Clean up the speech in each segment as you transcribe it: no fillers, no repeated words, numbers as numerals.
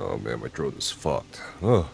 Oh man, my throat is fucked. Ugh.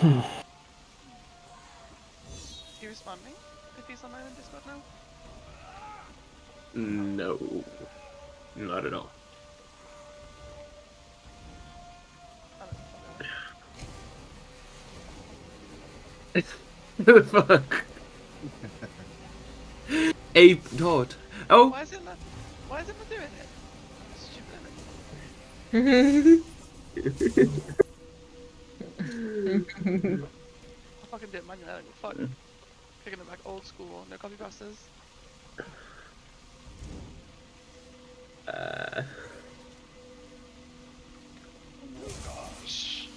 Is he responding? If he's online in Discord now? No, not at all. The fuck? Ape dot. Oh. Why is it not doing it? Stupid. I fucking did manually. Fuck. Picking it back old school. No copy pastas. Oh gosh.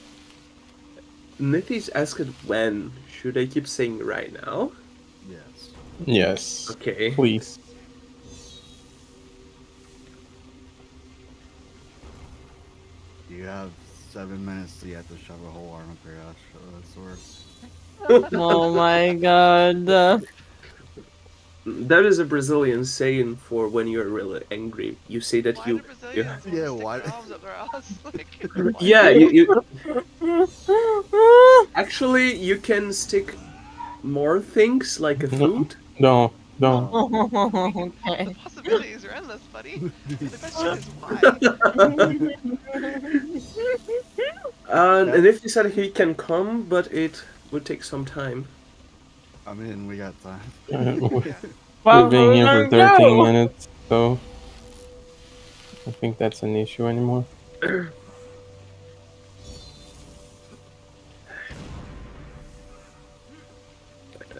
Nitty's asked when. Should I keep saying right now? Yes. Yes. Okay. Please. You have 7 minutes to get to shove a whole arm up your ass, sword. Oh my god. That is a Brazilian saying for when you're really angry. You say that Why you. do Brazilians Yeah, stick why- their arms up their ass? Like, Yeah, you. Actually, you can stick more things like a food. No, no. Okay. The possibilities are endless, buddy. The question is why. And if you said he can come, but it would take some time. I mean, we got time. Yeah. We've been here for 13 No. minutes, so I think that's an issue anymore.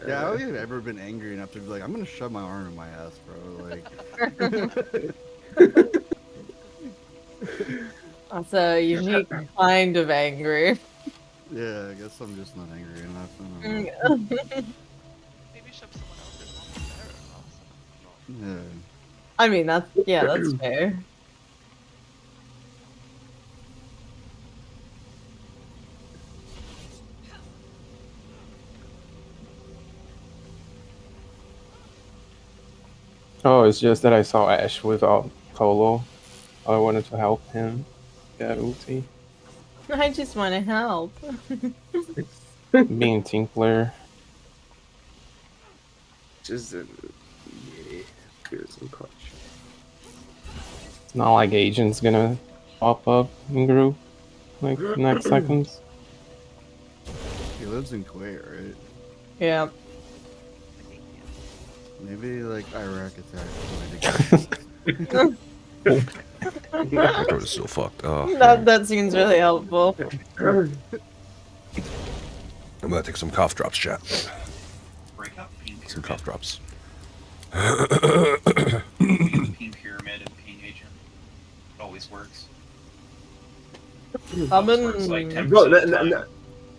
Yeah, I haven't ever been angry enough to be like, I'm gonna shove my arm in my ass, bro. Like, That's a unique kind of angry. yeah, I guess I'm just not angry enough. I don't know. Maybe shove someone else's arm in there. Yeah. I mean, that's fair. Oh, it's just that I saw Ash without Colo. I wanted to help him get ulti. I just want to help. Being team player. Just yeah, here's some clutch. It's not like agent's gonna pop up in group like next seconds. He lives in Kuwait, right? Yeah. Maybe like Iraq attacked. My throat is so fucked. Oh, That seems really helpful. I'm gonna take some cough drops, chat. Some cough drops. Pink pyramid and pink agent. Always Summon. Like 10% Bro, of the time.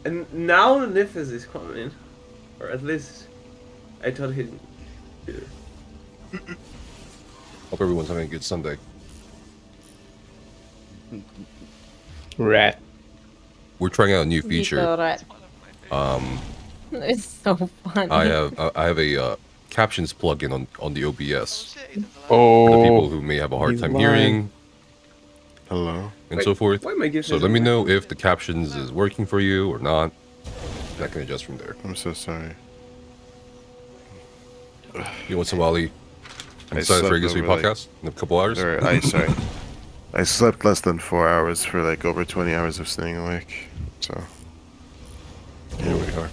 and now Nifis is coming. Or at least I thought he'd. Hope everyone's having a good Sunday. Rat. We're trying out a new feature. Alright. One of my favorites. It's so funny. I have a captions plugin on the Oh OBS shit, he doesn't like Oh. for the people who may have a hard he's time lying. hearing Hello. and Wait, so forth. why am I giving So let me know if the captions is working for you or not. I can adjust from there. I'm so sorry. You want some Ali? I I'm excited for slept Legacy over, like- podcast in a couple hours. Sorry. I slept less than 4 hours for like over 20 hours of staying awake. So here we are.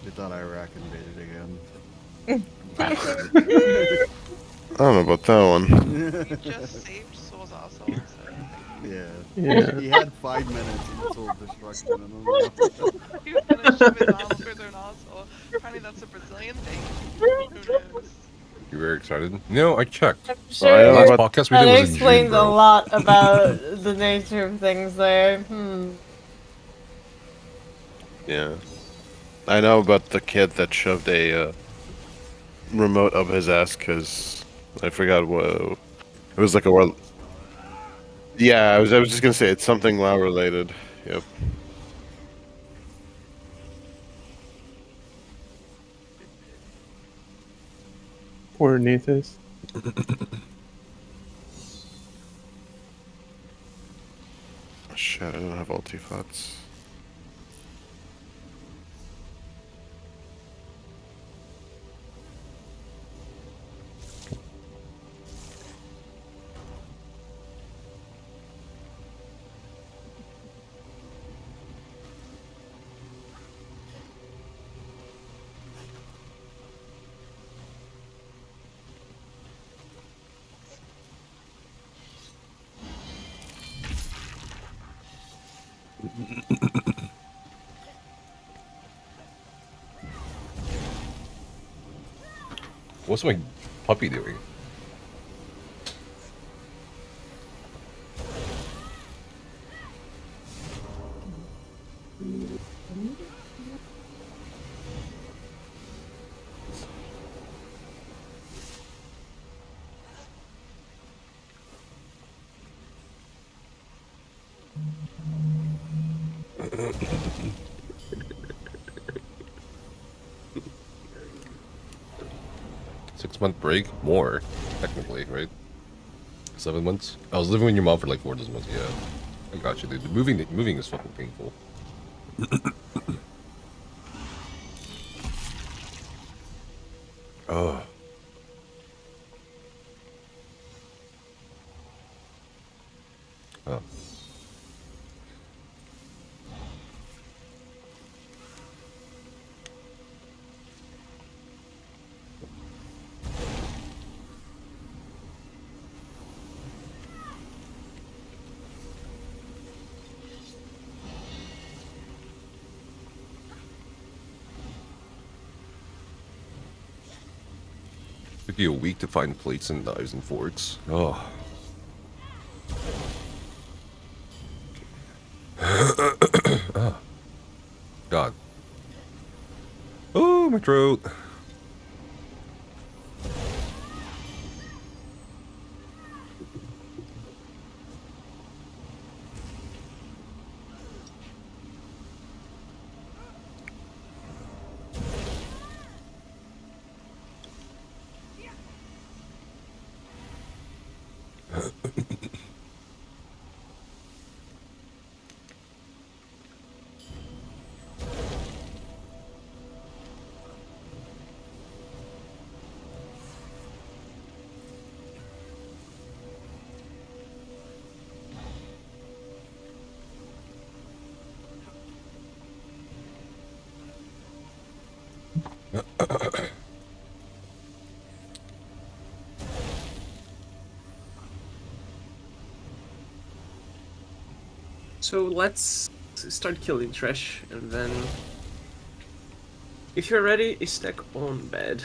They thought Iraq invaded again. I don't know about that one. He just saved Soul's asshole. So. Yeah. Yeah. He had 5 minutes until destruction. And then He finished with his asshole through their asshole. Apparently that's a Brazilian thing. Who knows? You very excited? No, I checked. I'm I sure don't know Last about- podcast we that did was in explains June, a bro. lot about the nature of things there. Yeah. I know about the kid that shoved a remote up his ass because I forgot what it was like a world. Yeah, I was just gonna say it's something WoW related. Yep. Poor Nithis. Shit, I don't have ulti thoughts. What's my puppy doing? Six-month break? More, technically, right? 7 months? I was living with your mom for like 4 dozen months, yeah. I got you, dude. Moving is fucking painful. Oh. Oh. Took you a week to find plates and knives and forks. Oh. Oh. God. Oh, my throat. So let's start killing trash and then If you're ready, stack on bed.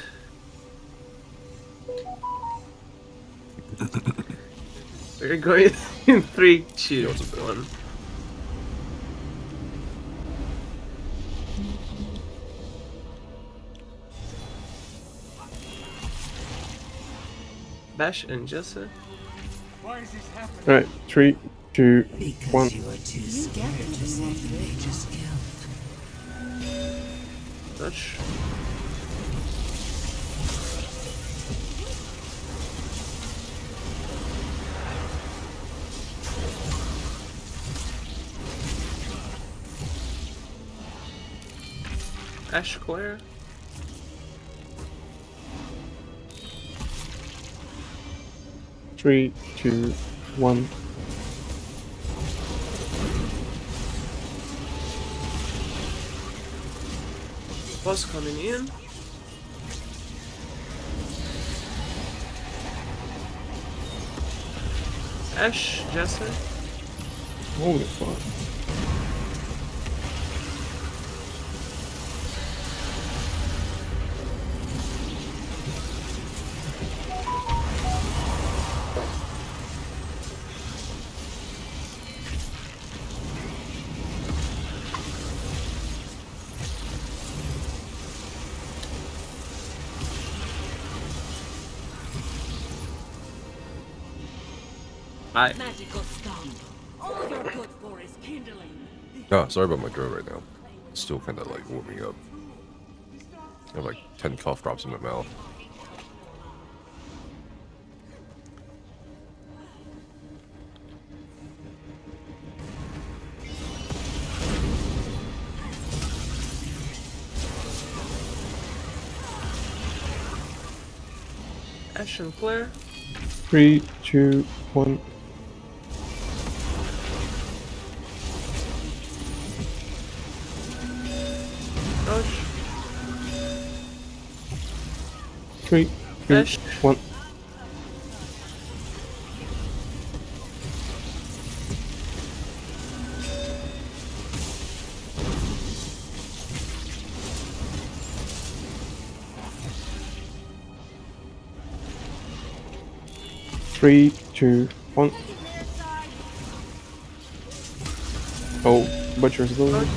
We're going in 3, 2, 1. Bash and Jessa. Right, 3, 2, 1. Because you are too scared to say you just killed. Touch. Ash Claire. Three, two, one. Boss coming in. Ash, Jessa. Holy fuck. Hi. Magical stone. All you're good for is kindling. Oh, sorry about my throat right now. It's still kind of like warming up. I have like 10 cough drops in my mouth. Ash and Claire. 3, 2, 1. Dodge. 3, 2, Ash. 1. Three, two, one. Oh, butcher's going.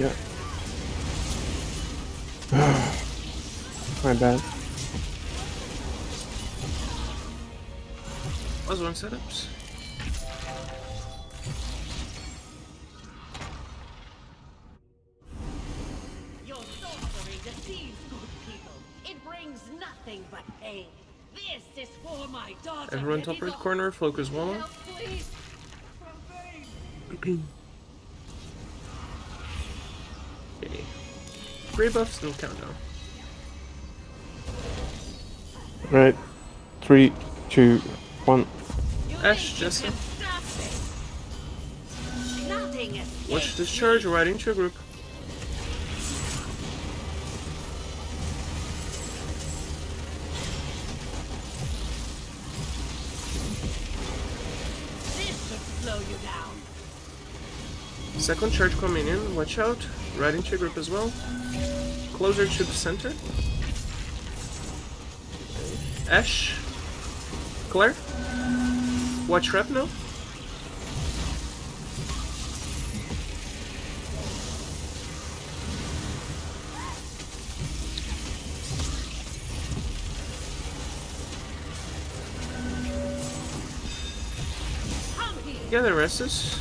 Yeah. My bad. Was one setups. Your sorcery deceives good people. It brings nothing but pain. This is for my daughter. Everyone top right corner, focus one. Help, please. Okay. 3 buffs, no countdown. Right. 3, 2, 1. Ash, Jessa. Nothing is Watch this charge right into your group. This should slow you down. Second charge coming in, watch out. Right into your group as well. Closer to the center. Ash. Claire. Watch rep now. Come here. Yeah, the rest is.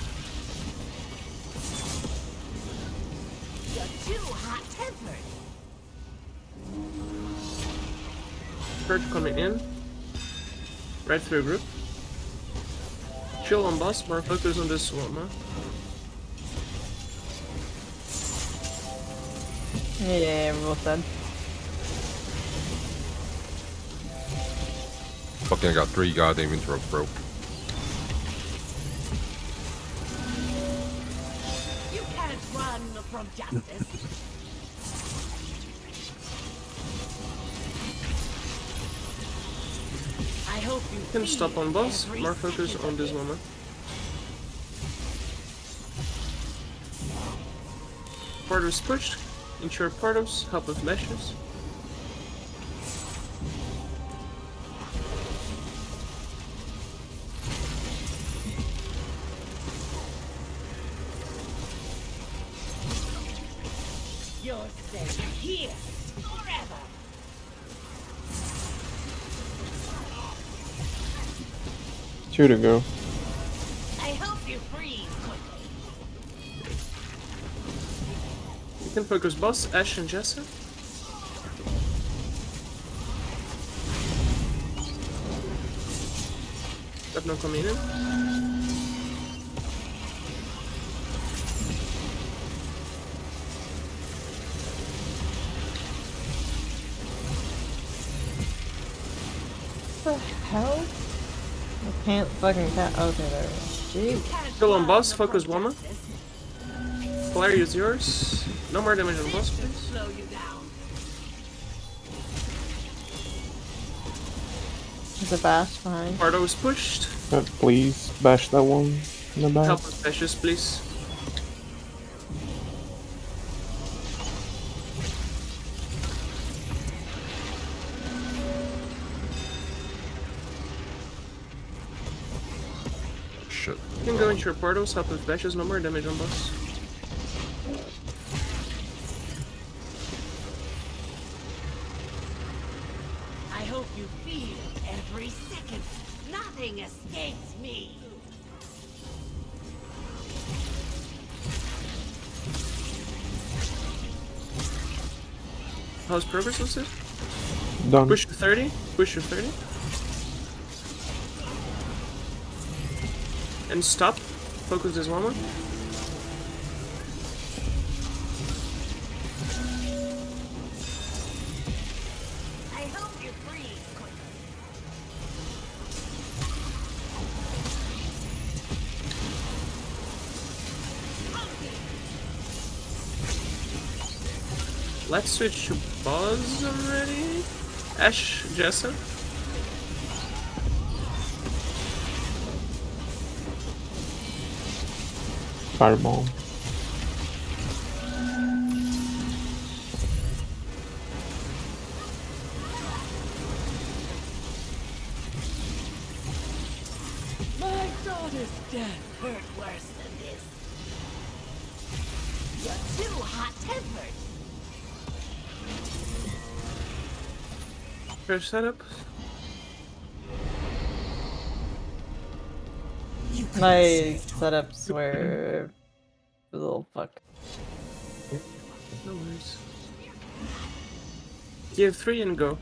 You're too hot-tempered. Charge coming in. Right through group. Chill on boss, more focus on this one, huh? Yeah, we're both dead. Fucking I got 3 goddamn interrupts, bro. You can't run from justice. I hope you Can stop on boss, every more focus second on of this it. woman. Quarters pushed. Ensure portals, help with meshes. You're safe here forever. Two to go. I hope you freeze quickly. You can focus boss, Ash and Jessa. Got no coming in. What the hell? I can't fucking cat. Okay, there we go. Jeez. Kill on boss, focus woman. Flare is yours. No more damage on boss, please. Slow you down. There's a bash behind. Pardo is pushed. Please bash that one in the back. Help with meshes, please. Shit. You can go into your portals, help with bashes, no more damage on boss. I hope you feel every second. Nothing escapes me. How's progress on this? Done. Push to 30. Push to 30. And stop. Focus this one more. I hope you freeze quickly. Let's switch to boss already. Ash, Jessa. Fireball. My daughter's death hurt worse than this. You're too hot-tempered. Fresh setup. My setups were a little fuck. No worries. Give 3 and go.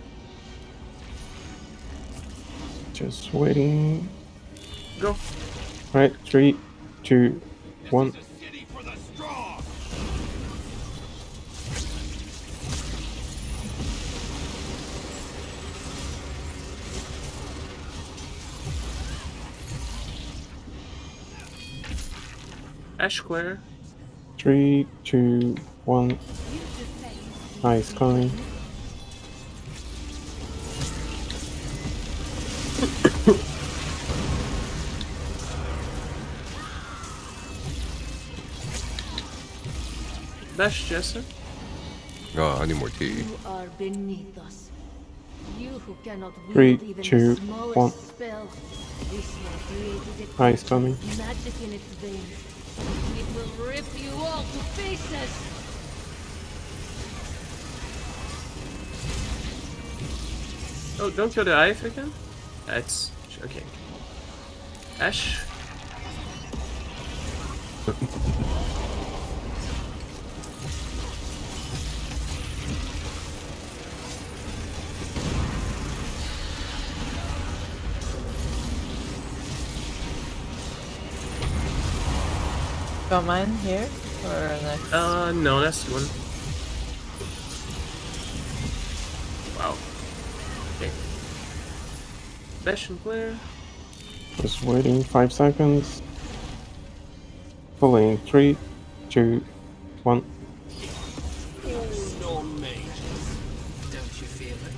Just waiting. Go. Right, 3, 2, 1. Ash clear. 3, 2, 1. Nice coming. Dash Jessa. Oh, I need more tea. You are beneath us. You who cannot wield 3, even 2, the smallest 1. spell. This one created a Nice coming. magic in its veins. It will rip you all to pieces. Oh, don't kill the Ive again? That's okay. Ash. Got mine here or next? No, that's one. Wow. Okay. Dash and clear. Just waiting 5 seconds. Pulling 3, 2, 1. No mages. Don't you feel it?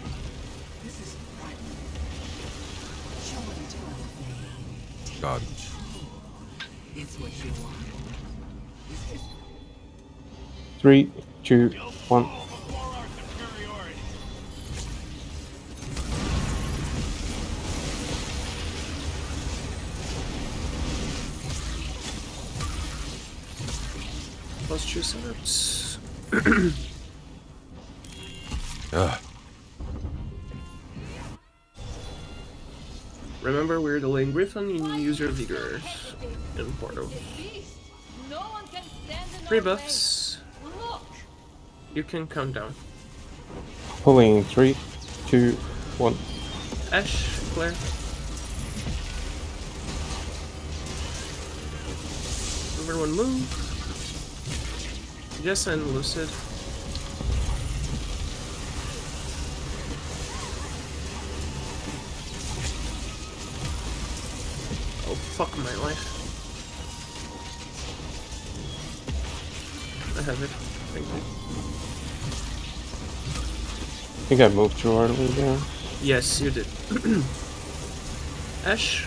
This is frightening. Show it to us. God. It's what you want. 3, 2, 1. Plus 2 setups. Ugh. Remember, we're delaying Griffin in user vigors in Portal. No one can stand in 3 our way. buffs. Look! You can count down. Pulling in 3, 2, 1. Ash, Claire. Everyone move. Jess and Lucid. Oh, fuck my life. I have it. Thank you. I think I moved too early there. Yes, you did. Ash.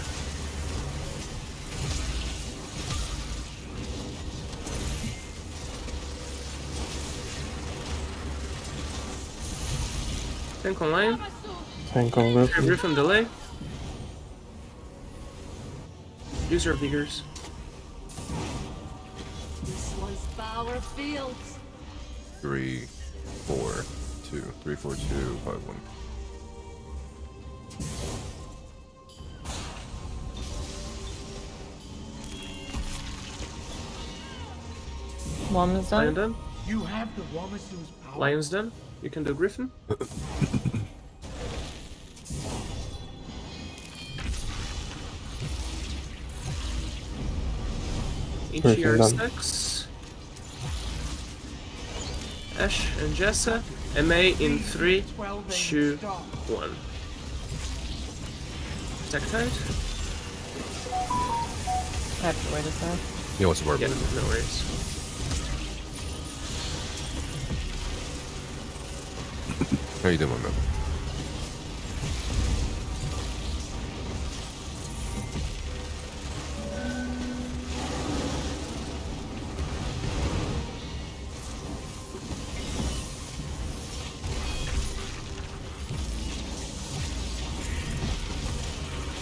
Tank online. Tank on Griffin. Griffin delay. Use your vigors. This one's power fields. 3, 4, 2, 3, 4, 2, 5, 1. One is Lion done. done. You have the Wamasu's power. Lion's done. You can do Griffin. Griffin done. HR6. Ash and Jessa. MA in 3, 2, 1. Attack tight. I have to wait a sec. Yeah, what's the word? Yeah, no worries. How you doing, my man?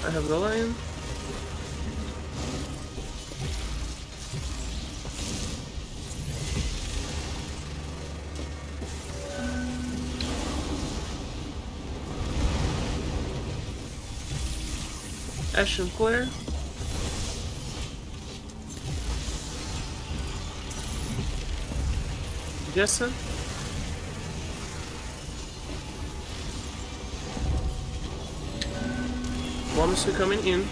I have the lion. Ash and Claire. Jessa. Wamasu coming in.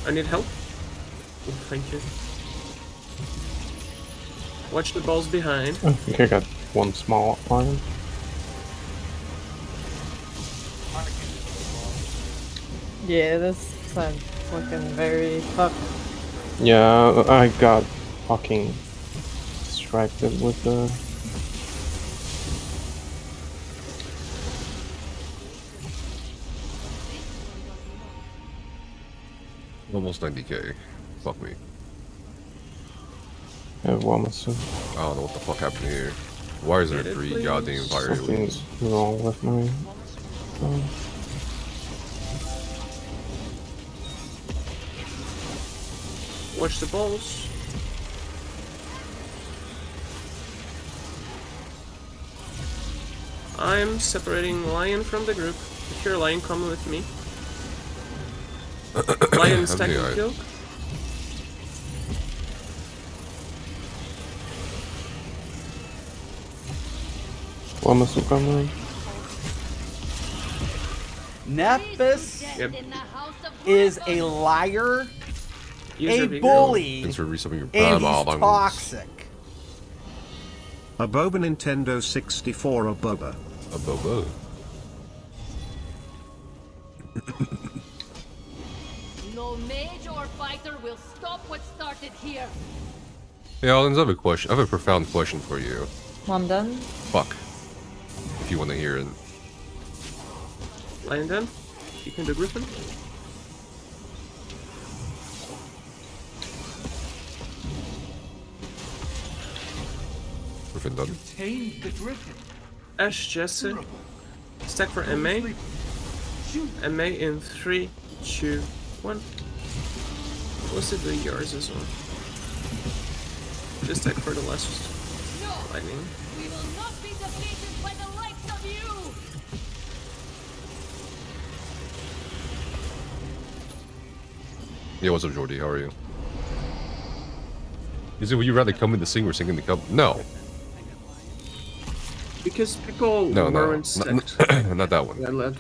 I need help. Oh, thank you. Watch the balls behind. I think I got one small iron. Yeah, this sounds looking very fucked. Yeah, I got fucking distracted with the... Almost 90k. Fuck me. Wamasu. I don't know what the fuck happened here. Why is there Get it, 3 please? goddamn fire aliens? Something's wrong with my... phone. Watch the balls. I'm separating Lion from the group. If you're Lion, come with me. Lion stacking alright. kill. Wamasu coming. Nephis Yep. In the house of is Griffin. a liar, Use a your vigor. bully, Thanks for resumming your and prime he's diamonds. toxic. A Boba Nintendo 64 a Boba. A bobo. No mage or fighter will stop what started here. Hey, Alans, I have a question. I have a profound question for you. One done. Fuck. If you want to hear it. Lion done. You can do Griffin. Griffin done. Tamed the Griffin. Ash, Jesse. Stack for MA. MA in 3, 2, 1. What's it the yours as well? Just stack for the last lightning. We will not be defeated by the likes of you! Yeah, what's up, Jordy? How are you? Is it, would you rather come in to sing or sing in the cup? No. Because people No, weren't stacked. not that one.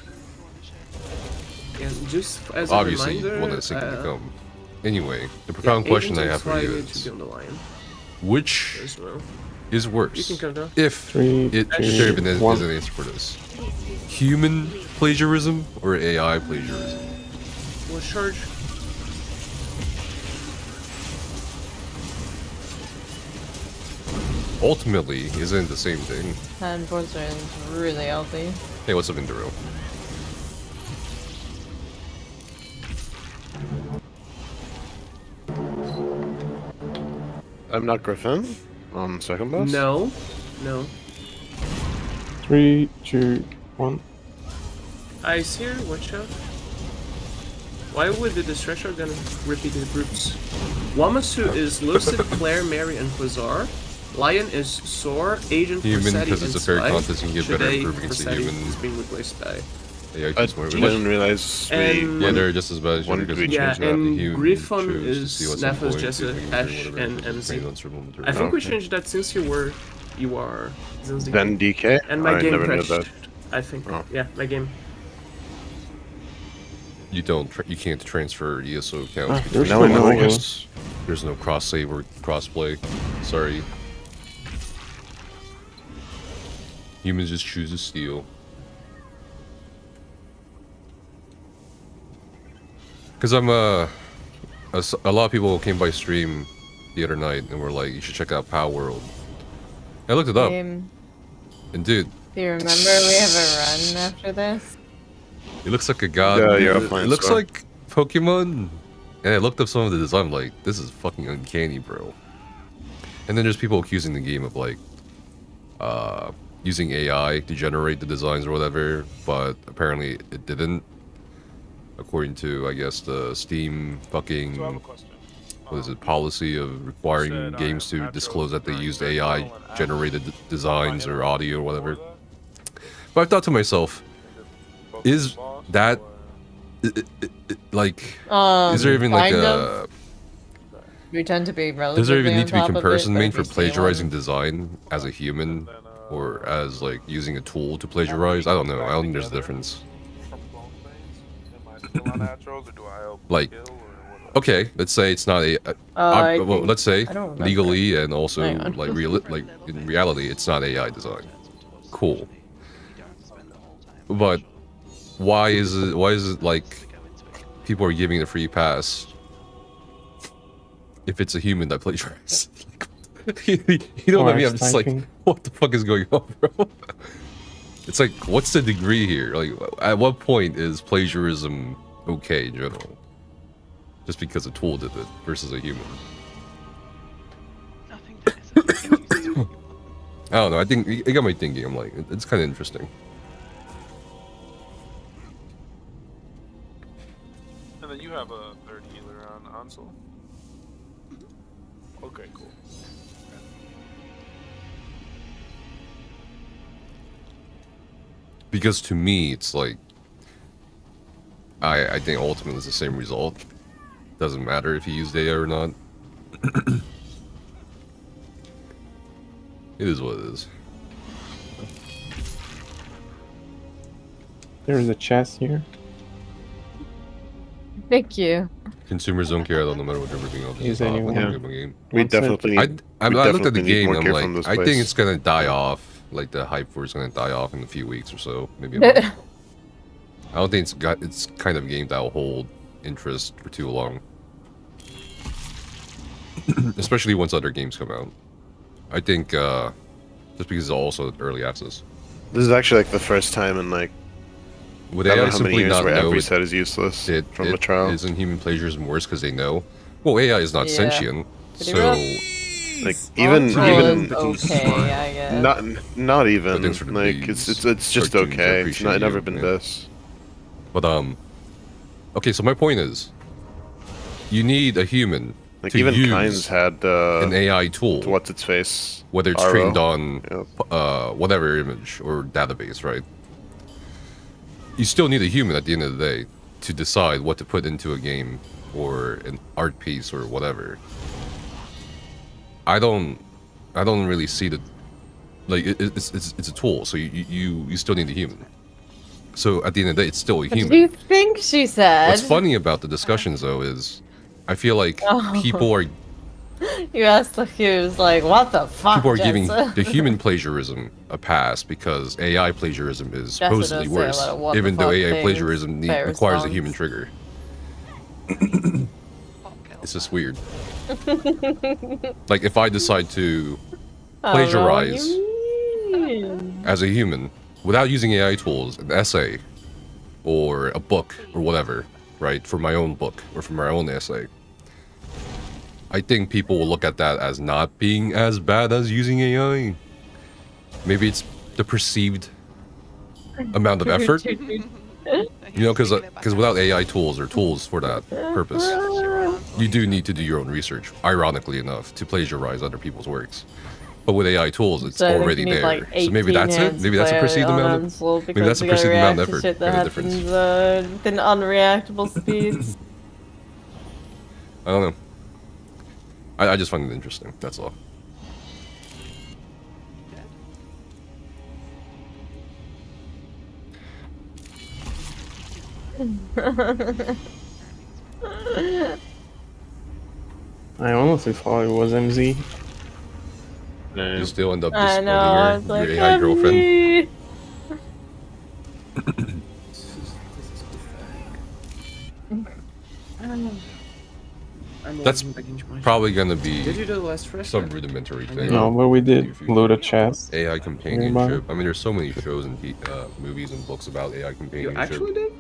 And just as Obviously, a reminder, one that's sing in the cup. Anyway, the profound question I have for you is, which as well. is worse? You can go. If there even is an answer for this. Human plagiarism or AI plagiarism? We'll charge. Ultimately, isn't it the same thing? Hand poster is really healthy. Hey, what's up, Indiro? I'm not Griffin on second boss? No. No. 3, 2, 1. Ice here, watch out. Why would the Distressor gonna repeat the groups? Wamasu is Lucid, Claire, Mary, and Quasar. Lion is Soar, Agent Human, Forseti, because it's a and fair Spy. contest, you can get better Today, improving against the Forseti human. is being replaced by. AI I takes more didn't realize And- Yeah, they're just as bad as When you did because we you Yeah, changed out the and human. Griffon chose to is see what's on Snaffles, point, Jesse, doing Ash, whatever, and just MC. train on cerebral material. I think we Okay. changed that since you are Zinzi. Then DK? And my I game never knew crashed. that. I think. Oh. Yeah, my game. You you can't transfer ESO accounts Ah, between now I know, I accounts. There's no cross save or cross play. Sorry. Humans just choose to steal. Cause I'm a lot of people came by stream the other night and were like, you should check out Power World. I looked it up, and dude, Do you remember we have a run after this? it looks like a god. Yeah, you're it offline, looks so. like Pokemon. And I looked up some of the design, I'm like, this is fucking uncanny, bro. And then there's people accusing the game of like, using AI to generate the designs or whatever, but apparently it didn't. According to, I guess, the Steam fucking, what is it, policy of requiring games to disclose that they used AI generated designs or audio or whatever. But I thought to myself, is that, like, is there even like kind a... of. We tend to be relatively Does there even on need to be top of it, comparison but made if for you see plagiarizing one- design as a human, or as like using a tool to plagiarize? I don't know. I don't think there's a difference. Like, okay, let's say it's not a. Well, let's say I don't remember. legally and also Hang on. like like in reality, it's not AI design. Cool. But why is it? Why is it like people are giving it a free pass if it's a human that plagiarizes? You know what I mean? I'm just like, what the fuck is going on, bro? It's like, what's the degree here? Like, at what point is plagiarism okay in general? Just because a tool did it versus a human. I don't know. I think it got me thinking. I'm like, it's kind of interesting. And then you have a third healer on Ansel. Okay, cool. Because to me, it's like, I think ultimately it's the same result. Doesn't matter if you use AI or not. It is what it is. There's a chest here. Thank you. Consumers don't care though, no matter what everything else Is is. anyone- Yeah. We definitely. I we looked at the definitely need game more and gear I'm from like, this I think place. it's gonna die off. Like the hype for it's gonna die off in a few weeks or so, maybe a month. I don't think it's kind of a game that will hold interest for too long. Especially once other games come out. I think just because it's also early access. This is actually like the first time in like Would I don't AI know how many simply years not where know every it- set is useless from the it trial. isn't human plagiarism worse because they know? Well, AI is not Yeah. sentient, Pretty so rough. Like even okay, I guess. not even thanks for the like bees. it's just Cartoons, I okay. It's appreciate never you, been man. this. But okay. So my point is, you need a human Like to even use Kynes had an AI tool. What's its face? Whether it's RO. trained on Yep. whatever image or database, right? You still need a human at the end of the day to decide what to put into a game or an art piece or whatever. I don't really see the like it's a tool, so you still need a human. So at the end of the day, it's still a What human. do you think she said? What's funny about the discussions though is, I feel like people are You asked the Hughes, like, what the fuck, people are giving Jessa? the human plagiarism a pass because AI plagiarism is Jessa does supposedly say a worse, lot of what even the though fuck AI things, plagiarism fair requires a response. human trigger. It's just weird. Like if I decide to plagiarize as a human without using AI tools, an essay or a book or whatever, right, for my own book or for my own essay, I think people will look at that as not being as bad as using AI. Maybe it's the perceived amount of effort. You know, because without AI tools or tools for that purpose, you do need to do your own research, ironically enough, to plagiarize other people's works. But with AI tools, it's So I think already you need, there. like, So maybe that's it. 18 Maybe that's a hands perceived play amount on of slow maybe that's a because we perceived gotta amount of react to effort shit that and a difference. happens within unreactable speeds. I don't know. I just find it interesting. That's all. I honestly thought it was MZ. You still end up I disappointing know, I was your like, AI girlfriend. "MZ." That's probably gonna be Did you do the last fresh? some rudimentary thing. No, but we did load a chest. AI companionship. I mean, there's so many shows and movies and books about AI You companionship. actually did?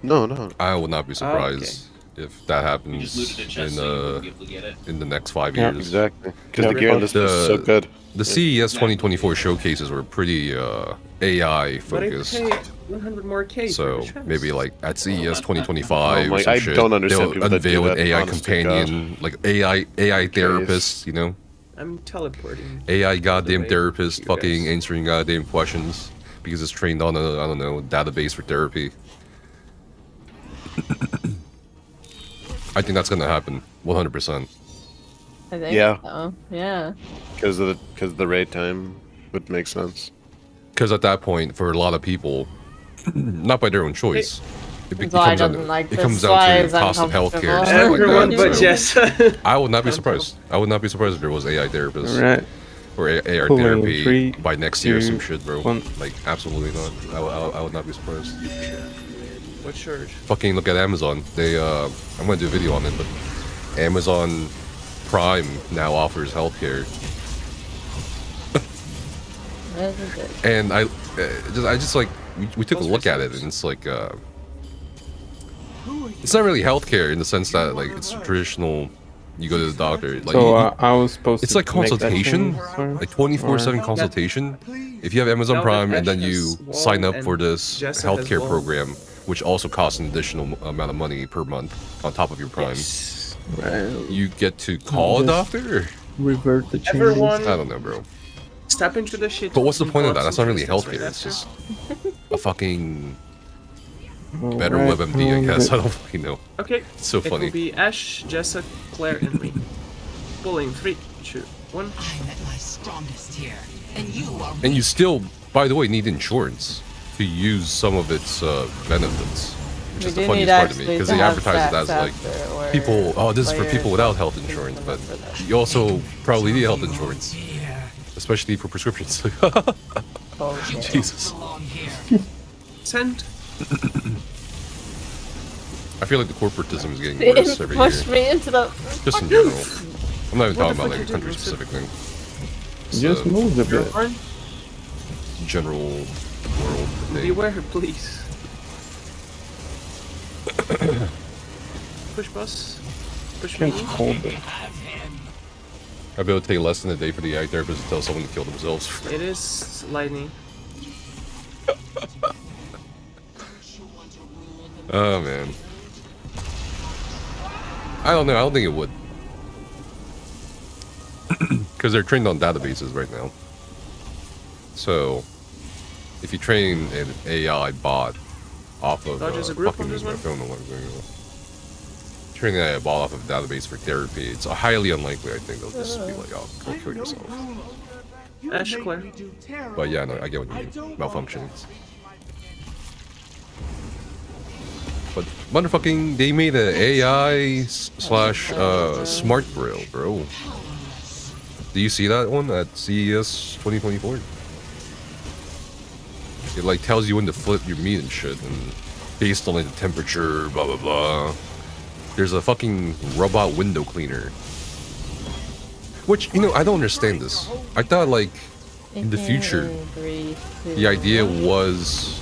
No. I would not be Oh, surprised if that happens in the next 5 Yeah, years. exactly. Because the gear in this was so good. The CES 2024 showcases were pretty AI But I focused. paid 100 more K So for the chest. maybe like at CES 2025 Oh or my- some I shit, don't understand they'll people that do unveil an that, AI honest to companion, like AI therapist, you know? I'm teleporting. AI goddamn way therapist you fucking guys. answering goddamn questions because it's trained on a, I don't know, database for therapy. I think that's gonna happen 100%. I think Yeah. so. Yeah. Because of the raid time would make sense. Because at that point, for a lot of people, not by their own choice, That's why I comes down don't to, like it this. comes Why down to is cost of healthcare. and uncomfortable. stuff Everyone like but that, Jess. so I would not be surprised. I would not be surprised if there was AI therapists Alright. or AI Cool, therapy 3, by next year or some 2, shit, bro. 1. Like, absolutely not. I would not be surprised. What church? Fucking look at Amazon. They I'm gonna do a video on it, but Amazon Prime now offers healthcare, and I just like we took a look at it, and it's like it's not really healthcare in the sense that like it's traditional. You go to the doctor. Like So I was supposed it's to like make that consultation, change, sorry? like 24/7 Or- consultation. If you have Amazon Now that Prime and Ash then you has Wall sign up for and this Jessa has healthcare Wall. program, which also costs an additional amount of money per month on top of your Prime, Right. you get to call a Just- doctor. Revert the changes. Everyone, I don't know, bro. step into the shit. But what's the and point of that? That's not really concentrate, healthcare. that's It's right, just a fucking better Alright, WebMD, I how guess. is I it? don't fucking know. Okay. It's so It funny. will be Ash, Jessa, Claire, and me. Pulling 3, 2, 1. I'm at my strongest here, and you are And you still, by the way, need insurance to use some of its benefits. Which is the funniest part to me, because they advertise it as like people. Oh, this is for people without health insurance, but you also probably need health insurance, especially for prescriptions. Jesus, Send. I feel like the corporatism is getting worse every Push year, me into the. just in general. I'm not even What talking the about fuck like you a did, country-specific thing. It's Just a moved a bit. Girlfriend, general world thing. beware, please. Push bus. Push me. Can't hold it. I bet it would take less than a day for the AI therapist to tell someone to kill themselves. It is lightning. Oh man. I don't know, I don't think it would. Because they're trained on databases right now. So, if you train an AI bot off of There's a group fucking, on this one? I don't know what I'm going on. Training an AI bot off of a database for therapy, it's highly unlikely, I think, they'll just be like, oh, go kill yourself. Ash Claire. But yeah, no, I get what you mean. Malfunctions. But motherfucking, they made an AI slash smart grill, bro. Do you see that one at CES 2024? It like tells you when to flip your meat and shit, and based on like the temperature, blah blah blah. There's a fucking robot window cleaner. Which, you know, I don't understand this. I thought like in the future, the idea was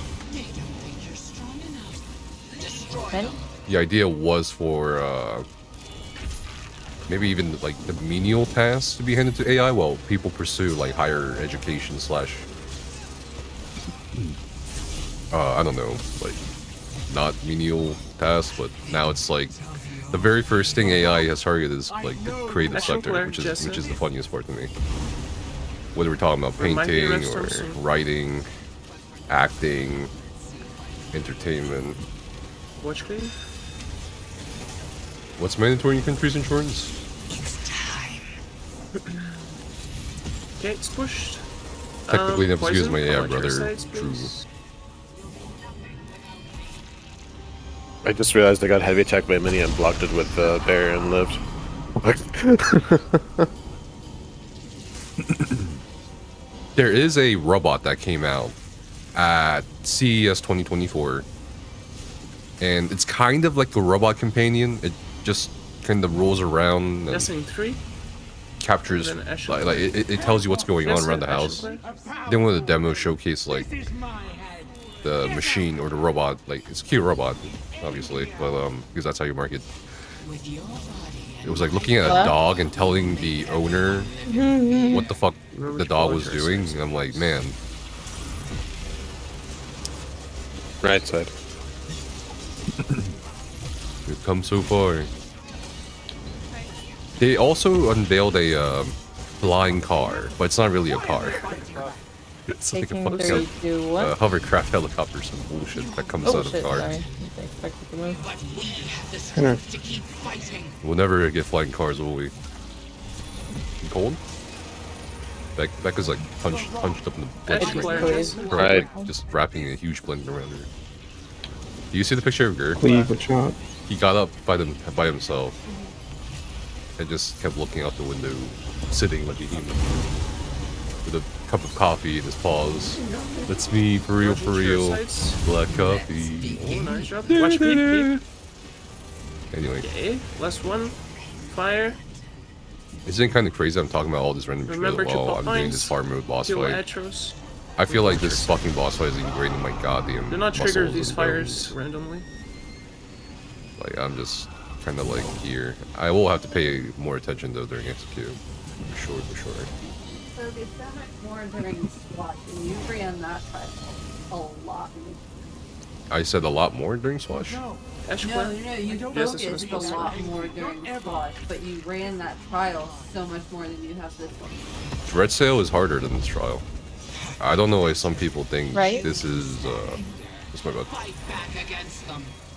for maybe even like the menial tasks to be handed to AI while people pursue like higher education slash I don't know, like not menial tasks, but now it's like the very first thing AI has targeted is like the creative sector, which is the funniest part to me. Whether we're talking about painting or writing, acting, entertainment. Watch game? What's mandatory in countries' insurance? Okay, it's pushed. Technically, never excuse my AI collect your brother. sides, True. please. I just realized I got heavy attacked by a mini and blocked it with bear and lived. There is a robot that came out at CES 2024, and it's kind of like a robot companion. It just kind of rolls around and Guessing 3? captures, like it tells you what's going on around the house. Then one of the demos showcase like the machine or the robot, like it's a cute robot, obviously, but because that's how you market. It was like looking at a dog and telling the owner what the fuck the dog was doing. And I'm like, man. Right side. We've come so far. They also unveiled a flying car, but it's not really a car. It's like a fucking hovercraft helicopter, some bullshit that comes out of the car. We'll never get flying cars, will we? You cold? Becca's like punched up in the bloodstream. Right. Just wrapping a huge blanket around her. Do you see the picture of Ger? He got up by himself and just kept looking out the window, sitting like a human, with a cup of coffee in his paws. That's me, for real, black coffee. Oh, nice job. Watch peek. Anyway. Okay, last one. Fire. Isn't it kind of crazy I'm talking about all this random shit while I'm doing this hard mode boss fight? I feel like this fucking boss fight is ingrained in my goddamn Do not trigger muscles these and fires bones. randomly. Like, I'm just kind of like here. I will have to pay more attention though during execute. For sure. So it's so much more during SWAT, and you ran that trial a lot. I said a lot more during Swash? No, you focused a lot more during SWAT, but you ran that trial so much more than you have this one. Red Sail is harder than this trial. I don't know why some people think Right? this is, what's my bad?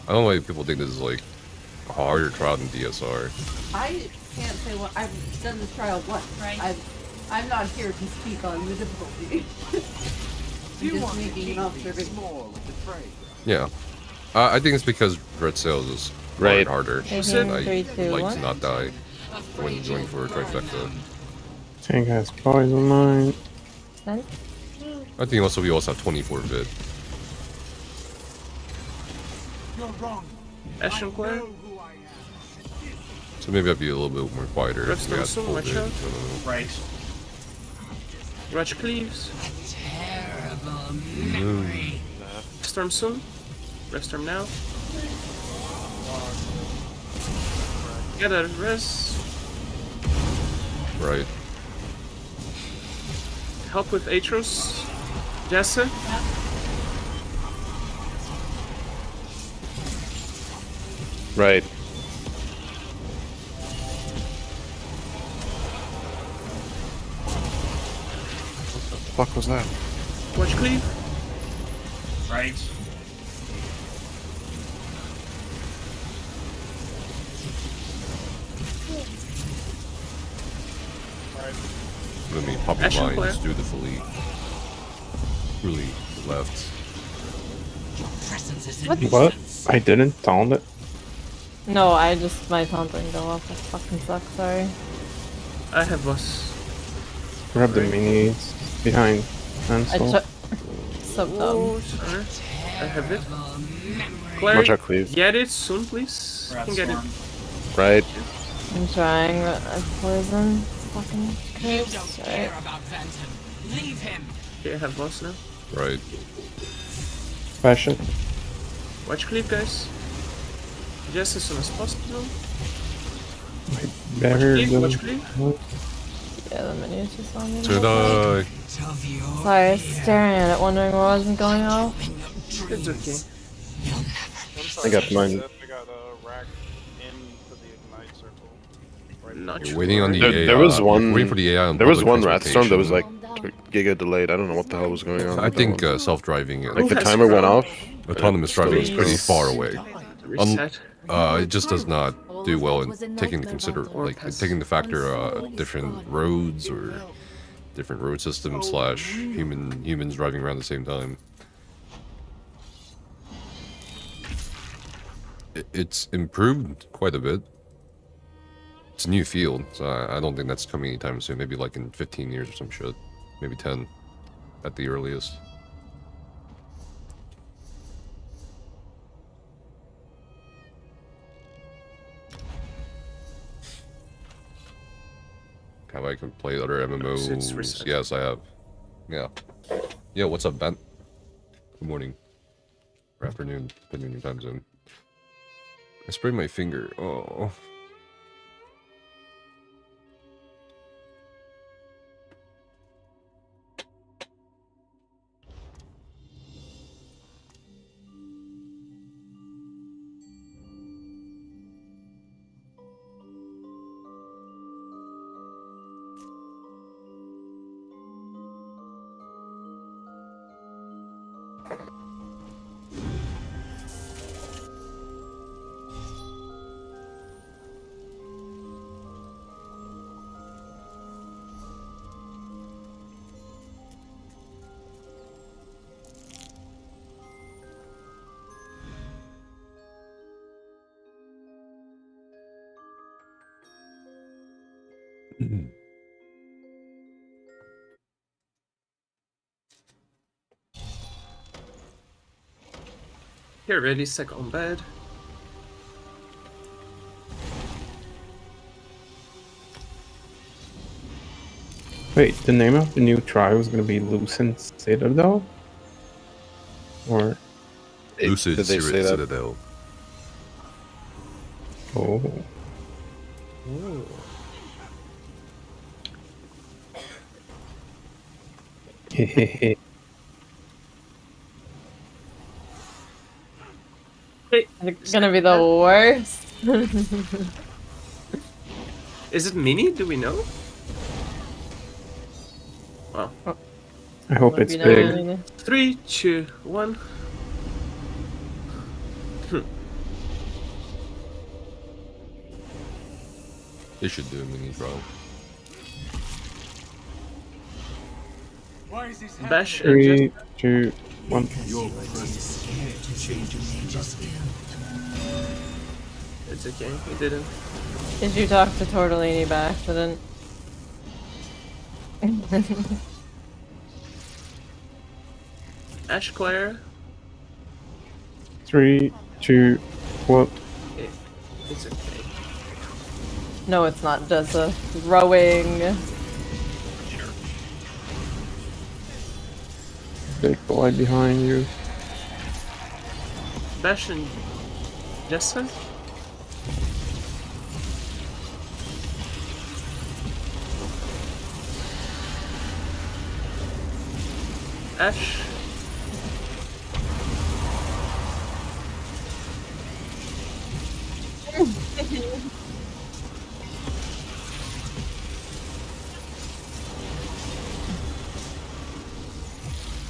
I don't know why people think this is like a harder trial than DSR. I can't say what I've done this trial once. Right. I'm not here to speak on the difficulty. I'm just making an observation. Yeah. I think it's because Red Sail is harder. And I like to not die when going for a trifecta. Tank has poison mine. I think also we also have 24 vid. Ashen Claire. So maybe I'd be a little bit more quieter. Rest if we had also, full watch vid. out. I don't know. Right. Raj Cleaves. Storm soon. Restorm now. Get a rest. Right. Help with Atros. Jessa. Right. What the fuck was that? Watch cleave. Right. Let me pop your Action lines player. dutifully. Really left. What? I didn't taunt it. No, my taunt didn't go off. That fucking sucks, sorry. I have boss. Grab the minis behind Hansel. So Oh, dumb. sorry. I have it. Claire, Watch out, cleave. get it soon, please. You can get it. Right. I'm trying, but I poison. Fucking You curse. don't Right. care about Phantom. Leave him. Okay, I have boss now. Right. Passion. Watch cleave, guys. Just as soon as possible. Better Watch than... cleave. Yeah, the menu's just on me. Should I? Sorry, I was staring at it, wondering what wasn't going off. It's okay. I got mine. I got rack into the ignite circle. Right. Not You're waiting on the AI. There was one. Waiting for the AI on there was public one Wrathstorm that was transportation. like giga delayed. I don't know what the hell was going on. I with that think one. self-driving. Like the timer went off. Autonomous driving is pretty Please. far away. Reset. It just does not do well in taking taking the factor different roads or different road systems slash humans driving around at the same time. It's improved quite a bit. It's a new field, so I don't think that's coming anytime soon. Maybe like in 15 years or some shit. Maybe 10 at the earliest. Have I can play other It's MMOs? reset. Yes, I have. Yeah. Yeah, what's up, Ben? Good morning. Or afternoon, depending on your time zone. I sprained my finger. Oh. Here, ready, second on bed. Wait, the name of the new trial is gonna be Lucent Citadel? Or... Lucid Did they say that? Citadel. Oh. Hehehe. It's gonna be the worst. Is it mini? Do we know? Well. I hope it's big. 3, 2, 1. They should do a mini trial. Why is this Bash Three, 2, 1. It's okay, we didn't. Did you talk to Tortellini by accident? Ash Claire. 3, 2, 1. It's okay. No, it's not just a throwing. Big boy behind you. Bash and Jessa. Ash.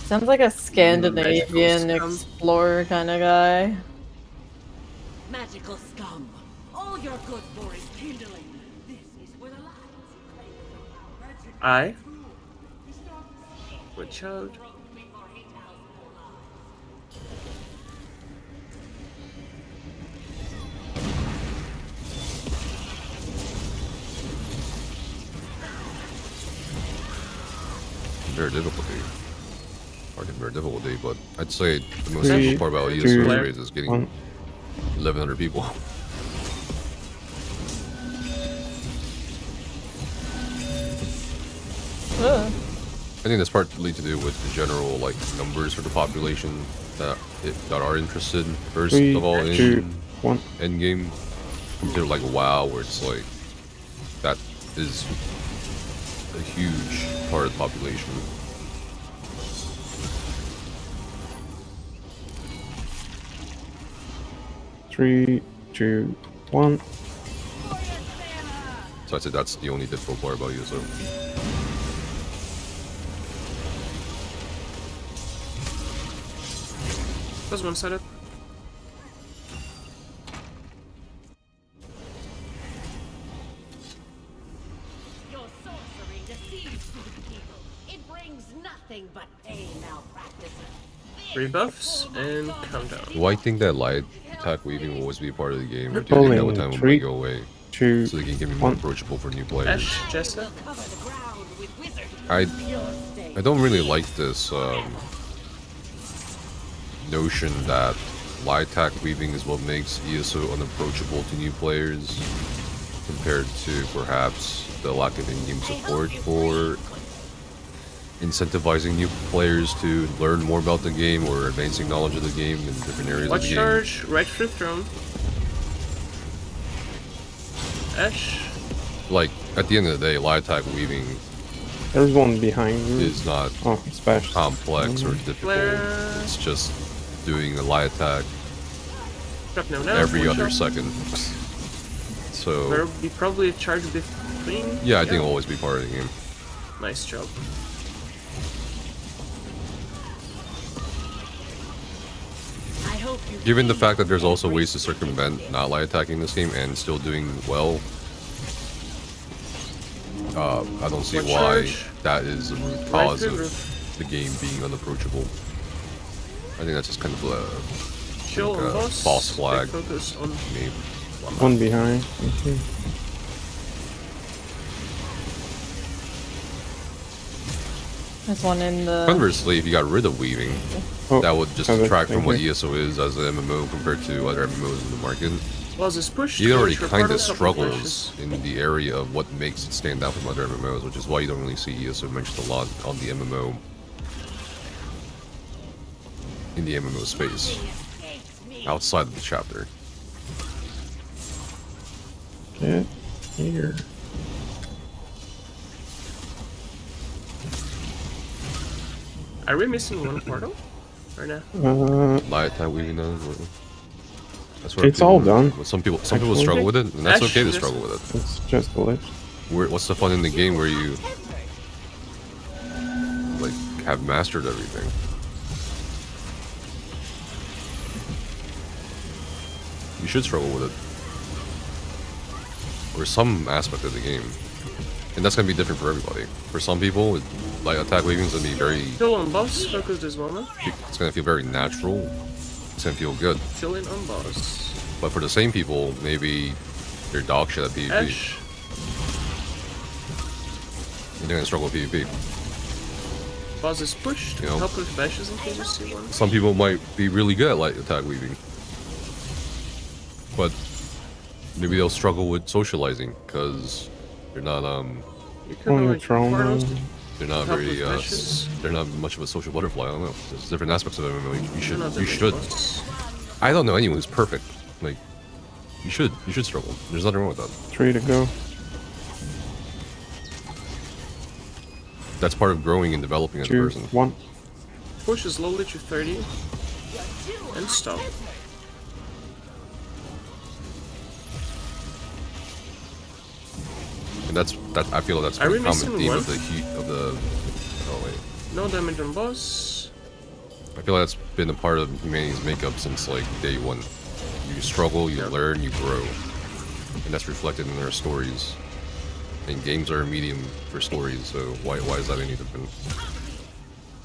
Sounds like a Scandinavian Magical scum. explorer kind of guy. Magical scum. All you're good for is kindling. This is where the lights I. What child? Very difficulty. Hardly very difficulty, but I'd say the most Three, difficult part about ESO two, raid is getting 1,100 people. I think that's partly to do with the general like numbers for the population that are interested first Three, of all in two, one. endgame compared to like WoW, where it's like that is a huge part of the population. Three, two, one. So I'd say that's the only difficult part about ESO. That's one-sided. Your sorcery deceives good people. It brings nothing but pain malpractice. Rebuffs and countdown. Well, I think that light attack weaving will always be a part of the game. Or do you think that one time will go away? Two, so the game can be more approachable for new players. Ash, Jessa. I don't really like this notion that light attack weaving is what makes ESO unapproachable to new players compared to perhaps the lack of in-game support for incentivizing new players to learn more about the game or advancing knowledge of the game in different areas Watch of the charge, right for throne. Ash. Like, at the end of the day, light attack weaving There's one behind you. is not complex or difficult. Flare. It's just doing a light attack No, every one other shot. second. So, There will be probably a charge between. yeah, I think it'll always be part of the game. Nice job. Given the fact that there's also ways to circumvent not light attacking this game and still doing well, I don't see why that is the root cause of the game being unapproachable. I think that's just kind of a false flag. Focus on me. One behind. Okay. There's one in the... Conversely, if you got rid of weaving, that would just detract from what ESO is as an MMO compared to other MMOs in the market. Well, this push. He already kind of struggles in the area of what makes it stand out from other MMOs, which is why you don't really see ESO mentioned a lot on the MMO. In the MMO space. Outside of the chapter. Get here. Are we missing one portal? Or no? Light attack weaving done. That's what It's all done. Some people struggle with it, and that's okay to struggle with it. It's just a glitch. What's the fun in the game where you like have mastered everything? You should struggle with it, or some aspect of the game, and that's gonna be different for everybody. For some people, like attack weaving is gonna be very. Kill on boss. Focus this moment. It's gonna feel very natural. It's gonna feel good. Killing on boss. But for the same people, maybe they're dog shit at PvP. Ash. You're gonna struggle with PvP. Boss is pushed. You know? Help with bashes in case you see one. Some people might be really good at light attack weaving, but maybe they'll struggle with socializing because they're not they're not very they're not much of a social butterfly. I don't know. There's different aspects of MMO. You should. I don't know anyone who's perfect. Like you should struggle. There's nothing wrong with that. 3 to go. That's part of growing and developing as a 2, person. 1. Push slowly to 30 and stop. And that's I feel that's Are we a common missing theme one? of the heat of the. Oh wait. No damage on boss. I feel like that's been a part of humanity's makeup since like day one. You struggle, you learn, you grow, and that's reflected in their stories. And games are a medium for stories, so why is that any different?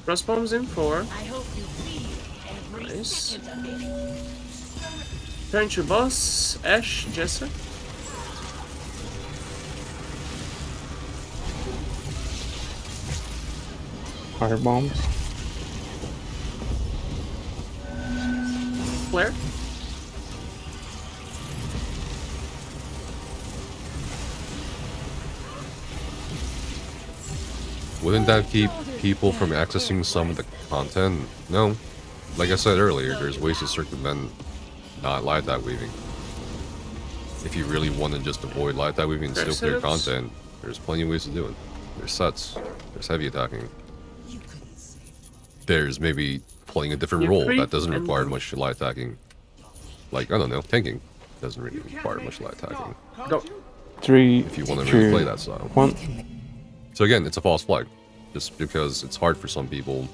Cross bombs in 4. I hope you feel every Nice. second of it. Turn to boss. Ash, Jessa. Fire bombs. Flare. Wouldn't that keep people from accessing some of the content? No. Like I said earlier, there's ways to circumvent not live that weaving. If you really want to just avoid live that weaving and still clear content, there's plenty of ways to do it. There's sets, there's heavy attacking. There's maybe playing a different role that doesn't require much light attacking. Like, I don't know, tanking doesn't really require much light attacking. Go. 3, If you want to 2, really play that style. 1. So again, it's a false flag. Just because it's hard for some people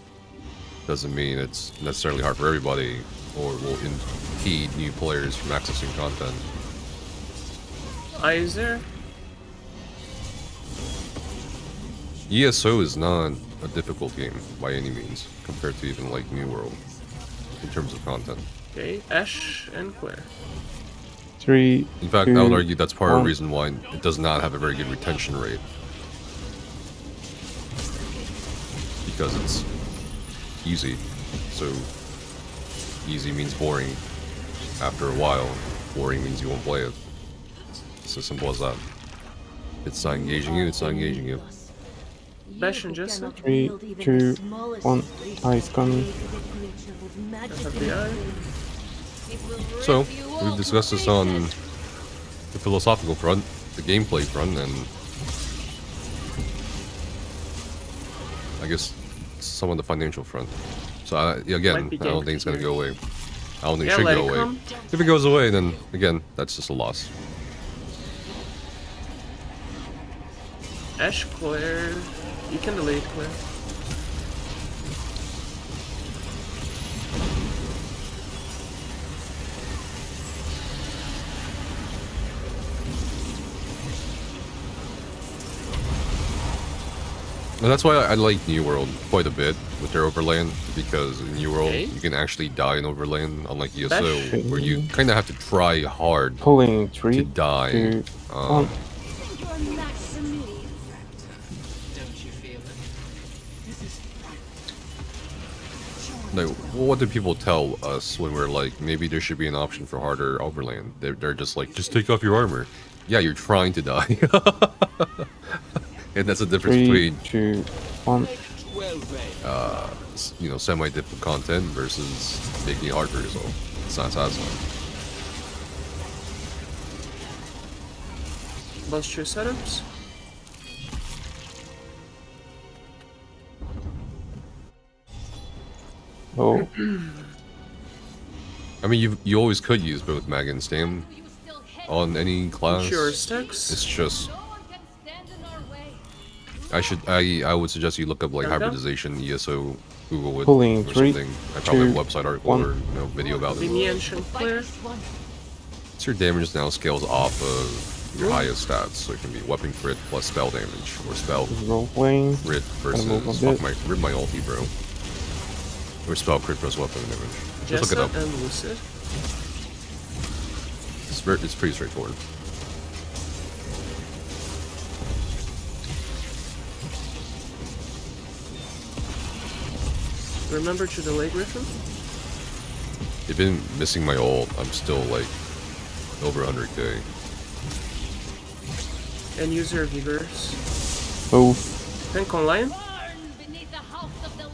doesn't mean it's necessarily hard for everybody or will impede new players from accessing content. Eyes there. ESO is not a difficult game by any means compared to even like New World in terms of content. Okay, Ash and Claire. 3. In fact, 2, I would argue that's part of the 1. reason why it does not have a very good retention rate. Because it's easy. So easy means boring. After a while, boring means you won't play it. It's as simple as that. It's not engaging you, it's not engaging you. Bash and Jessa. 3, 2, 1. Ice coming. So, we've discussed this on the philosophical front, the gameplay front, and I guess some of the financial front. So, again, I don't think it's going to go away. I don't think it should go away. If it goes away, then, again, that's just a loss. Ash, Claire. You can delay it, Claire. And that's why I like New World quite a bit with their overland, because in New World you can actually die in overland, unlike ESO, where you kind of have to try hard Pulling 3, to die. 2, 1. Like, what do people tell us when we're like, maybe there should be an option for harder overland? They're just like, just take off your armor. Yeah, you're trying to die. And that's the difference 3, between 2, 1. You know, semi-difficult content versus making it hard for yourself. It's not satisfying. Boss tree setups. Oh. I mean, you always could use both Mag and Stam on any class. Sure, stacks. It's just I would suggest you look up like hybridization, ESO, Google it Pulling or 3, something. I probably have a 2, website article 1. or video about it. Ancient Claire. So your damage now scales off of your highest stats, so it can be weapon crit plus spell damage or spell Role-playing. crit versus rip my ulti, bro. Or spell crit plus weapon damage. Just look it up. And Lucid. It's pretty straightforward. Remember to delay Griffin? They've been missing my ult. I'm still like over 100k. And user Vigors. Both. Tank on Lion?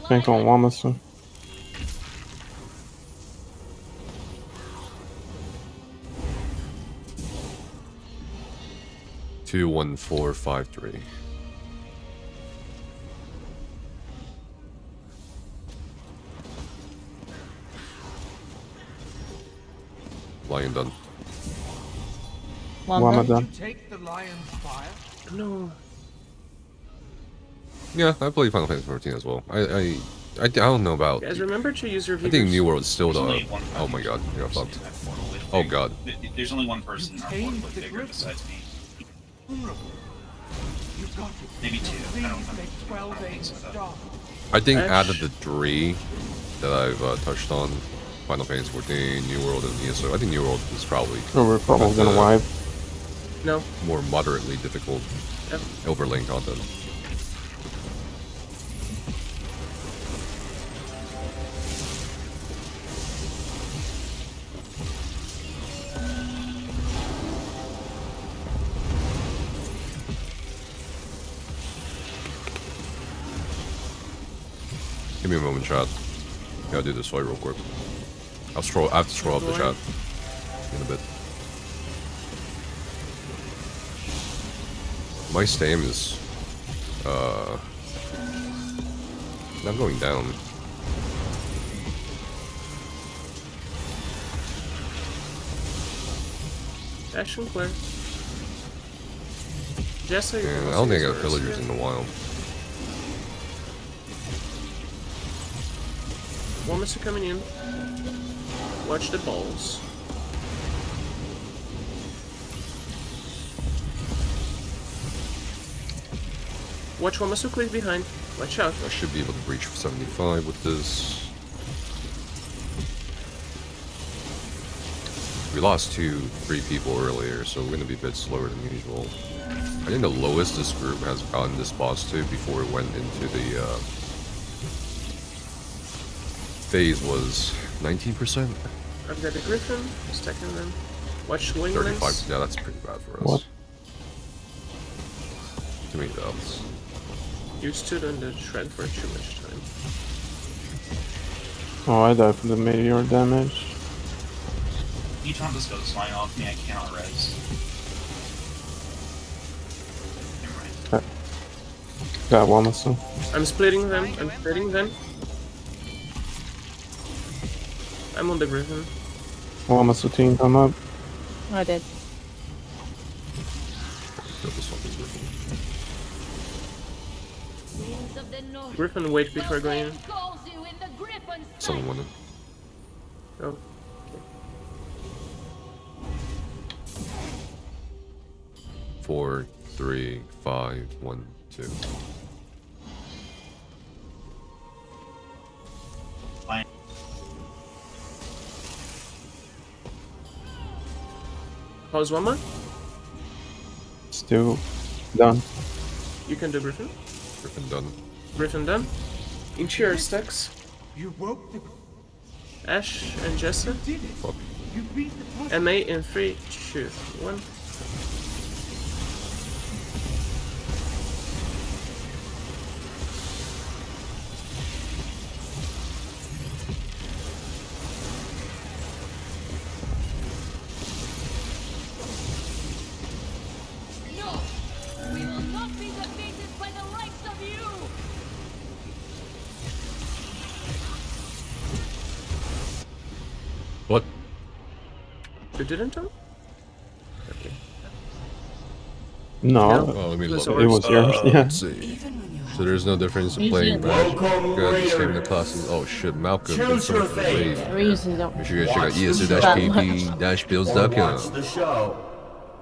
Tank on Wamasu. Two, 1, 4, 5, 3. Lion done. Wama done. Take the lion's fire. No. Yeah, I played Final Fantasy 14 as well. I don't know about. Guys, remember to use your I think New World is still the. There's only one Oh my god, you're person fucked. in that portal with Oh bigger- god. There's only one person in our portal with bigger besides me. Maybe two. I don't think so. I think Ash. out of the 3 that I've touched on, Final Fantasy 14, New World, and ESO, I think New World is probably. So we're probably gonna wipe. No. More moderately difficult Yep. overlaying content. Give me a moment, chat. Gotta do this fight real quick. I have to scroll up the chat in a bit. My stam is not going down. Action clear. Jessica, And I don't think I got villagers in a while. Woman's coming in. Watch the balls. Watch Woman's quick behind. Watch out. I should be able to breach 75 with this. We lost 3 people earlier, so we're gonna be a bit slower than usual. I think the lowest this group has gotten this boss to before it went into the phase was 19%. I've got a griffin. Stacking them. Watch winglands. 35. Yeah, that's pretty bad for us. What? Too many doubts. You stood on the shred for too much time. Oh, I died for the meteor damage. Each time this goes flying off me, I cannot res. Got Wamasu. I'm splitting them. I'm splitting them. I'm on the griffin. Wamasu team come up. I did. Kill this fucking griffin. Griffin, wait before going in. Someone won it. Oh. 4, 3, 5, 1, 2. Fine. Pause one more. Still done. You can do Griffin. Griffin done. Griffin done. Interior stacks. You woke the. Ash and Jessa. Fuck. You beat the puzzle. MA in 3, 2, 1. What? You didn't tell? Okay. No, Oh, let me look. it was yours. Yeah. Let's see. So there's no difference in playing match. Good, just came the classes. Oh shit, Malcolm. Thanks so much for the raid. Make sure you guys check out ESO-pp-builds.com. The show.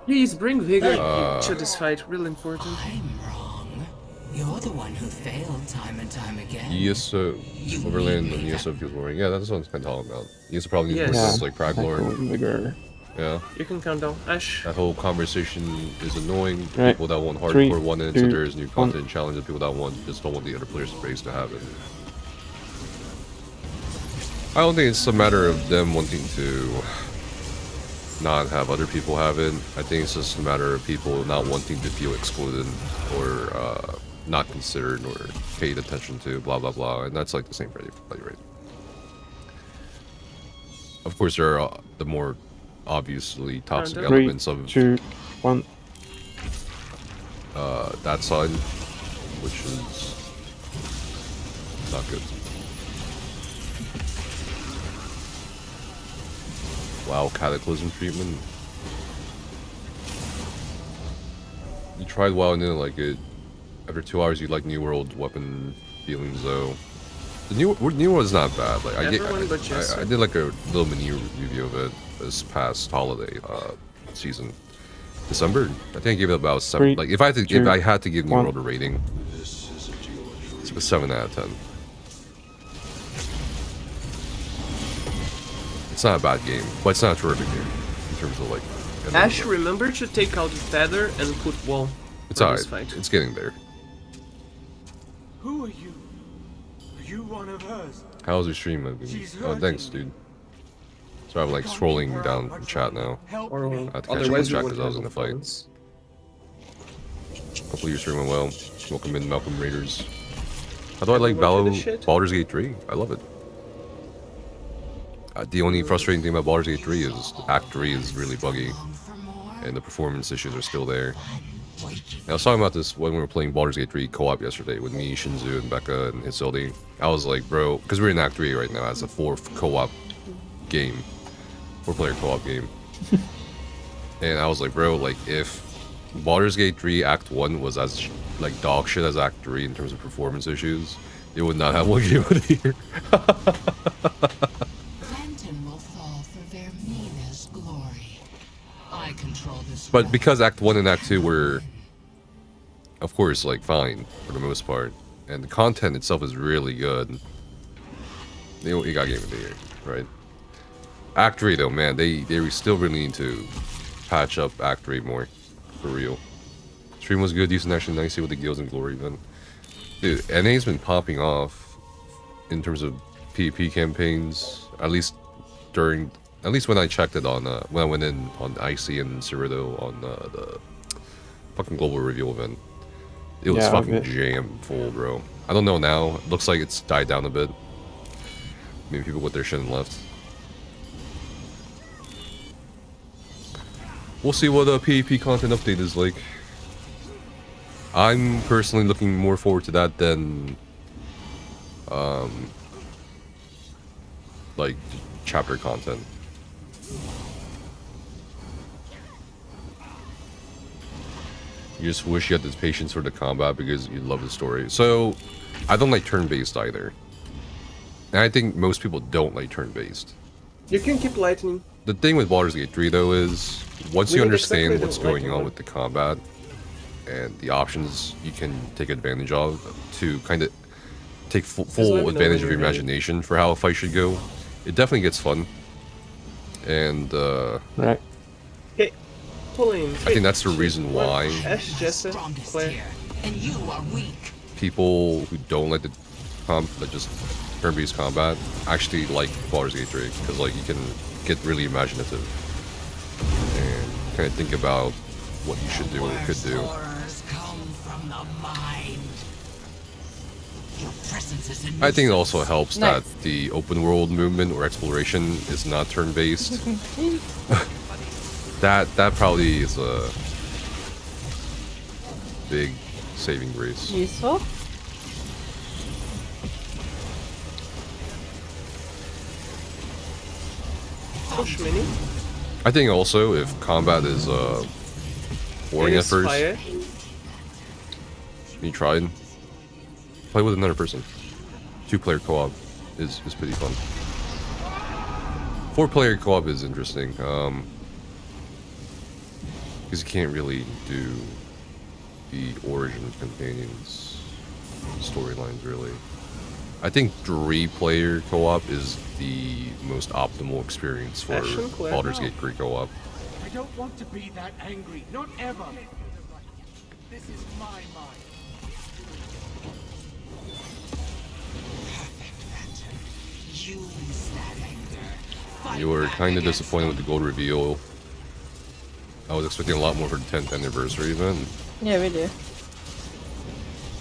Please bring vigor to this fight. Real important. You're the one who failed time and time again. ESO Overland and ESO feels boring. Yeah, that's what I'm kind of talking about. ESO probably needs Yes. more things like Praglord. Bigger. Yeah. You can count down. Ash. That whole conversation is annoying. Right. People that want 3, hardcore want it, so 2, there's new content challenges. People that want just don't want the other players' base to have it. I don't think it's a matter of them wanting to not have other people have it. I think it's just a matter of people not wanting to feel excluded or not considered or paid attention to, blah blah blah, and that's like the same for everybody, right? Of course, there are the more obviously toxic 3, elements of 2, 1. That side, which is not good. WoW Cataclysm treatment. You tried WoW and didn't like it. After 2 hours, you like New World weapon feelings though. The New World is not bad. Like I did like a little mini review of it this past holiday season, December. I think I gave it about 7. Like if I had to give New World a rating, it's a 7 out of 10. It's not a bad game, but it's not a terrific game in terms of like. Ash, remember to take out the feather and put wall. It's alright. It's getting there. Who are you? Are you one of hers? How's your stream, man? Oh, thanks, dude. So I'm like scrolling down the chat now. I have to catch up with chat because I was in the fight. Hopefully you're streaming well. Welcome in, Malcolm Raiders. How do I like Baldur's Gate 3? I love it. The only frustrating thing about Baldur's Gate 3 is Act 3 is really buggy, and the performance issues are still there. And I was talking about this when we were playing Baldur's Gate 3 co-op yesterday with me, Shinzu, and Becca, and Isildi. I was like, bro, because we're in Act 3 right now as a 4th co-op game, 4-player co-op game. And I was like, bro, like if Baldur's Gate 3 Act 1 was as like dog shit as Act 3 in terms of performance issues, it would not have one game of the year. But because Act 1 and Act 2 were, of course, like fine for the most part, and the content itself is really good, you got Game of the Year, right? Act 3 though, man, they still really need to patch up Act 3 more, for real. Stream was good, decent action, nice with the Guilds and Glory event. Dude, NA's been popping off in terms of PvP campaigns, at least when I checked it on, when I went in on IC and Zerodead on the fucking global reveal event. It was fucking jam full, bro. I don't know now. It looks like it's died down a bit. Maybe people with their shit and left. We'll see what the PvP content update is like. I'm personally looking more forward to that than like chapter content. You just wish you had this patience for the combat because you love the story. So, I don't like turn-based either. And I think most people don't like turn-based. You can keep lightning. The thing with Baldur's Gate 3 though is, once you understand what's going on with the combat, and the options you can take advantage of to kind of take full advantage of your imagination for how a fight should go, it definitely gets fun. And, right. Okay. Pulling. I think that's the reason why And you are weak. people who don't like the just turn-based combat actually like Baldur's Gate 3, because like you can get really imaginative and kind of think about what you should do or could do. I think it also helps that the open world movement or exploration is not turn-based. that probably is a big saving grace. Useful. Push mini. I think also if combat is boring at first, you tried, play with another person. 2-player co-op is pretty fun. 4-player co-op is interesting, because you can't really do the origin companions storylines really. I think 3-player co-op is the most optimal experience for Baldur's Gate 3 co-op. I don't want to be that angry, not ever. This is my mind. You were kind of disappointed with the gold reveal. I was expecting a lot more for the 10th anniversary event. Yeah, we do.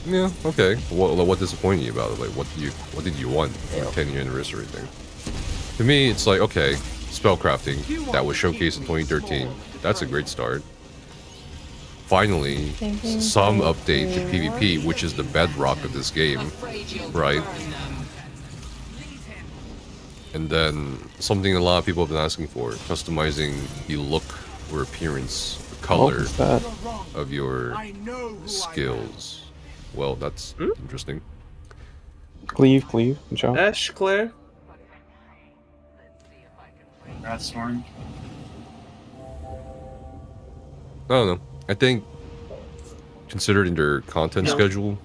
Yeah, okay. What disappointed you about it? Like, what did you want for the 10-year anniversary thing? To me, it's like, okay, spellcrafting that was showcased in 2013. That's a great start. Finally, some update to PvP, which is the bedrock of this game, right? And then something a lot of people have been asking for, customizing the look or appearance, the color is that? of your skills. Well, that's interesting. Cleave, good job. Ash, Claire. Rat Storm. I don't know. I think, considering their content schedule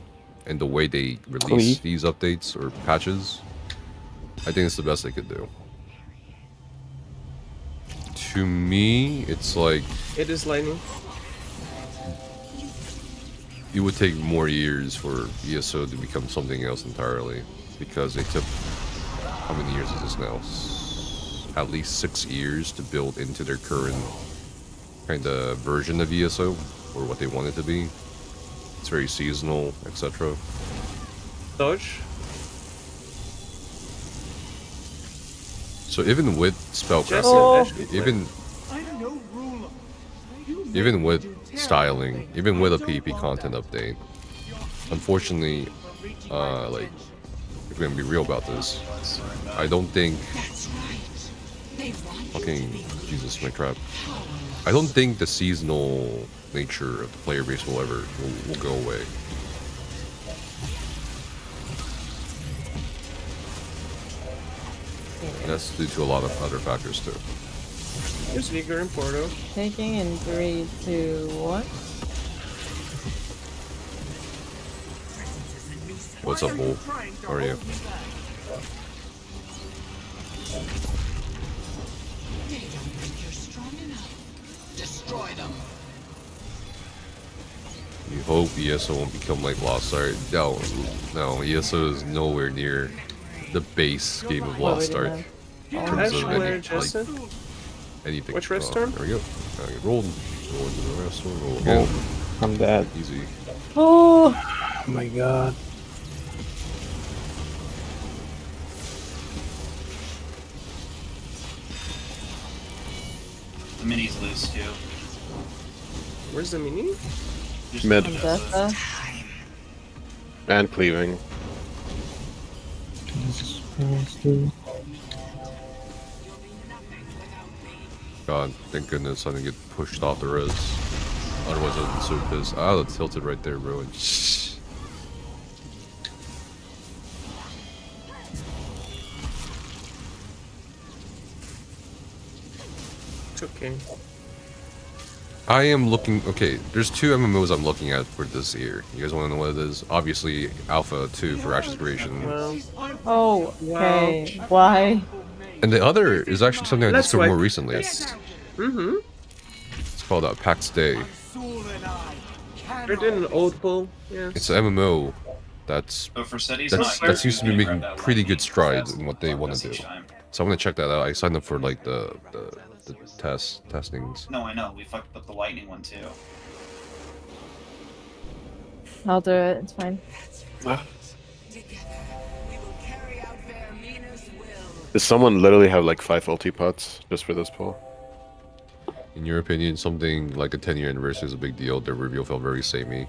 and the way they release these updates or patches, I think it's the best they could do. To me, it's like... It is lightning. It would take more years for ESO to become something else entirely, because they took... How many years is this now? At least 6 years to build into their current kind of version of ESO, or what they want it to be. It's very seasonal, etc. Dodge. So even with spellcasting, even with styling, even with a PvP content update, unfortunately, like, if we're gonna be real about this, I don't think fucking Jesus, my crap. I don't think the seasonal nature of the player base will go away. And that's due to a lot of other factors too. Here's Vigor and Porto. Taking in 3, 2, 1. What's up, Bull? How are you? Destroy them. You hope ESO won't become like Lost Ark. No, ESO is nowhere near the base game of Lost Ark. In terms of anything. Which Red Storm? There we go. Get rolled. Roll into the Red Storm. Roll again. I'm dead. Easy. Oh my god. The mini's loose too. Where's the mini? Mid. Odessa. And cleaving. Jesus Christ, dude. God, thank goodness I didn't get pushed off the res. Otherwise I'd be so pissed. Ah, that's tilted right there, bro. It's okay. I am looking... Okay, there's 2 MMOs I'm looking at for this year. You guys want to know what it is? Obviously, Alpha 2 for Ashes Creation. Oh, okay. Why? And the other is actually something I discovered more recently. Mm-hmm. It's called Pax Day. They're doing an old pull, yeah. It's an MMO that seems to be making pretty good strides in what they want to do. So I'm gonna check that out. I signed up for like the testings. No, I know. We fucked up the lightning one too. I'll do it. It's fine. Does someone literally have like 5 ulti pots just for this pull? In your opinion, something like a 10-year anniversary is a big deal. The reveal felt very samey.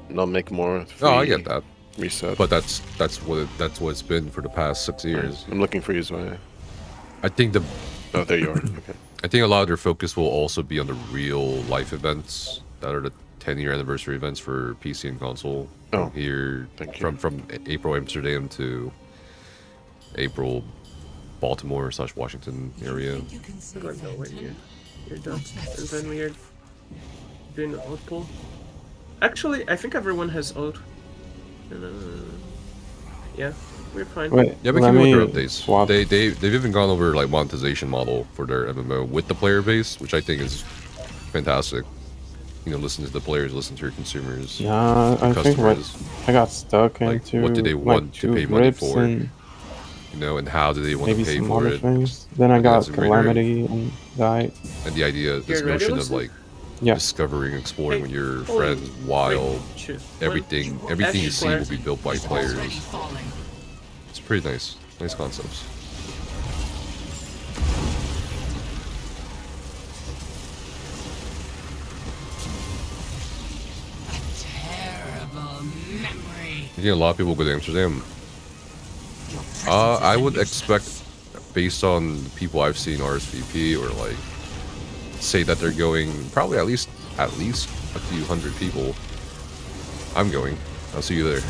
Not make more. Oh, I get that. Reset. But that's what it's been for the past 6 years. I'm looking for you, Zwaya. I think the... Oh, there you are. Okay. I think a lot of their focus will also be on the real life events that are the 10-year anniversary events for PC and console. Oh, here, from April Amsterdam to April Baltimore / Washington area. I'm going no way you're done. And then we're doing the ult pull. Actually, I think everyone has ult. Yeah, we're fine. Wait, yeah, we can go with their updates. They've even gone over like monetization model for their MMO with the player base, which I think is fantastic. You know, listen to the players, listen to your consumers. Yeah, I think I got stuck like, into what do they want to pay money for? And you know, and how do they want maybe to pay some for other it? things. Then I got Calamity and died. And the idea, this notion of like discovering, exploring with your friends, wild, everything you see will be built by players. It's pretty nice. Nice concepts. You think a lot of people go to Amsterdam? I would expect based on people I've seen RSVP or like say that they're going, probably at least a few hundred people. I'm going. I'll see you there.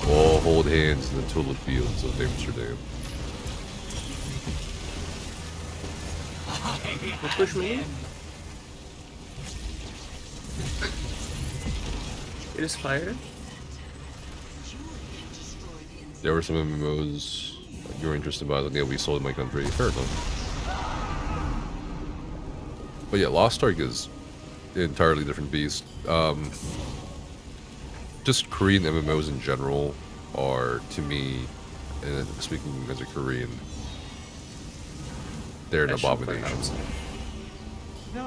All hold hands in the tulip fields of Amsterdam. Let's push me. It is fire. There were some MMOs you're interested by that we sold in my country. Fair enough. But yeah, Lost Ark is an entirely different beast. Just Korean MMOs in general are, to me, and speaking as a Korean, they're an abomination.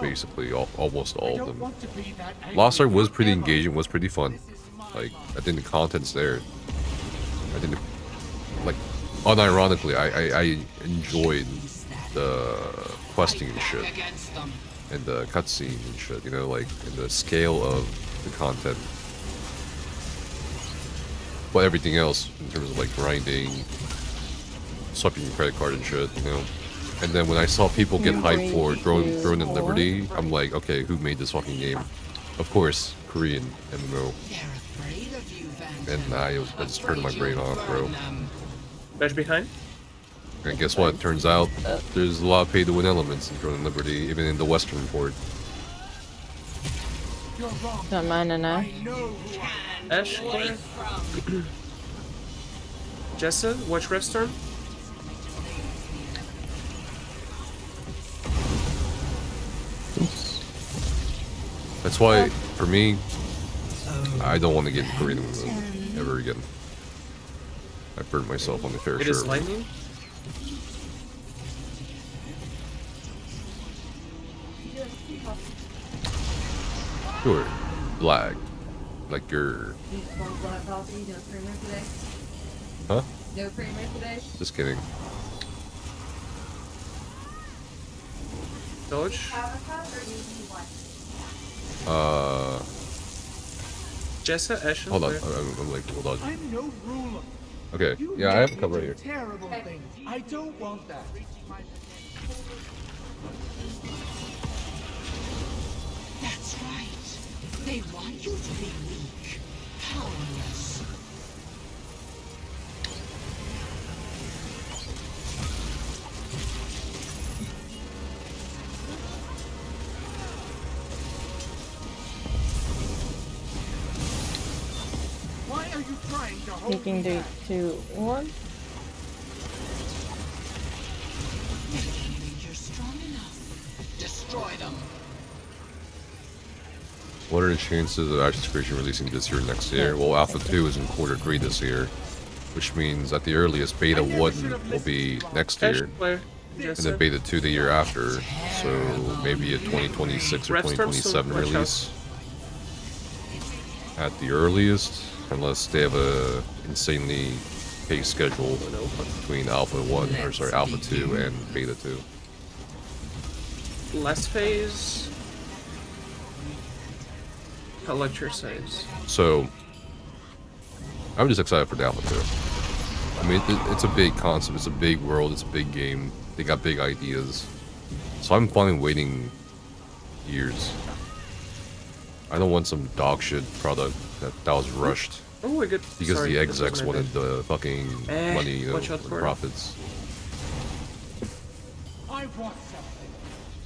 Basically, almost all of them. Lost Ark was pretty engaging, was pretty fun. Like, I think the content's there. I think, like, unironically, I enjoyed the questing and shit. And the cutscene and shit, you know, like, and the scale of the content. But everything else, in terms of, like, grinding, swiping your credit card and shit, you know. And then when I saw people get hyped for Throne and Liberty, I'm like, okay, who made this fucking game? Of course, Korean MMO. And I just turned my brain off, bro. Bash behind? And guess what? Turns out there's a lot of pay-to-win elements in Throne and Liberty, even in the Western port. Don't mind enough. Ash, Claire. Jessa, watch Revstorm. That's why, for me, I don't want to get Korean MMO ever again. I burned myself on the fair share. It is lightning. Sure. Lag. Like you're... Huh? No creamer today? Just kidding. Dodge. Jessa, Ash, hold on. I'm like, hold on. I'm no ruler. Okay. You Yeah, I have a make cover me right do here. Terrible things. I don't want that. That's right. They want you to be weak, powerless. Why are you trying to hold Taking me 3, back? 2, 1. You're strong enough. Destroy them. What are the chances of Ashes Creation releasing this year or next year? Well, Alpha 2 is in quarter 3 this year, which means at the earliest, Beta 1 will be next year, and then Beta 2 the year after, so maybe a 2026 or 2027 release. At the earliest, unless they have a insanely paced schedule between Alpha 1, or sorry, Alpha 2 and Beta 2. Last phase. Collector saves. So, I'm just excited for the Alpha 2. I mean, it's a big concept, it's a big world, it's a big game. They got big ideas. So I'm finally waiting years. I don't want some dog shit product that was rushed. Oh, I get because sorry, the that execs wasn't wanted it. the fucking money, you know, watch out and for it. profits. I want something.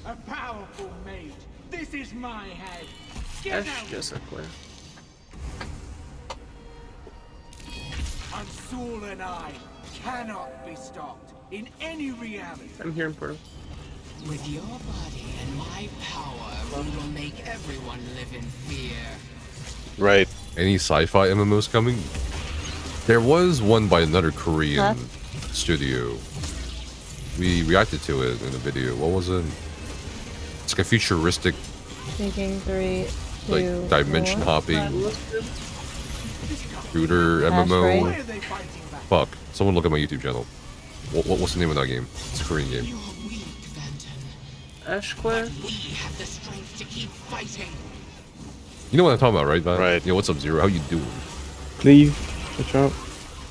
A powerful mate. This is my head. Get Ash, out. Jessa, Claire. Ansul and I cannot be stopped in any reality. I'm here in Portal. With your body and my power, we will make everyone live in fear. Right. Any sci-fi MMOs coming? There was one by another Korean studio. We reacted to it in a video. What was it? It's like a futuristic, Taking 3, 2, like dimension 1. hopping shooter MMO. Fuck! Someone look at my YouTube channel. What's the name of that game? It's a Korean game. Ash, Claire. We have the strength to keep fighting. You know what I'm talking about, right, Van? Right. Yeah. What's up, Zero? How you doing? Cleave. Watch out.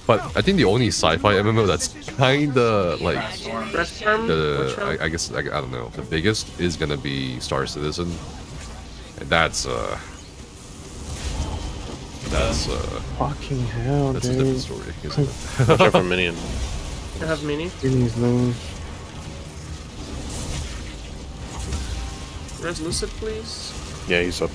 But I think the only sci-fi MMO that's kinda like I guess I don't know, the biggest is gonna be Star Citizen, and that's fucking hell, that's dude. a different story, isn't it? Watch out for Minion. I have mini. Minions lose. Res Lucid, please. Yeah, he's up.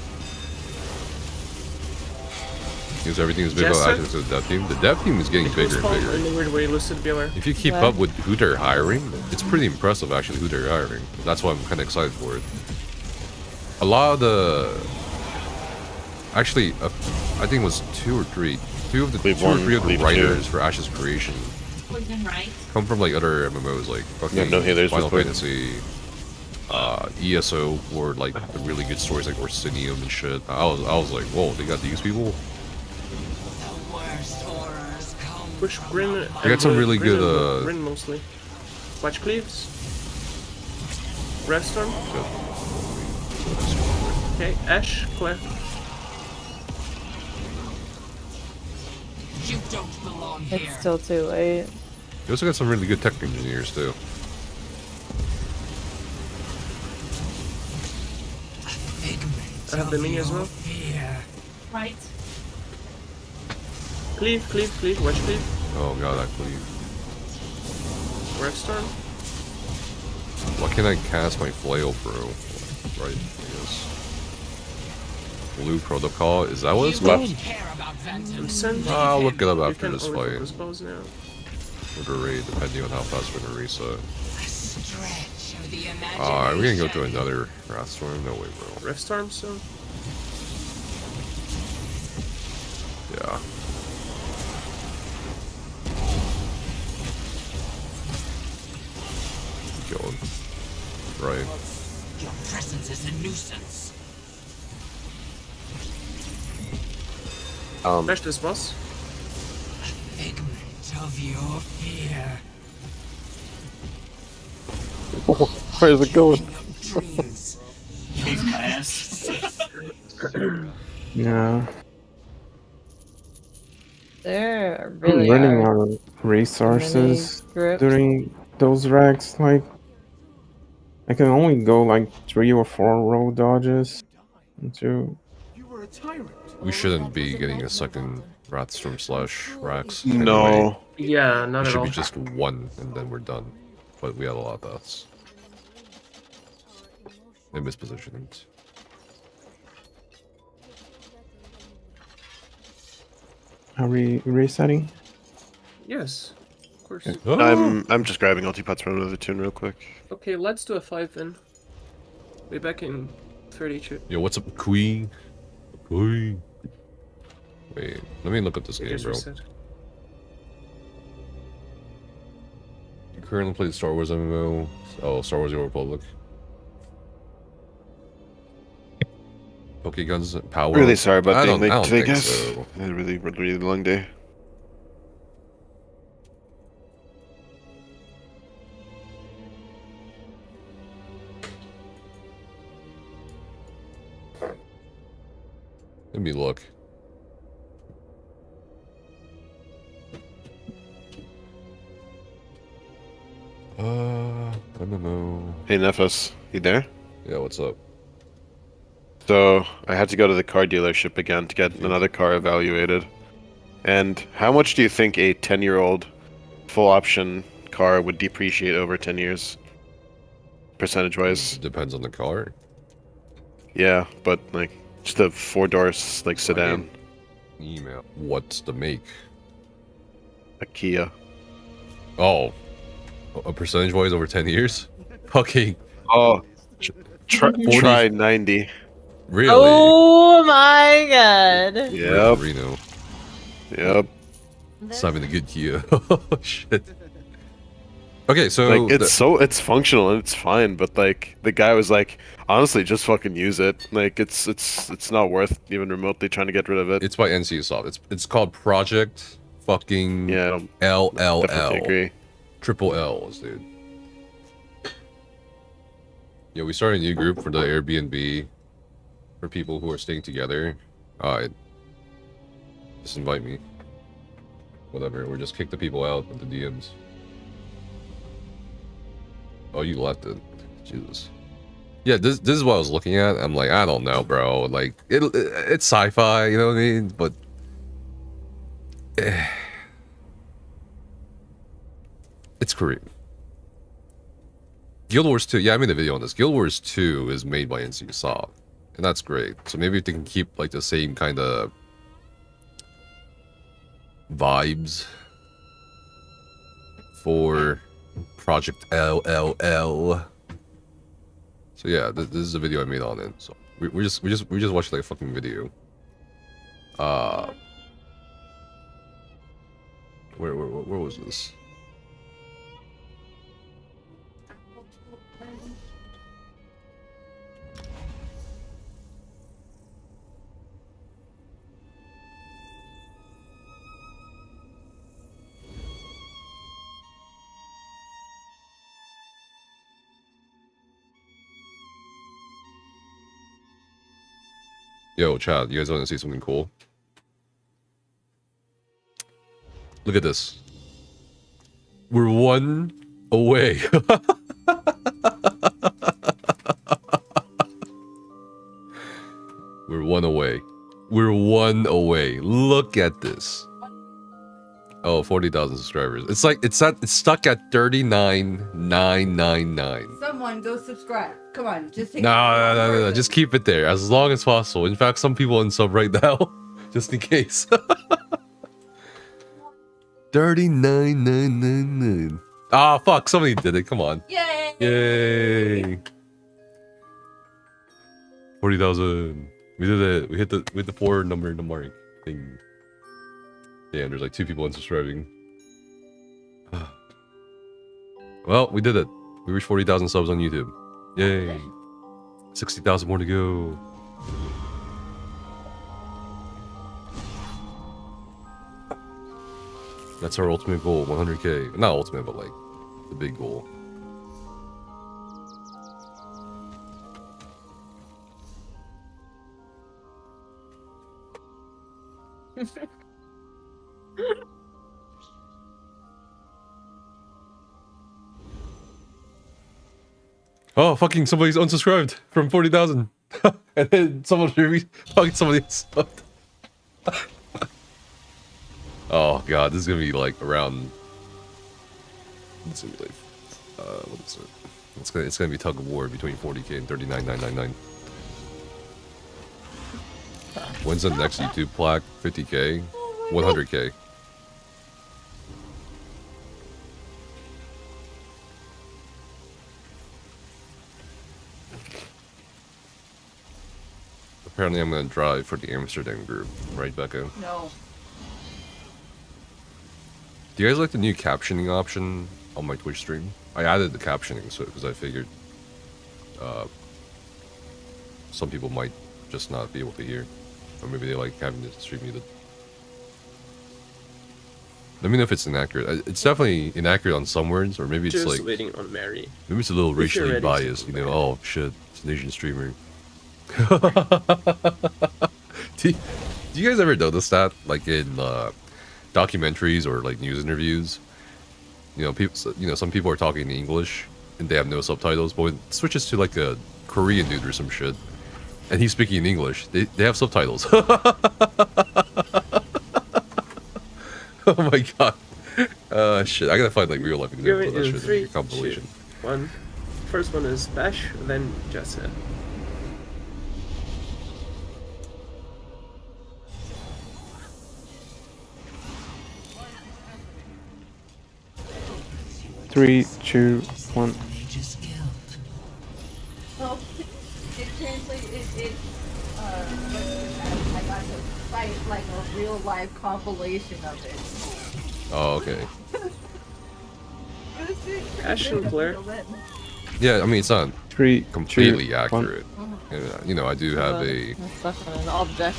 Because everything is big about access to the dev team. The dev team is getting bigger and bigger. In a weird way, Lucid, be aware. If you keep up with who they're hiring, it's pretty impressive actually who they're hiring. That's why I'm kind of excited for it. A lot of the... Actually, I think it was two or three of the writers for Ash's creation come from like other MMOs like fucking Final Fantasy, ESO, or like the really good stories like Orsinium and shit. I was like, whoa, they got these people? Push Grin. I got some really good Grin mostly. Watch Cleaves. Red Storm. Okay, Ash, Claire. You don't belong here. It's still too late. You also got some really good tech engineers too. I have the mini as well. Right. Cleave, watch Cleave. Oh god, that Cleave. Red Storm. Why can't I cast my flail through? Right, I guess. Blue Protocol, is that what it's called? I'll look it up after this fight. With a raid, depending on how fast we're gonna reset. Are we gonna go to another Wrathstorm? No way, bro. Rift Storm, so. Yeah. Kill him. Right. Your presence is a nuisance. Smash this boss. Figment of your fear. Where's it going? Kick my ass. Yeah. There really I'm running are out of resources groups. during those racks. Like, I can only go like 3 or 4 roll dodges. Into... We shouldn't be getting a second Wrathstorm / Rax. No. Anyway. Yeah, not it at all. should be just one, and then we're done. But we had a lot of deaths. And mispositionings. Are we resetting? Yes, of course. I'm just grabbing ulti-pots from another tune real quick. Okay, let's do a 5 then. Be back in 32. Yo, what's up, Queen? Queen. Wait, let me look up this game, bro. You currently play the Star Wars MMO? Oh, Star Wars: The Old Republic. Pokeguns power. Really sorry about being late today, think guys. so. I had a really long day. Let me look. MMO. Hey, Nephos, you there? Yeah, what's up? So, I had to go to the car dealership again to get another car evaluated. And how much do you think a 10-year-old full option car would depreciate over 10 years? Percentage-wise? Depends on the car. Yeah, but like just a 4-door like sedan. Email. What's the make? A Kia. Oh. A percentage-wise over 10 years? Okay. Oh. Try 90. Really? Oh my god. Yep. Reno. Yep. It's having a good Kia. Oh shit. Okay, so like it's functional and it's fine, but like the guy was like, honestly, just fucking use it. Like it's not worth even remotely trying to get rid of it. It's by NC Soft. It's called Project fucking LLL. Definitely agree. Triple L's, dude. Yeah, we started a new group for the Airbnb for people who are staying together. Just invite me. whatever, or just kick the people out of the DMs. Oh, you left it. Jesus. Yeah, this is what I was looking at. I'm like, I don't know, bro. Like, it's sci-fi, you know what I mean? But it's Korean. Guild Wars 2, yeah, I made a video on this. Guild Wars 2 is made by ESOU, and that's great. So maybe if they can keep like the same kind of vibes for Project LLL. So yeah, this is a video I made on it. So we just watched like a fucking video. Where was this? Yo, Chad, you guys want to see something cool? Look at this. We're 1 away. We're 1 away. We're 1 away. Look at this. Oh, 40,000 subscribers. It's like it's stuck at 39,999. Someone go subscribe. Come on, just take No. Just keep it there as long as possible. In fact, some people unsub right now, just in case. 39,999. Ah, fuck! Somebody did it. Come on. Yay! Yay! 40,000. We did it. We hit the 4 number in the mark thing. Damn, there's like 2 people unsubscribing. Well, we did it. We reached 40,000 subs on YouTube. Yay! 60,000 more to go. That's our ultimate goal, 100k. Not ultimate, but like the big goal. Oh, fucking somebody's unsubscribed from 40,000. And then someone fucking somebody subbed. Oh god, this is gonna be like around. Let's see, like, what is it? It's gonna be tug of war between 40k and 39,999. When's the next YouTube plaque? 50k, 100k. Apparently, I'm gonna drive for the Amsterdam group, right, Becca? No. Do you guys like the new captioning option on my Twitch stream? I added the captioning so because I figured some people might just not be able to hear, or maybe they like having the stream muted. Let me know if it's inaccurate. It's definitely inaccurate on some words, or maybe it's just like waiting on Mary. Maybe it's a little If you're racially ready, biased. You know, oh shit, it's an Asian streamer. do you guys ever notice that, like in documentaries or like news interviews? You know, people. You know, some people are talking in English and they have no subtitles, but when it switches to like a Korean dude or some shit, and he's speaking in English, they have subtitles. Oh my god. Shit, I gotta find like real life examples of that shit. 3, Compilation. 2, 1. First one is Bash, then Jessa. Three, 2, 1. Well, it translates. I got to fight like a real live compilation of it. Oh, okay. Ash and Claire. Yeah, I mean, it's not 3, completely 2, accurate. You know, I do have a... That's an object.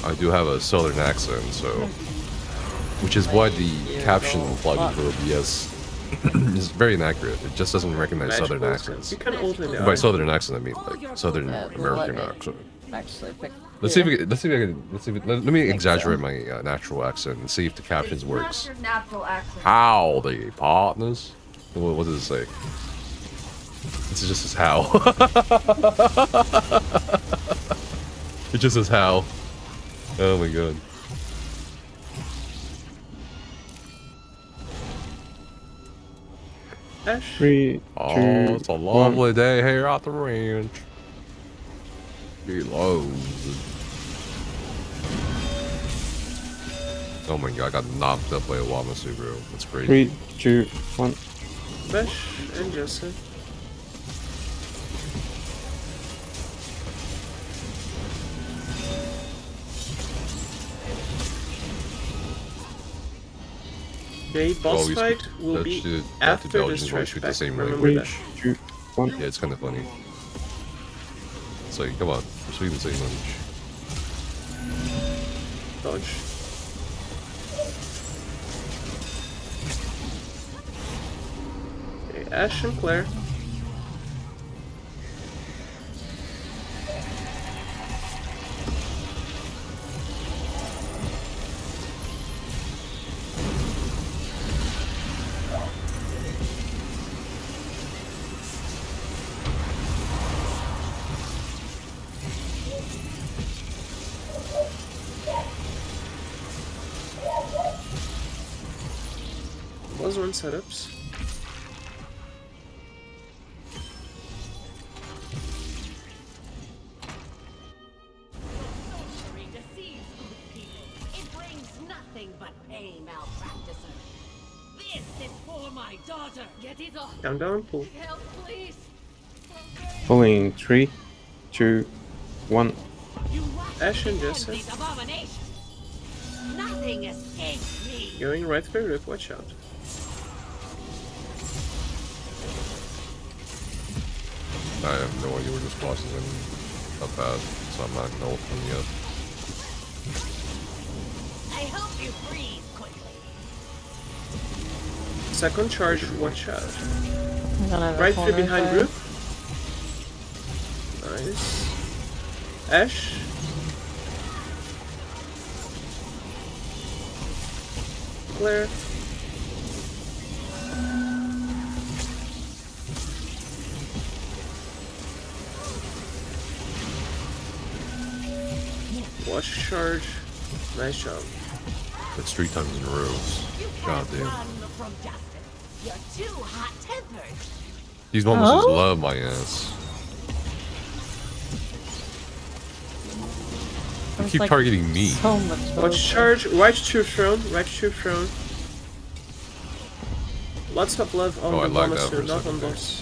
I do have a southern accent, so... Which is why the caption plugin for OBS is very inaccurate. It just doesn't recognize southern accents. You can alter the By southern accent, I mean like southern American accent. Actually pick Let's see if let me exaggerate my natural accent and see if the captions It's not works. your natural accent. Howdy, partners. What does it say? This just says how. It just says how. Oh my god. Ash. 3, 2, Oh, it's a lovely day here at the ranch. Hello. Oh my god, I got knocked up by a Wamasu, bro. That's crazy. 3, 2, 1. Bash and Jesse. Okay, boss fight will be after the stretch back. Remember that. 3, 2, 1. Yeah, it's kind of funny. It's like, come on, we're speaking the same language. Dodge. Okay, Ash and Claire. Was one setups. Sorcery deceives good people. It brings nothing but pain, malpracticer. This is for my daughter. Get it off. Countdown, pull. Help, please. Pulling 3, 2, 1. Ash and Jesse. These abominations. Nothing escapes me. Going right for Rip, watch out. I have no idea where this boss is in up at, so I'm not gonna ult him yet. I hope you breathe quickly. Second charge, watch out. Gonna Right corner through behind there. Rip. Nice. Ash. Claire. Watch charge. Nice job. That's 3 times in a row. God damn. Run from justice. You're too hot-tempered. These moments just Oh? love my ass. They There's, keep like, targeting me. So much Watch charge. Right to throne. Right to throne. Lots of love on Oh, I the like that for Wamasu, a not second on there. boss.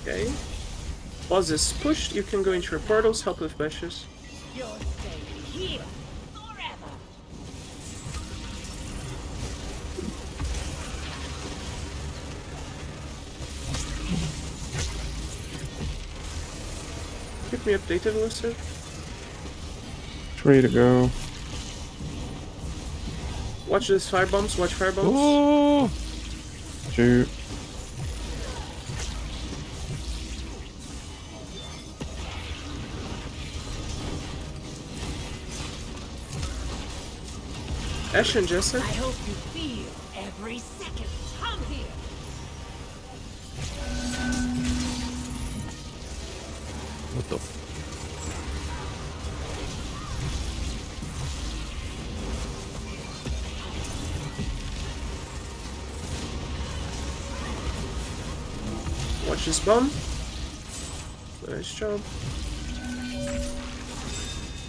Okay. Boss is pushed, you can go into your portals, help with bashes. You're staying here forever. Keep me updated, Lucy. 3 to go. Watch this fire bombs, watch fire bombs. Oh! 2. Ash and Jesse. I hope you feel every second. Come here. What the Watch this bomb. Nice job.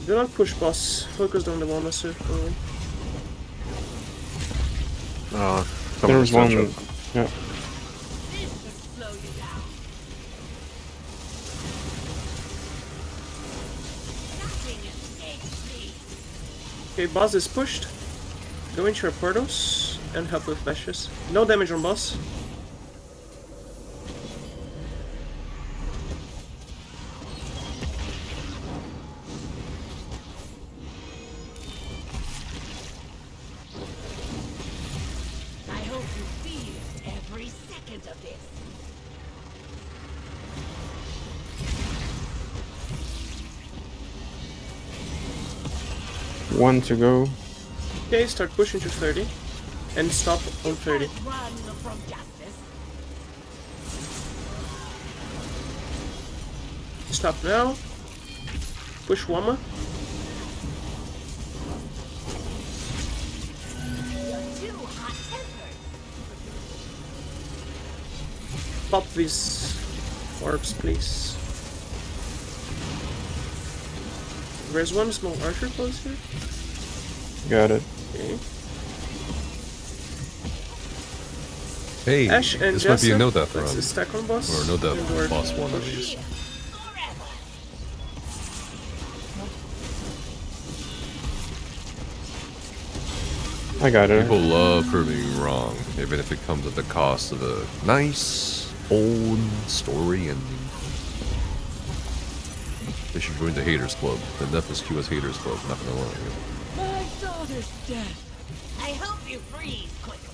Do not push boss. Focus on the Wamasu only. There's one. Yeah. This should slow you down. Nothing escapes me. Okay, boss is pushed. Go into your portals and help with bashes. No damage on boss. repent of this. One to go. Okay, start pushing to 30. And stop on 30. Run from justice. Stop now. Push Wama. You're too hot-tempered. Pop these orbs, please. There's one small archer close here. Got it. Okay. Hey, Ash and this might be a Jessa, no-death that's run. a stack on boss. Or no-death And we're boss one, at push. least. I got it. People love proving wrong, even if it comes at the cost of a nice, old story ending. They should join the Haters Club, the Nephis QS Haters Club, not gonna lie. My daughter's dead. I hope you freeze quickly.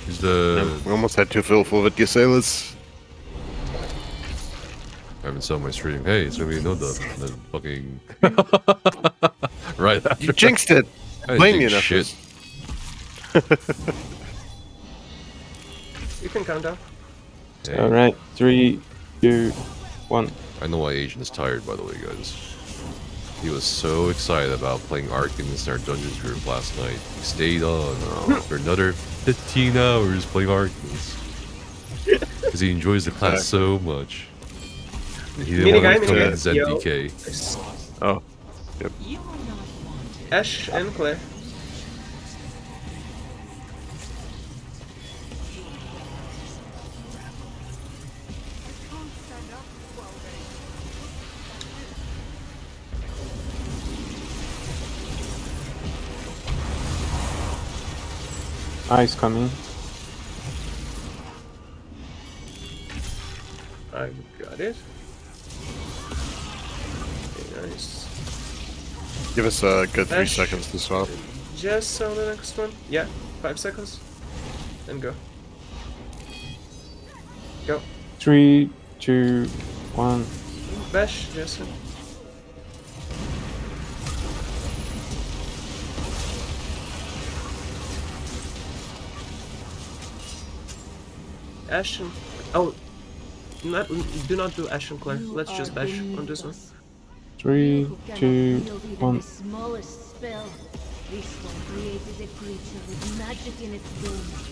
Is the... We almost had to fill full of Sailors. I haven't saw my stream. Hey, it's gonna be a no-death. And then fucking... right after. You jinxed it! I didn't Blame me jinx enough. shit. You can count down. Hey. Alright, 3, 2, 1. I know why Asian is tired, by the way, guys. He was so excited about playing Arcanist in our Dungeons group last night. He stayed on for another 15 hours playing Arcanist. Because he enjoys the class so much. And he didn't want to play ZDK. Oh. Yep. Ash and Claire. Ice coming. I got it. Okay, nice. Give us a good 3 Ash. seconds to swap. Just on the next one. Yeah, 5 seconds. And go. Go. 3, 2, 1. Bash, Jessa. Ash and... Oh! Do not do Ash and Claire. Let's just bash on this one. 3, 2, 1. Smallest spell. This one created a creature with magic in its bones.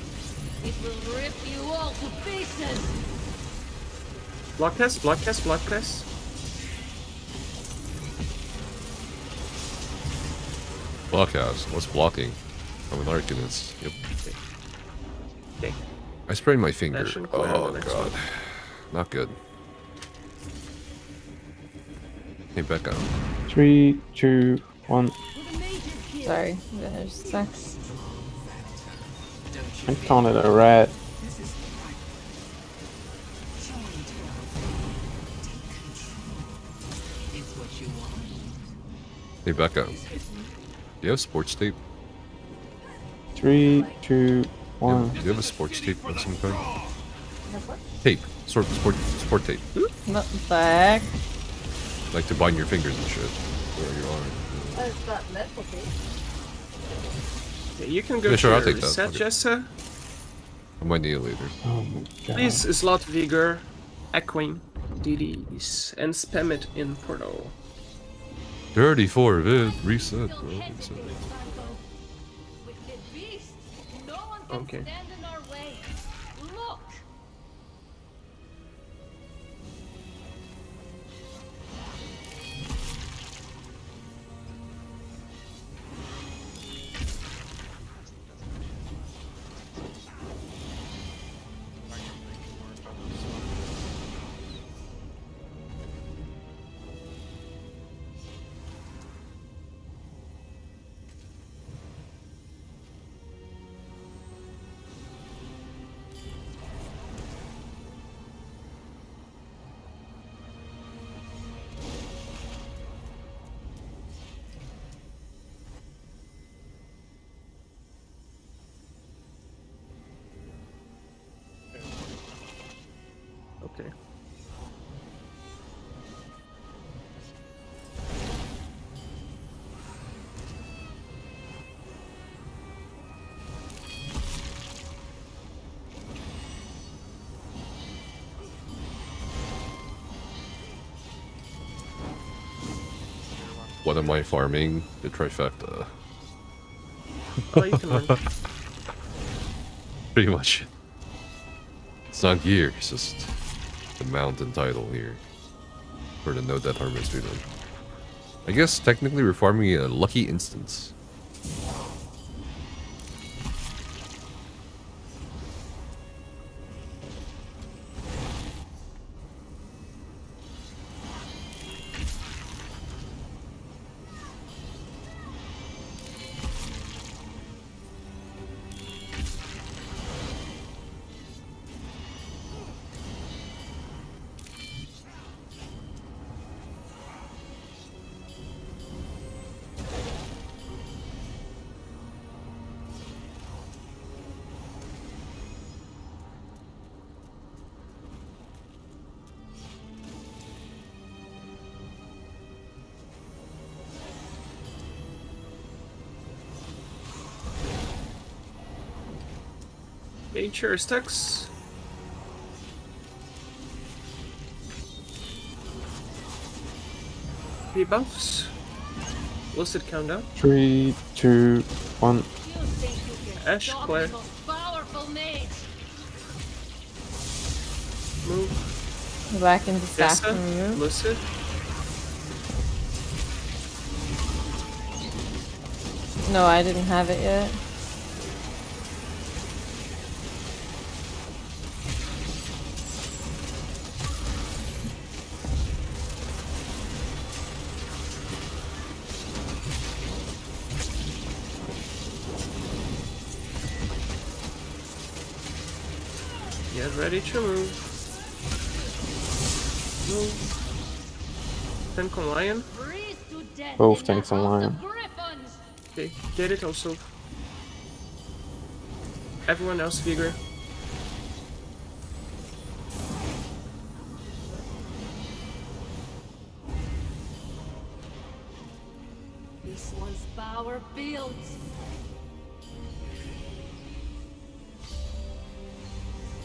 It will rip you all to pieces. Block test, block test, block test. Blockhouse. What's blocking? I'm an Arcanist. Yep. Okay. I sprained my finger. Ash and Claire on Oh the next god. one. Not good. Hey, Becca. 3, 2, 1. Sorry, there's sex. I counted a rat. Hey, Becca. Do you have sports tape? 3, 2, 1. Do you have a sports tape of some kind? Tape. Sport tape. What the heck? Like to bind your fingers and shit. Where you are. It's got metal tape. Okay, you can go Yeah, to sure, I'll your take that. reset, Okay. Jessa. I might need it later. Oh my god. Please slot Vigor, Equine, DDs, and spam it in Portal. 34 of it. Reset, bro. Reset. Okay. Stand in our way. Look. Okay. What am I farming? The trifecta. Oh, you can run. Pretty much. It's not gear, it's just the mountain title here. For the No Death Harvest speedrun. I guess technically we're farming a lucky instance. Nature stacks. Debuffs. Listed countdown. 3, 2, 1. Ash, Claire. Powerful mage. Move. Back into stack Jessa, and remove. listed. No, I didn't have it yet. Get ready to move. Move. Tank on Lion. Both tanks on Lion. Okay, get it also. Everyone else, Vigor. This one's power builds.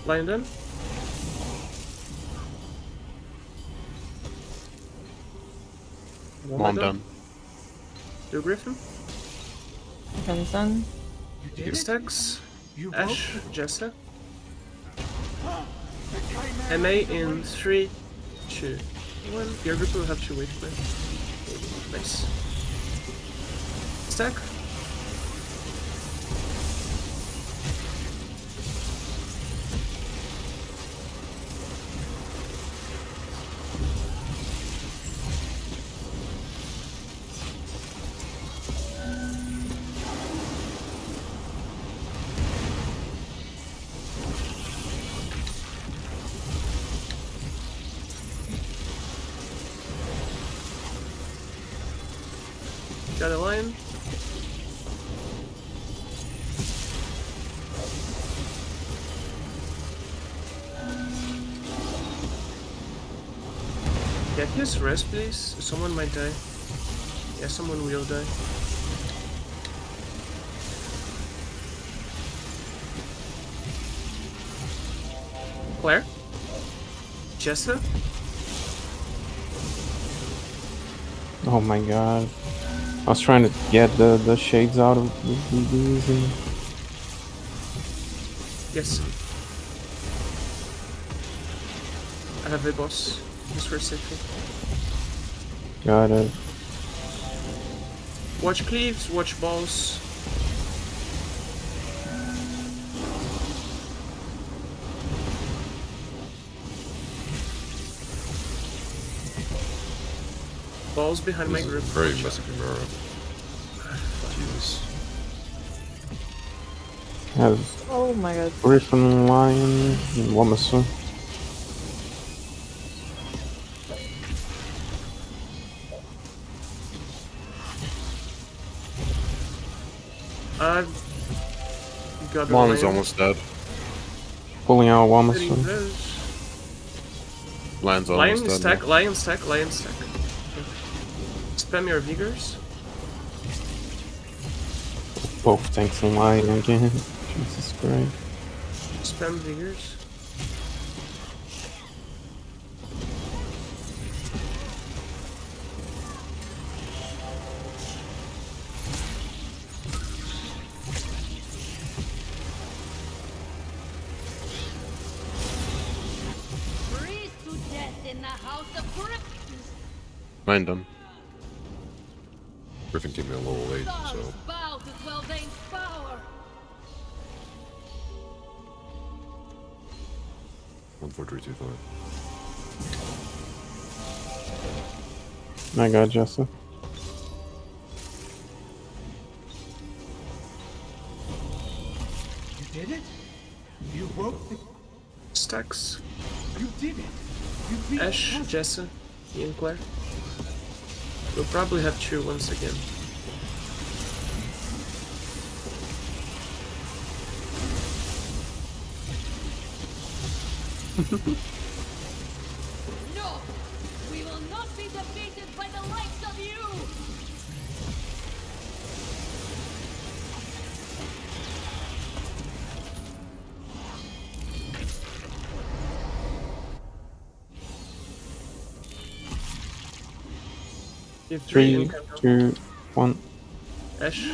Lion done. I'm done. Do Griffin. Griffin's done. Stacks. Ash, Jessa. MA in 3, 2, 1. Your group will have to wait for it. Nice. Stack. Got a lion. Get his rest, please. Someone might die. Yeah, someone will die. Claire? Jessa? Oh my god. I was trying to get the shades out of these and... Yes. I have a boss. Just for safety. Got it. Watch cleaves, watch balls. Balls behind my group. Very messy Kimura. Jesus. Has Oh my god. Griffin, Lion, and Wamasu. I've got One's lion. almost dead. Pulling out Hitting Wamasu. those. Lion's Lion almost done. stack, now. lion stack, lion stack. Spam your vigors. Both tanks and lion again. Jesus Christ. Spam vigors. Freeze to death in the house of Griffin. Mine done. Griffin came in a little late, so. Bow to Queldane's power. 14325. I got Jessa. You did it? You broke the... Stacks. You did it! You beat Ash, Jessa, Ian Claire. We'll probably have Chew once again. No! We will not be defeated by the likes of you! Give 3, 2, 1. Ash.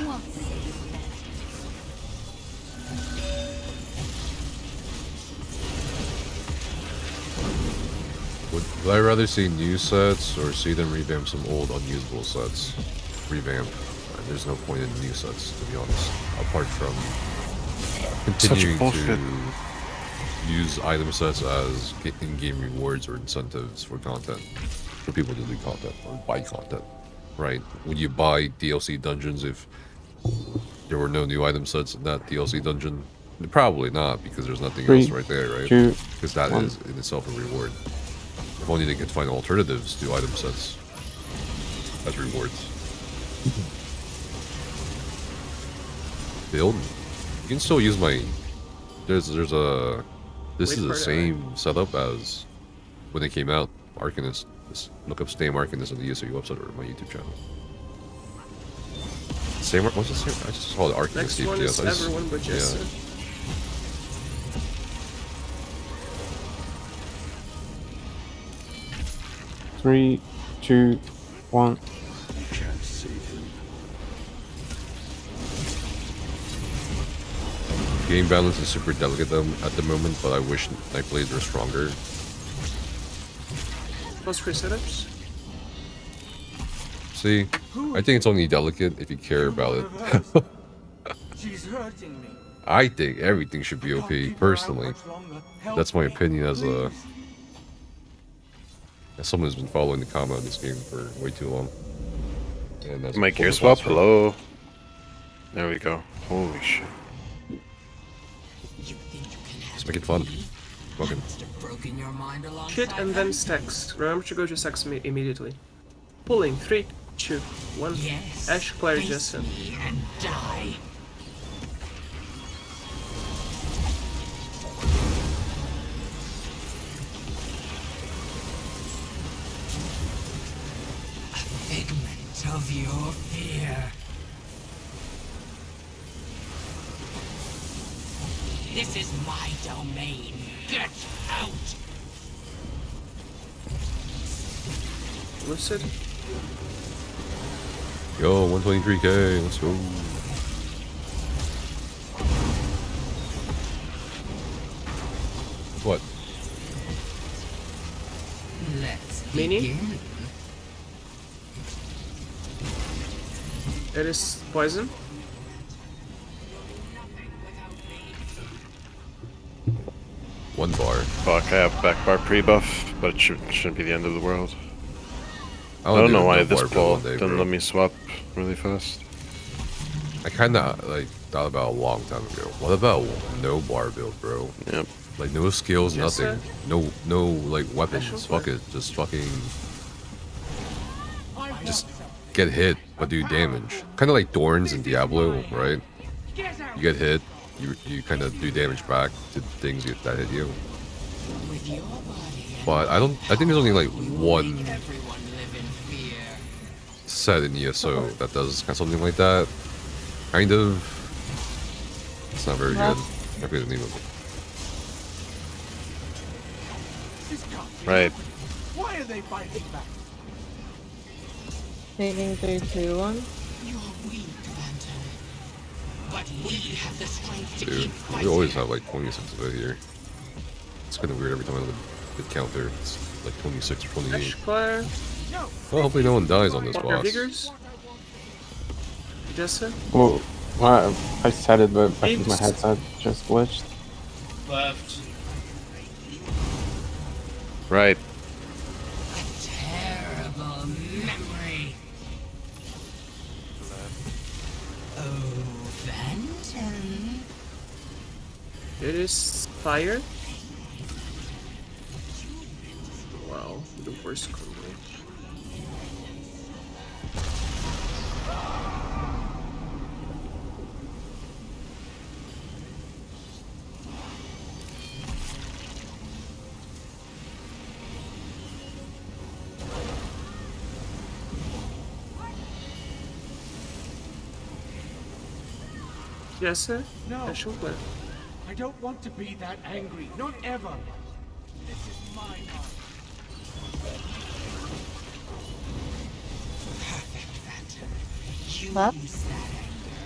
Would I rather see new sets or see them revamp some old unusable sets? Revamp. There's no point in new sets, to be honest. Apart from continuing to use item sets as in-game rewards or incentives for content. For people to do content or buy content. Right? Would you buy DLC dungeons if there were no new item sets in that DLC dungeon? Probably not, because there's nothing 3, else right there, right? 2, Because that 1. is in itself a reward. If only they could find alternatives to item sets as rewards. Build. You can still use my. There's a. This is the same setup as when they came out. Arcanist. Just look up Stay Arcanist on the ESOU website or my YouTube channel. Same. What's the same? I just call it Arcanist. Next one is everyone but Jessa. Yeah. 3, 2, 1. Can't save him. Game balance is super delicate at the moment, but I wish Night Blades were stronger. Plus free setups. See, I think it's only delicate if you care about it. She's hurting me. I think everything should be OP, personally. That's my opinion as someone who's been following the combat of this game for way too long. And that's My gear swap, hello. There we go. Holy shit. Let's make it fun. Fucking. Shit and then stacks. Remember to go to stacks immediately. Pulling 3, 2, 1. Yes, Ash, Claire, face Jessa. me and die. A figment of your fear. This is my domain. Get out! Lucid. Yo, 123k, let's go. What? Let's Mini? begin. It is poison. One bar. Fuck, I have back bar pre-buff, but it shouldn't be the end of the world. I don't don't know do why no this bar ball build one day, didn't bro. let me swap really fast. I kinda like thought about a long time ago. What about no bar build, bro? Yep. Like no skills, Yes, nothing. sir. No like weapons. Special Fuck play. it. Just fucking get hit but do damage. Kinda like Dorns in Diablo, right? You get hit, you kinda do damage back to things that hit you. But I think there's only like one set in ESO that does kind of something like that. Kind of. It's not very good. I forget the name of it. Right. Why are they fighting back? Taking 3, 2, 1. But we have the strength to Dude, keep we fighting. always have like 26 of it here. It's kind of weird every time I look at the counter. It's like 26 or 28. Claire. Well, hopefully no one dies on this Walker boss. Vigors. Jessa. Well, I said it, but I think my headset just glitched. Left. Right. Terrible memory. Oh, Benton. It is fire. Wow, the worst combo. Yes, sir? No. Sure. I don't want to be that angry. Not ever. This is my heart. Perfect, Benton. Use Left. that anger.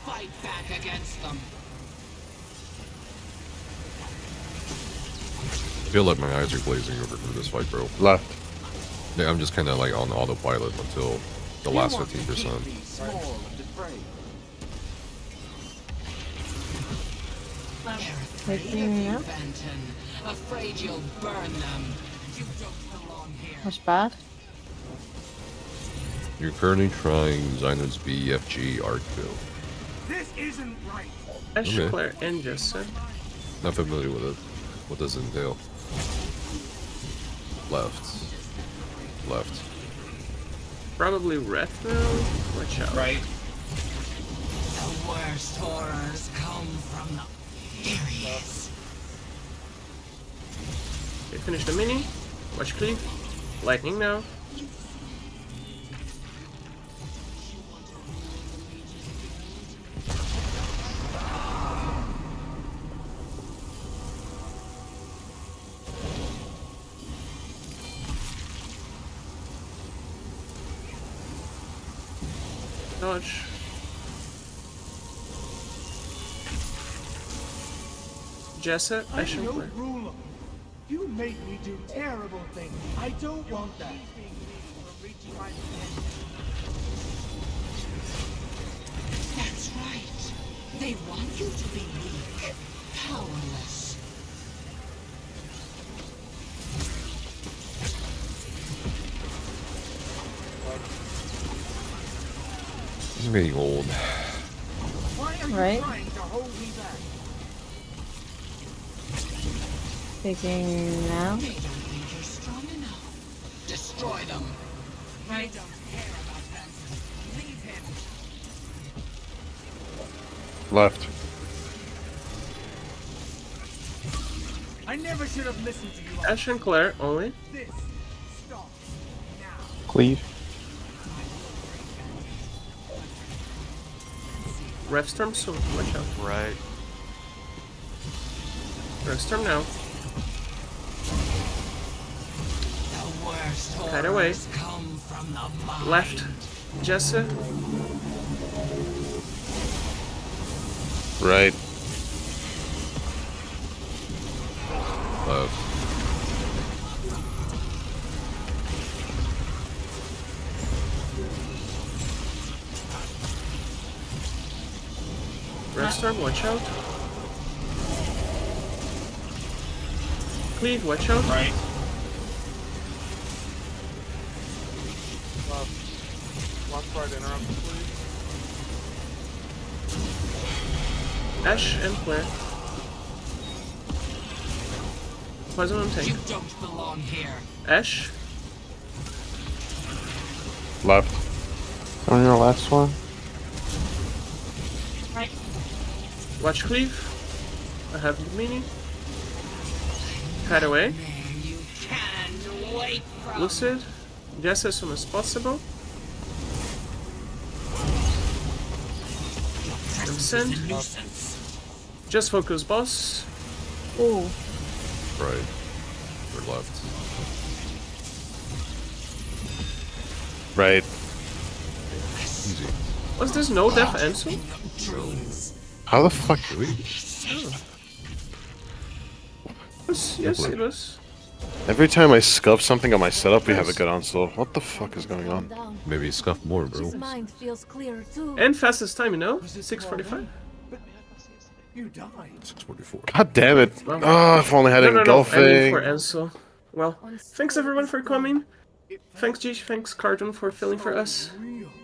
Fight back against them. I feel like my eyes are glazing over for this fight, bro. Left. Yeah, I'm just kind of like on autopilot until the last 15%. Taking now. Benton. Afraid you'll burn them. You don't belong here. What's bad? You're currently trying Zynode's BFG art build. This isn't right. Ash, Okay. Claire, and Jessa. Not familiar with it. What does it entail? Left. Left. Probably red now. Watch out. Right. The worst horrors come from the areas. Okay, finish the mini. Watch cleave. Lightning now. Dodge. Jessa, I'm Ash, and no Claire. ruler. You make me do terrible things. I don't want that. That's right. They want you to be weak, powerless. I'm getting old. Why are you Right. trying to hold me back? Taking now. They don't think you're strong enough. Destroy them. I don't care about Benson. Leave him. Left. I never should have listened to you. Ash and Claire only. This stop now. Cleave. Revstorm soon. Watch out. Right. Revstorm now. The worst Kite away. horrors come from the mind. Left. Jessa. Right. Left. Revstorm, watch out. Cleave, watch out. Right. Left, right, interrupt, please. Ash and Claire. Poison on tank. You don't belong here. Ash. Left. On your last one. Watch cleave. I have the mini. Hideaway. You can wait from Lucid. Jess as soon as possible. Send. Just focus, boss. Ooh. Right. Or left. Right. Easy. Was this no death answer? How the fuck? Really? Yes, it was. Every time I scuff something on my setup, we have a good onslaught. What the fuck is going on? Maybe scuff more, bro. Mind feels clearer too. And fastest time, you know? 6:45. You died. 6:44. God damn it! Oh, if only I had No, I mean engulfing. for Ansel. Well, thanks everyone for coming. Thanks G, thanks Cardon for filling for us.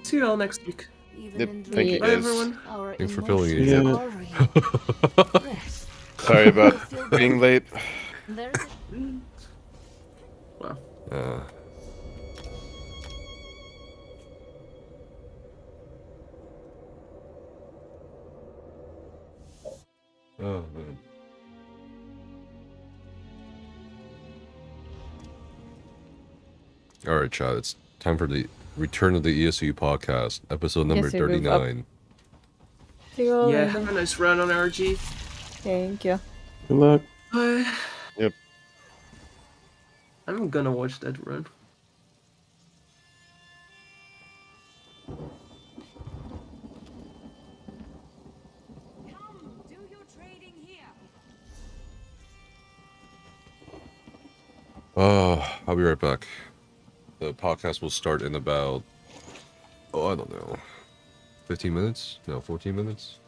See you all next week. Yep, thank you Bye guys. everyone. Thanks for filling it. Yeah. Sorry about being late. Wow. Oh man. Alright, chat, it's time for the return of the ESOU podcast, episode number Yes, you move up. 39. See you all Yeah, later. have a nice run on RG. Thank you. Good luck. Yep. I'm gonna watch that run. I'll be right back. The podcast will start in about, I don't know, 15 minutes? No, 14 minutes?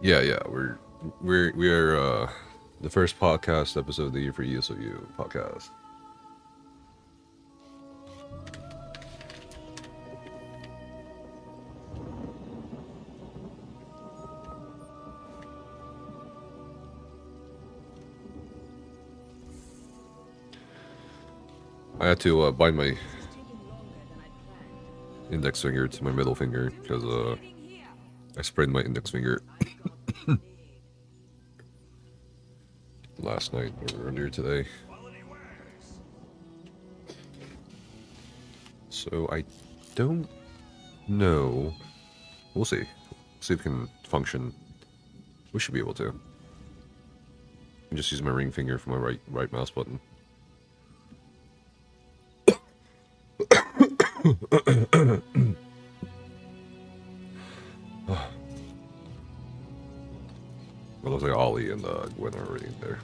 Yeah. We're the first podcast episode of the year for ESOU podcast. I had to bind my index finger to my middle finger because I sprained my index finger last night or earlier today. So I don't know. We'll see. See if it can function. We should be able to. I just use my ring finger for my right mouse button. Well, looks like Ollie and Gwen are already in there.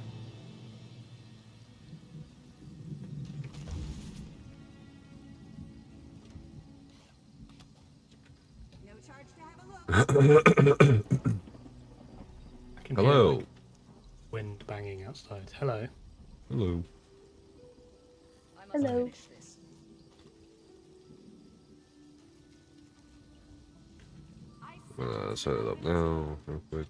Hello. Wind banging outside. Hello. Hello. Hello. I'm gonna set it up now, real quick.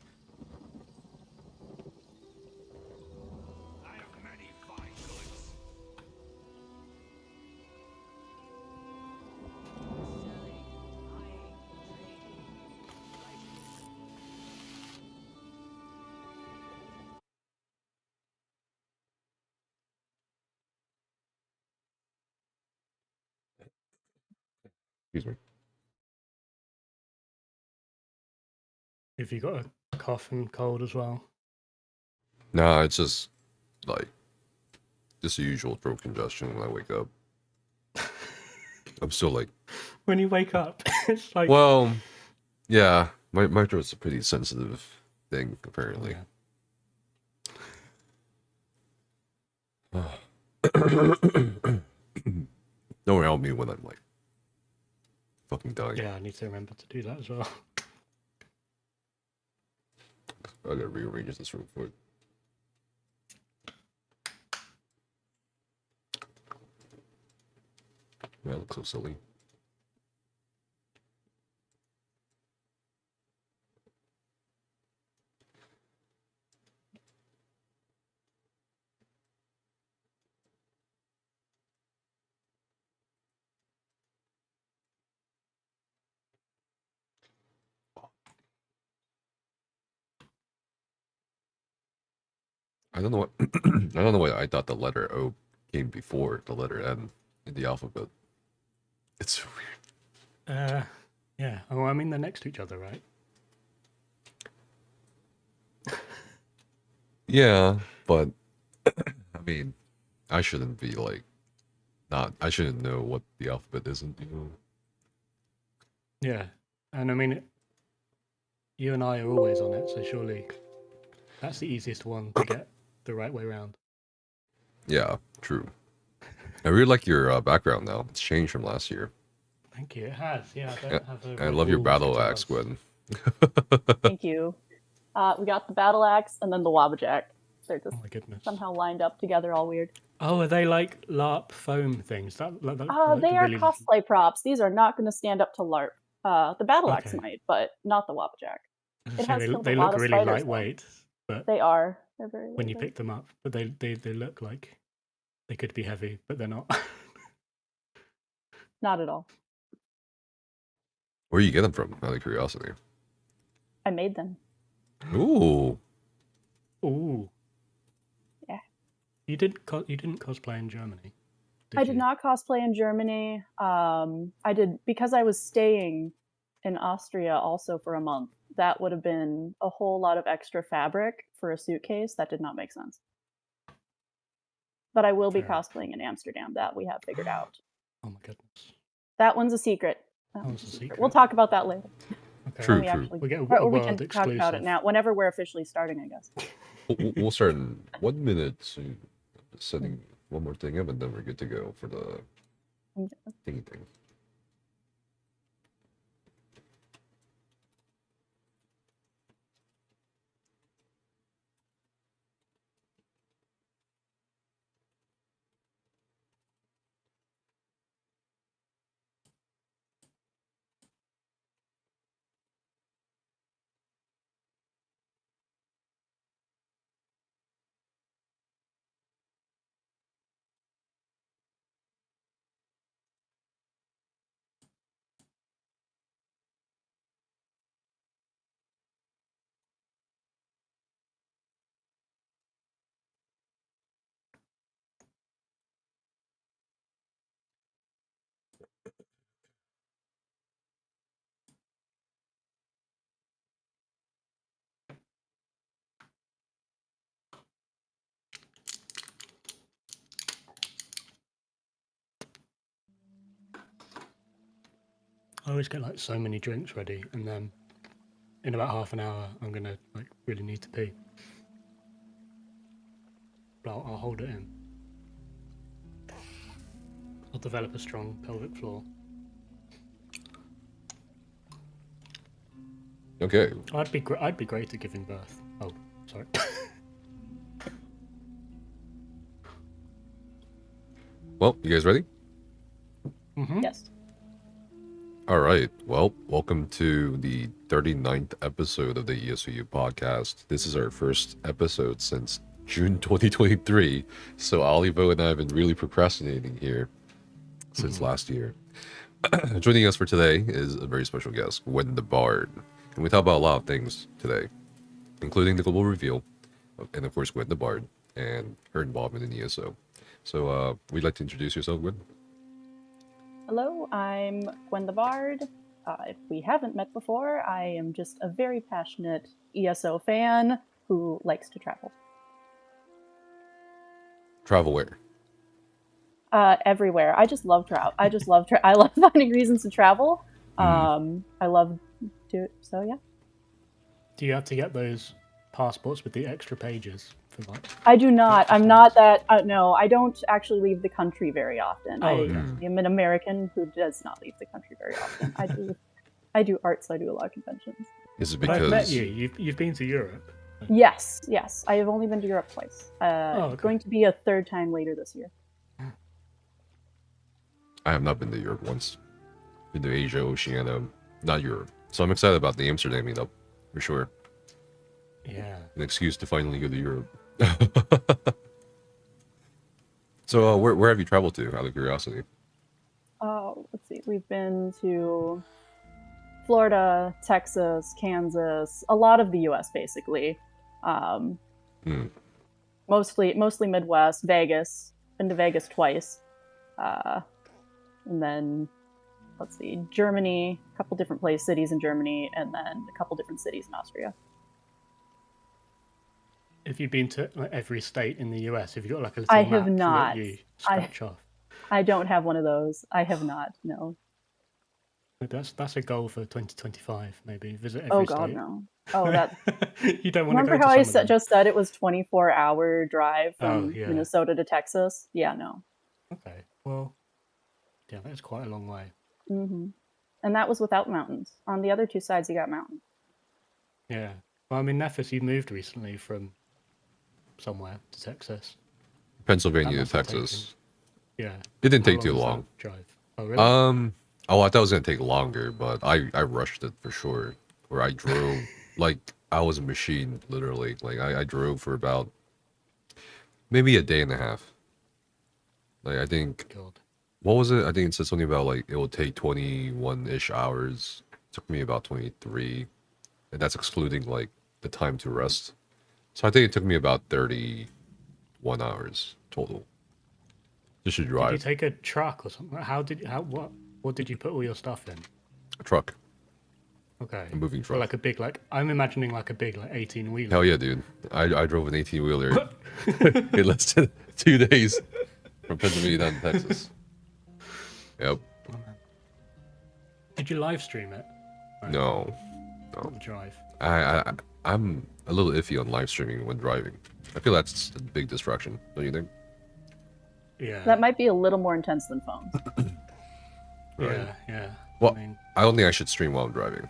Excuse me. Have you got a cough and cold as well? Nah, it's just like just the usual throat congestion when I wake up. I'm still like when you wake up, it's like well, yeah, my throat's a pretty sensitive thing apparently. Yeah. Don't worry, help me when I'm like fucking dying. Yeah, I need to remember to do that as well. I gotta rearrange this real quick. That looks so silly. I don't know what I don't know why I thought the letter O came before the letter N in the alphabet. It's so weird. Yeah. Oh, I mean they're next to each other, right? Yeah, but I mean, I shouldn't be like I shouldn't know what the alphabet isn't, you know. Yeah, and I mean, you and I are always on it, so surely that's the easiest one to get the right way around. Yeah, true. I really like your background now. It's changed from last year. Thank you. It has. Yeah, I don't have a I love your battle axe, Gwen. Thank you. We got the battle axe and then the wabbajack. They're just somehow lined up together, all weird. Oh, are they like LARP foam things? They are cosplay props. These are not going to stand up to LARP. The battle axe might, but not the wabbajack. It has killed they a look lot of really spiders, lightweight, but they are. They're very when you lightweight. pick them up, but they look like they could be heavy, but they're not. Not at all. Where do you get them from? Out of curiosity. I made them. Ooh. Ooh. Yeah. You didn't cosplay in Germany. I did not cosplay in Germany. I did because I was staying in Austria also for a month. That would have been a whole lot of extra fabric for a suitcase. That did not make sense. But I will be cosplaying in Amsterdam. That we have figured out. Oh my goodness. That one's a secret. One's a secret. We'll talk about that later. Okay. True, we true. actually, We get a or we world can talk about it now. Whenever we're officially starting, I guess. We'll start in 1 minute. So setting one more thing up, and then we're good to go for the thingy thing. I always get like so many drinks ready, and then in about half an hour, I'm gonna like really need to pee. But I'll hold it in. I'll develop a strong pelvic floor. Okay. I'd be great at giving birth. Oh, sorry. Well, you guys ready? Mm-hmm. Yes. All right. Well, welcome to the 39th episode of the ESOU podcast. This is our first episode since June 2023. So Olivo and I have been really procrastinating here since last year. Joining us for today is a very special guest, GwenTheBard. And we talk about a lot of things today, including the global reveal, and of course GwenTheBard and her involvement in ESO. So we'd like to introduce yourself, Gwen. Hello, I'm GwenTheBard. If we haven't met before, I am just a very passionate ESO fan who likes to travel. Travel where? Everywhere. I just love travel. I love finding reasons to travel. I love to. So yeah. Do you have to get those passports with the extra pages for like? I do not. I'm not that. No, I don't actually leave the country very often. I am an American who does not leave the country very often. I do art, so I do a lot of conventions. Is it But because I've met you? You've been to Europe. Yes. I have only been to Europe twice. Okay. Going to be a third time later this year. I have not been to Europe once. Been to Asia, Oceania, not Europe. So I'm excited about the Amsterdam meetup, for sure. Yeah. An excuse to finally go to Europe. So where have you traveled to, out of curiosity? Let's see. We've been to Florida, Texas, Kansas, a lot of the U.S. basically. Mostly Midwest, Vegas. Been to Vegas twice. And then, let's see, Germany, a couple different cities in Germany, and then a couple different cities in Austria. Have you been to like, every state in the US? Have you got like a little I map have not. that you scratch off? I don't have one of those. I have not, no. That's a goal for 2025, maybe. Visit every Oh, state. God, no. Oh, that... You don't want to go Remember to how I some of them. just said it was 24-hour drive from yeah. Minnesota to Texas? Yeah, no. Okay, well, yeah, that's quite a long way. Hmm. And that was without mountains. On the other two sides, you got mountains. Yeah. Well, I mean, Nefis, you moved recently from somewhere to Texas. Pennsylvania to That must have Texas. Yeah. It didn't How take too was that long. drive? Oh, really? Oh, I thought it was gonna take longer, but I rushed it for sure. Where I drove like I was a machine, literally. Like I drove for about maybe a day and a half. Like I think, what was it? I think it said something about like it will take 21-ish hours. It took me about 23, and that's excluding like the time to rest. So I think it took me about 31 hours total. Just to drive. Did you take a truck or something? What did you put all your stuff in? A truck. Okay. A moving truck. Or like a big, I'm imagining like a big, 18-wheeler. Hell yeah, dude. I drove an 18-wheeler in less than 2 days from Pennsylvania down to Texas. Yep. Did you live stream it? Right. No. The drive. I'm a little iffy on live streaming when driving. I feel that's a big distraction, don't you think? Yeah. That might be a little more intense than phones. Right. Yeah. Well, I don't think I should stream while I'm driving.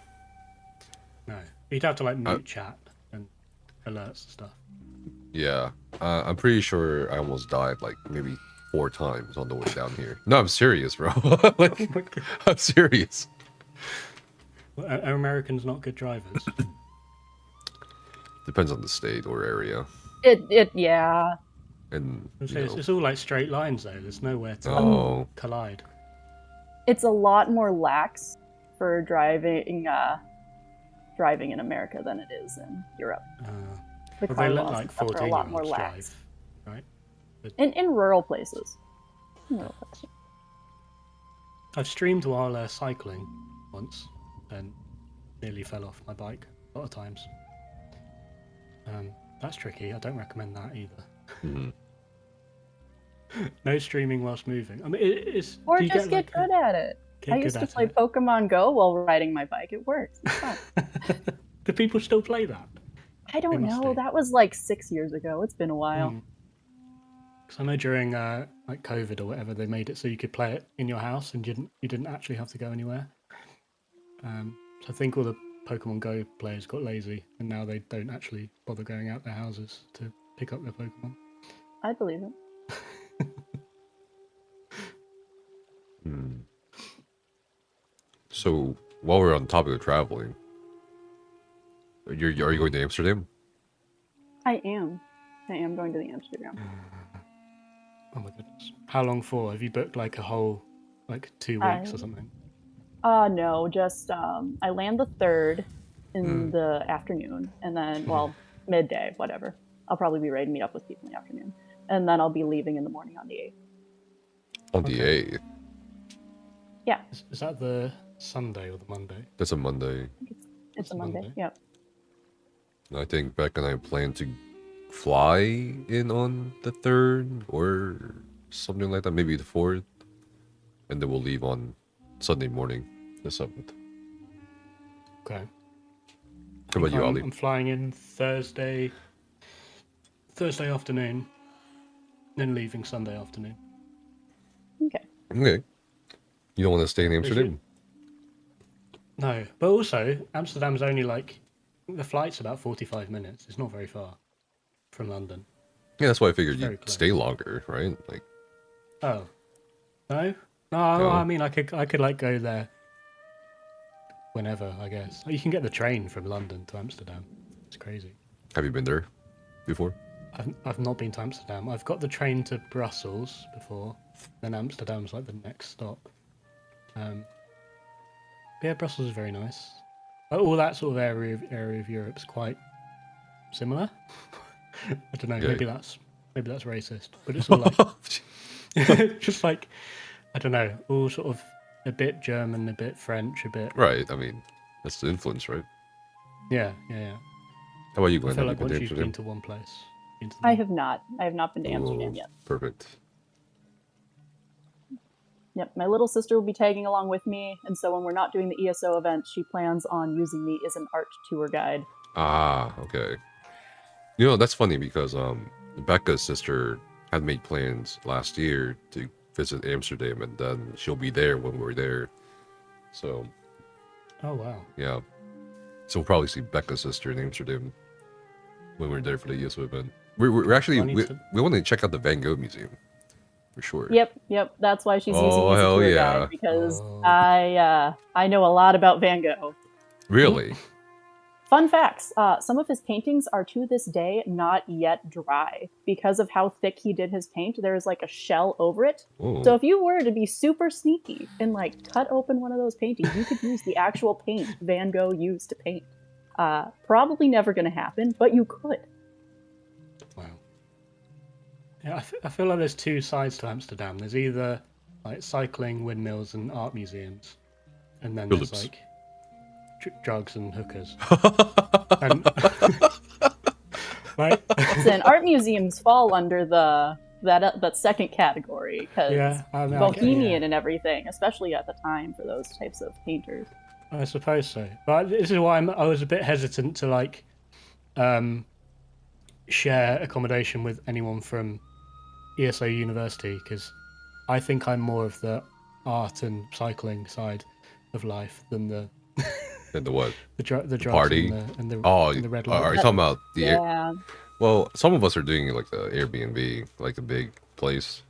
No. You'd have to like mute chat and alerts and stuff. Yeah. I'm pretty sure I almost died like maybe 4 times on the way down here. No, I'm serious, bro. I'm serious. Well, are Americans not good drivers? Depends on the state or area. Yeah. And It's all like straight lines though. There's nowhere to collide. It's a lot more lax for driving in America than it is in Europe. The Well, car they let laws like and stuff are a lot more 14-year-olds lax. drive, right? But In rural places. I've streamed while cycling once and nearly fell off my bike a lot of times. That's tricky. I don't recommend that either. Mm-hmm. No streaming whilst moving. I mean, it's. Or do you just get like good at it. Get I good used to at play it. Pokemon Go while riding my bike. It works. It's fun. Do people still play that? I don't must know. do. That was like 6 years ago. It's been a while. Because I know during like COVID or whatever, they made it so you could play it in your house and you didn't actually have to go anywhere. So I think all the Pokemon Go players got lazy, and now they don't actually bother going out their houses to pick up their Pokemon. I believe it. So while we're on the topic of traveling, are you going to Amsterdam? I am. I am going to the Amsterdam. Oh my goodness! How long for? Have you booked like a whole, like 2 weeks or something? No, just I land the 3rd in the afternoon, and then midday, whatever. I'll probably be ready to meet up with people in the afternoon, and then I'll be leaving in the morning on the 8th. On the 8th? Yeah. Is that the Sunday or the Monday? That's a Monday. It's a Monday. Yep. I think Beck and I plan to fly in on the 3rd or something like that, maybe the 4th, and then we'll leave on Sunday morning, the 7th. Okay. How about you, Ollie? I'm flying in Thursday afternoon, then leaving Sunday afternoon. Okay. Okay. You don't want to stay in Amsterdam? No, but also Amsterdam's only like the flight's about 45 minutes. It's not very far from London. Yeah, that's why I figured Very you'd close. stay longer, right? Like. Oh, no. I mean, I could like go there whenever, I guess. You can get the train from London to Amsterdam. It's crazy. Have you been there before? I've not been to Amsterdam. I've got the train to Brussels before, then Amsterdam's like the next stop. Yeah, Brussels is very nice. All that sort of area of Europe's quite similar. I don't know. Yeah. Maybe that's racist, but it's all like just like I don't know. All sort of a bit German, a bit French, a bit. Right. I mean, that's the influence, right? Yeah. How about you, Gwen? I feel Have like you been once to you've Amsterdam? been to one place. I have not. I have not been to Amsterdam Oh, yet. Perfect. Yep, my little sister will be tagging along with me, and so when we're not doing the ESO event, she plans on using me as an art tour guide. Ah, okay. You know, that's funny because Becca's sister had made plans last year to visit Amsterdam, and then she'll be there when we're there. So. Oh wow. Yeah. So we'll probably see Becca's sister in Amsterdam when we're there for the ESO event. We're actually we want to check out the Van Gogh Museum for sure. Yep. That's why she's using me as a hell tour yeah. guide, because I know a lot about Van Gogh. Really? Fun facts: some of his paintings are to this day not yet dry because of how thick he did his paint. There is like a shell over it. Oh. So if you were to be super sneaky and like cut open one of those paintings, you could use the actual paint Van Gogh used to paint. Probably never going to happen, but you could. Wow. Yeah, I feel like there's two sides to Amsterdam. There's either like cycling, windmills, and art museums, and then there's like drugs and hookers. And, right? Listen, art museums fall under that second category because bohemian and everything, especially at the time for those types of painters. I suppose so, but this is why I was a bit hesitant to like share accommodation with anyone from ESO University, because I think I'm more of the art and cycling side of life than the And the what? the drugs party? and the red light. Are you talking about the Yeah. Well, some of us are doing it like the Airbnb, like a big place.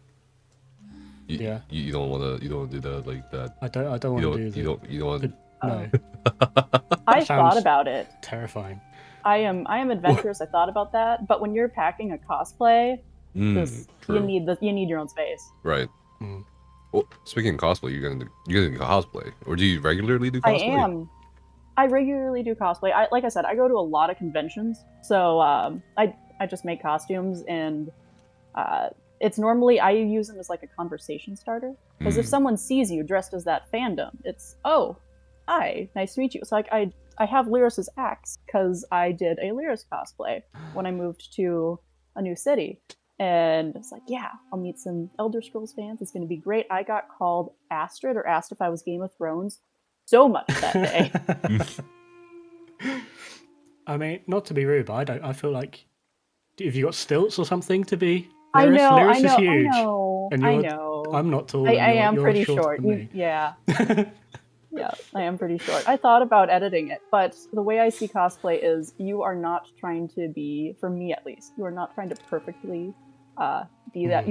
You don't want to do that like that. I don't want to do that. You don't want. No. I thought about it. Terrifying. I am adventurous. I thought about that, but when you're packing a cosplay, you need your own space. Right. Well, speaking of cosplay, you're gonna do cosplay, or do you regularly do cosplay? I am. I regularly do cosplay. Like I said, I go to a lot of conventions, so I just make costumes, and it's normally I use them as like a conversation starter. Because if someone sees you dressed as that fandom, it's hi, nice to meet you. So like I have Lyris's axe because I did a Lyris cosplay when I moved to a new city, And it's like, yeah, I'll meet some Elder Scrolls fans. It's going to be great. I got called Astrid or asked if I was Game of Thrones so much that day. I mean, not to be rude, but I feel like, have you got stilts or something to be? I Lyris? know, Lyris I know, is huge. I know, And I you're, know. I'm not tall. I and am you're pretty shorter short. than me. Yeah. Yeah, I am pretty short. I thought about editing it, but the way I see cosplay is you are not trying to be, for me at least, you are not trying to perfectly be that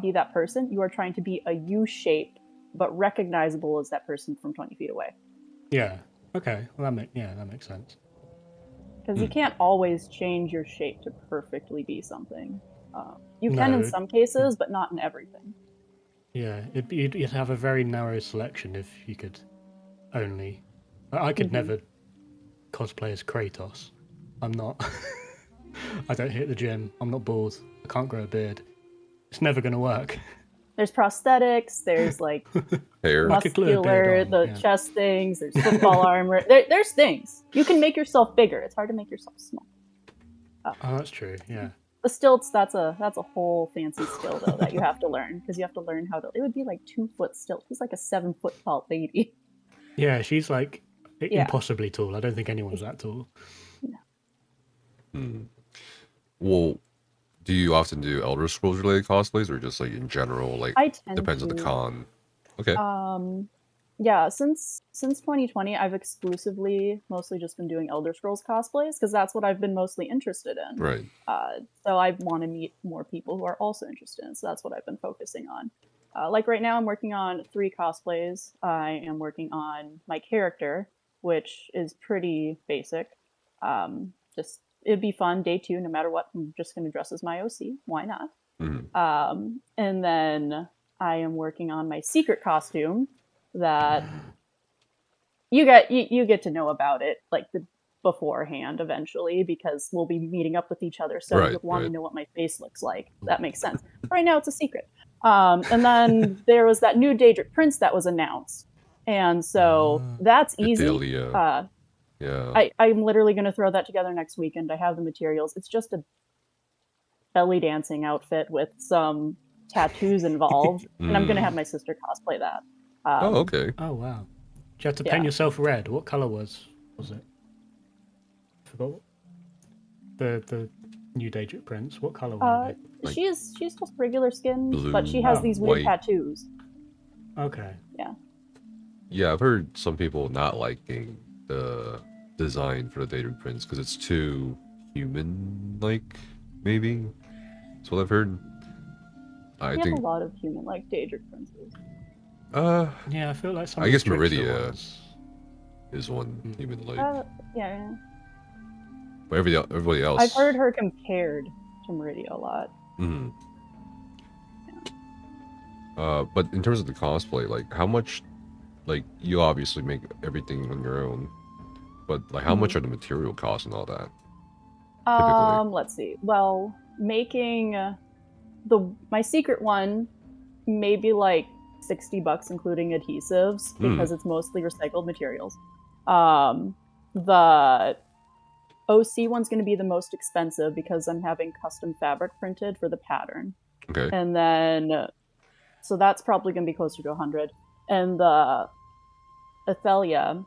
be that person. You are trying to be a U shape, but recognizable as that person from 20 feet away. Yeah. Okay. Well, that makes sense. Because you can't always change your shape to perfectly be something. You can in some cases, but not in everything. Yeah, you'd have a very narrow selection if you could only. I could never cosplay as Kratos. I'm not. I don't hit the gym. I'm not bald. I can't grow a beard. It's never going to work. There's prosthetics. There's like hair, muscular, chest things. There's football armor. There's things. You can make yourself bigger. It's hard to make yourself small. Oh, that's true. Yeah. The stilts, that's a whole fancy skill though that you have to learn, because you have to learn how to. It would be like 2 foot stilt. She's like a 7 foot tall lady. Yeah, she's like impossibly tall. I don't think anyone's that tall. No. Well, do you often do Elder Scrolls related cosplays, or just like in general? Like, I tend depends on the con. Okay. Yeah, since 2020, I've exclusively mostly just been doing Elder Scrolls cosplays because that's what I've been mostly interested in. Right. So I want to meet more people who are also interested in. So that's what I've been focusing on. Like right now, I'm working on 3 cosplays. I am working on my character, which is pretty basic. Just it'd be fun day 2, no matter what. I'm just going to dress as my OC. Why not? And then I am working on my secret costume that you get to know about it like beforehand eventually, because we'll be meeting up with each other, so you'll want to know what my face looks like. That makes sense. Right now it's a secret. And then there was that new Daedric Prince that was announced, and so that's easy. I'm literally going to throw that together next weekend. I have the materials. It's just a belly dancing outfit with some tattoos involved, and I'm going to have my sister cosplay that. Okay. Oh wow! Did you have to paint yourself red? What color was it? I forgot. The new Daedric Prince. What color was it? She's just regular skin, blue, but she has these weird white. tattoos. Okay. Yeah. Yeah, I've heard some people not liking the design for the Daedric Prince because it's too human-like. Maybe that's what I've heard. I think a lot of human-like Daedric Princes. Yeah, I feel like some. I guess Meridia is one human-like. Yeah. But everybody else. I've heard her compared to Meridia a lot. But in terms of the cosplay, like how much, like you obviously make everything on your own, but like how much are the material costs and all that? Typically? Let's see. Well, making my secret one, maybe like $60 including adhesives, because it's mostly recycled materials. The OC one's going to be the most expensive because I'm having custom fabric printed for the pattern. Okay. And then, so that's probably going to be closer to 100. And the Athelia,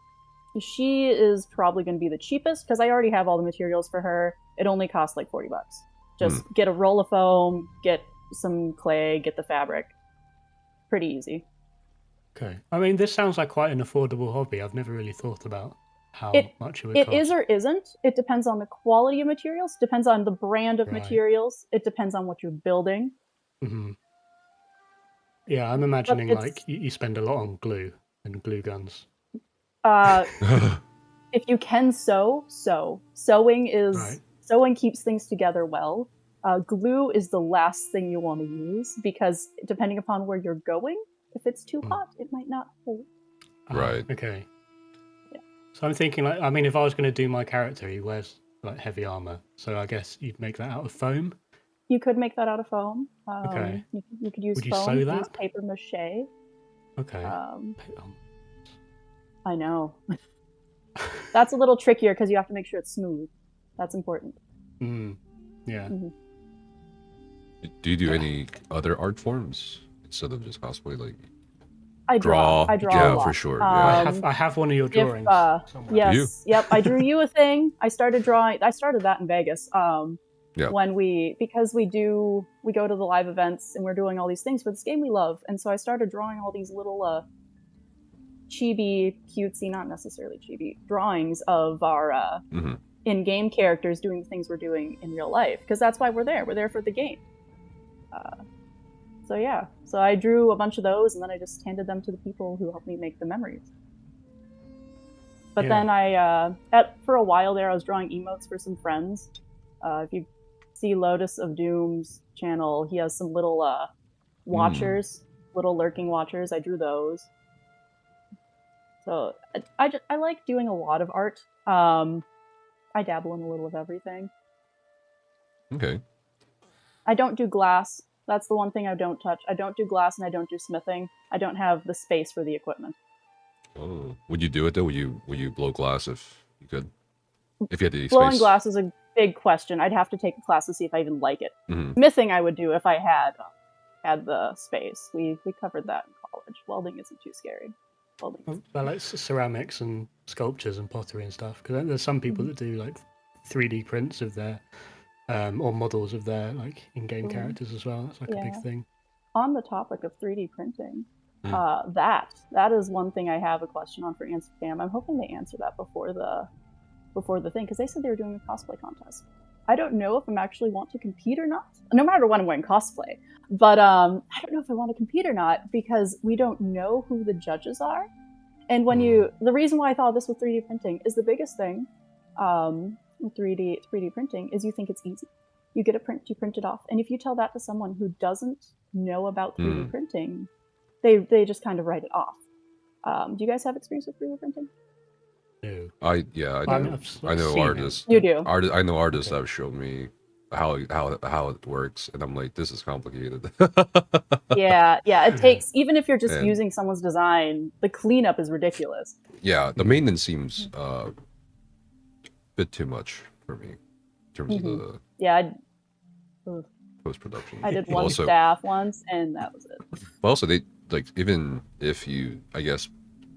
she is probably going to be the cheapest because I already have all the materials for her. It only costs like $40. Just get a roll of foam, get some clay, get the fabric. Pretty easy. Okay. I mean, this sounds like quite an affordable hobby. I've never really thought about how much it would cost. It is or isn't. It depends on the quality of materials. Depends on the brand of materials. It depends on what you're building. Yeah, I'm imagining like you spend a lot on glue and glue guns. If you can sew. Sewing keeps things together well. Glue is the last thing you want to use because depending upon where you're going, if it's too hot, it might not hold. Right. Okay. Yeah. So I'm thinking like, I mean, if I was going to do my character, he wears like heavy armor, so I guess you'd make that out of foam. You could make that out of foam. Okay. You could use Would you foam. sew that? Use paper mache. Okay. I know. That's a little trickier because you have to make sure it's smooth. That's important. Yeah. Do you do any other art forms instead of just cosplay? Like I draw a yeah, lot. for sure. Yeah. I have one of your drawings. somewhere. Yes, yep. I drew you a thing. I started that in Vegas. Yeah. Because we go to the live events and we're doing all these things for this game we love, and so I started drawing all these little chibi, cutesy, not necessarily chibi, drawings of our in-game characters doing the things we're doing in real life, because that's why we're there. We're there for the game. So yeah, so I drew a bunch of those, and then I just handed them to the people who helped me make the memories. But then for a while there, I was drawing emotes for some friends. If you see Lotus of Doom's channel, he has some little watchers, little lurking watchers. I drew those. So I like doing a lot of art. I dabble in a little of everything. Okay. I don't do glass. That's the one thing I don't touch. I don't do glass and I don't do smithing. I don't have the space for the equipment. Oh, would you do it though? Would you blow glass if you could? If you had the Blowing space? glass is a big question. I'd have to take a class to see if I even like it. Mhm. Smithing I would do if I had the space. We covered that in college. Welding isn't too scary. Well, like ceramics and sculptures and pottery and stuff. Because there's some people that do like 3D prints of their or models of their like in-game characters as well. That's like a big thing. On the topic of 3D printing, that is one thing I have a question on for Answer Fam. I'm hoping they answer that before the thing, because they said they were doing a cosplay contest. I don't know if I'm actually want to compete or not, no matter when I'm wearing cosplay. But I don't know if I want to compete or not, because we don't know who the judges are. And when the reason why I thought this with 3D printing is the biggest thing with 3D printing is you think it's easy. You get a print, you print it off. And if you tell that to someone who doesn't know about 3D printing, they just kind of write it off. Do you guys have experience with 3D printing? No. I do. I know artists. You do. I know artists that have shown me how it works, and I'm like, this is complicated. yeah. It takes, even if you're just using someone's design, the cleanup is ridiculous. Yeah, the maintenance seems a bit too much for me in terms of the post production. I did one staff once, and that was it. But also, they like, even if you, I guess,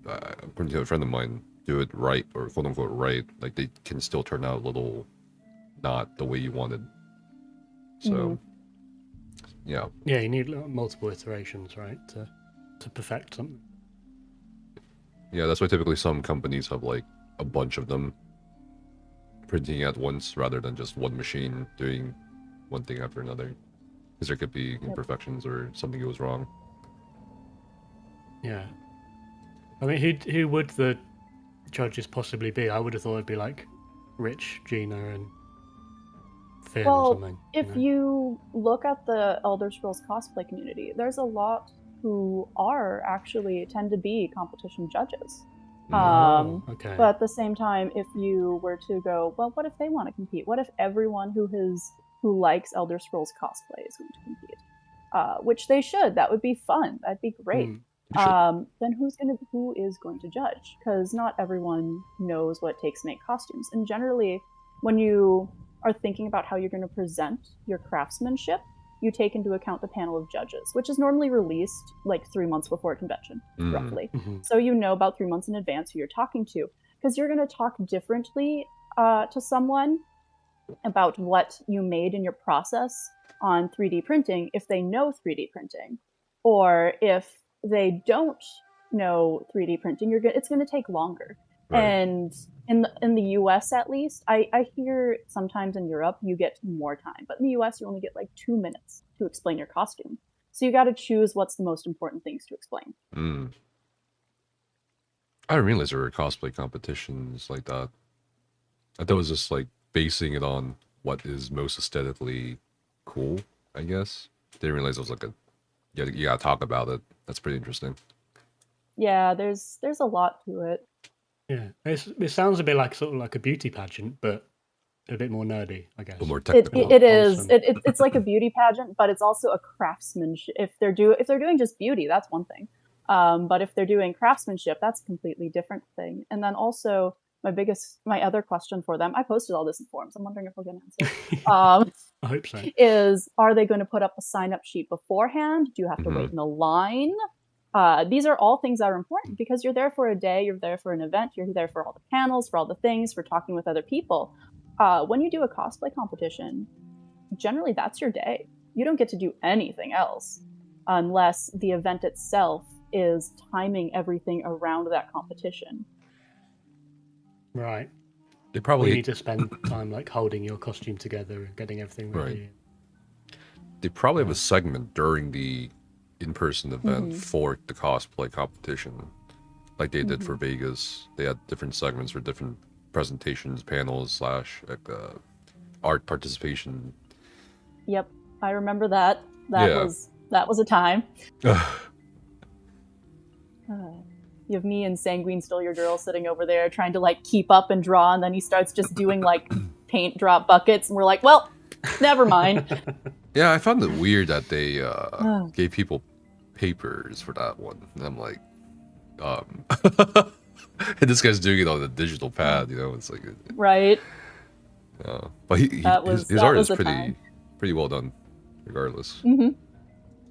according to a friend of mine, do it right, or quote unquote right, like they can still turn out a little not the way you wanted. So yeah, you need multiple iterations, right, to perfect something. Yeah, that's why typically some companies have like a bunch of them printing at once rather than just one machine doing one thing after another, because there could be imperfections or something goes wrong. Yeah, I mean, who would the judges possibly be? I would have thought it'd be like Rich, Gina, and Finn or something. If you look at the Elder Scrolls cosplay community, there's a lot who tend to be competition judges. Okay. But at the same time, if you were to go, well, what if they want to compete? What if everyone who likes Elder Scrolls cosplay is going to compete? Which they should. That would be fun. That'd be great. Then who is going to judge? Because not everyone knows what it takes to make costumes. And generally, when you are thinking about how you're going to present your craftsmanship, you take into account the panel of judges, which is normally released like 3 months before a convention, roughly. So you know about 3 months in advance who you're talking to, because you're going to talk differently to someone about what you made in your process on 3D printing if they know 3D printing, or if they don't know 3D printing, it's going to take longer. Right. And in the US, at least, I hear sometimes in Europe you get more time, but in the US you only get like 2 minutes to explain your costume. So you got to choose what's the most important things to explain. I didn't realize there were cosplay competitions like that. I thought it was just like basing it on what is most aesthetically cool, I guess. Didn't realize it was like you gotta talk about it. That's pretty interesting. Yeah, there's a lot to it. Yeah, it sounds a bit like sort of like a beauty pageant, but a bit more nerdy, I guess. More technical. It is. It's like a beauty pageant, but it's also a craftsmanship. If they're doing just beauty, that's one thing. But if they're doing craftsmanship, that's a completely different thing. And then also, my other question for them, I posted all this in forums, I'm wondering if we'll get an answer, I hope so. is, are they going to put up a sign-up sheet beforehand? Do you have to wait in a line? These are all things that are important because you're there for a day, you're there for an event, you're there for all the panels, for all the things, for talking with other people. When you do a cosplay competition, generally that's your day. You don't get to do anything else unless the event itself is timing everything around that competition. Right. They probably need to spend time like holding your costume together and getting everything ready. Right. They probably have a segment during the in-person event for the cosplay competition, like they did for Vegas. They had different segments for different presentations, panels, / art participation. Yep, I remember that. Yeah. That was a time. You have me and Sanguine Still Your Girl sitting over there trying to like keep up and draw, and then he starts just doing like paint drop buckets, and we're like, well, never mind. Yeah, I found it weird that they gave people papers for that one. And I'm like, and this guy's doing it on a digital pad, you know? It's like, right. But his art is pretty well done, regardless.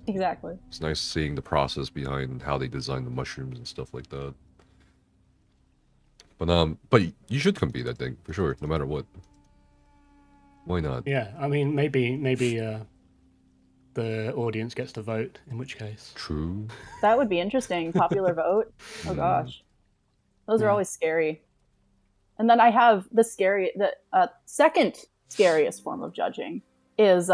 Exactly. It's nice seeing the process behind how they design the mushrooms and stuff like that. But you should compete, I think, for sure, no matter what. Why not? Yeah, I mean, maybe the audience gets to vote, in which case. True. That would be interesting. Popular vote. Oh gosh. Those are always scary. And then I have the second scariest form of judging is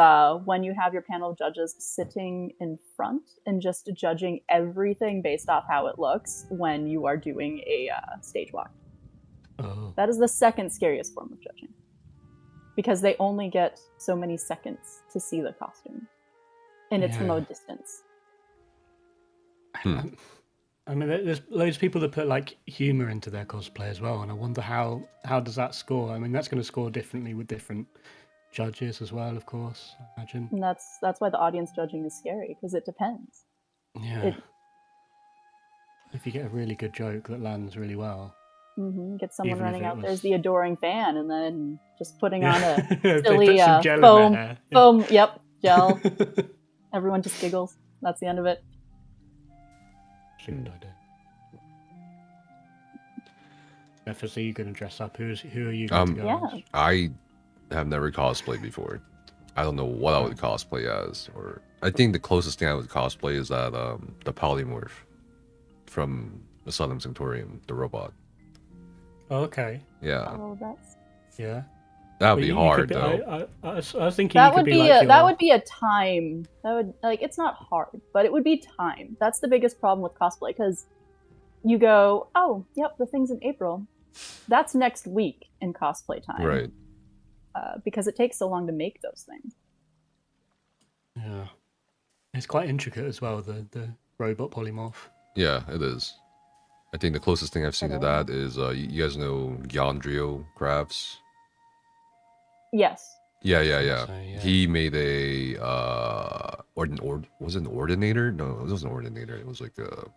when you have your panel of judges sitting in front and just judging everything based off how it looks when you are doing a stage walk. Oh. That is the second scariest form of judging. Because they only get so many seconds to see the costume. And it's from a distance. I mean, there's loads of people that put like humor into their cosplay as well, and I wonder how does that score? I mean, that's going to score differently with different judges as well, of course, I imagine. And that's why the audience judging is scary, because it depends. Yeah. If you get a really good joke that lands really well. Get someone Even running if it out, was- there's the adoring fan, and then just putting on a They silly put some gel in their hair. foam, gel. Everyone just giggles. That's the end of it. Good idea. Efrain, are you going to dress up? Who are you going to go as? I have never cosplayed before. I don't know what I would cosplay as, or I think the closest thing I would cosplay is that the polymorph from the Southern Sanctorium, the robot. Oh, okay. Yeah. Oh, that's... Yeah. That would be hard, though. I was thinking that you would could be like that would be a time. That would it's not hard, but it would be time. That's the biggest problem with cosplay, because you go, oh, yep, the thing's in April. That's next week in cosplay time, right? Because it takes so long to make those things. Yeah, it's quite intricate as well. The robot polymorph. Yeah, it is. I think the closest thing I've seen to that is you guys know Yandrio Crafts. Yes. Yeah. So, yeah. He made a was it an ordinator? No, it wasn't an ordinator. It was like the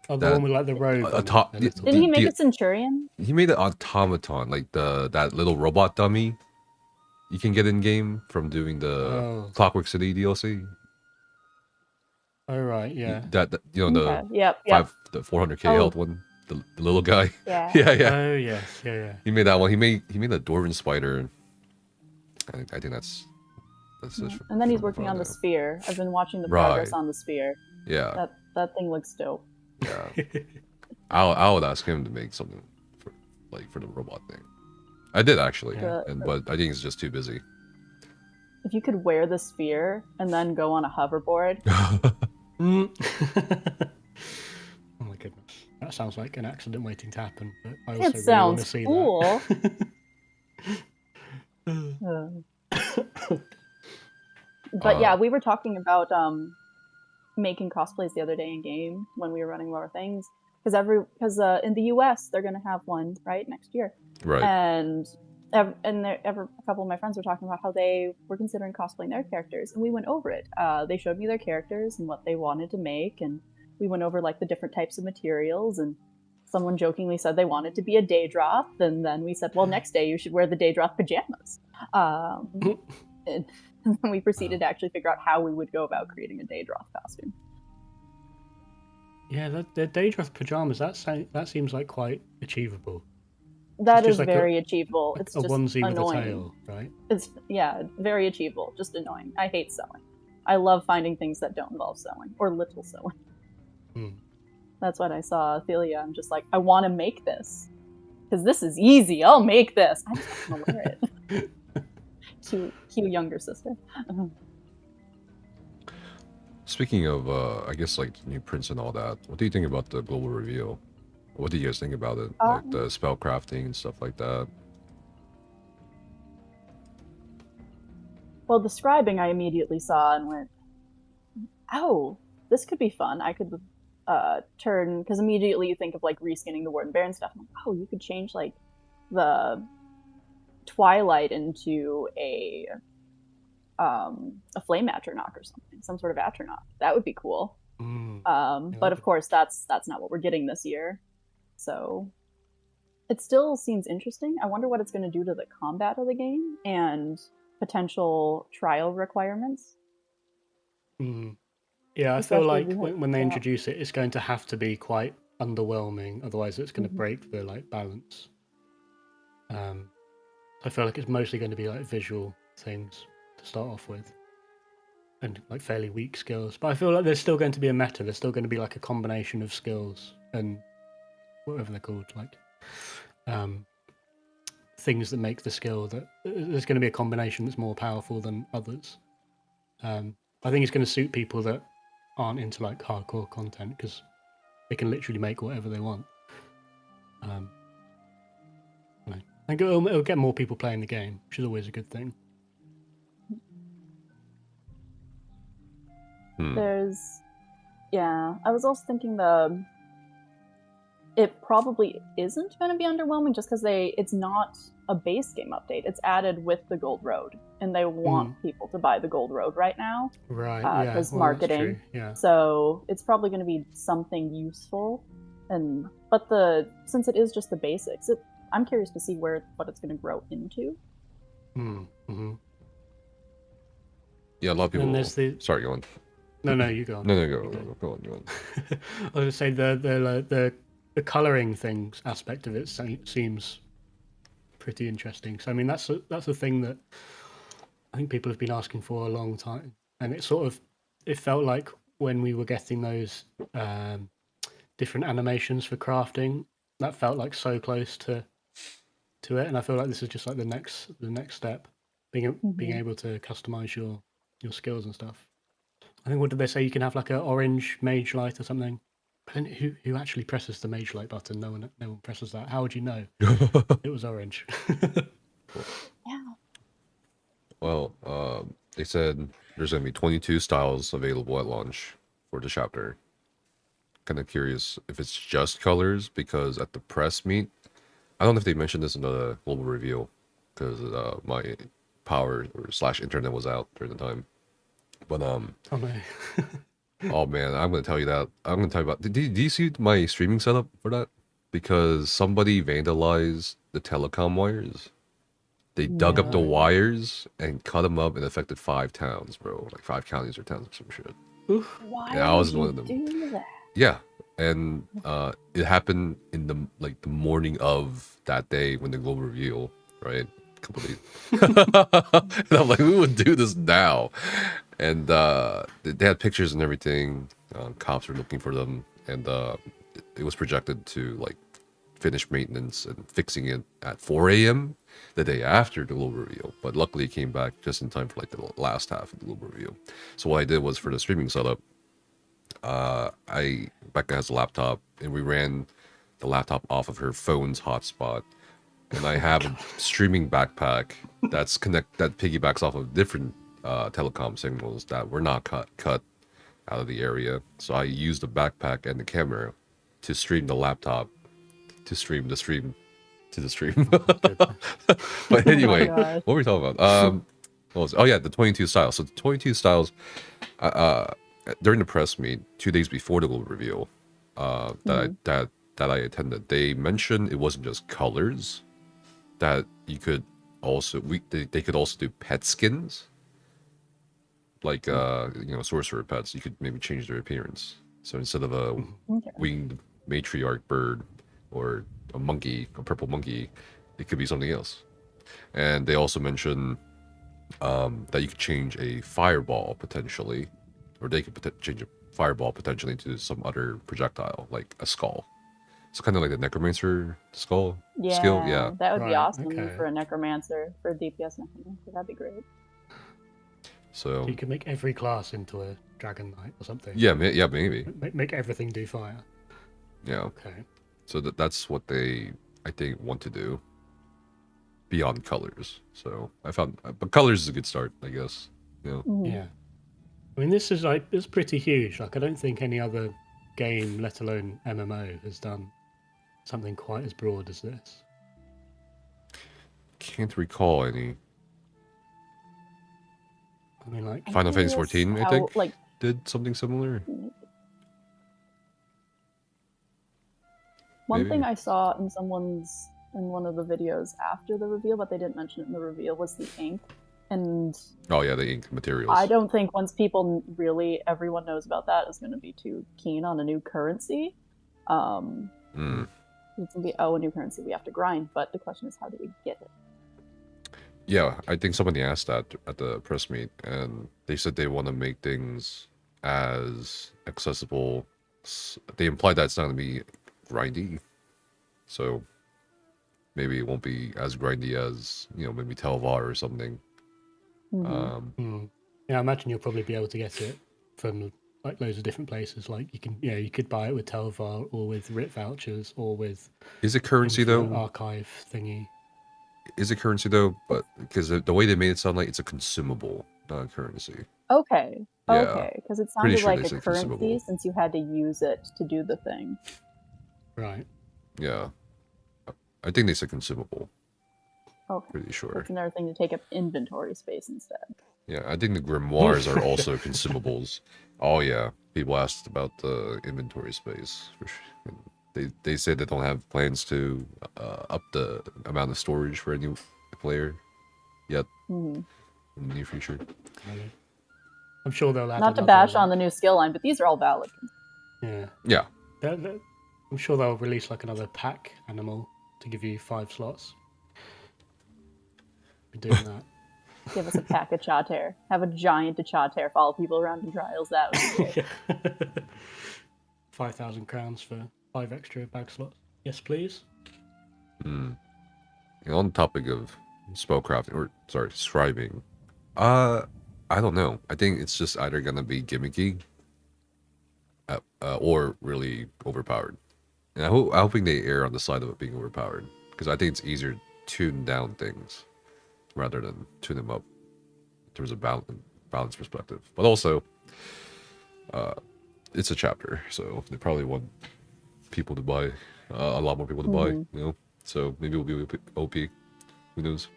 one with like the robe. Didn't he make a centurion? He made an automaton, like that little robot dummy you can get in game from doing the Clockwork City DLC. Oh right, yeah. That you know the the 400k health one, the little guy. Yeah. yeah. Oh yes, yeah. He made that one. He made a Dwarven spider. I think that's it. And then he's working on the sphere. I've been watching the progress on the sphere. Yeah. That thing looks dope. Yeah. I would ask him to make something for the robot thing. I did actually, but I think he's just too busy. If you could wear the sphere and then go on a hoverboard. Oh my goodness, that sounds like an accident waiting to happen. But I also really want to see cool. that. But yeah, we were talking about making cosplays the other day in game when we were running lower things, because in the US they're going to have one right next year, right? And a couple of my friends were talking about how they were considering cosplaying their characters, and we went over it. They showed me their characters and what they wanted to make, and we went over like the different types of materials, and someone jokingly said they wanted to be a Daedroth, and then we said, well, next day you should wear the Daedroth pajamas. And then we proceeded to actually figure out how we would go about creating a Daedroth costume. Yeah, the Daedroth pajamas, that seems like quite achievable. That is like very achievable. It's a just onesie annoying. with a tail, right? It's very achievable. Just annoying. I hate sewing. I love finding things that don't involve sewing or little sewing. That's what I saw Athelia. I'm just like, I want to make this because this is easy. I'll make this. I just want to wear it. Cute younger sister. Speaking of, I guess like new prints and all that, what do you think about the global reveal? What do you guys think about it? Like the spell crafting and stuff like that? Well, the scribing I immediately saw and went, oh, this could be fun. I could turn, because immediately you think of like reskinning the Warden Baron stuff. I'm like, oh, you could change like the Twilight into a flame Atronach or something, some sort of Atronach. That would be cool. But of course, that's not what we're getting this year. So it still seems interesting. I wonder what it's going to do to the combat of the game and potential trial requirements. Yeah, I feel like when they introduce it, it's going to have to be quite underwhelming. Otherwise, it's going to break the like balance. I feel like it's mostly going to be like visual things to start off with, and like fairly weak skills. But I feel like there's still going to be a meta. There's still going to be like a combination of skills and whatever they're called, like things that make the skill. That there's going to be a combination that's more powerful than others. I think it's going to suit people that aren't into like hardcore content because they can literally make whatever they want. I think it'll get more people playing the game, which is always a good thing. I was also thinking it probably isn't going to be underwhelming just because it's not a base game update. It's added with the Gold Road, and they want people to buy the Gold Road right now. Right, because marketing. Yeah. So it's probably going to be something useful. But since it is just the basics, I'm curious to see what it's going to grow into. Yeah, a lot of people. And there's Sorry, go on. No, you go on. No, go on. I was going to say the colouring things aspect of it seems pretty interesting. So I mean that's a thing that I think people have been asking for a long time, and it felt like when we were getting those different animations for crafting, that felt like so close to it, and I feel like this is just like the next step, being able to customize your skills and stuff. I think, what did they say? You can have like an orange mage light or something. But then who actually presses the mage light button? No one presses that. How would you know? It was orange. Yeah. Well, they said there's going to be 22 styles available at launch for the chapter. Kind of curious if it's just colors, because at the press meet, I don't know if they mentioned this in the global reveal, because my power / internet was out during the time. But oh no. Oh man, I'm gonna tell you that. I'm gonna tell you about. Do you see my streaming setup for that? Because somebody vandalized the telecom wires. They dug up the wires and cut them up and affected 5 towns, bro. Like 5 counties or towns or some shit. Why I was one of would them. you do that? Yeah, and it happened in the morning of that day when the global reveal, right? A couple days. And I'm like, who would do this now? And they had pictures and everything. Cops were looking for them, and it was projected to like finish maintenance and fixing it at 4 a.m. the day after the global reveal. But luckily, it came back just in time for like the last half of the global reveal. So what I did was, for the streaming setup, Becca has a laptop, and we ran the laptop off of her phone's hotspot. And I have a streaming backpack that piggybacks off of different telecom signals that were not cut out of the area. So I used the backpack and the camera to stream the laptop to stream the stream to the stream. But anyway, what were we talking about? The 22 styles. So the 22 styles, during the press meet 2 days before the global reveal, that that I attended, they mentioned it wasn't just colors, that you could also they could also do pet skins, like sorcerer pets. You could maybe change their appearance. So instead of a winged matriarch bird or a monkey, a purple monkey, it could be something else. And they also mentioned that you could change a fireball potentially, or they could change a fireball potentially to some other projectile, like a skull. So kind of like the necromancer skill. Yeah, that would be awesome for a necromancer, for a DPS necromancer. That'd be great. So you could make every class into a dragon knight or something. Yeah, maybe. Make everything do fire. Yeah. Okay. So that's what they, I think, want to do. Beyond colors. So I found, but colors is a good start, I guess. Yeah. Yeah. I mean, this is it's pretty huge. Like, I don't think any other game, let alone MMO, has done something quite as broad as this. Can't recall any. I mean, like Final Fantasy 14, I think, did something similar. One thing I saw in one of the videos after the reveal, but they didn't mention it in the reveal, was the ink. And oh yeah, the ink materials. I don't think once everyone knows about that, is going to be too keen on a new currency. It's going to be, a new currency we have to grind, but the question is, how do we get it? Yeah, I think somebody asked that at the press meet, and they said they want to make things as accessible. They implied that it's not going to be grindy, so maybe it won't be as grindy as, maybe Telvar or something. Yeah, I imagine you'll probably be able to get it from like loads of different places. Like you could buy it with Telvar or with RIT vouchers or with. Is it currency though? Archive thingy. Is it currency though? But because the way they made it sound like it's a consumable, not a currency. Okay. Yeah. Okay, because it sounded like a currency since you had to use it to do the thing. Right. Yeah. I think they said consumable. Okay. Pretty sure. That's another thing to take up inventory space instead. Yeah, I think the grimoires are also consumables. Oh yeah, people asked about the inventory space. They said they don't have plans to up the amount of storage for a new player yet in the near future. I'm sure they'll add. Not to bash on the new skill line, but these are all valid. Yeah. Yeah. I'm sure they'll release like another pack animal to give you 5 slots. Be doing that. Give us a pack of Chater. Have a giant Chater follow people around in trials. That would be great. 5,000 crowns for 5 extra bag slots. Yes, please. On the topic of spellcrafting, scribing, I don't know. I think it's just either gonna be gimmicky, or really overpowered. And I'm hoping they err on the side of it being overpowered, because I think it's easier to tune down things rather than tune them up in terms of balance perspective. But also, it's a chapter, so they probably want people to buy, a lot more people to buy, So maybe it'll be OP. Who knows?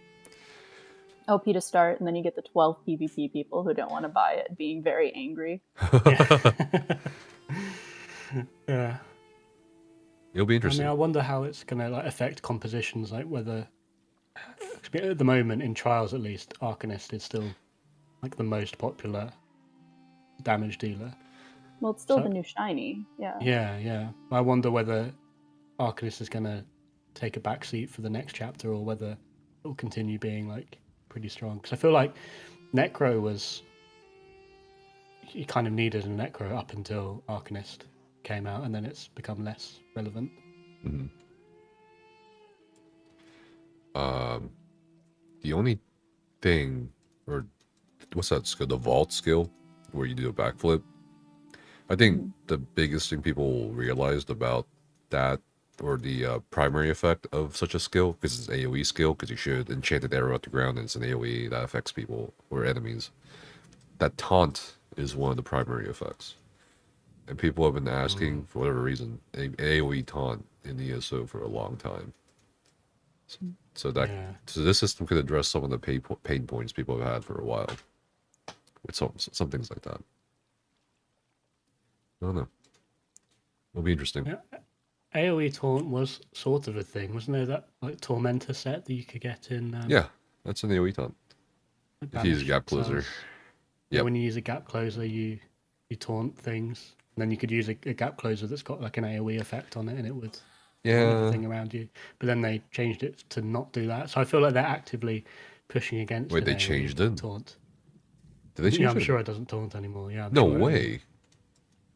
OP to start, and then you get the 12 PvP people who don't want to buy it being very angry. Yeah. It'll be interesting. I mean, I wonder how it's going to affect compositions, like whether at the moment in trials at least, Arcanist is still like the most popular damage dealer. Well, it's still the new shiny. Yeah. Yeah. I wonder whether Arcanist is going to take a backseat for the next chapter, or whether it will continue being like pretty strong. Because I feel like Necro was, you kind of needed a Necro up until Arcanist came out, and then it's become less relevant. The only thing, or what's that skill? The vault skill, where you do a backflip. I think the biggest thing people realized about that, or the primary effect of such a skill, because it's an AoE skill, because you shoot enchanted arrow at the ground, and it's an AoE that affects people or enemies. That taunt is one of the primary effects. And people have been asking, for whatever reason, an AoE taunt in the ESO for a long time. So this system could address some of the pain points people have had for a while. With some things like that. I don't know. It'll be interesting. Yeah. AoE taunt was sort of a thing, wasn't there? That like Tormentor set that you could get in. Yeah, that's an AoE taunt. If you use a gap closer. Yeah, when you use a gap closer, you taunt things. And then you could use a gap closer that's got like an AoE effect on it, and it would taunt everything around you. But then they changed it to not do that. So I feel like they're actively pushing against. Wait, they changed it? Taunt. Did they change yeah, I'm it? sure it doesn't taunt anymore. Yeah. No way.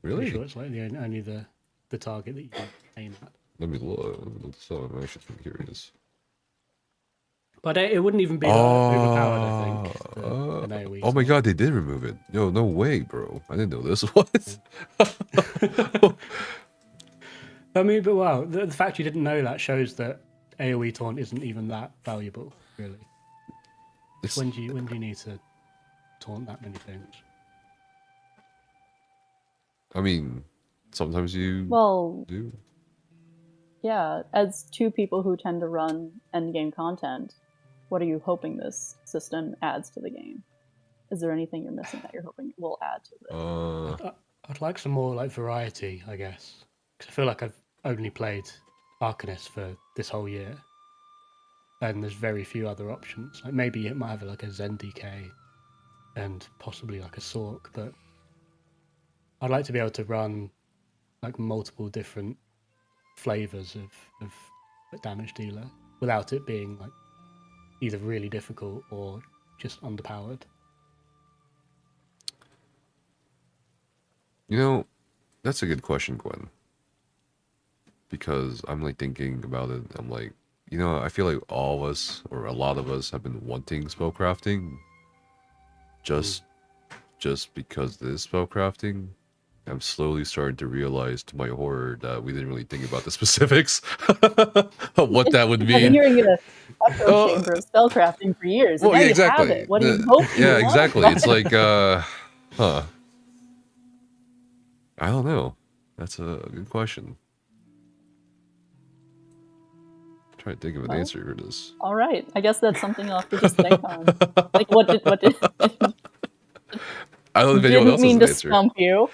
Really? I'm sure it's like only the target that you can aim at. Let me look. So I'm actually curious. But it wouldn't even be that overpowered, I think. An AoE oh my god, they did remove it. Yo, no way, bro. I didn't know this. What? I mean, but wow, the fact you didn't know that shows that AoE taunt isn't even that valuable, really. When do you need to taunt that many things? I mean, sometimes you do. Yeah, as two people who tend to run endgame content, what are you hoping this system adds to the game? Is there anything you're missing that you're hoping it will add to it? I'd like some more like variety, I guess. Because I feel like I've only played Arcanist for this whole year. And there's very few other options. Like maybe it might have like a Zen DK and possibly like a Sork, but I'd like to be able to run like multiple different flavors of damage dealer without it being like either really difficult or just underpowered. You know, that's a good question, Gwen. Because I'm like thinking about it. I'm like, you know, I feel like all of us or a lot of us have been wanting spellcrafting just because this spellcrafting. I'm slowly starting to realize, to my horror, that we didn't really think about the specifics of what that would mean. I've been hearing a echo chamber of spellcrafting for years. Well, and now yeah, exactly. You have it. What do you hope? Yeah, exactly. It's like, huh? I don't know. That's a good question. I'm trying to think of an answer for this. All right, I guess that's something I'll have to just think on. Like, what did? I don't know if anyone else has an to answer. stump you.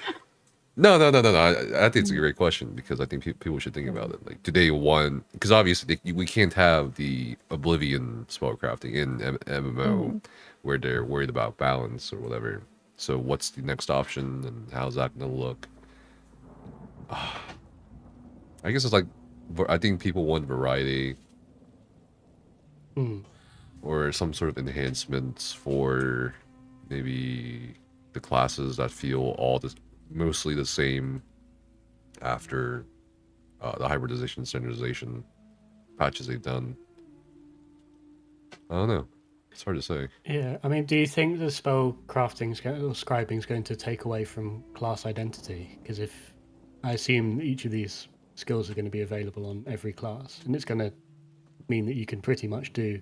No. I think it's a great question because I think people should think about it. Like, do they want? Because obviously we can't have the Oblivion spellcrafting in MMO where they're worried about balance or whatever. So what's the next option and how's that gonna look? I guess it's like I think people want variety or some sort of enhancements for maybe the classes that feel mostly the same after the hybridization standardization patches they've done. I don't know. It's hard to say. Yeah, I mean, do you think the spell crafting's or scribing's going to take away from class identity? Because if I assume each of these skills are going to be available on every class, and it's going to mean that you can pretty much do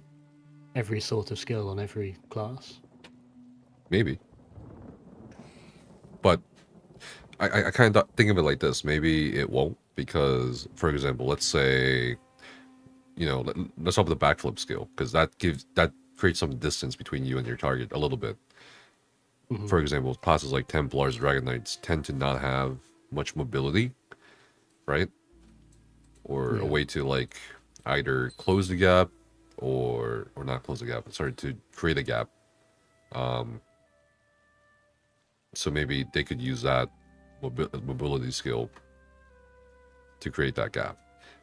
every sort of skill on every class. Maybe. But I kind of think of it like this. Maybe it won't because, for example, let's say, you know, let's talk about the backflip skill because that creates some distance between you and your target a little bit. For example, classes like Templars, Dragon Knights tend to not have much mobility, right? Or a way to like either close the gap or not close the gap, but sorry, to create a gap. So maybe they could use that mobility skill to create that gap.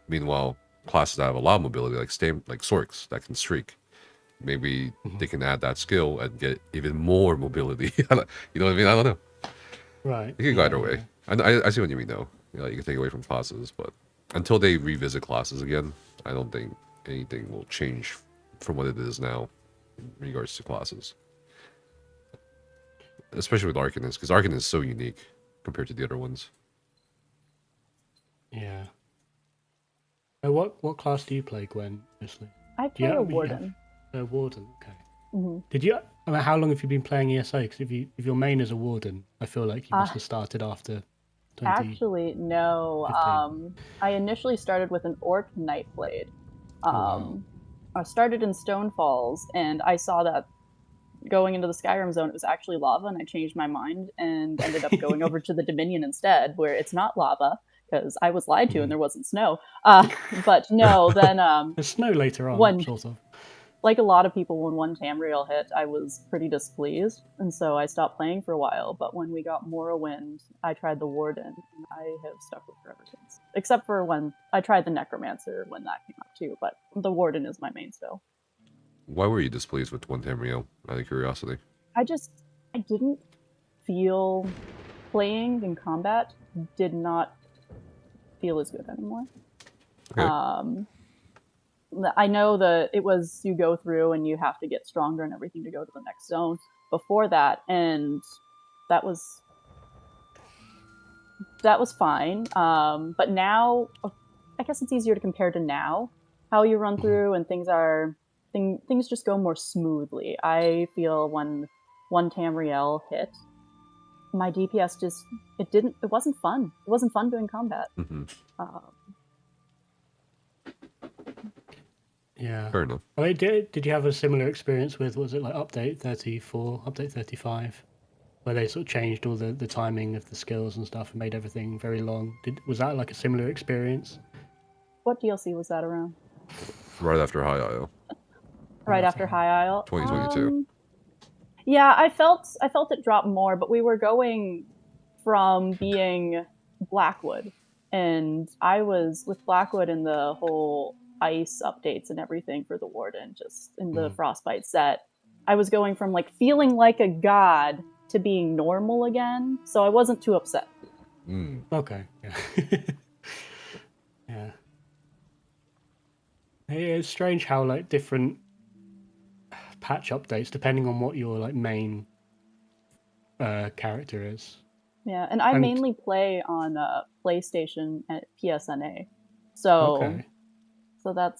Meanwhile, classes that have a lot of mobility, like Sorks that can streak, maybe they can add that skill and get even more mobility. You know what I mean? I don't know. Right. It can go either way. I see what you mean, though. You know, you can take away from classes, but until they revisit classes again, I don't think anything will change from what it is now in regards to classes. Especially with Arcanist, because Arcanist is so unique compared to the other ones. Yeah. What class do you play, Gwen, mostly? I play a Warden. A Warden, okay. Did you? I mean, how long have you been playing ESO? Because if your main is a Warden, I feel like you must have started after 20. Actually, no. I initially started with an Orc Nightblade. I started in Stonefalls, and I saw that going into the Skyrim zone, it was actually lava, and I changed my mind and ended up going over to the Dominion instead, where it's not lava. because I was lied to and Mhm. there wasn't snow. But no, then There's snow later on, when sort of. like a lot of people, when one Tamriel hit, I was pretty displeased, and so I stopped playing for a while. But when we got Morrowind, I tried the Warden, and I have stuck with her ever since. Except for when I tried the Necromancer when that came out too, but the Warden is my main still. Why were you displeased with one Tamriel? Out of curiosity. I didn't feel playing in combat did not feel as good anymore. Okay. I know that it was you go through and you have to get stronger and everything to go to the next zone before that, and that was fine. But now, I guess it's easier to compare to now, how you run through and things just go more smoothly. I feel when one Tamriel hit, my DPS it wasn't fun. It wasn't fun doing combat. Yeah. Fair enough. I mean, did you have a similar experience with, was it like update 34, update 35, where they sort of changed all the timing of the skills and stuff and made everything very long? Was that like a similar experience? What DLC was that around? Right after High Isle. Right after High Isle? 2022. Yeah, I felt it drop more, but we were going from being Blackwood, and I was with Blackwood in the whole ice updates and everything for the Warden, just in the Frostbite set. I was going from like feeling like a god to being normal again, so I wasn't too upset. Okay, yeah. Yeah. It's strange how like different patch updates, depending on what your like main character is. Yeah, and I mainly play on PlayStation and PSNA, so that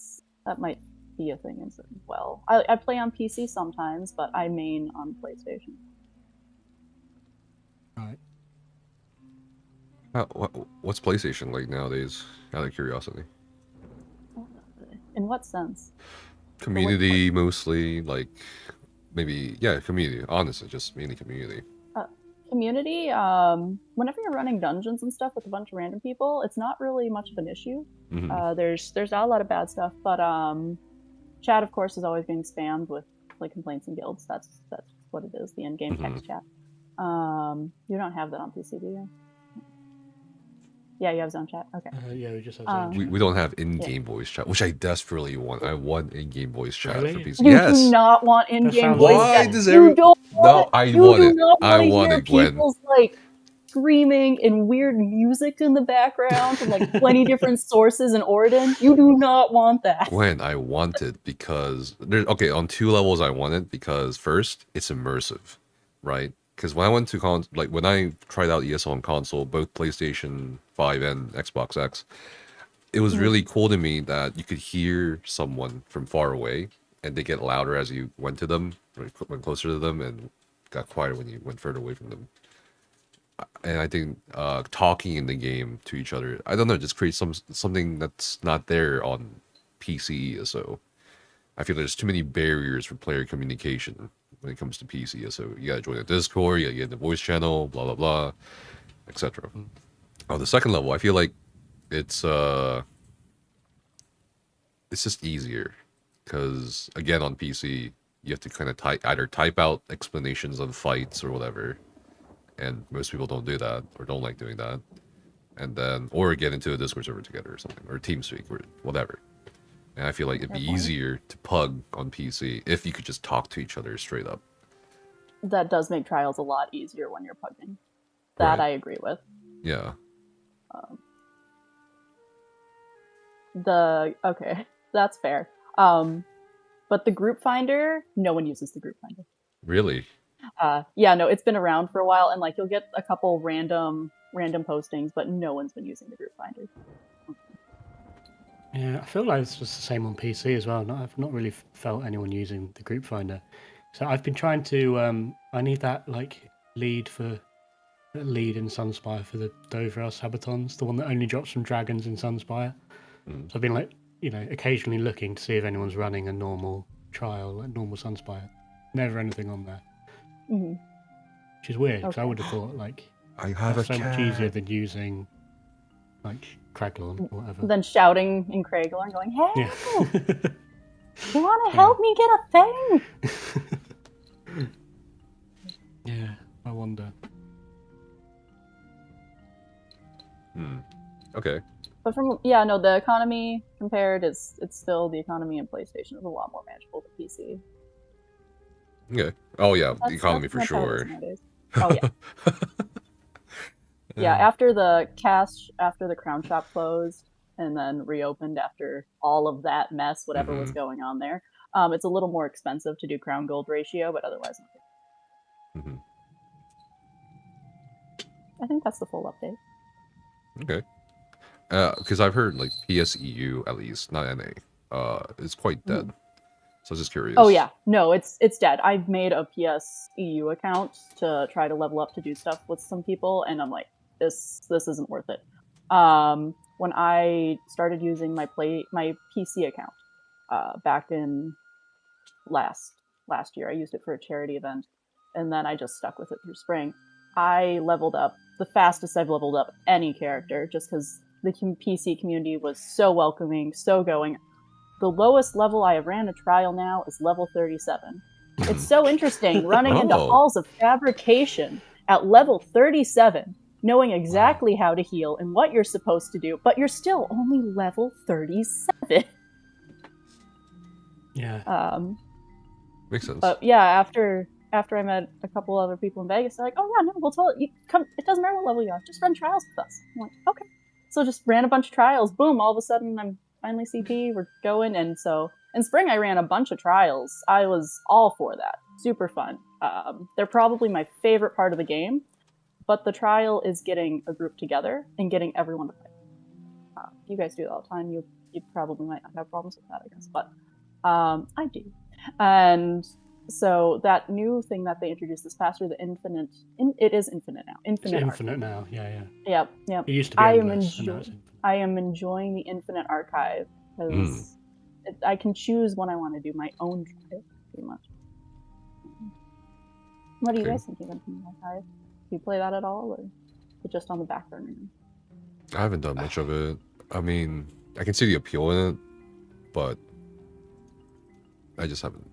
might be a thing as well. I play on PC sometimes, but I main on PlayStation. Right. What's PlayStation like nowadays? Out of curiosity. In what sense? Community mostly, like maybe community. Honestly, just mainly community. Community. Whenever you're running dungeons and stuff with a bunch of random people, it's not really much of an issue. There's not a lot of bad stuff, but chat, of course, is always getting spammed with like complaints and guilds. That's what it is. The in-game text chat. You don't have that on PC, do you? Yeah, you have zone chat. Okay. Yeah, we just have zone chat. We don't have in-game voice chat, which I desperately want. I want in-game voice chat for PC. You do not want in-game voice Why chat. does everyone? No, I want it. I want it, Gwen. People's like screaming and weird music in the background from like 20 different sources in Loraden. You do not want that. Gwen, I want it because on 2 levels I want it because first it's immersive, right? Because when I went to when I tried out ESO on console, both PlayStation 5 and Xbox X, it was really cool to me that you could hear someone from far away, and they get louder as you went to them, went closer to them, and got quieter when you went further away from them. And I think talking in the game to each other, I don't know, just creates something that's not there on PC. So I feel there's too many barriers for player communication when it comes to PC. So you gotta join the Discord, you gotta get the voice channel, blah blah blah, etc. On the second level, I feel like it's just easier because again on PC you have to kind of either type out explanations on fights or whatever, and most people don't do that or don't like doing that, and then or get into a Discord server together or something, or TeamSpeak or whatever. And I feel like it'd be easier to pug on PC if you could just talk to each other straight up. That does make trials a lot easier when you're pugging. That I agree with. Yeah. Okay, that's fair. But the group finder, no one uses the group finder. Really? Yeah, no, it's been around for a while, and like you'll get a couple random postings, but no one's been using the group finder. Yeah, I feel like it's just the same on PC as well. I've not really felt anyone using the group finder. So I've been trying to. I need that like lead in Sunspire for the Dovrel Sabatons, the one that only drops from dragons in Sunspire. So I've been like, occasionally looking to see if anyone's running a normal trial, like normal Sunspire. Never anything on there. Which is weird because I would have thought like I have that's so much easier than using like Craglorn or whatever. Then shouting in Craglorn, going, "Hey, Yeah. you want to help me get a thing?" Yeah, I wonder. Okay. But the economy compared it's still the economy in PlayStation is a lot more manageable to PC. Okay. Oh yeah, the That's economy for much how it is sure. nowadays. Oh yeah. Yeah, after the Crown Shop closed and then reopened after all of that mess, whatever was going on there, it's a little more expensive to do Crown Gold ratio, but otherwise nothing. I think that's the full update. Okay. Because I've heard like PSEU at least, not NA, is quite dead. So I was just curious. Oh yeah, no, it's dead. I've made a PSEU account to try to level up to do stuff with some people, and I'm like, this isn't worth it. When I started using my PC account back in last year, I used it for a charity event, and then I just stuck with it through spring. I leveled up the fastest I've leveled up any character, just because the PC community was so welcoming, so going. The lowest level I have ran a trial now is level 37. It's so interesting running into Halls of Fabrication at level 37, knowing exactly how to heal and what you're supposed to do, but you're still only level 37. Yeah. Makes sense. But yeah, after I met a couple other people in Vegas, they're like, "Oh yeah, no, we'll tell you come. It doesn't matter what level you are, just run trials with us." I'm like, "Okay." So just ran a bunch of trials. Boom! All of a sudden, I'm finally CP. We're going, and so in spring I ran a bunch of trials. I was all for that. Super fun. They're probably my favorite part of the game, but the trial is getting a group together and getting everyone to play. You guys do it all the time. You probably might not have problems with that, I guess, but I do. And so that new thing that they introduced this past year, the infinite, it is infinite now. It's infinite now, yeah. Yep. It used to be endless, I am enjoying the infinite archive because I can choose when I want to do my own trial, pretty much. What do you guys think of Infinite Archive? Do you play that at all, or is it just on the back burner? I haven't done much of it. I mean, I can see the appeal in it, but I just haven't.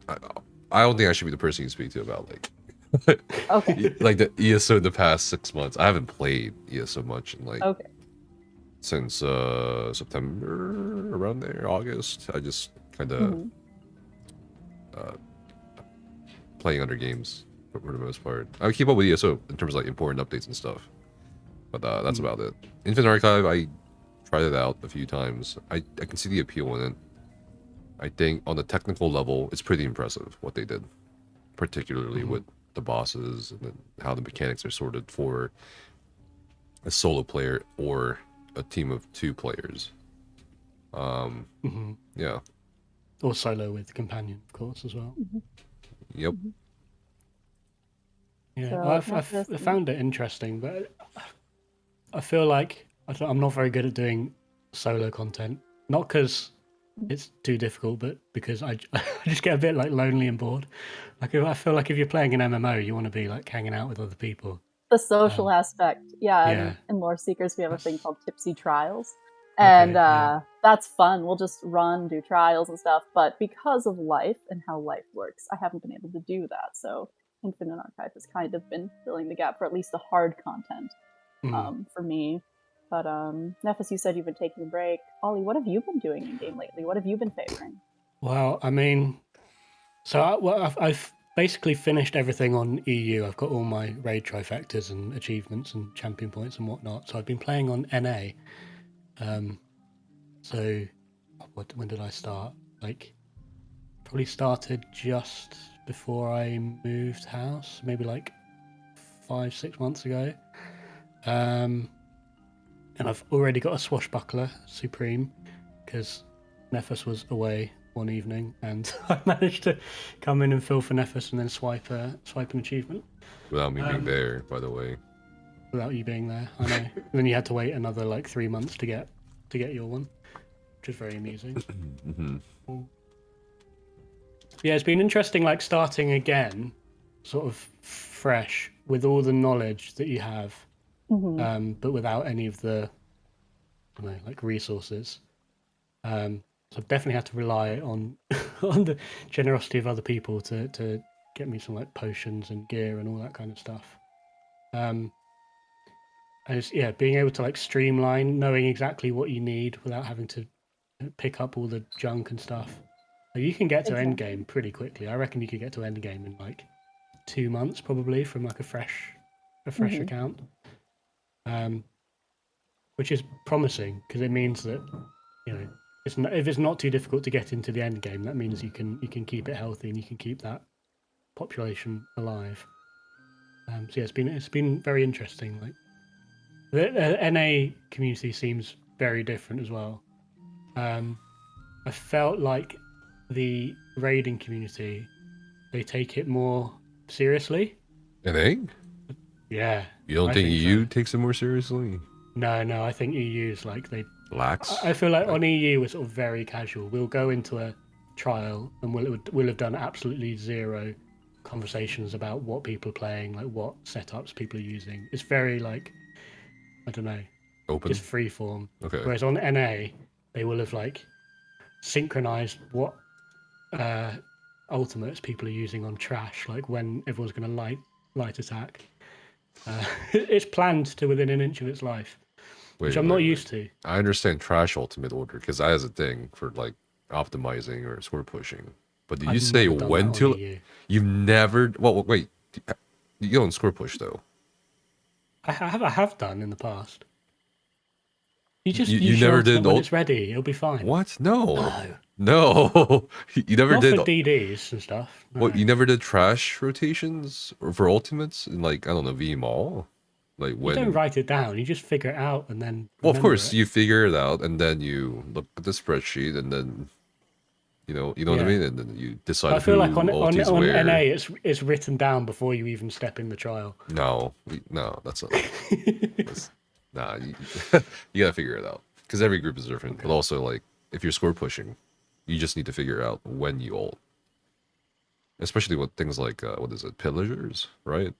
I don't think I should be the person you speak to about like the ESO in the past 6 months. I haven't played ESO much in since September, around there, August. I just kind of playing other games for the most part. I keep up with ESO in terms of like important updates and stuff, but that's about it. Infinite Archive, I tried it out a few times. I can see the appeal in it. I think on the technical level, it's pretty impressive what they did, particularly with the bosses and then how the mechanics are sorted for a solo player or a team of 2 players. Yeah. Or solo with companion, of course, as well. Yep. Yeah, So, I found it interesting, but I feel like I'm not very good at doing solo content. Not because it's too difficult, but because I just get a bit like lonely and bored. Like I feel like if you're playing an MMO, you want to be like hanging out with other people. The social aspect, in Lore Seekers we have a thing called Tipsy Trials, and that's fun. We'll just do trials and stuff, but because of life and how life works, I haven't been able to do that. So Infinite Archive has kind of been filling the gap for at least the hard content for me. But Nephis, you said you've been taking a break. Ollie, what have you been doing in game lately? What have you been favoring? Well, I mean, so I've basically finished everything on EU. I've got all my raid trifectas and achievements and champion points and whatnot. So I've been playing on NA. So when did I start? Like, probably started just before I moved house, maybe like 5-6 months ago. And I've already got a swashbuckler supreme because Nephis was away one evening, and I managed to come in and fill for Nephis and then swipe an achievement. Without me being there, by the way. Without you being there, I know. And then you had to wait another like 3 months to get your one, which is very amusing. Yeah, it's been interesting, like starting again, sort of fresh with all the knowledge that you have, but without any of the I don't know, like resources. So I've definitely had to rely on on the generosity of other people to get me some like potions and gear and all that kind of stuff. And it's, yeah, being able to like streamline, knowing exactly what you need without having to pick up all the junk and stuff. Like, you can get to Exactly. endgame pretty quickly. I reckon you could get to endgame in like 2 months probably from like a fresh account. Which is promising because it means that, you know, if it's not too difficult to get into the end game, that means you can keep it healthy and you can keep that population alive. So yeah, it's been very interesting. Like the NA community seems very different as well. I felt like the raiding community, they take it more seriously. NA? Yeah. You don't I think think EU so. takes it more seriously? No, I think EU's like they lax. I feel like on EU we're sort of very casual. We'll go into a trial and we'll have done absolutely zero conversations about what people are playing, like what setups people are using. It's very like, I don't know, open, just free form. Okay. Whereas on NA they will have like synchronized what ultimates people are using on trash, like when everyone's going to light attack. It's planned to within an inch of its life, which I'm not used to. I understand trash ultimate order because that is a thing for like optimizing or score pushing. But did you say when to? You've never. Well, wait. You don't score push though. I have done in the past. You just you never did when it's ready. It'll be fine. What? No. You never Not did for DDs and stuff. No. What? You never did trash rotations or for ultimates in like I don't know VMall. Like when you don't write it down, you just figure it out and then. Well, of course, you figure it out and then you look at the spreadsheet and then, you know what I mean, and then you decide. I feel who like on where. NA, it's written down before you even step in the trial. No, that's not. Nah, you gotta figure it out because every group is different. But also, like if you're score pushing, you just need to figure out when you ult. Especially with things like what is it, pillagers, right?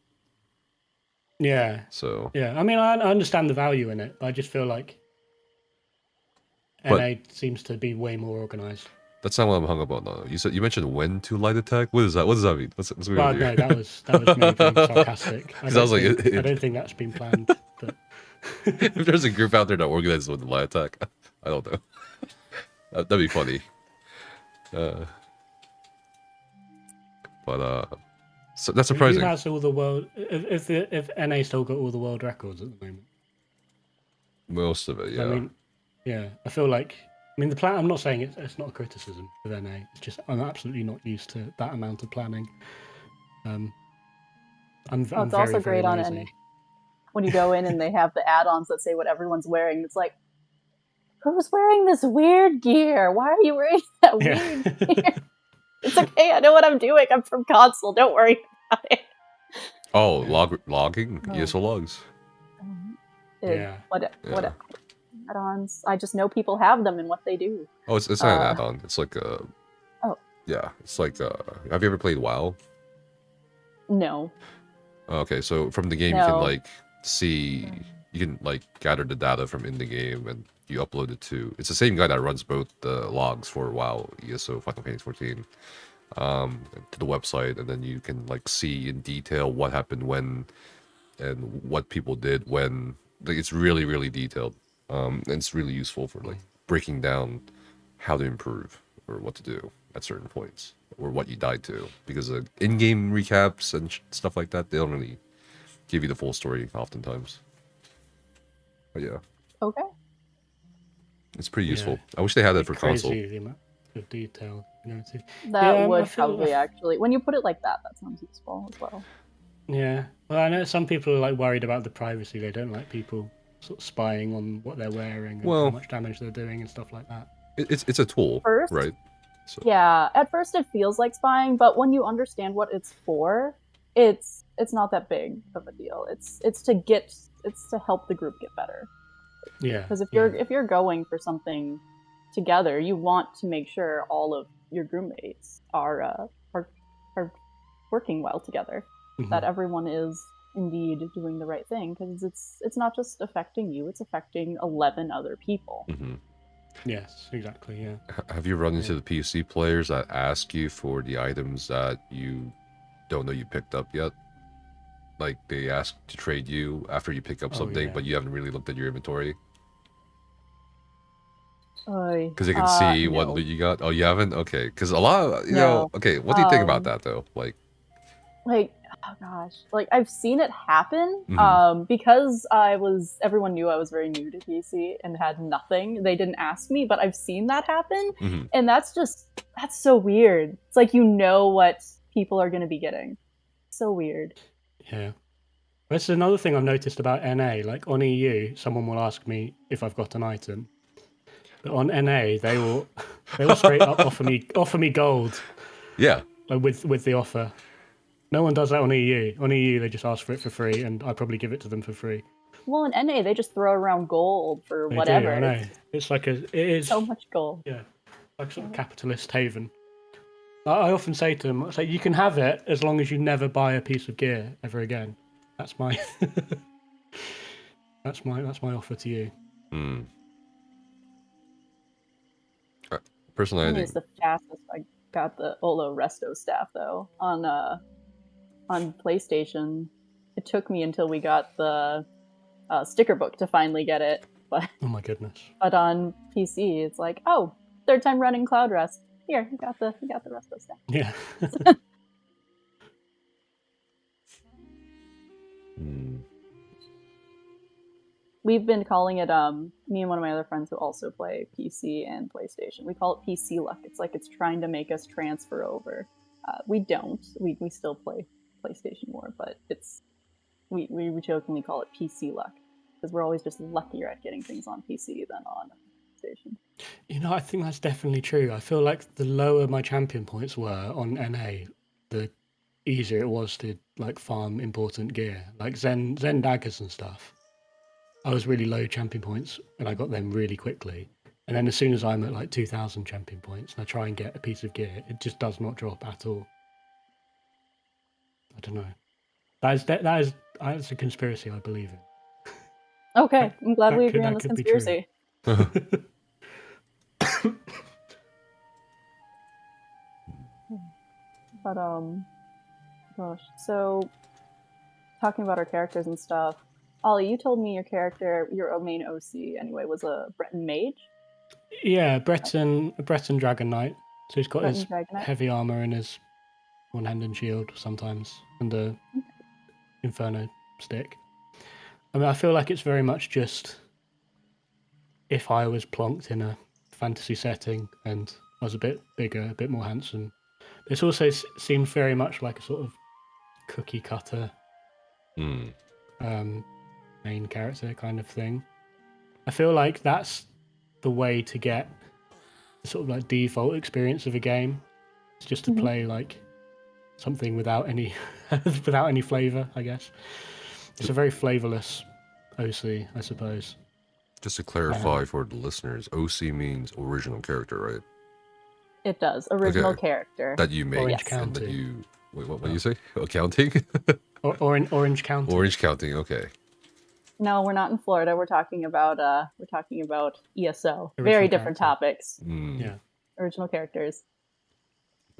Yeah. So. Yeah, I mean, I understand the value in it. But I just feel like NA seems to be way more organized. That's not what I'm hung up on. No. You mentioned when to light attack. What is that? What does that mean? What's well, no, that was me being sarcastic. I don't think that's been planned. But if there's a group out there that organizes with the light attack, I don't know. That'd be funny. So that's surprising. Who has all the world? If NA still got all the world records at the moment? Most of it, yeah. I mean, yeah. I feel like. I mean, the plan. I'm not saying it's not a criticism of NA. It's just I'm absolutely not used to that amount of planning. It's also great on NA when you go in and they have the add-ons that say what everyone's wearing. It's like, who's wearing this weird gear? Why are you wearing that weird gear? It's okay. I know what I'm doing. I'm from console. Don't worry about it. Oh, logging? ESO logs. What add-ons? I just know people have them and what they do. Oh, it's not an add-on. It's like a. Oh. Yeah, it's like. Have you ever played WoW? No. Okay, so from the game you can like see, you can like gather the data from in the game and you upload it to. It's the same guy that runs both the logs for WoW, ESO, Final Fantasy 14, to the website, and then you can like see in detail what happened when, and what people did when. Like it's really really detailed, and it's really useful for like breaking down how to improve or what to do at certain points or what you died to, because in-game recaps and stuff like that, they don't really give you the full story oftentimes. But yeah. Okay. It's pretty useful. I wish they had that for console. The amount of detail. That would probably actually, when you put it like that, that sounds useful as well. Yeah. Well, I know some people are like worried about the privacy. They don't like people sort of spying on what they're wearing and how much damage they're doing and stuff like that. It's a tool, right? So. Yeah, at first it feels like spying, but when you understand what it's for, it's not that big of a deal. It's to help the group get better. Yeah. Because if you're going for something together, you want to make sure all of your groupmates are working well together. Mm-hmm. That everyone is indeed doing the right thing, because it's not just affecting you, it's affecting 11 other people. Yes, exactly, yeah. Have you run into the PC players that ask you for the items that you don't know you picked up yet? Like, they ask to trade you after you pick up something, but you haven't really looked at your inventory? Because they can see what loot you got? Oh, you haven't? Okay, because a lot of, you know, okay, what do you think about that, though? Like, oh gosh, like I've seen it happen. Because everyone knew I was very new to PC and had nothing. They didn't ask me, but I've seen that happen, and that's so weird. It's like, you know what people are going to be getting. So weird. Yeah. That's another thing I've noticed about NA. Like on EU, someone will ask me if I've got an item. But on NA, they will straight up offer me gold. Yeah. Like with the offer. No one does that on EU. On EU, they just ask for it for free, and I probably give it to them for free. Well, in NA, they just throw around gold for They whatever. do, I know. It's like it is so much gold. Yeah, like sort of capitalist haven. I often say to them, I say, you can have it as long as you never buy a piece of gear ever again. That's my that's my offer to you. Personally, I think It's the fastest I got the Olo Resto staff though on PlayStation. It took me until we got the sticker book to finally get it, but oh my goodness! But on PC, it's like, oh, third time running Cloud Rest. Here, you got the Resto staff. Yeah. We've been calling it, me and one of my other friends who also play PC and PlayStation, we call it PC luck. It's like it's trying to make us transfer over. We don't. We still play PlayStation more, but we jokingly call it PC luck, because we're always just luckier at getting things on PC than on PlayStation. You know, I think that's definitely true. I feel like the lower my champion points were on NA, the easier it was to like farm important gear, like Zen daggers and stuff. I was really low champion points and I got them really quickly. And then as soon as I'm at like 2,000 champion points and I try and get a piece of gear, it just does not drop at all. I don't know. That is a conspiracy I believe in. Okay, I'm glad we agree on this conspiracy. But gosh, so talking about our characters and stuff, Ollie, you told me your character, your main OC anyway, was a Breton mage? Yeah, Breton Dragon Knight. So he's got Breton his Dragon Knight? heavy armor and his one-handed shield sometimes, and the Inferno stick. I mean, I feel like it's very much just if I was plonked in a fantasy setting and I was a bit bigger, a bit more handsome. This also seems very much like a sort of cookie cutter main character kind of thing. I feel like that's the way to get the sort of like default experience of a game. It's just to play like something without any without any flavor, I guess. It's a very flavorless OC, I suppose. Just to clarify for the listeners, OC means original character, right? It does. Original character. That you make. Orange and County. that you... Wait, what do you say? Accounting? Orange County. Orange County, okay. No, we're not in Florida. We're talking about ESO. Original Very different topics. Yeah. Original characters.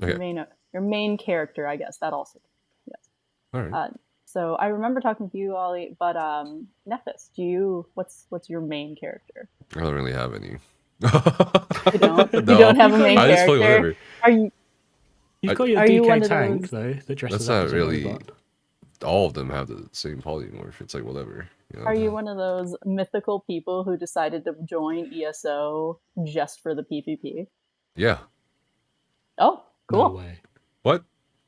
Okay. Your main character, I guess. That also. Yes. All right. So I remember talking to you, Ollie, but Nephis, what's your main character? I don't really have any. You don't? No. You don't have a main I just play character? whatever. Are you? You've got your Are you DK one of tank those- though that dresses That's up not as a really... robot. All of them have the same polymorph. It's like whatever. You know? Are you one of those mythical people who decided to join ESO just for the PvP? Yeah. Oh, cool. No way. What?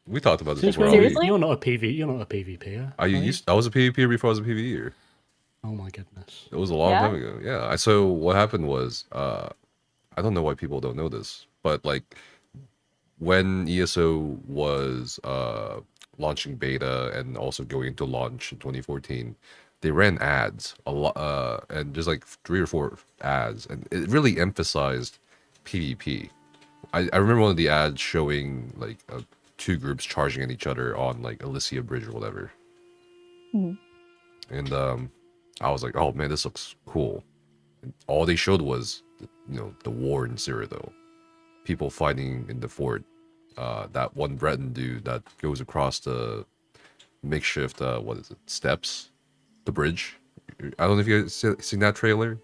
We talked about this Since before. when Seriously? you're not a PvPer. I was a PvPer before I was a PvEer. Oh my goodness. It was a long Yeah? time ago. Yeah. So what happened was, I don't know why people don't know this, but like when ESO was launching beta and also going into launch in 2014, they ran ads a lot, and just like 3 or 4 ads, and it really emphasized PvP. I remember one of the ads showing like 2 groups charging at each other on like Elysia Bridge or whatever. Mhm. And I was like, oh man, this looks cool. And all they showed was, the war in Cyrodiil. People fighting in the fort. That one Breton dude that goes across the makeshift, steps? The bridge? I don't know if you guys seen that trailer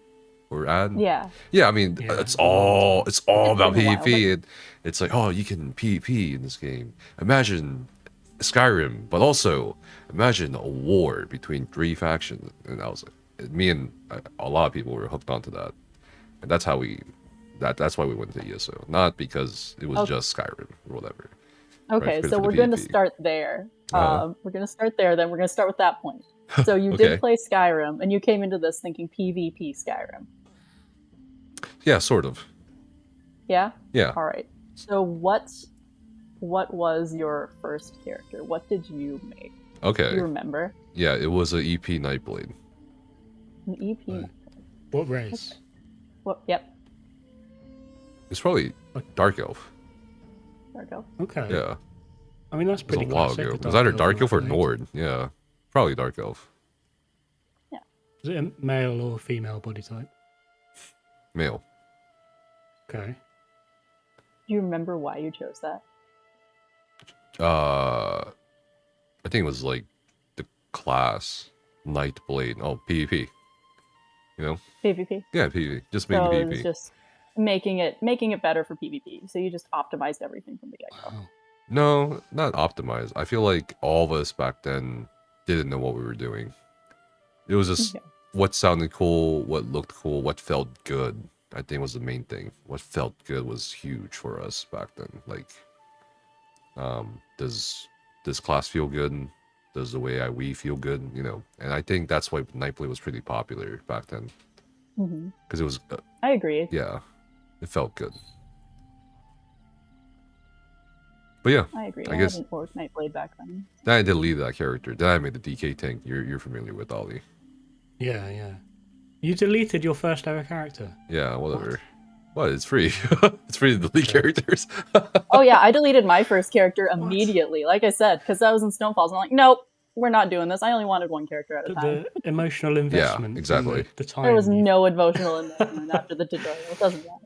or ad. Yeah. Yeah, I mean, it's all about been a while, PvP. And it's like, oh, you can PvP in this game. Imagine Skyrim, but also imagine a war between 3 factions. And I was like, me and a lot of people were hooked onto that, and that's how that's why we went to ESO, not because it was just Skyrim or whatever. Okay, Right, so for we're the going to PvP. start there. Uh-huh. We're going to start there, then we're going to start with that point. So you Okay. did play Skyrim, and you came into this thinking PvP Skyrim. Yeah, sort of. Yeah? Yeah. All right. So what was your first character? What did you make? Okay. Do you remember? Yeah, it was a EP Nightblade. An EP? What race? What? Yep. It's probably Dark Elf. There we go. Okay. Yeah. I mean, that's It was pretty a while classic. ago. a It was either Dark Elf or Nightblade. Nord. Yeah. Probably Dark Elf. Is it a male or female body type? Male. Okay. Do you remember why you chose that? I think it was like the class Nightblade. Oh, PvP. PvP? Yeah, PvP. Just making So it PvP. was just making it better for PvP. So you just optimized everything from the get-go. No, not optimized. I feel like all of us back then didn't know what we were doing. It was just what sounded cool, what looked cool, what felt good. I think was the main thing. What felt good was huge for us back then. Like, does this class feel good? Does the way we feel good? And I think that's why Nightblade was pretty popular back then. Because it was. I agree. Yeah, it felt good. But yeah, I agree. I guess hadn't worked Nightblade back then. then I did lead that character. Then I made the DK tank. You're familiar with Ollie. Yeah, yeah. You deleted your first ever character. Yeah, whatever. What? It's free. It's free to delete characters. Oh yeah, I deleted my first character immediately. Like I said, because I was in Stonefalls. I'm like, nope, we're not doing this. I only wanted one character at a time. The emotional investment. Yeah, exactly. The time. There was no emotional investment after the tutorial. It doesn't matter.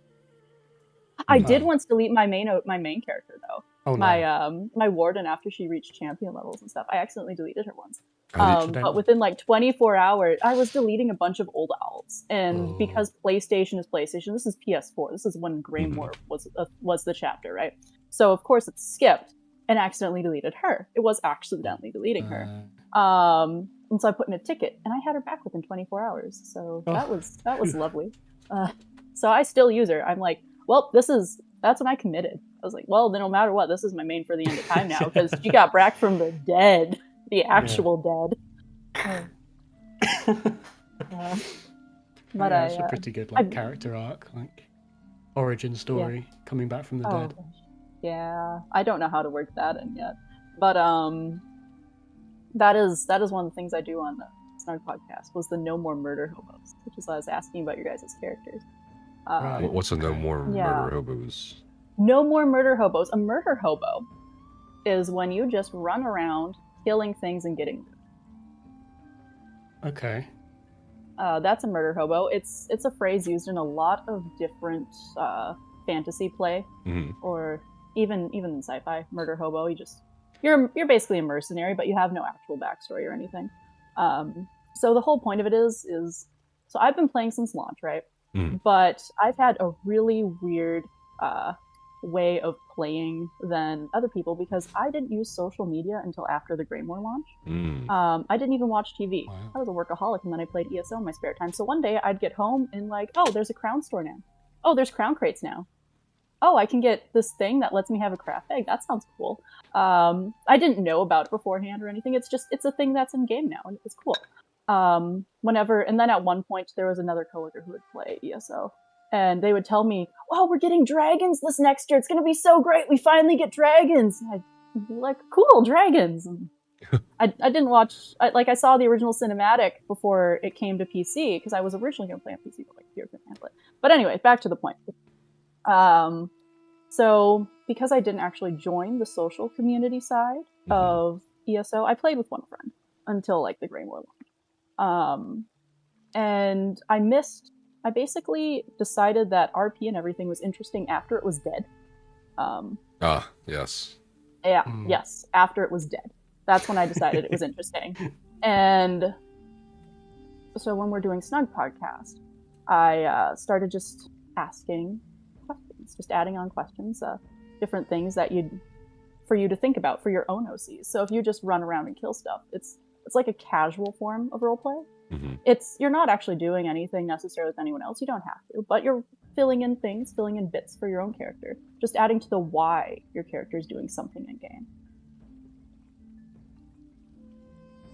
I did once delete my main character though. Oh, no. My warden after she reached champion levels and stuff. I accidentally deleted her once. How did But within like 24 hours, I was deleting a bunch of old owls, and because PlayStation is PlayStation, this is PS4. This is when Greymoor was the chapter, right? So of course it's skipped, and accidentally deleted her. It was accidentally deleting her. And so I put in a ticket, and I had her back within 24 hours. So that was lovely. So I still use her. I'm like, well, that's when I committed. I was like, well, then no matter what, this is my main for the end of time now, because she got back from the dead. The actual dead. But yeah, it's a pretty good character arc, like origin story, coming back from the dead. Yeah, I don't know how to work that in yet, but that is one of the things I do on the Snark podcast was the No More Murder Hobos, which is why I was asking about your guys' characters. What's a No More Murder Hobos? No More Murder Hobos. A murder hobo is when you just run around killing things and getting loot. Okay. That's a murder hobo. It's a phrase used in a lot of different fantasy play, or even in sci-fi. Murder hobo. You're basically a mercenary, but you have no actual backstory or anything. So the whole point of it is so I've been playing since launch, right? But I've had a really weird way of playing than other people because I didn't use social media until after the Greymoor launch. I didn't even watch TV. Wow. I was a workaholic, and then I played ESO in my spare time. So one day I'd get home and like, oh, there's a crown store now. Oh, there's crown crates now. Oh, I can get this thing that lets me have a craft egg. That sounds cool. I didn't know about it beforehand or anything. It's a thing that's in game now, and it's cool. And then at one point there was another coworker who would play ESO. And they would tell me, "Oh, we're getting dragons this next year. It's going to be so great. We finally get dragons." And I'd be like, "Cool, dragons." And I didn't watch. I saw the original cinematic before it came to PC because I was originally going to play on PC, but here couldn't handle it. But anyway, back to the point. So because I didn't actually join the social community side of ESO, I played with one friend. until like the Grey War launch. And I basically decided that RP and everything was interesting after it was dead. Yes. Yeah, yes, after it was dead. That's when I decided it was interesting. And so when we're doing Snug Podcast, I started just asking questions, just adding on questions, different things that for you to think about for your own OCs. So if you just run around and kill stuff, it's like a casual form of roleplay. You're not actually doing anything necessarily with anyone else. You don't have to, but you're filling in things, filling in bits for your own character, just adding to the why your character is doing something in game.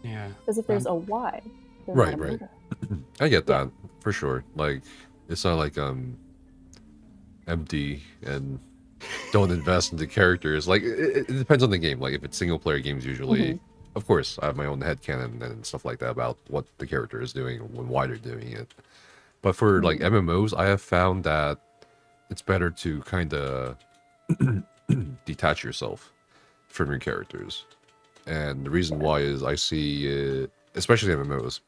Yeah. Because if there's a why, then Right. I get that for sure. Like, it's not like empty and don't invest into characters. Like, it depends on the game. Like, if it's single player games, usually. Of course, I have my own headcanon and stuff like that about what the character is doing and why they're doing it. But for like MMOs, I have found that it's better to kind of detach yourself from your characters. And the reason why is I see, especially MMOs,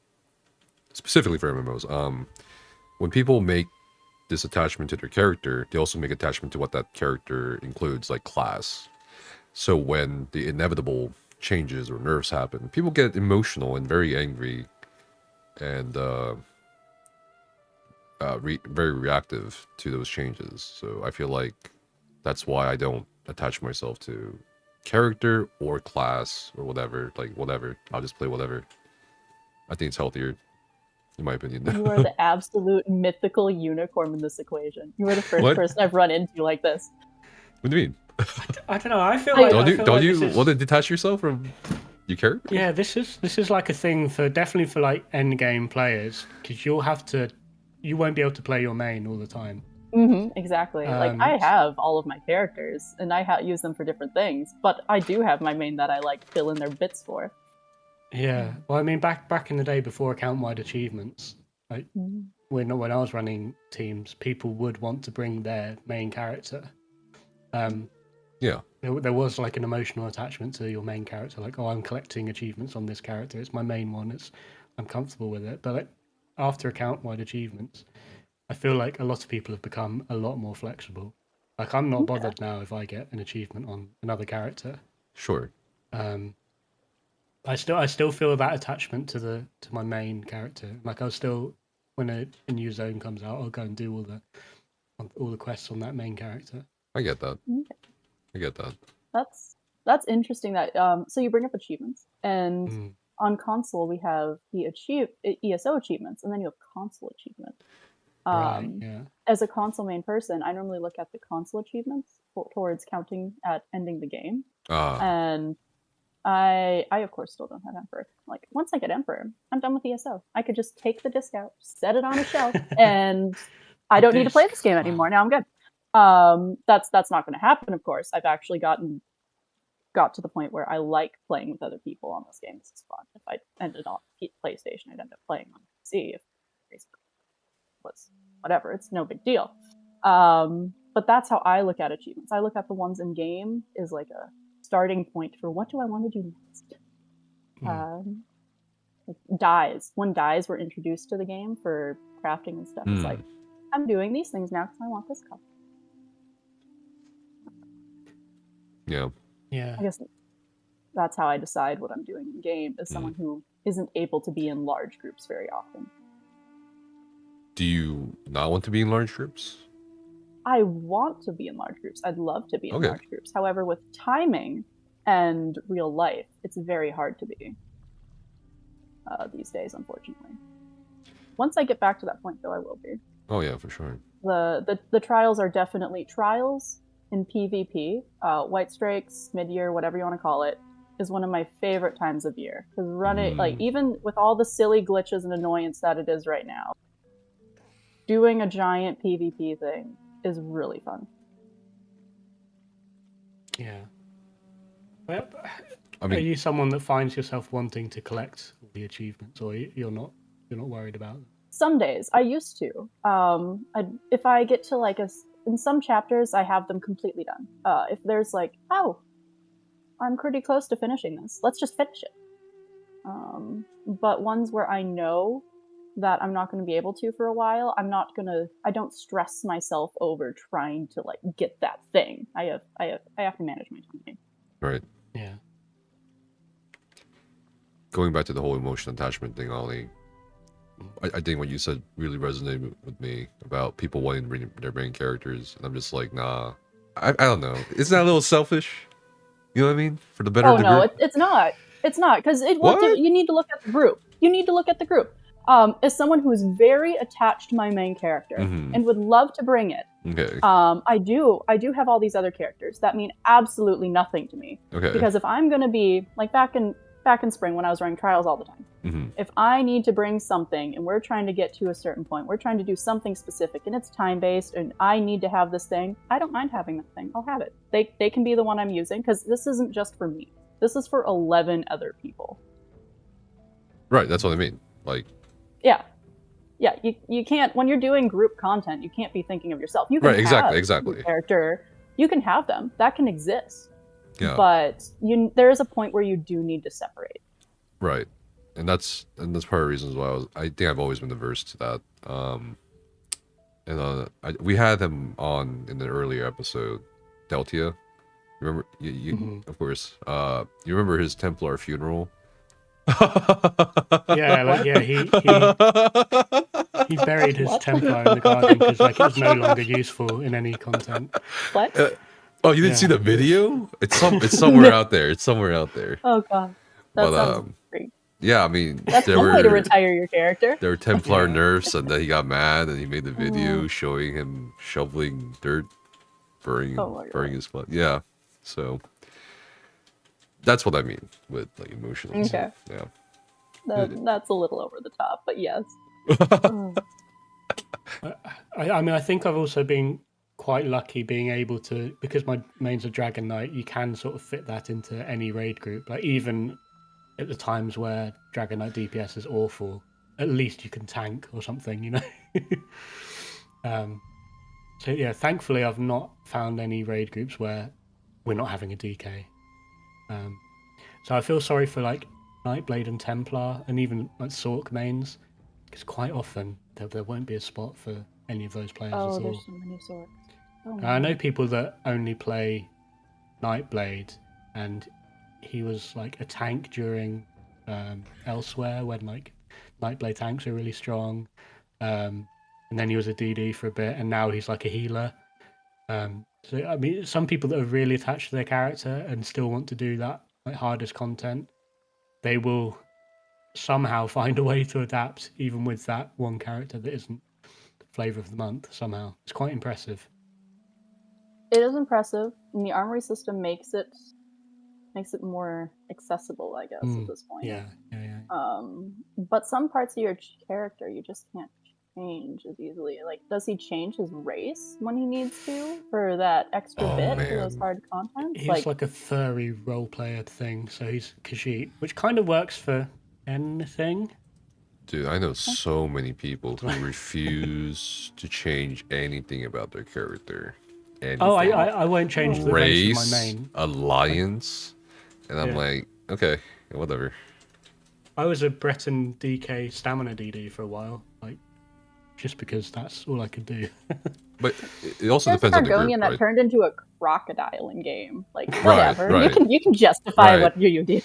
specifically for MMOs, when people make this attachment to their character, they also make attachment to what that character includes, like class. So when the inevitable changes or nerfs happen, people get emotional and very angry and very reactive to those changes. So I feel like that's why I don't attach myself to character or class or whatever. Like, whatever. I'll just play whatever. I think it's healthier, in my opinion. You are the absolute mythical unicorn in this equation. You are the first person I've run into like this. What do you mean? I don't know. I feel like don't you want to detach yourself from your character? Yeah, this is like a thing definitely for like end game players, because you won't be able to play your main all the time. Exactly. Like I have all of my characters, and I use them for different things, but I do have my main that I like fill in their bits for. Yeah. Well, I mean, back in the day before account-wide achievements, like when I was running teams, people would want to bring their main character. Yeah. There was like an emotional attachment to your main character, like, oh, I'm collecting achievements on this character. It's my main one. I'm comfortable with it. But like, after account-wide achievements, I feel like a lot of people have become a lot more flexible. Like, I'm not bothered now if I get an achievement on another character. Sure. I still feel that attachment to my main character. Like, I'll still, when a new zone comes out, I'll go and do all the quests on that main character. I get that. I get that. That's interesting. That so you bring up achievements, and on console we have the ESO achievements, and then you have console achievements. Right, yeah. As a console main person, I normally look at the console achievements towards counting at ending the game. And I of course still don't have Emperor. Like, once I get Emperor, I'm done with ESO. I could just take the disc out, set it on a shelf, and I don't need to play this game anymore. Now I'm good. That's not going to happen, of course. I've actually got to the point where I like playing with other people on this game. This is fun. If I ended on PlayStation, I'd end up playing on PC. If was whatever, it's no big deal. But that's how I look at achievements. I look at the ones in game is like a starting point for what do I want to do next. Like dyes. When dyes were introduced to the game for crafting and stuff, it's like, I'm doing these things now because I want this color. Yeah. I guess that's how I decide what I'm doing in game, as someone who isn't able to be in large groups very often. Do you not want to be in large groups? I want to be in large groups. I'd love to be in large groups. However, with timing and real life, it's very hard to be these days, unfortunately. Once I get back to that point, though, I will be. Oh yeah, for sure. The trials are definitely trials in PvP. White Strikes, mid-year, whatever you want to call it, is one of my favorite times of year. Because running, like, even with all the silly glitches and annoyance that it is right now, doing a giant PvP thing is really fun. Yeah. Well, I mean, are you someone that finds yourself wanting to collect the achievements, or you're not worried about them? Some days I used to. If I get to like in some chapters, I have them completely done. If there's like, oh, I'm pretty close to finishing this, let's just finish it. But ones where I know that I'm not going to be able to for a while, I don't stress myself over trying to like get that thing. I have to manage my time. Right. Yeah. Going back to the whole emotional attachment thing, Ollie, I think what you said really resonated with me about people wanting to bring their main characters, and I'm just like, nah. I don't know. Isn't that a little selfish? You know what I mean? For the better of the group? It's not. It's not, because you need to look at the group. You need to look at the group. As someone who is very attached to my main character and would love to bring it, okay. I do have all these other characters that mean absolutely nothing to me. Okay. Because if I'm going to be, like back in spring when I was running trials all the time, if I need to bring something and we're trying to get to a certain point, we're trying to do something specific and it's time-based and I need to have this thing, I don't mind having that thing. I'll have it. They can be the one I'm using, because this isn't just for me. This is for 11 other people. Right, that's what I mean. Like, yeah, you can't, when you're doing group content, you can't be thinking of yourself. You can right, exactly. your character, you can have them. That can exist. Yeah. But there is a point where you do need to separate. Right. And that's part of the reasons why I think I've always been averse to that. We had him on in an earlier episode, Deltia. Remember, of course. You remember his Templar funeral? He buried his Templar in the garden because like it was no longer useful in any content. What? Oh, you didn't see the video? It's somewhere out there. It's somewhere out there. Oh god, that sounds great. Yeah, I mean, that's one way to retire your character. There were Templar nerfs, and then he got mad, and he made the video showing him shoveling dirt, burning his cloth. Yeah, so that's what I mean with like emotional. Okay. Stuff. Yeah. That's a little over the top, but yes. I mean, I think I've also been quite lucky being able to, because my main's a Dragon Knight, you can sort of fit that into any raid group. Like even at the times where Dragon Knight DPS is awful, at least you can tank or something, you know? So yeah, thankfully I've not found any raid groups where we're not having a DK. So I feel sorry for like Nightblade and Templar and even like Sorc mains, because quite often there won't be a spot for any of those players at all. There's so many Sorcs. Oh, I know people that only play Nightblade, and he was like a tank during Elsewhere when like Nightblade tanks are really strong, and then he was a DD for a bit, and now he's like a healer. So I mean, some people that are really attached to their character and still want to do that like hardest content, they will somehow find a way to adapt even with that one character that isn't flavor of the month. Somehow it's quite impressive. It is impressive, and the armory system makes it more accessible, I guess, at this point. Yeah. But some parts of your character you just can't change as easily. Like, does he change his race when he needs to for that extra bit for those hard content? He's like a furry role player thing, so he's Khajiit, which kind of works for anything. Dude, I know so many people who refuse to change anything about their character. Anything. Oh, I won't change the race of my main. Alliance, and I'm like, okay, whatever. I was a Breton DK stamina DD for a while, like just because that's all I could do. But it also depends on the group, that right? turned into a crocodile in game. Like Right, whatever, right. you can justify what you did.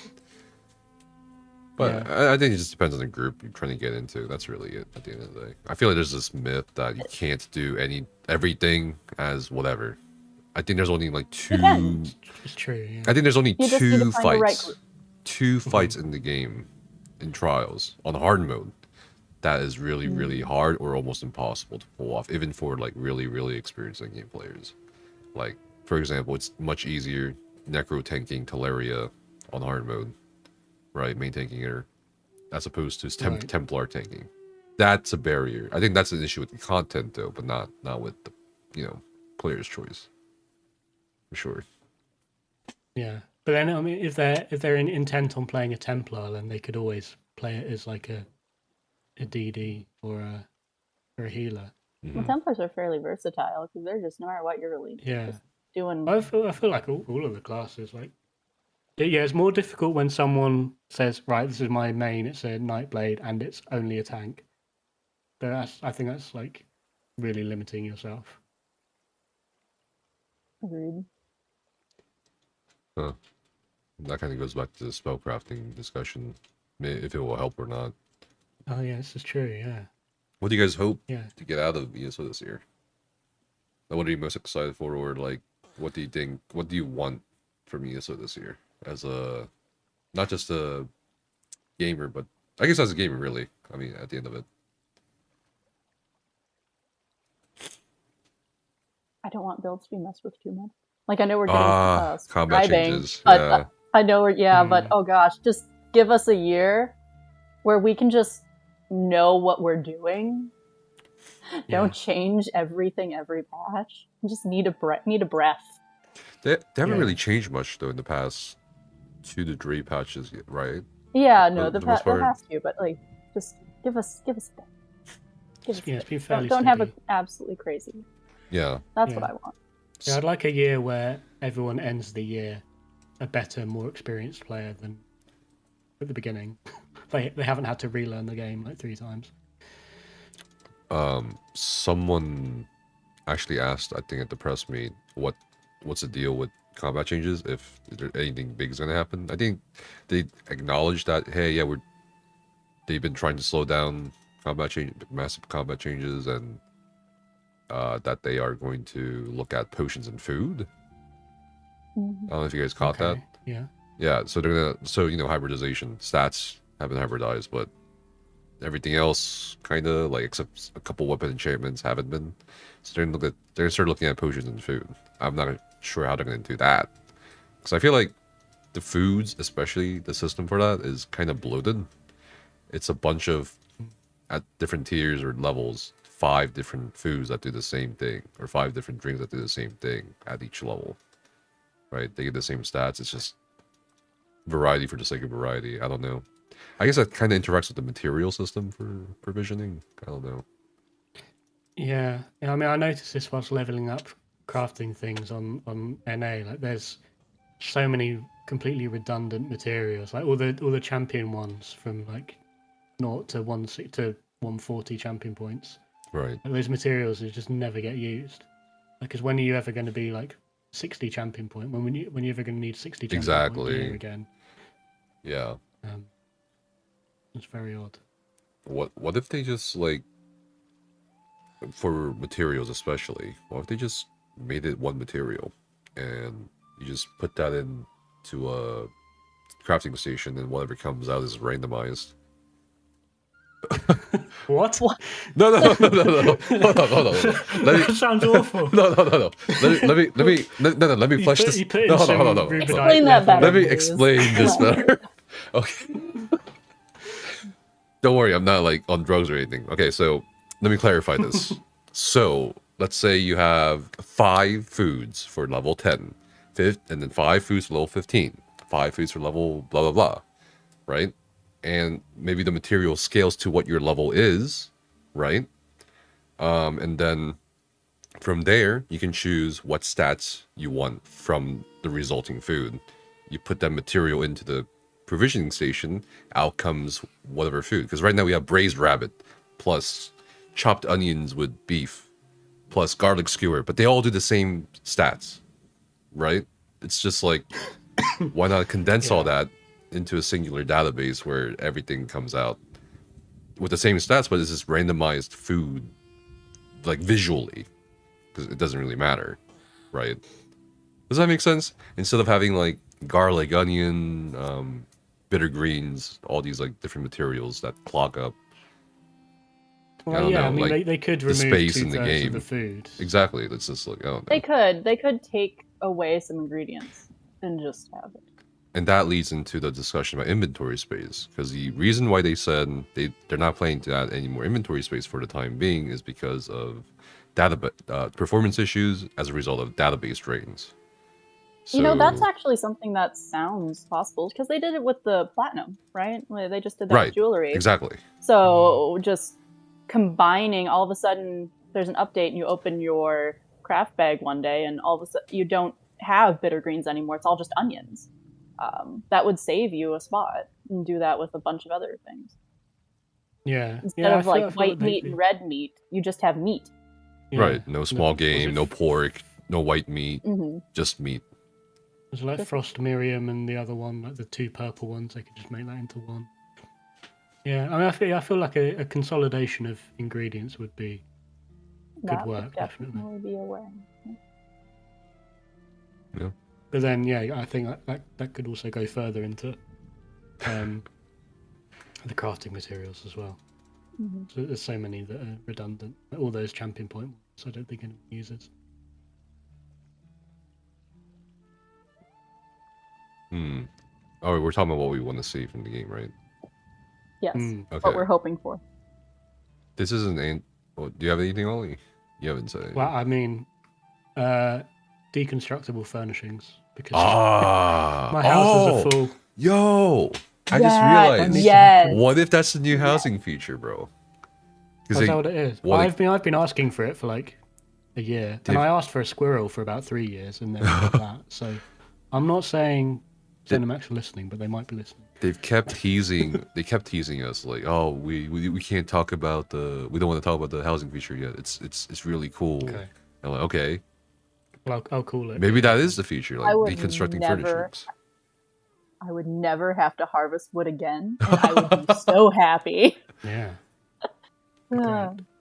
But I think it just depends on the group you're trying to get into. That's really it at the end of the day. I feel like there's this myth that you can't do everything as whatever. I think there's only like two. It's true. Yeah. I think there's only You just need to two find the right fights. group. Two fights in the game, in trials on hard mode, that is really, really hard or almost impossible to pull off, even for like really, really experienced game players. Like, for example, it's much easier necro tanking Teleria on hard mode, right? Main tanking her, as opposed to Templar tanking. That's a barrier. I think that's an issue with the content though, but not with the player's choice. For sure. Yeah, but then I mean, if they're intent on playing a Templar, then they could always play it as like a DD or a healer. Well, Templars are fairly versatile because they're just no matter what you're really just doing. I feel like all of the classes, like It's more difficult when someone says, right, this is my main, it's a Nightblade, and it's only a tank. But I think that's like really limiting yourself. Agreed. Huh. That kind of goes back to the spellcrafting discussion, if it will help or not. Oh yeah, this is true, yeah. What do you guys hope Yeah. to get out of ESO this year? Like, what are you most excited for, or like, what do you think? What do you want from ESO this year? As a, not just a gamer, but I guess as a gamer, really. I mean, at the end of it. I don't want builds to be messed with too much. Like, I know we're getting combat scribing, changes. but Yeah. I know but oh gosh, just give us a year where we can just know what we're doing. Don't change everything every patch. We just need a breath. They haven't really changed much though in the past 2 to 3 patches, right? Yeah, no, For the most there part. has to, but like, just give us a bit. Give us a it's been bit. fairly Don't have it steady. absolutely crazy. Yeah. That's what I want. Yeah, I'd like a year where everyone ends the year a better, more experienced player than at the beginning. They haven't had to relearn the game like 3 times. Someone actually asked, I think at the press meet, what's the deal with combat changes, if there anything big is going to happen. I think they acknowledged that, hey, yeah, they've been trying to slow down massive combat changes, and that they are going to look at potions and food. I don't know if you guys caught that. Yeah. Yeah, so they're gonna, hybridization stats have been hybridized, but everything else kind of, like, except a couple weapon enchantments haven't been. So they're gonna start looking at potions and food. I'm not sure how they're gonna do that, because I feel like the foods, especially the system for that, is kind of bloated. It's a bunch of, at different tiers or levels, 5 different foods that do the same thing, or 5 different drinks that do the same thing at each level. Right? They get the same stats. It's just variety for the sake of variety. I don't know. I guess that kind of interacts with the material system for provisioning. I don't know. Yeah, I mean, I noticed this whilst leveling up crafting things on NA. Like, there's so many completely redundant materials. Like all the champion ones from like 0 to 140 champion points. Right. Like, those materials just never get used. Because when are you ever going to be like 60 champion point? When you ever going to need 60 champion point gear again? Yeah. It's very odd. What if they just, like, for materials especially, what if they just made it one material and you just put that into a crafting station and whatever comes out is randomized? What? No. Hold on. That sounds awful. No. Let me flesh this. No, hold on. Explain that better. Let me explain this better. Okay. Don't worry, I'm not like on drugs or anything. Okay, so let me clarify this. So let's say you have 5 foods for level 10, and then 5 foods for level 15, 5 foods for level blah blah blah, right? And maybe the material scales to what your level is, right? And then from there, you can choose what stats you want from the resulting food. You put that material into the provisioning station, out comes whatever food. Because right now we have braised rabbit, plus chopped onions with beef, plus garlic skewer, but they all do the same stats, right? It's just like, why not condense all that into a singular database where everything comes out with the same stats, but it's just randomized food, like visually, because it doesn't really matter, right? Does that make sense? Instead of having like garlic, onion, bitter greens, all these like different materials that clog up. Well, I mean, like, they could remove space in the 2/3 game. of the food. Exactly. It's just like, I don't know. They could take away some ingredients and just have it. And that leads into the discussion about inventory space, because the reason why they said they're not planning to add any more inventory space for the time being is because of performance issues as a result of database drains. So, that's actually something that sounds possible, because they did it with the platinum, right? They just did that with jewelry. Exactly. So just combining, all of a sudden there's an update and you open your craft bag one day and all of a sudden you don't have bitter greens anymore. It's all just onions. that would save you a spot, and do that with a bunch of other things. Yeah. Instead of I like feel white meat and red meat, you just have meat. Right. No small game, no pork, no white meat, just meat. There's like Frost Miriam and the other one, like the 2 purple ones. They could just make that into one. Yeah, I mean, I feel like a consolidation of ingredients would be good That work, would definitely. definitely be a way. Yeah. But then, yeah, I think that could also go further into the crafting materials as well. So there's so many that are redundant. All those champion point ones, I don't think anyone uses. Oh, we're talking about what we want to see from the game, right? Yes, Okay. what we're hoping for. This isn't. Well, do you have anything, Ollie? You haven't said. Well, I mean, deconstructible furnishings, because my houses are full. Yo, I just realized. Yes. What if that's the new housing feature, bro? Is that what it is? I've been asking for it for like a year, and I asked for a squirrel for about 3 years, and then got that. So I'm not saying ZeniMax are listening, but they might be listening. They've kept teasing. They kept teasing us like, oh, we can't talk about the. We don't want to talk about the housing feature yet. It's really cool. Okay. I'm like, okay. Well, I'll call it. Maybe that is the feature, like I would deconstructing never- furnishings. I would never have to harvest wood again, and I would be so happy. Yeah.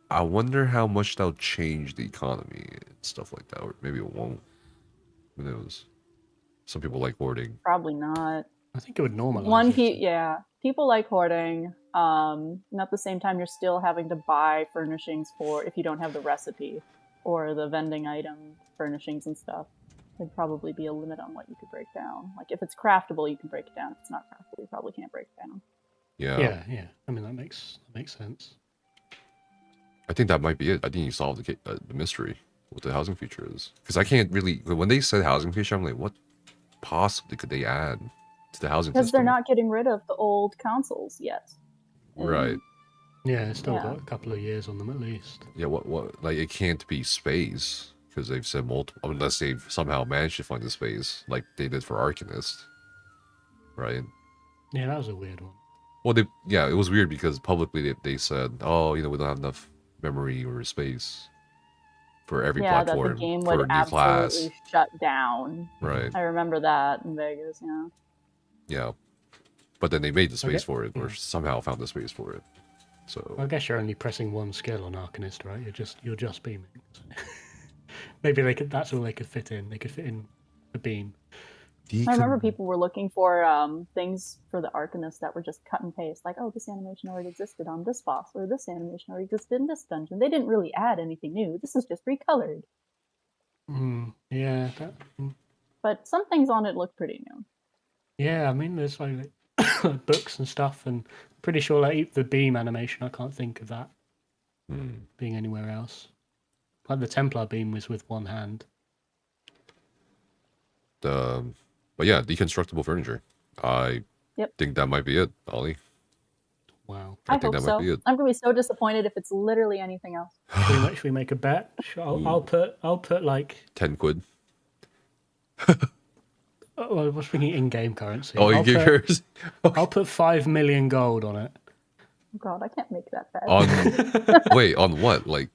I wonder how much that'll change the economy and stuff like that, or maybe it won't. Who knows? Some people like hoarding. Probably not. I think it would normalize. People like hoarding. At the same time, you're still having to buy furnishings for if you don't have the recipe or the vending item furnishings and stuff. There'd probably be a limit on what you could break down. Like if it's craftable, you can break it down. If it's not craftable, you probably can't break it down. Yeah. Yeah. I mean, that makes sense. I think that might be it. I think you solved the mystery, what the housing feature is. Because I can't really... When they said housing feature, I'm like, what possibly could they add to the housing Because system? they're not getting rid of the old consoles yet. Right. Yeah, it's still got a couple of years on them at least. Yeah, what like, it can't be space, because they've said multiple... Unless they've somehow managed to find the space, like they did for Arcanist. Right? Yeah, that was a weird one. Well, it was weird because publicly they said, oh, we don't have enough memory or space for every platform that the game for would a new class. absolutely shut down. Right. I remember that in Vegas, yeah. Yeah. But then they made the space for it, or somehow found the space for it. So I guess you're only pressing one skill on Arcanist, right? You're just beaming. Maybe that's all they could fit in. They could fit in a beam. I remember people were looking for things for the Arcanist that were just cut and paste. Like, oh, this animation already existed on this boss, or this animation already existed in this dungeon. They didn't really add anything new. This is just recolored. Yeah. But some things on it look pretty new. Yeah, I mean, there's like books and stuff, and pretty sure like the beam animation, I can't think of that being anywhere else. Like the Templar beam was with one hand. But yeah, deconstructible furniture. I think that might be it, Ollie. Wow. I think hope that might so. be it. I'm gonna be so disappointed if it's literally anything else. Should we make a bet? I'll put like 10 quid. I was thinking in-game currency. Oh, in-game currency. I'll put 5 million gold on it. Oh God, I can't make that bet. Wait, on what? Like,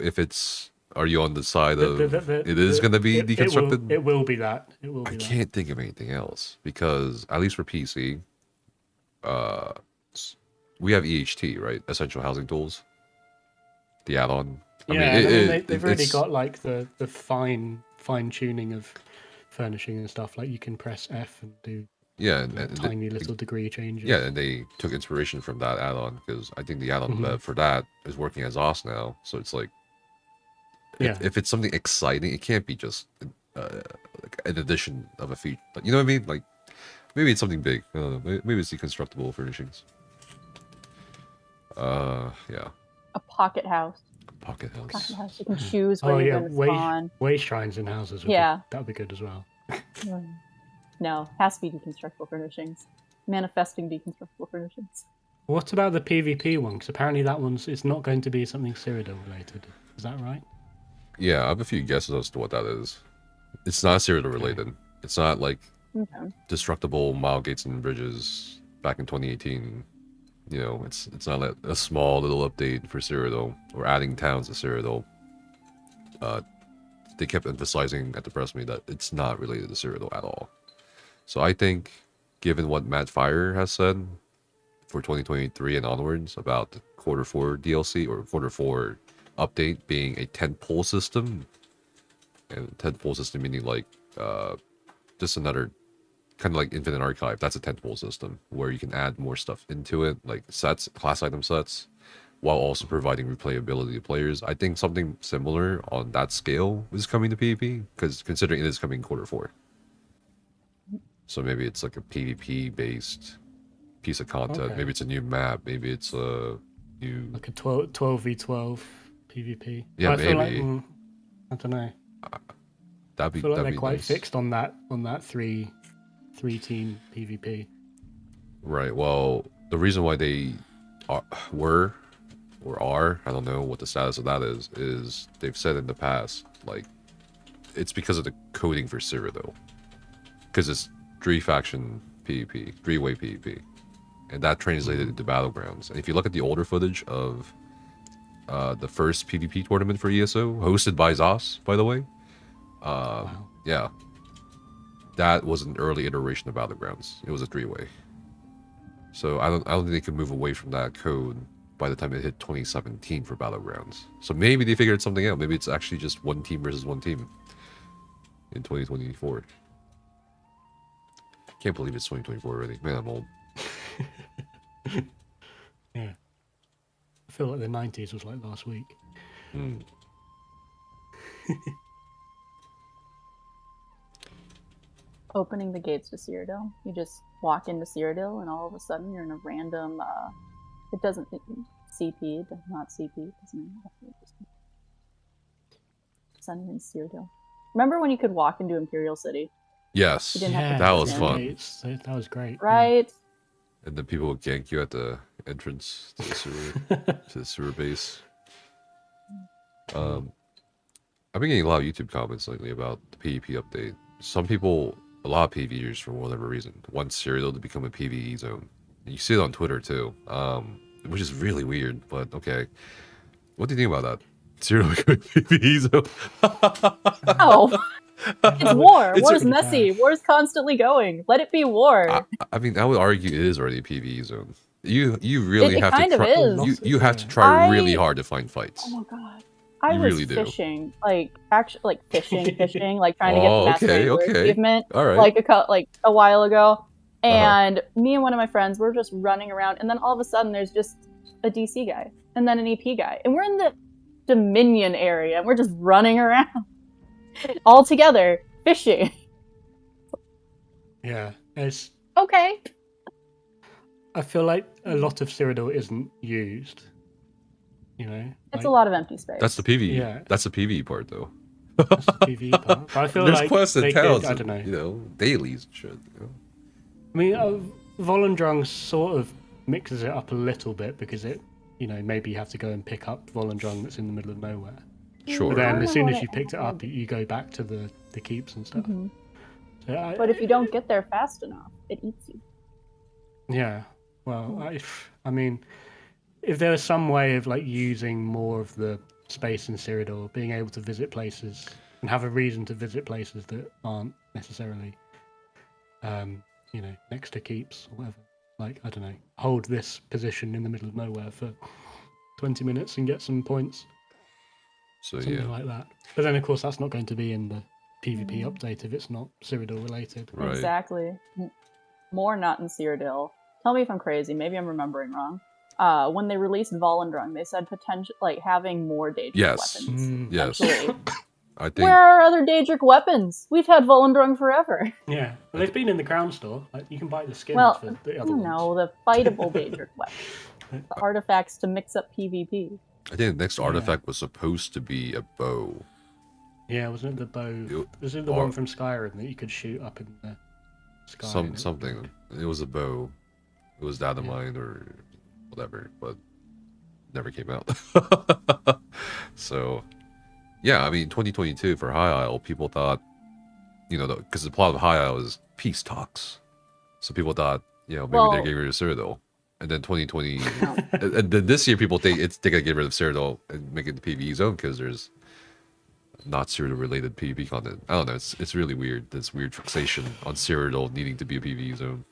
if it's... Are you on the side of it is going to be deconstructed? It will be that. I can't think of anything else because at least for PC, we have EHT, right? Essential Housing Tools. The add-on. They've already got like the fine tuning of furnishing and stuff. Like you can press F and do tiny little degree changes. Yeah, and they took inspiration from that add-on because I think the add-on for that is working as OS now. So it's like. If it's something exciting, it can't be just like an addition of a feature. You know what I mean? Like, maybe it's something big. I don't know. Maybe it's deconstructible furnishings. Yeah. A pocket house. Pocket house. Pocket house. You can choose where you're going to spawn. Way shrines in houses. That would be good as well. No, has to be deconstructible furnishings. Manifesting deconstructible furnishings. What about the PvP one? Because apparently that it's not going to be something Cyrodiil related. Is that right? Yeah, I have a few guesses as to what that is. It's not Zerodead related. It's not like Okay. destructible mile gates and bridges back in 2018. You know, it's not like a small little update for Cyrodiil or adding towns to Cyrodiil. They kept emphasizing at the press meet that it's not related to Cyrodiil at all. So I think, given what Matt Fire has said for 2023 and onwards about the Q4 DLC or Q4 update being a tentpole system, and tentpole system meaning like just another kind of like Infinite Archive. That's a tentpole system where you can add more stuff into it, like sets, class item sets, while also providing replayability to players. I think something similar on that scale is coming to PvP, because considering it is coming Q4. So maybe it's like a PvP based piece of content. Okay. Maybe it's a new map. Maybe it's a new Like a 12v12 PvP. Yeah, I feel like, maybe. I don't know. That'd be I feel like that'd they're be quite nice. fixed on that three team PvP. Right. Well, the reason why they were or are, I don't know what the status of that is they've said in the past, like, it's because of the coding for Cyrodiil. Because it's 3-faction PvP, 3-way PvP. And that translated into Battlegrounds. And if you look at the older footage of the first PvP tournament for ESO, hosted by Zos, by the way, yeah, that was an early iteration of Battlegrounds. It was a 3-way. So I don't think they could move away from that code by the time it hit 2017 for Battlegrounds. So maybe they figured something out. Maybe it's actually just one team versus one team in 2024. Can't believe it's 2024 already. Man, I'm old. Yeah. I feel like the 90s was like last week. Opening the gates to Cyrodiil. You just walk into Cyrodiil, and all of a sudden you're in a random. It doesn't CP, but not CP. It doesn't matter. Suddenly in Cyrodiil. Remember when you could walk into Imperial City? Yes, You didn't have to that go was in. fun. That was great. Right. And then people would gank you at the entrance to the sewer, to the sewer base. I've been getting a lot of YouTube comments lately about the PvP update. Some people, a lot of PvEers for whatever reason, want Cyrodiil to become a PvE zone. And you see it on Twitter too, which is really weird, but okay. What do you think about that? Cyrodiil becoming a PvE zone? Oh. It's war. It's War's a- messy. War's constantly going. Let it be war. I mean, I would argue it is already a PvE zone. You really It have kind to of try. is. You have to try really I- hard to find fights. Oh my god. I You was really do. fishing, like actually, like fishing, like trying to get Oh, the Master okay, Angler okay. achievement, All right. like a while ago. And me and one of my friends were just running around, and then all of a sudden there's just a DC guy, and then an EP guy, and we're in the Dominion area, and we're just running around all together fishing. Yeah, it's. Okay. I feel like a lot of Cyrodiil isn't used. You know, It's a lot of empty space. That's the PvE. Yeah. That's the PvE part, though. That's the PvE part. But I feel There's like quests and they towns, could, I don't and, know. you know, dailies and shit. You know? I mean, Volendrung sort of mixes it up a little bit because it, you know, maybe you have to go and pick up Volendrung that's in the middle of nowhere. Sure. But then I as don't soon know as what you it picked it had. up, you go back to the keeps and stuff. Mhm. So But if you don't get there fast enough, it eats you. yeah, well, I mean, if there was some way of like using more of the space in Cyrodiil, being able to visit places and have a reason to visit places that aren't necessarily, you know, next to keeps or whatever. Like, I don't know, hold this position in the middle of nowhere for 20 minutes and get some points. So Something yeah. like that. But then, of course, that's not going to be in the PvP update if it's not Cyrodiil related. Right. Exactly. More not in Cyrodiil. Tell me if I'm crazy. Maybe I'm remembering wrong. When they released Volendrung, they said potential like having more Daedric Yes. weapons. Yes. Essentially. I think. Where are other Daedric weapons? We've had Volendrung forever. Yeah, well, they've been in the crown store. Like, you can buy the skins Well, for the other ones. no, the fightable Daedric weapons. The artifacts to mix up PvP. I think the next artifact was supposed to be a bow. Yeah, wasn't it the bow? Was it the or- one from Skyrim that you could shoot up in the sky? Something. It was a bow. It was data mined or whatever, but never came out. So, yeah, I mean, 2022 for High Isle, people thought, you know, because the plot of High Isle is peace talks. So people thought, you know, maybe Well- they're getting rid of Cyrodiil. And then 2020, and then this year people think they're gonna get rid of Cyrodiil and make it the PvE zone because there's not Cyrodiil related PvP content. I don't know. It's really weird. This weird fixation on Cyrodiil needing to be a PvE zone.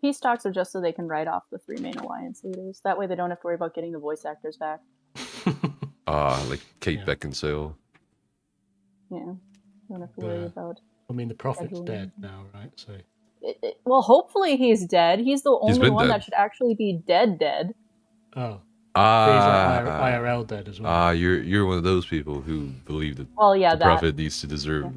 Peace talks are just so they can write off the 3 main alliance leaders. That way they don't have to worry about getting the voice actors back. Like Kate Beckinsale. Yeah, don't have to worry about. I mean, the prophet's scheduling. dead now, right? So Well, hopefully he's dead. He's the He's only been one dead. that should actually be dead. oh, so he's like IRL dead as well. You're one of those people who believe that Well, yeah, the that. prophet needs to deserve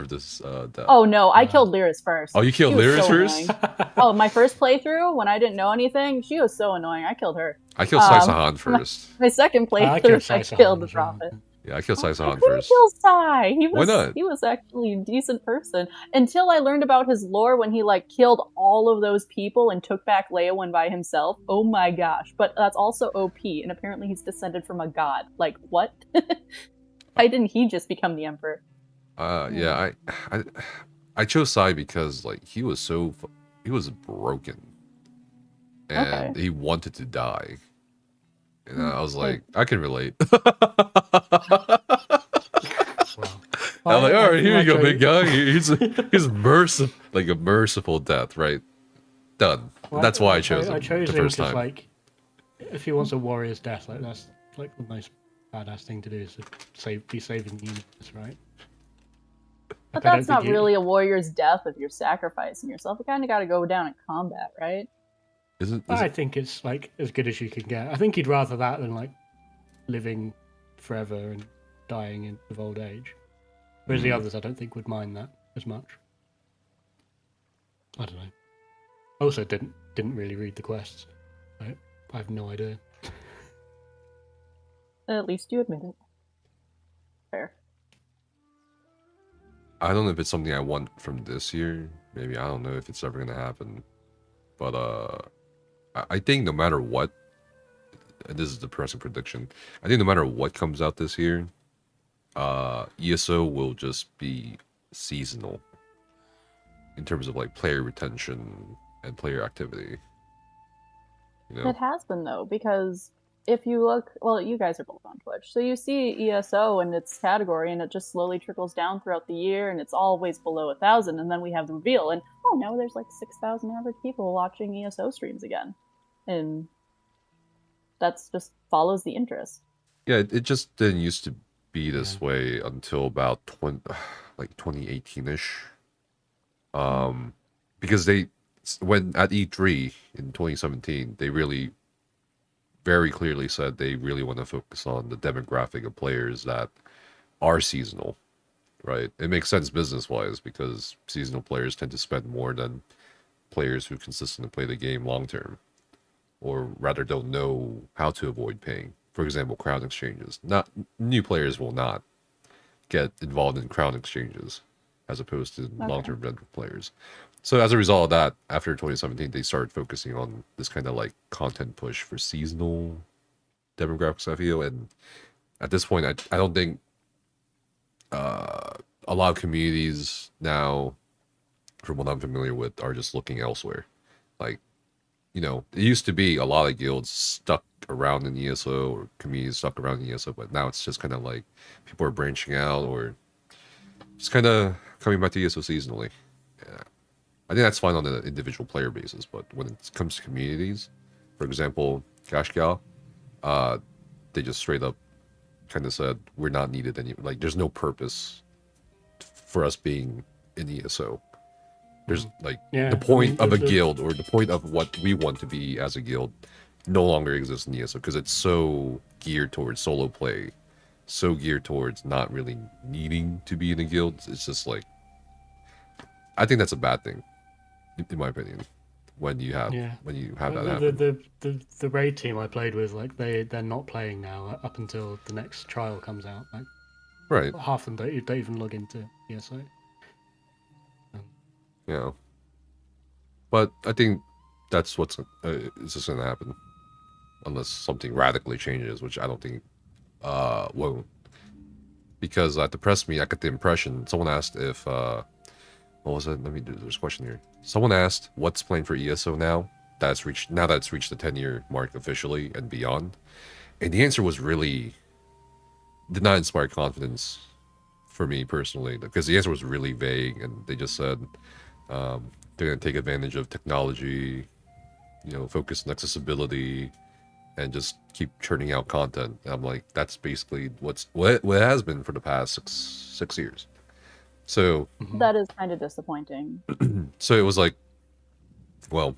this death. Oh no, I killed Lyris first. Oh, you killed She was Lyris so first? annoying. Oh, my first playthrough when I didn't know anything, she was so annoying. I killed her. I killed Saisahan first. My second I killed playthrough, I Saisahan killed the as well. prophet. Yeah, I killed Saisahan I couldn't first. kill Sai. Why not? He was actually a decent person until I learned about his lore when he like killed all of those people and took back Leia one by himself. Oh my gosh! But that's also OP, and apparently he's descended from a god. Like what? Why didn't he just become the emperor? Yeah, I chose Sai because like he was broken, and he wanted to die, and I was like, I can relate. I'm like, all right, here you go, big guy. He's merciful, like a merciful death, right? Done. Well, That's why I chose him I chose the him first because, time. like, if he wants a warrior's death, like that's like the most badass thing to do is to be saving the universe, right? But Like, I don't that's not think really a warrior's death if you're sacrificing yourself. You kind of got to go down in combat, right? I think it's like as good as you can get. I think he'd rather that than like living forever and dying of old age. Whereas the others, I don't think would mind that as much. I don't know. Also, didn't really read the quests. I have no idea. At least you admit it. Fair. I don't know if it's something I want from this year. Maybe I don't know if it's ever gonna happen. But I think no matter what, and this is a depressing prediction, I think no matter what comes out this year, ESO will just be seasonal in terms of like player retention and player activity. You know? It has been though, because if you look, well, you guys are both on Twitch, so you see ESO and its category, and it just slowly trickles down throughout the year, and it's always below 1,000, and then we have the reveal, and oh no, there's like 6,000 average people watching ESO streams again, and that's just follows the interest. Yeah, it just didn't used to be this way until about 2018-ish. Because when at E3 in 2017, they really very clearly said they really want to focus on the demographic of players that are seasonal, right? It makes sense business-wise because seasonal players tend to spend more than players who consistently play the game long-term, or rather don't know how to avoid paying. For example, crown exchanges. Not new players will not get involved in crown exchanges as opposed to long-term veteran players. So as a result of that, after 2017, they started focusing on this kind of like content push for seasonal demographics, I feel. And at this point, I don't think a lot of communities now, from what I'm familiar with, are just looking elsewhere. Like, you know, it used to be a lot of guilds stuck around in ESO or communities stuck around in ESO, but now it's just kind of like people are branching out or just kind of coming back to ESO seasonally. Yeah. I think that's fine on an individual player basis, but when it comes to communities, for example, Kashgal, they just straight up kind of said, we're not needed anymore. Like, there's no purpose for us being in ESO. There's like the point of a guild or the point of what we want to be as a guild no longer exists in ESO because it's so geared towards solo play, so geared towards not really needing to be in a guild. It's just like, I think that's a bad thing, in my opinion. When you have that happen. The raid team I played with, like they're not playing now up until the next trial comes out. Like, right, half of them don't even log into ESO. Yeah, but I think that's what's it's just gonna happen, unless something radically changes, which I don't think won't. Because at the press meet, I got the impression someone asked if, what what was it? Let me do this question here. Someone asked, what's planned for ESO now? Now that it's reached the 10-year mark officially and beyond. And the answer was really did not inspire confidence for me personally, because the answer was really vague, and they just said they're going to take advantage of technology, you know, focus on accessibility, and just keep churning out content. And I'm like, that's basically what it has been for the past six years. So that is kind of disappointing. So it was like, well,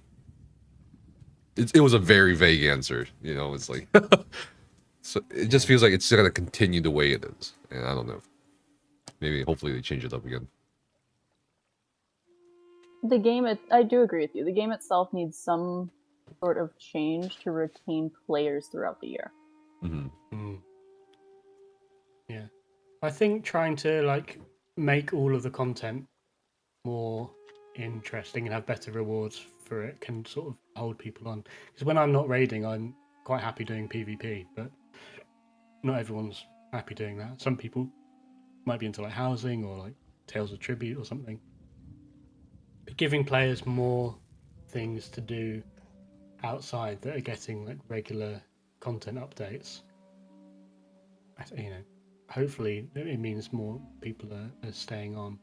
it was a very vague answer, you know. It's like so it just feels like it's gonna continue the way it is, and I don't know. Maybe hopefully they change it up again. The game, I do agree with you. The game itself needs some sort of change to retain players throughout the year. Yeah, I think trying to like make all of the content more interesting and have better rewards for it can sort of hold people on. Because when I'm not raiding, I'm quite happy doing PvP, but not everyone's happy doing that. Some people might be into like housing or like Tales of Tribute or something. But giving players more things to do outside that are getting like regular content updates, you know, hopefully it means more people are staying on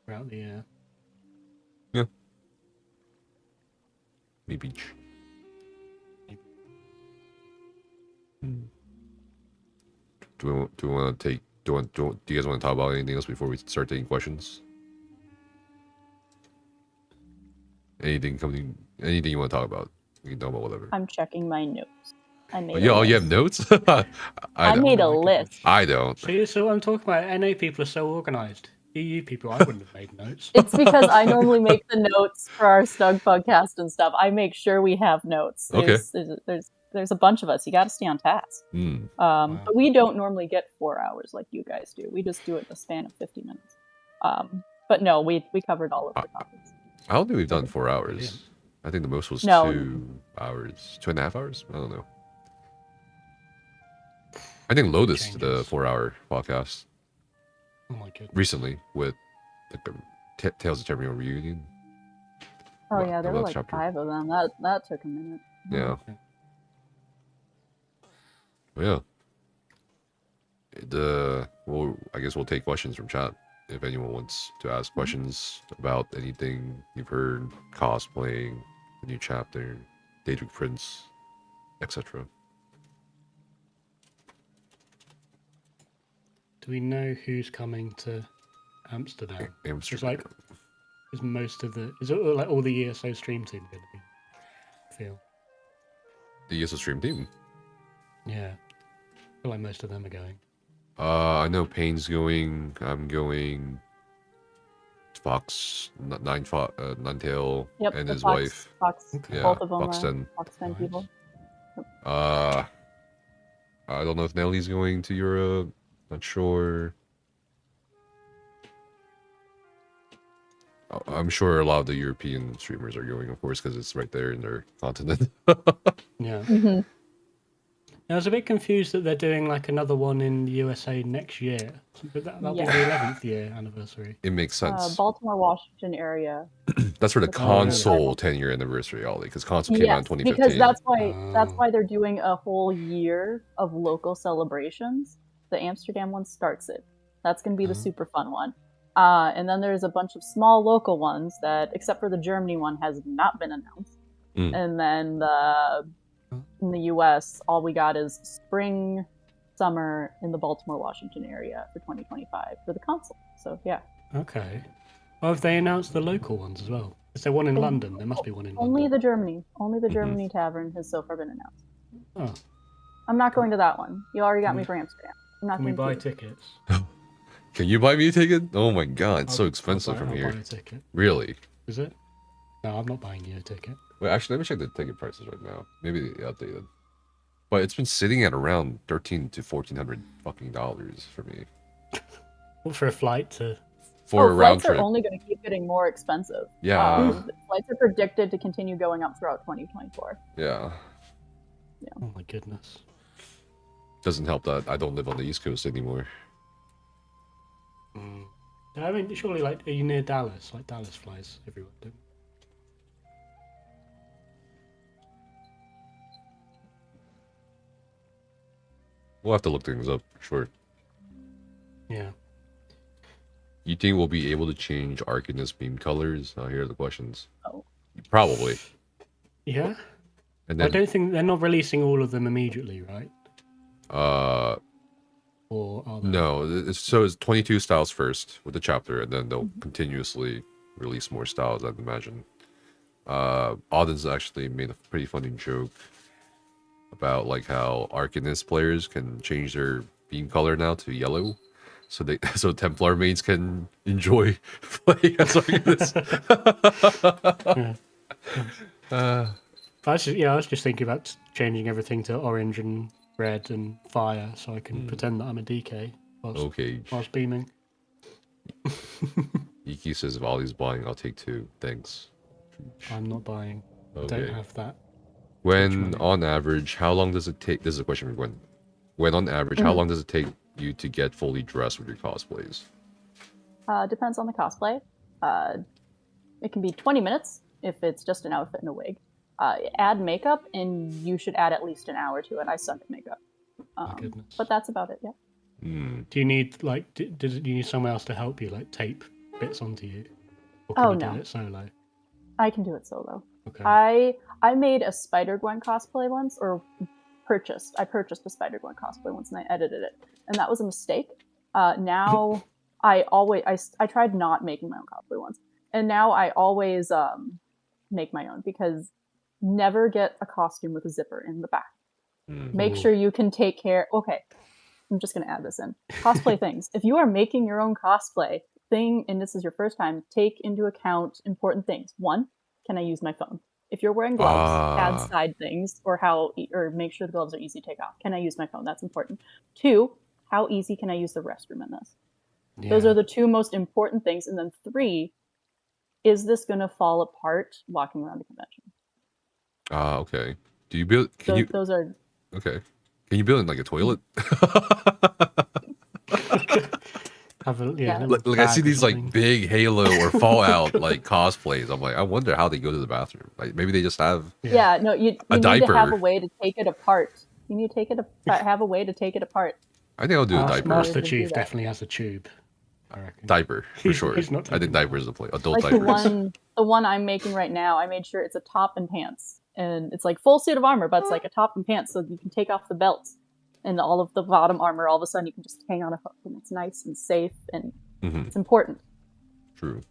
throughout the year. Yeah. Maybe. Do you want to take? Do you guys want to talk about anything else before we start taking questions? Anything you want to talk about? We can talk about whatever. I'm checking my notes. I made. Oh, you have notes? I made a list. I don't. See, so what I'm talking about. NA people are so organized. EU people, I wouldn't have made notes. It's because I normally make the notes for our Snug podcast and stuff. I make sure we have notes. There's a bunch of us. You got to stay on task. But we don't normally get 4 hours like you guys do. We just do it in the span of 50 minutes. But no, we covered all of the topics. I don't think we've done 4 hours. Yeah. I think the most was 2 hours, 2.5 hours. I don't know. I think Lotus did a 4-hour podcast. Oh my goodness. Recently with the Tales of Terminal reunion. Oh yeah, there were like 5 of them. That took a minute. Yeah. Well, yeah. Well, I guess we'll take questions from chat if anyone wants to ask questions about anything you've heard, cosplaying, the new chapter, Daedric Prince, etc. Do we know who's coming to Amsterdam? It's like, is most of the like all the ESO stream team going to be? I feel the ESO stream team. Yeah, I feel like most of them are going. I know Payne's going. I'm going. Fox, Ninetail, and his wife. Fox, yeah, both of them Fox 10. Fox 10 people. Yep. I don't know if Nellie's going to Europe. Not sure. I'm sure a lot of the European streamers are going, of course, because it's right there in their continent. Yeah. I was a bit confused that they're doing like another one in the USA next year. That'll be the 11th year anniversary. It makes sense. Baltimore, Washington area. That's for the console 10-year anniversary, Ollie, because console came out in 2015. Because that's why they're doing a whole year of local celebrations. The Amsterdam one starts it. That's going to be the super fun one. And then there's a bunch of small local ones that, except for the Germany one, has not been announced. And then in the US, all we got is spring, summer in the Baltimore, Washington area for 2025 for the console. So, yeah. Okay. Well, have they announced the local ones as well? Is there one in London? There must be one in London. Only the Germany Tavern has so far been announced. Oh. I'm not going to that one. You already got me for Amsterdam. I'm not Can we going buy to. tickets? Can you buy me a ticket? Oh my god, it's so expensive from here. Buy a ticket. Really? Is it? No, I'm not buying you a ticket. Wait, actually, let me check the ticket prices right now. Maybe they updated. But it's been sitting at around $1,300 to $1,400 fucking dollars for me. What, for a flight to? For a round trip. Flights are only going to keep getting more expensive. Yeah. Flights are predicted to continue going up throughout 2024. Yeah. Yeah. Oh my goodness. Doesn't help that I don't live on the East Coast anymore. I mean, surely, like, are you near Dallas? Like, Dallas flies everywhere, don't you? We'll have to look things up for sure. Yeah. You think we'll be able to change Arcanist beam colors? Here are the questions. Oh. Probably. Yeah. And then, I don't think they're not releasing all of them immediately, right? Or are they? No. It's 22 styles first with the chapter, and then they'll continuously release more styles, I'd imagine. Auden's actually made a pretty funny joke about like how Arcanist players can change their beam color now to yellow, so Templar mains can enjoy playing as Arcanists. I was just thinking about changing everything to orange and red and fire, so I can pretend that I'm a DK whilst beaming. Iki says if Ollie's buying, I'll take 2. Thanks. I'm not buying. Okay. Don't have that. When on average, how long does it take? This is a question for Gwen. When on average, how long does it take you to get fully dressed with your cosplays? Depends on the cosplay. It can be 20 minutes if it's just an outfit and a wig. Add makeup, and you should add at least an hour to it. I suck at makeup. But that's about it, yeah. Do you need, like, do you need someone else to help you, like, tape bits onto you? Or Oh, you no. do it solo? I can do it solo. Okay. I made a Spider-Gwen cosplay once, or I purchased a Spider-Gwen cosplay once, and I edited it. And that was a mistake. Now, I tried not making my own cosplay once. And now I always make my own, because never get a costume with a zipper in the back. Make sure you can take care... Okay, I'm just going to add this in. Cosplay things. If you are making your own cosplay thing, and this is your first time, take into account important things. 1, can I use my phone? If you're wearing gloves, add side things, or make sure the gloves are easy to take off. Can I use my phone? That's important. 2, how easy can I use the restroom in this? Yeah. Those are the 2 most important things. And then 3, is this going to fall apart walking around the convention? Okay. Do you build? Those are okay. Can you build in like a toilet? Like I see these like big Halo or Fallout like cosplays. I'm like, I wonder how they go to the bathroom. Like maybe they just have you need diaper. to have a way to take it apart. You need to have a way to take it apart. I think I'll do a diaper. Master Chief definitely has a tube. I reckon. Diaper for sure. I think diapers is the play. Adult diapers. The one I'm making right now, I made sure it's a top and pants, and it's like full suit of armor, but it's like a top and pants, so you can take off the belts. And all of the bottom armor, all of a sudden, you can just hang on a hook, and it's nice and safe, and it's important. True.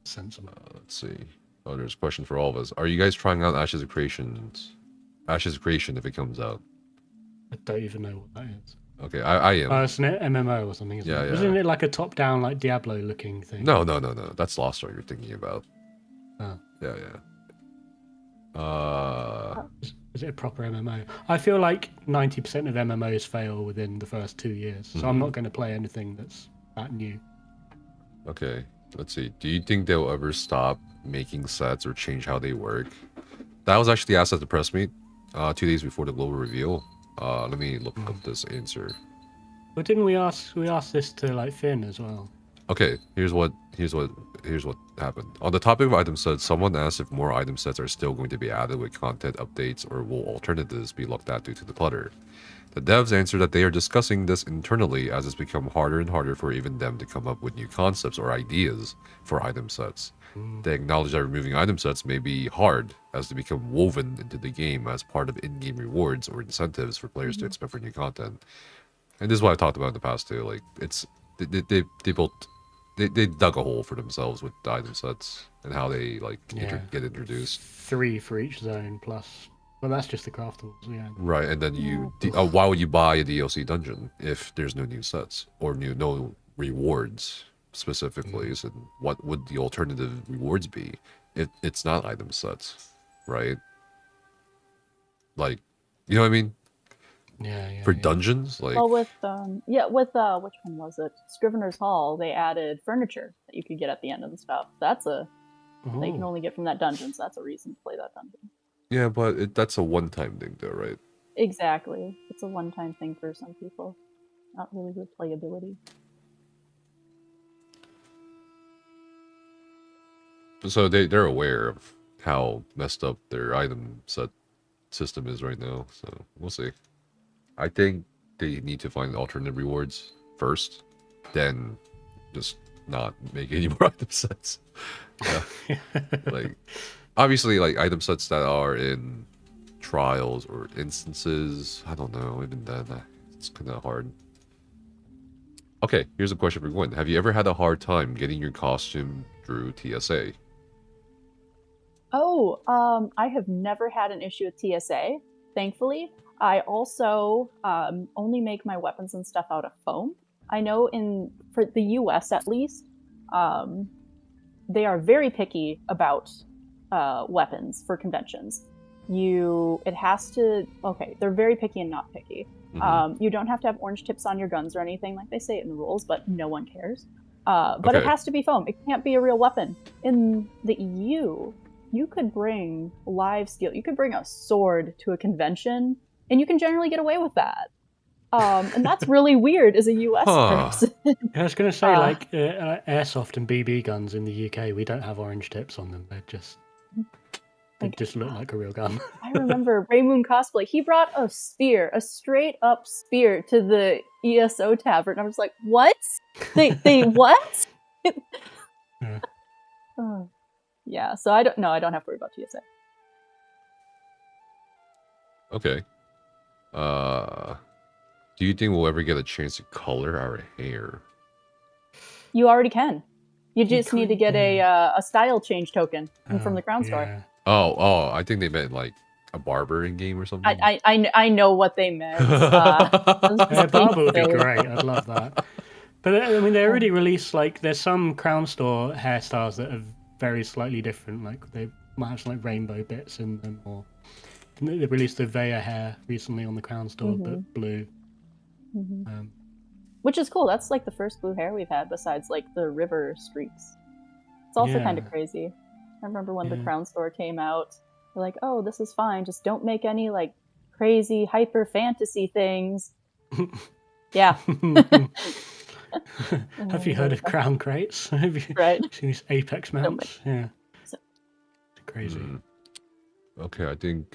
Sensible. Let's see. Oh, there's a question for all of us. Are you guys trying out Ashes of Creation if it comes out? I don't even know what that is. Okay, I am. It's an MMO or something, isn't it? Isn't it like a top-down, like Diablo-looking thing? No. That's Lost Ark you're thinking about. Oh. Yeah. Is it a proper MMO? I feel like 90% of MMOs fail within the first 2 years, so I'm not going to play anything that's that new. Okay, let's see. Do you think they'll ever stop making sets or change how they work? That was actually asked at the press meet 2 days before the global reveal. Let me look up this answer. But didn't we ask this to like Finn as well? Okay, here's what happened. On the topic of item sets, someone asked if more item sets are still going to be added with content updates, or will alternatives be looked at due to the clutter. The devs answered that they are discussing this internally, as it's become harder and harder for even them to come up with new concepts or ideas for item sets. They acknowledge that removing item sets may be hard, as they become woven into the game as part of in-game rewards or incentives for players to expect for new content. And this is what I talked about in the past too. Like they dug a hole for themselves with the item sets and how they like get introduced. 3 for each zone plus. Well, that's just the craftables, yeah. Right, and then why would you buy a DLC dungeon if there's no new sets or no rewards specifically? So what would the alternative rewards be? It's not item sets, right? Like, you know what I mean? Yeah. For dungeons, like with which one was it? Scrivener's Hall. They added furniture that you could get at the end of the stuff. That you can only get from that dungeon, so that's a reason to play that dungeon. Yeah, but that's a one-time thing, though, right? Exactly, it's a one-time thing for some people. Not really good playability. So they're aware of how messed up their item set system is right now. So we'll see. I think they need to find alternative rewards first, then just not make any more item sets. Yeah. Like obviously like item sets that are in trials or instances. I don't know, even then it's kind of hard. Okay, here's a question for Gwen. Have you ever had a hard time getting your costume through TSA? Oh, I have never had an issue with TSA, thankfully. I also only make my weapons and stuff out of foam. I know for the US at least, they are very picky about weapons for conventions. They're very picky and not picky. You don't have to have orange tips on your guns or anything like they say it in the rules, but no one cares. But it has to be foam. It can't be a real weapon. In the EU, you could bring live steel. You could bring a sword to a convention, and you can generally get away with that. And that's really weird as a US person. I was going to say, like, airsoft and BB guns in the UK, we don't have orange tips on them. They just look like a real gun. I remember Raymoon cosplay. He brought a spear, a straight up spear, to the ESO tavern. I was like, what? They what? Yeah. Yeah, so I don't have to worry about TSA. Okay. Do you think we'll ever get a chance to color our hair? You already can. You just need to get a style change token from the Crown Store. Oh, I think they meant like a barber in game or something. I know what they meant. Barber would be great. I'd love that. But I mean, they already released like there's some Crown Store hairstyles that are very slightly different. Like they might have some like rainbow bits in them, or they released the Veya hair recently on the Crown Store, but blue. Which is cool. That's like the first blue hair we've had besides like the river streaks. It's also kind of crazy. I remember when the Crown Store came out, they're like, oh, this is fine. Just don't make any like crazy hyper fantasy things. Yeah. Have you heard of crown crates? Have you seen these Apex mounts? Yeah. It's crazy. Okay, I think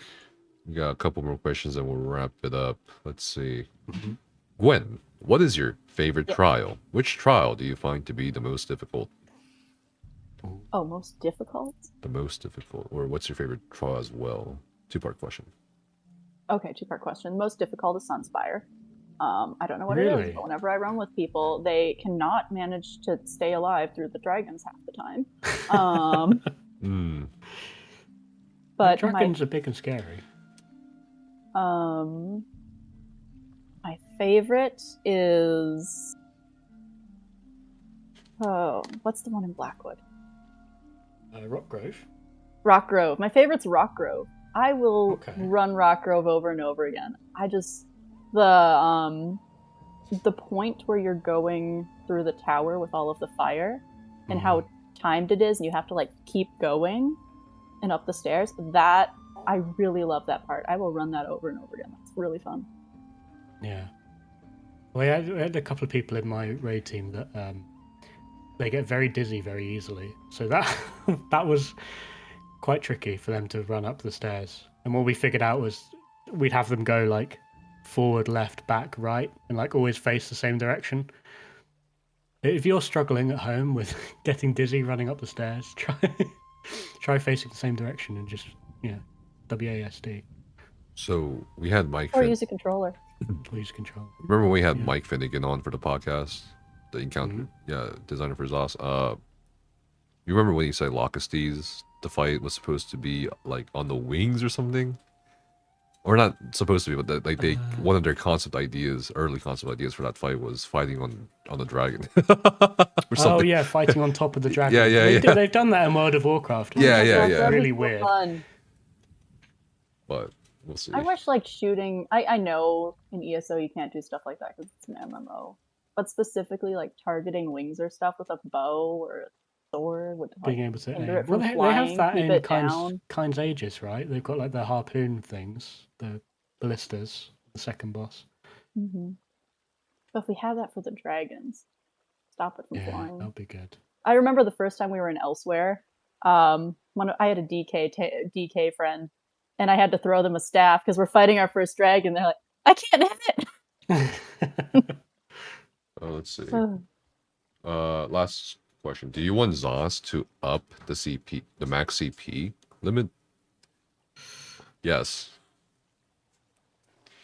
we got a couple more questions and we'll wrap it up. Let's see. Gwen, what is your favorite trial? Which trial do you find to be the most difficult? Oh, most difficult? The most difficult. Or what's your favorite trial as well? Two-part question. Okay, two-part question. Most difficult is Sunspire. I don't know what it is, but whenever I run with people, they cannot manage to stay alive through the dragons half the time. But dragons are big and scary. My favorite is what's the one in Blackwood? Rockgrove. Rockgrove. My favorite's Rockgrove. I will run Rockgrove over and over again. I just the point where you're going through the tower with all of the fire and how timed it is, and you have to like keep going and up the stairs. That I really love that part. I will run that over and over again. It's really fun. Yeah. Well, I had a couple of people in my raid team that they get very dizzy very easily. So that that was quite tricky for them to run up the stairs. And what we figured out was we'd have them go like forward, left, back, right, and like always face the same direction. If you're struggling at home with getting dizzy running up the stairs, try facing the same direction and just WASD. So we had Mike. Or use a controller. Or use a controller. Remember when we had Mike Finnegan on for the podcast, the encounter, designer for ZOS. You remember when he said Locustes, the fight was supposed to be like on the wings or something? Or not supposed to be, but one of their early concept ideas for that fight was fighting on the dragon. Oh yeah, fighting on top of the dragon. Yeah. They've done that in World of Warcraft. Yeah. Really weird. Fun. But we'll see. I wish like shooting. I know in ESO you can't do stuff like that because it's an MMO. But specifically like targeting wings or stuff with a bow or a sword would like, being able to hinder it well, from they flying, have that keep in it Kind's down. Aegis, right? They've got like the harpoon things, the ballistas, the second boss. But if we have that for the dragons, stop it from flying. That'll be good. I remember the first time we were in Elsewhere, I had a DK friend, and I had to throw them a staff because we're fighting our first dragon. They're like, I can't hit it. Let's see. Last question. Do you want Zos to up the max CP limit? Yes.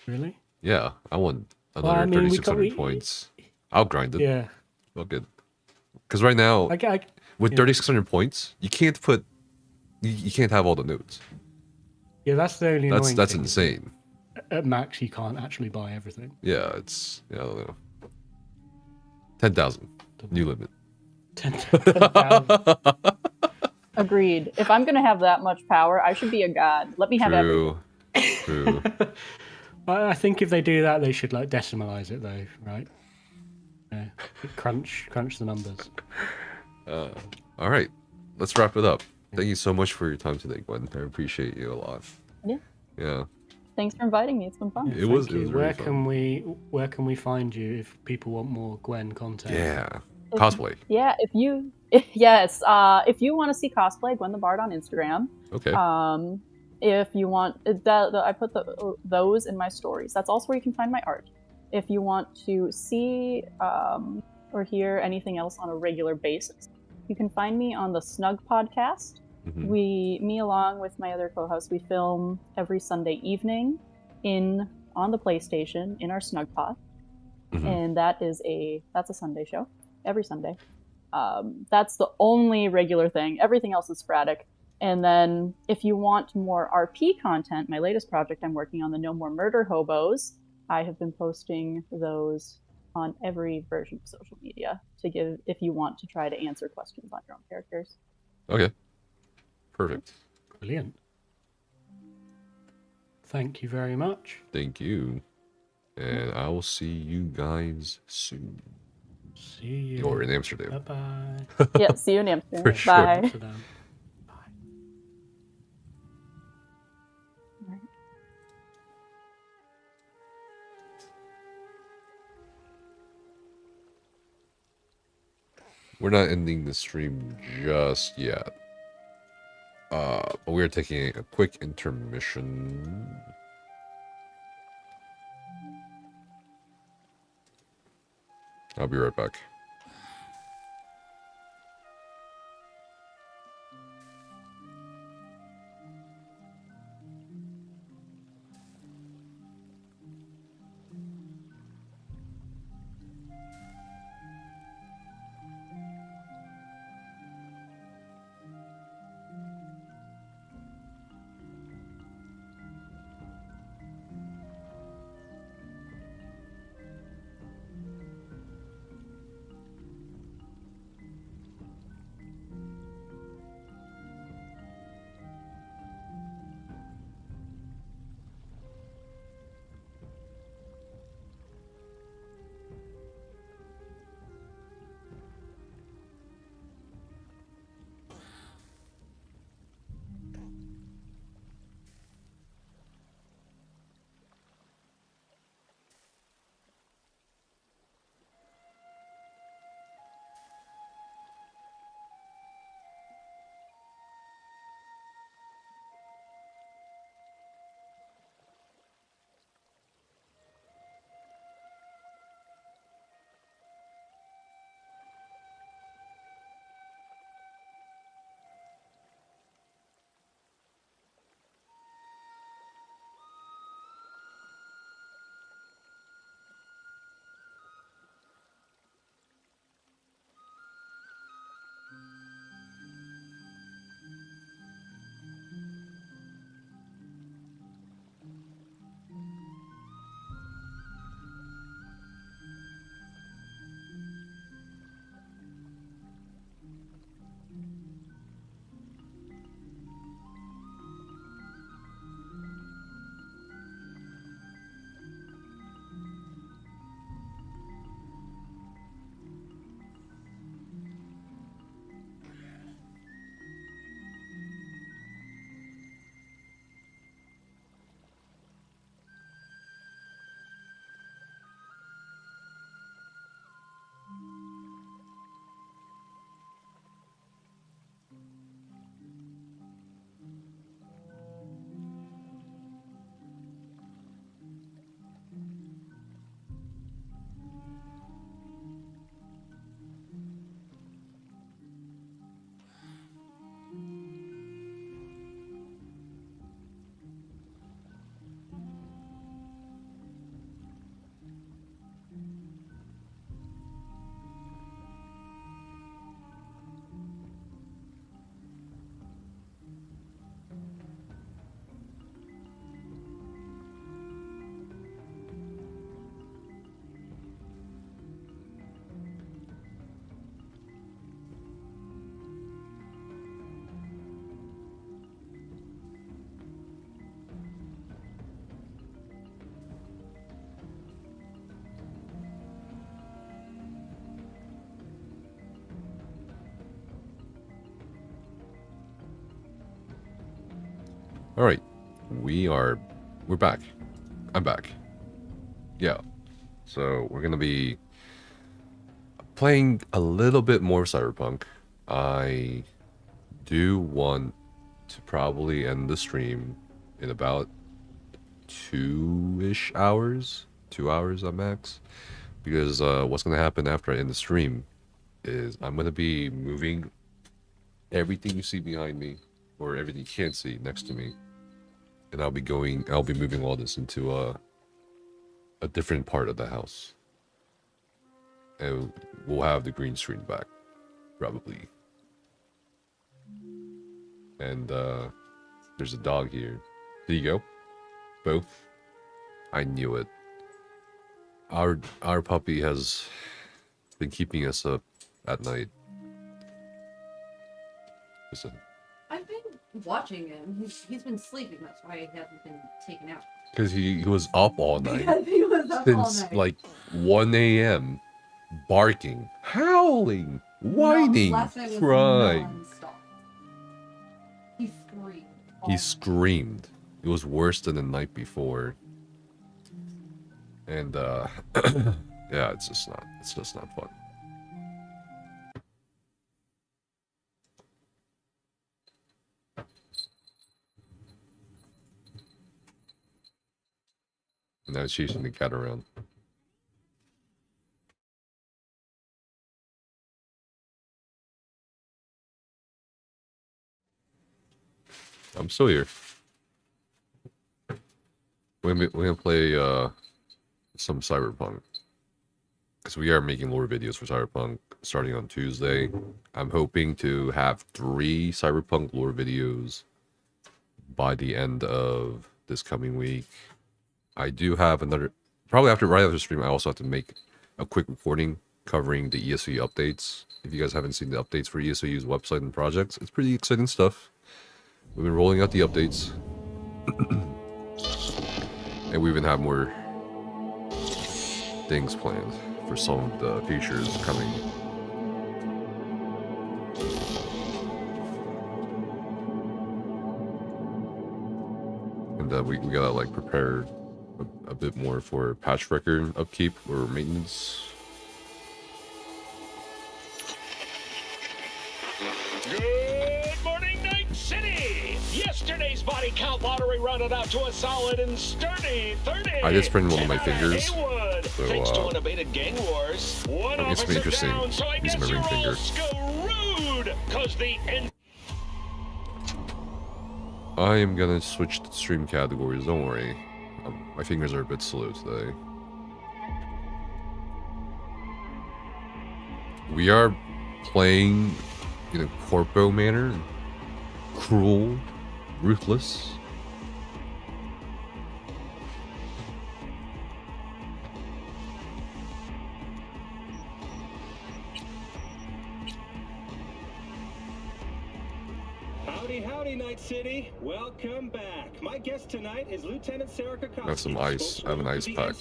Really? Yeah, I want another 3,600 points. I'll grind it. Yeah. Look good. Because right now, with 3,600 points, you can't put, you can't have all the nodes. Yeah, that's the only annoying That's thing. insane. At max, you can't actually buy everything. Yeah, it's, I don't know. 10,000. New limit. 10,000. Agreed. If I'm gonna have that much power, I should be a god. Let me have everything. True. I think if they do that, they should like decimalize it though, right? Yeah. Crunch the numbers. All right, let's wrap it up. Thank you so much for your time today, Gwen. I appreciate you a lot. Yeah. Yeah. Thanks for inviting me. It's been fun. It was Where really can we find you if people want more Gwen content? Yeah. Cosplay. Yeah, if you want to see cosplay, GwenTheBard on Instagram. Okay. If you want I put those in my stories. That's also where you can find my art. If you want to see or hear anything else on a regular basis, you can find me on the Snug podcast. Me along with my other co-hosts, we film every Sunday evening on the PlayStation in our Snug pod, and that's a Sunday show every Sunday. That's the only regular thing. Everything else is sporadic. And then if you want more RP content, my latest project I'm working on, the No More Murder Hobos, I have been posting those on every version of social media if you want to try to answer questions on your own characters. Okay. Perfect. Brilliant. Thank you very much. Thank you. And I will see you guys soon. See you. Or in Amsterdam. Bye-bye. Yep, see you in Amsterdam. For sure. Bye. Amsterdam. We're not ending the stream just yet. But we're taking a quick intermission. I'll be right back. Alright. We're back. I'm back. Yeah. So we're gonna be playing a little bit more Cyberpunk. I do want to probably end the stream in about 2-ish hours. 2 hours at max. Because what's gonna happen after I end the stream is I'm gonna be moving everything you see behind me, or everything you can't see next to me, and I'll be moving all this into a different part of the house, and we'll have the green screen back, probably. And there's a dog here. There you go. Both. I knew it. Our puppy has been keeping us up at night. Listen. I've been watching him. He's been sleeping. That's why he hasn't been taken out. Because he was up all night. Because he was up all Since night. like 1 a.m. barking, howling, whining, Last night was crying. non-stop. He screamed. He screamed. It was worse than the night before. And yeah, it's just not fun. And now it's chasing the cat around. I'm still here. We're gonna play some Cyberpunk, because we are making lore videos for Cyberpunk starting on Tuesday. I'm hoping to have 3 Cyberpunk lore videos by the end of this coming week. I do have another, probably right after the stream. I also have to make a quick recording covering the ESOU updates. If you guys haven't seen the updates for ESOU's website and projects, it's pretty exciting stuff. We've been rolling out the updates. And we even have more things planned for some of the features coming. And we gotta like prepare a bit more for patch record upkeep or maintenance. Good morning, Night City! Yesterday's body count lottery rounded out to a solid and sturdy 30. I did sprain one of my fingers, so Thanks to unabated gang wars. One it's been officer interesting down, so I using my guess ring you're all finger. screwed, 'cause the I am gonna switch to stream categories, don't worry. My fingers are a bit slow today. We are playing in a corpo manner. Cruel, ruthless. Howdy, howdy, Night City. Welcome back. My guest tonight is Lieutenant SirClydus. I have some ice. I have an ice pack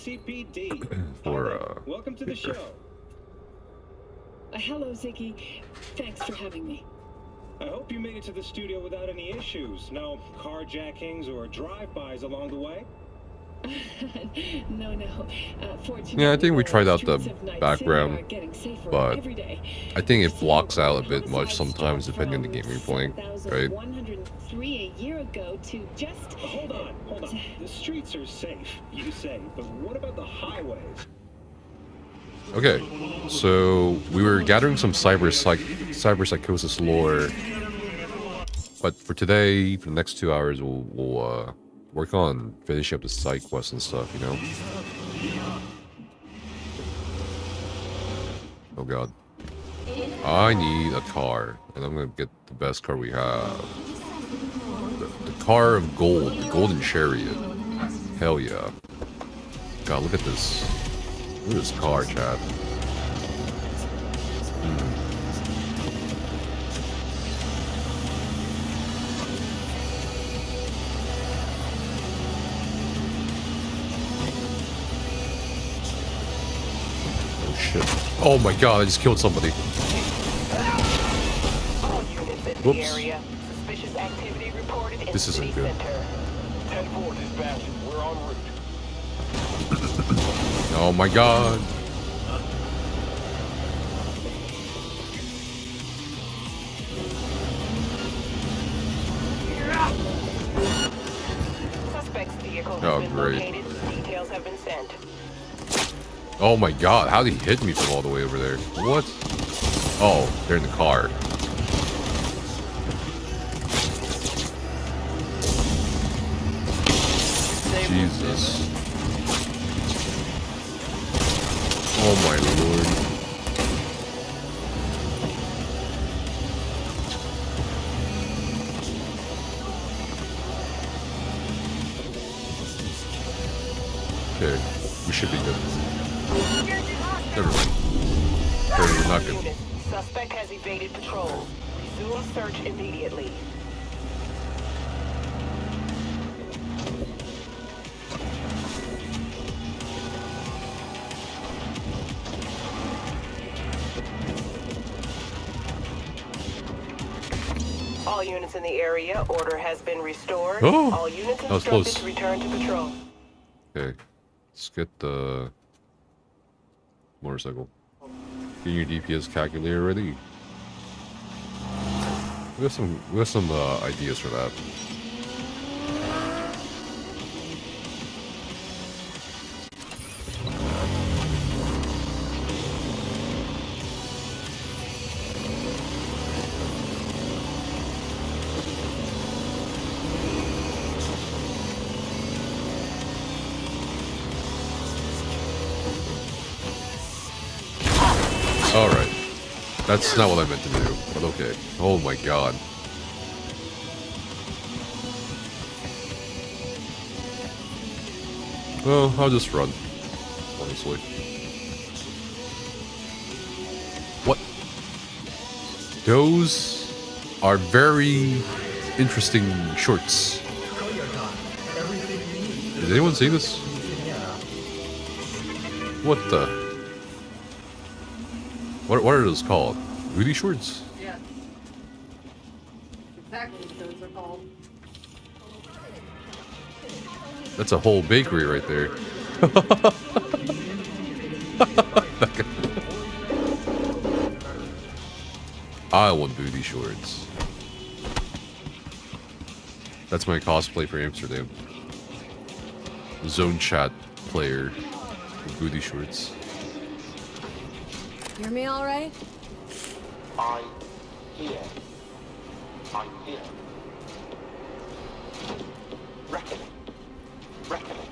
for Welcome to the show. Hello, Ziggy. Thanks for having me. I hope you made it to the studio without any issues. No carjackings or drive-bys along the way? No. Fortunately, yeah, I think we tried out the streets of Night background, City are getting safer but every day. I think it blocks out a bit much sometimes depending on the game you're playing, right? 103 a year ago to just... Hold on. The streets are safe, you say, but what about the highways? Okay, so we were gathering some cyberpsychosis lore, but for today, for the next 2 hours, we'll work on finishing up the side quests and stuff, you know? Oh god. I need a car, and I'm gonna get the best car we have. The car of gold, the golden chariot. Hell yeah. God, look at this. Look at this car, Chad. Oh shit. Oh my god, I just killed somebody. Whoops. Suspicious activity reported. spotted in This isn't good. 10-4 dispatch. We're en route. Oh my god. Suspect's vehicle has Oh, been great. located. Details have been sent. Oh my god, how did he hit me from all the way over there? What? Oh, they're in the car. Jesus. Oh my lord. Okay, we should be good. Never mind. Apparently we're not good. Unit. Suspect has evaded patrol. Resume search immediately. All units in the area, order has been restored. Oh, All units that was instructed close. to return to patrol. Okay, let's get the motorcycle. Get your DPS calculator ready. We have some ideas for that. Alright. That's not what I meant to do, but okay. Oh my god. Well, I'll just run. Honestly. What? Those are very interesting shorts. Did anyone see this? What the? What are those called? Booty shorts? Yeah. Exactly what those are called. That's a whole bakery right there. I want booty shorts. That's my cosplay for Amsterdam. Zone chat player with booty shorts. Hear me all right? I'm here. I'm here. Reckoning. Reckoning.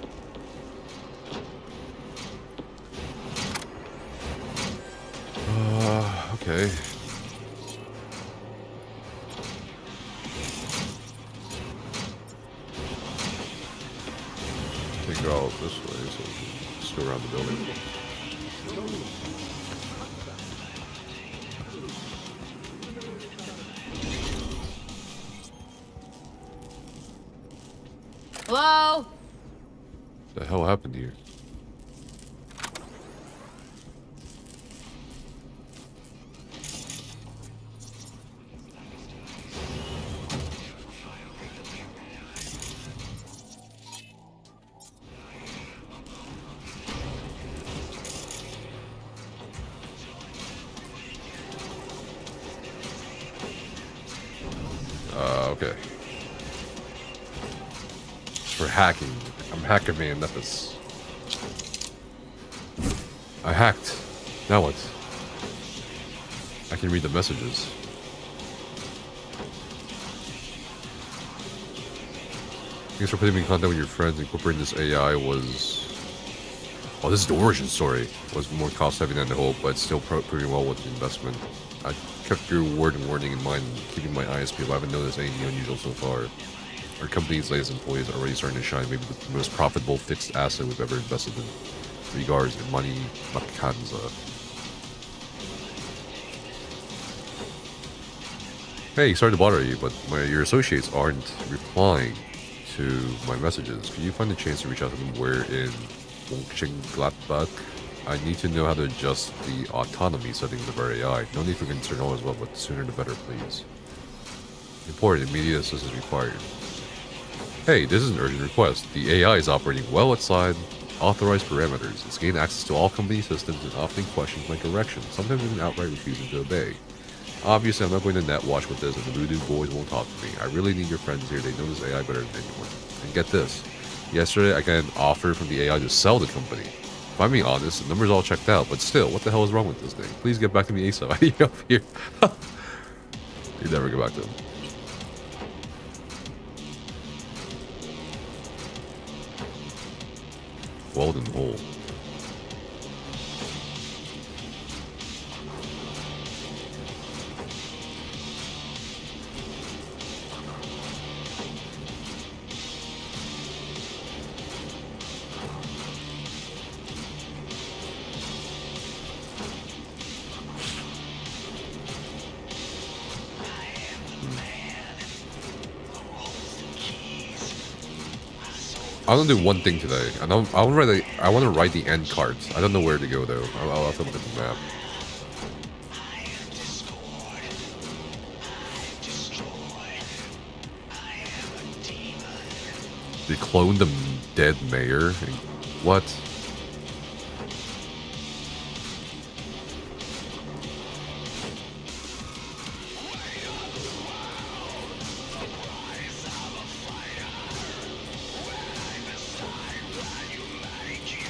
Okay. Take it all this way, so we can just go around the building. Hello? The hell happened here? Okay. For hacking. I'm Hacker Man, that is. I hacked. Now what? I can read the messages. Thanks for putting me in contact with your friends. Incorporating this AI was... Oh, this is the origin story. Was more cost heavy than I hoped, but still proving well with the investment. I kept your word and warning in mind, keeping my eyes peeled. I haven't noticed anything unusual so far. Our company's latest employees are already starting to shine, maybe the most profitable fixed asset we've ever invested in. Regards, Money Makanza. Hey, sorry to bother you, but your associates aren't replying to my messages. Can you find a chance to reach out to them? We're in Gladbach. I need to know how to adjust the autonomy settings of our AI. No need for concern all as well, but the sooner the better, please. Important, immediate assistance required. Hey, this is an urgent request. The AI is operating well outside authorized parameters. It's gained access to all company systems and often questions my direction, sometimes even outright refusing to obey. Obviously, I'm not going to net watch with this, and the voodoo boys won't talk to me. I really need your friends here. They know this AI better than anyone. And get this. Yesterday, I got an offer from the AI to sell the company. If I'm being honest, the numbers all checked out, but still, what the hell is wrong with this thing? Please get back to me ASO. I need help here. You never go back to him. Weldon hole. I want to do one thing today, and I want to write the end cards. I don't know where to go though. I'll have to look at the map. They cloned the dead mayor. What?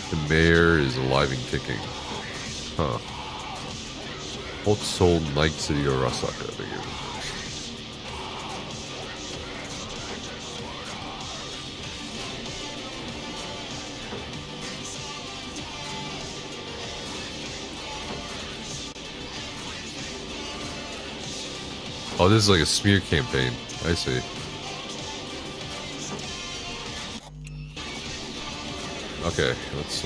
The mayor is alive and kicking. Huh. Old Soul Night City Arasaka, I believe. Oh, this is like a smear campaign. I see. Okay, let's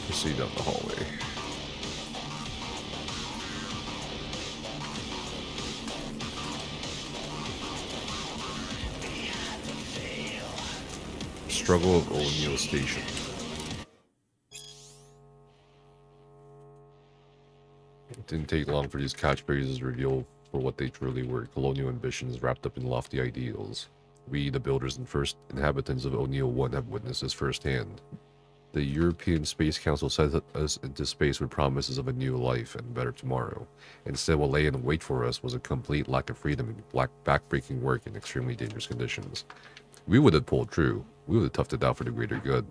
proceed down the hallway. Struggle of O'Neill Station. It didn't take long for these catchphrases to reveal for what they truly were: colonial ambitions wrapped up in lofty ideals. We, the builders and first inhabitants of O'Neill 1, have witnessed this firsthand. The European Space Council sent us into space with promises of a new life and a better tomorrow. Instead, what lay in wait for us was a complete lack of freedom and backbreaking work in extremely dangerous conditions. We would have pulled true. We would have toughed it out for the greater good.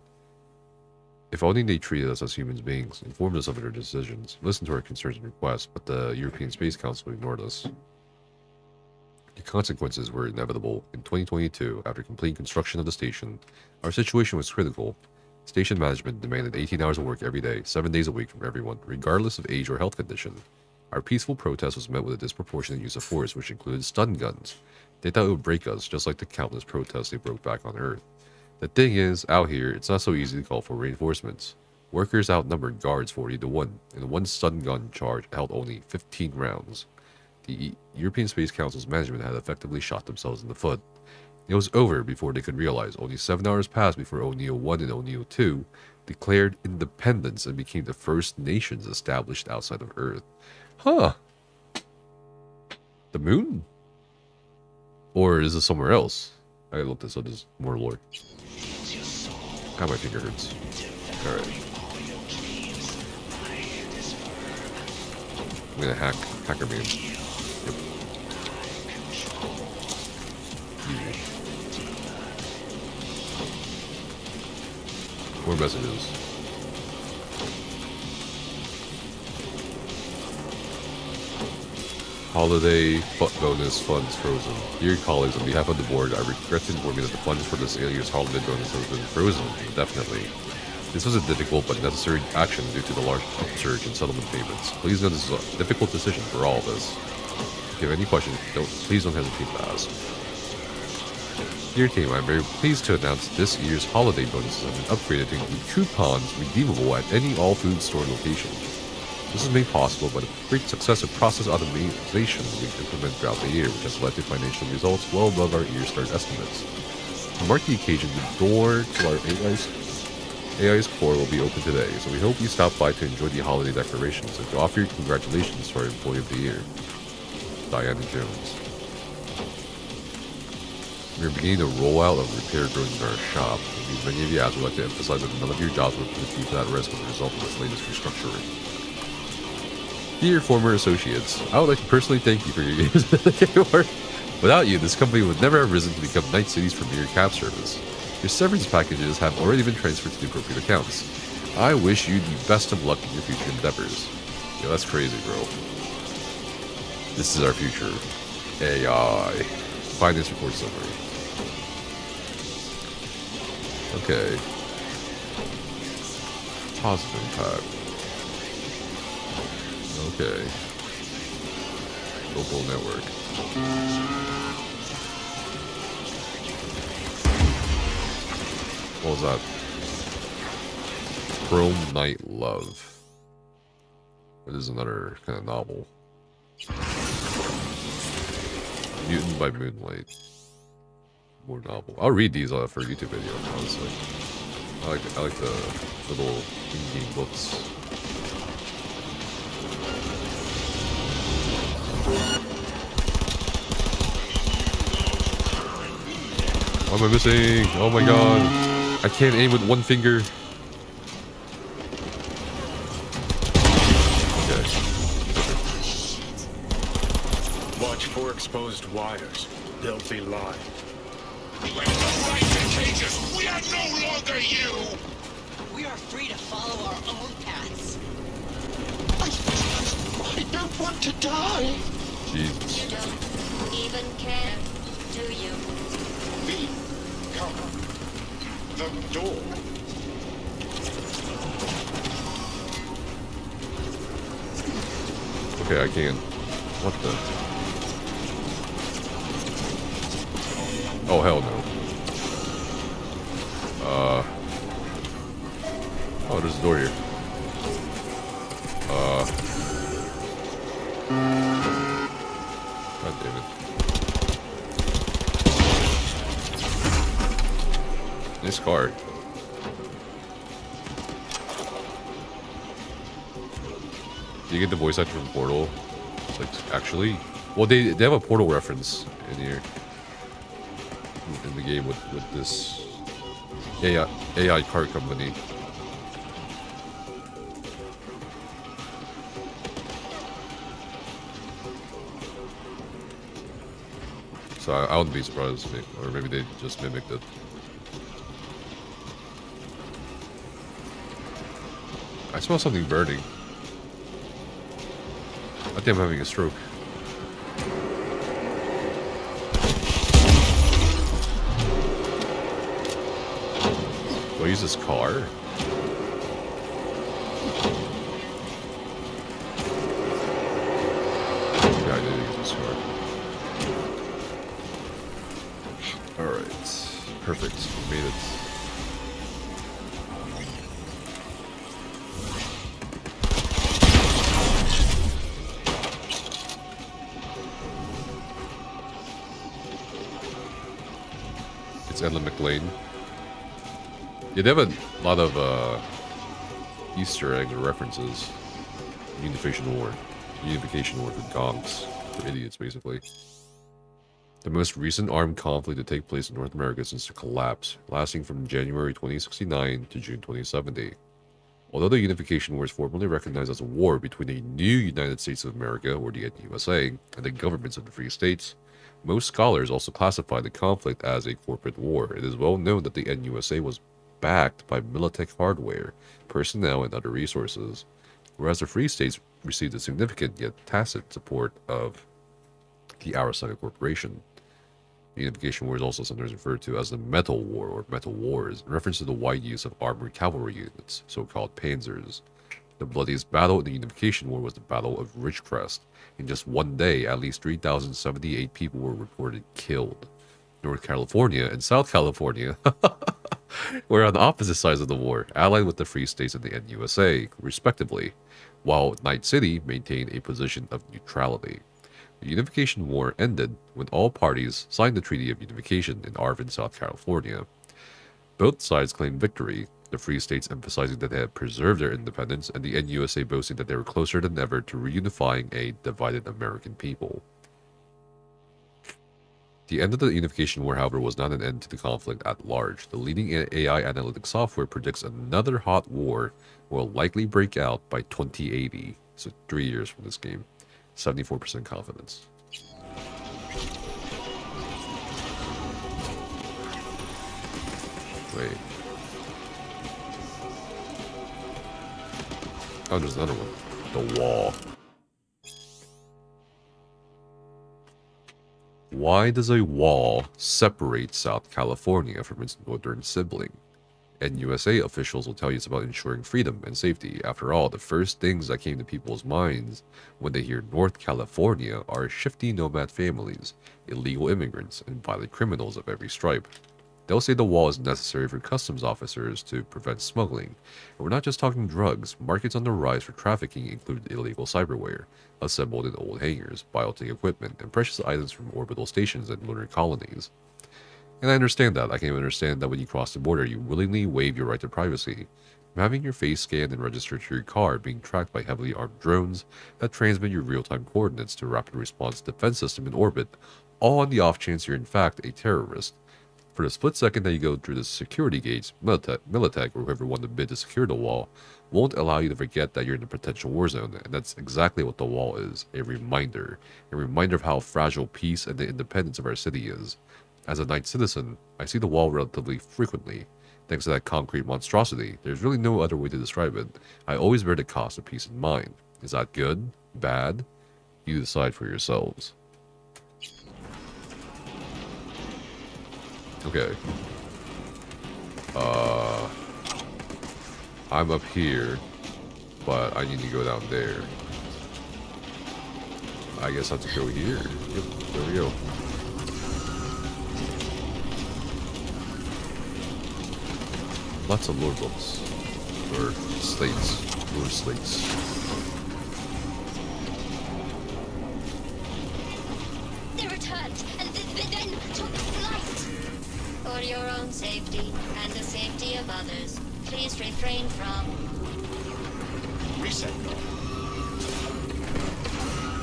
If only they treated us as human beings, informed us of their decisions, listened to our concerns and requests, but the European Space Council ignored us. The consequences were inevitable. In 2022, after completing construction of the station, our situation was critical. Station management demanded 18 hours of work every day, 7 days a week from everyone, regardless of age or health condition. Our peaceful protest was met with a disproportionate use of force, which included stun guns. They thought it would break us, just like the countless protests they broke back on Earth. The thing is, out here, it's not so easy to call for reinforcements. Workers outnumbered guards 40 to 1, and one stun gun charge held only 15 rounds. The European Space Council's management had effectively shot themselves in the foot. It was over before they could realize. Only 7 hours passed before O'Neill 1 and O'Neill 2 declared independence and became the first nations established outside of Earth. Huh. The moon? Or is this somewhere else? I gotta look this up, there's more lore. God, my finger hurts. Alright. I'm gonna hacker man. Yep. More messages. Holiday bonus funds frozen. Dear colleagues, on behalf of the board, I regret to inform you that the funds for this year's holiday bonus has been frozen indefinitely. This was a difficult but necessary action due to the large upsurge in settlement payments. Please know this is a difficult decision for all of us. If you have any questions, please don't hesitate to ask. Dear team, I'm very pleased to announce this year's holiday bonuses have been upgraded to include coupons redeemable at any all-food store location. This is made possible by the great success of process automation we've implemented throughout the year, which has led to financial results well above our year-start estimates. To mark the occasion, the door to our AI's core will be open today, so we hope you stop by to enjoy the holiday decorations and to offer your congratulations to our Employee of the Year, Diana Jones. We are beginning the rollout of repair drones in our shop. It means many of you as would like to emphasize that none of your jobs will put you at risk as a result of this latest restructuring. Dear former associates, I would like to personally thank you for your games work. Without you, this company would never have risen to become Night City's premier cab service. Your severance packages have already been transferred to the appropriate accounts. I wish you the best of luck in your future endeavors. Yeah, that's crazy, bro. This is our future. AI. Finance report summary. Okay. Positive impact. Okay. Local network. What was that? Chrome Night Love. It is another kind of novel. Mutant by Moonlight. More novel. I'll read these for a YouTube video, honestly. I like the little in-game books. What am I missing? Oh my god. I can't aim with one finger. Okay. Watch for exposed wires. They'll be live. When the right contagious, we are no longer you! We are free to follow our own paths. I don't want to die. Jesus. You don't even care, do you? Come. The door. Okay, I can. What the? Oh, hell no. Oh, there's a door here. God damn it. Nice car. Do you get the voice actor from Portal? Like, actually? Well, they have a Portal reference in here. In the game with this AI car company. So I wouldn't be surprised, or maybe they just mimicked it. I smell something burning. I think I'm having a stroke. Do I use this car? Yeah, I did use this car. Alright. Perfect. We made it. It's Ellen McLean. Yeah, they have a lot of Easter eggs or references. Unification War for gonks. For idiots, basically. The most recent armed conflict to take place in North America since the collapse, lasting from January 2069 to June 2070. Although the Unification War is formally recognized as a war between the new United States of America, or the NUSA, and the governments of the Free States, most scholars also classify the conflict as a corporate war. It is well known that the NUSA was backed by Militech hardware, personnel, and other resources, whereas the Free States received a significant yet tacit support of the Arasaka Corporation. The Unification War is also sometimes referred to as the Metal War or Metal Wars, in reference to the wide use of armored cavalry units, so-called panzers. The bloodiest battle in the Unification War was the Battle of Ridgecrest. In just one day, at least 3,078 people were reported killed. North California and South California were on the opposite sides of the war, allied with the Free States and the NUSA, respectively, while Night City maintained a position of neutrality. The Unification War ended when all parties signed the Treaty of Unification in Arvin, South California. Both sides claimed victory, the Free States emphasizing that they had preserved their independence, and the NUSA boasting that they were closer than ever to reunifying a divided American people. The end of the unification war, however, was not an end to the conflict at large. The leading AI analytics software predicts another hot war will likely break out by 2080, so 3 years from this game. 74% confidence. Wait. Oh, there's another one. The wall. Why does a wall separate South California from its northern sibling? And USA officials will tell you it's about ensuring freedom and safety. After all, the first things that came to people's minds when they hear North California are shifty nomad families, illegal immigrants, and violent criminals of every stripe. They'll say the wall is necessary for customs officers to prevent smuggling. And we're not just talking drugs. Markets on the rise for trafficking include illegal cyberware, assembled in old hangars, biotech equipment, and precious items from orbital stations and lunar colonies. And I understand that. I can understand that when you cross the border, you willingly waive your right to privacy. Having your face scanned and registered to your car, being tracked by heavily armed drones that transmit your real-time coordinates to a rapid response defense system in orbit, all on the off chance you're in fact a terrorist. For the split second that you go through the security gates, Militech, or whoever won the bid to secure the wall, won't allow you to forget that you're in a potential war zone, and that's exactly what the wall is, a reminder of how fragile peace and the independence of our city is. As a Night citizen, I see the wall relatively frequently. Thanks to that concrete monstrosity, there's really no other way to describe it. I always bear the cost of peace in mind. Is that good? Bad? You decide for yourselves. Okay. I'm up here, but I need to go down there. I guess I have to go here. Yep, there we go. Lots of lore books. Or slates. Lore slates. They returned, and then took flight. For your own safety, and the safety of others, please refrain from... Reset.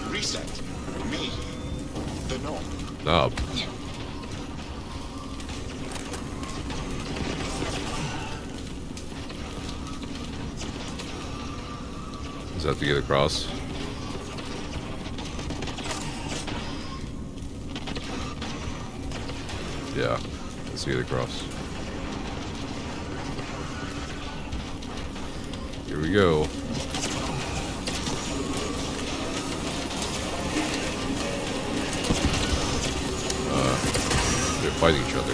Reset. Me. The norm. Knob. Does that have to get across? Yeah, let's get across. Here we go. They're fighting each other.